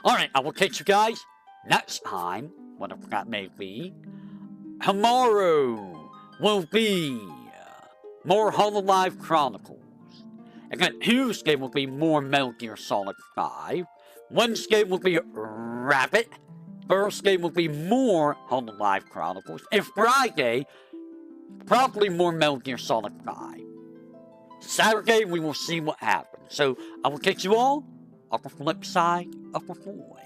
Alright, I will catch you guys next time, whatever that may be. Tomorrow will be more Hololive Chronicles. And then Tuesday will be more Metal Gear Solid 5. Wednesday will be Rabbit. Thursday will be more Hololive Chronicles. And Friday, probably more Metal Gear Solid 5. Saturday, we will see what happens. So, I will catch you all on the flip side of the void.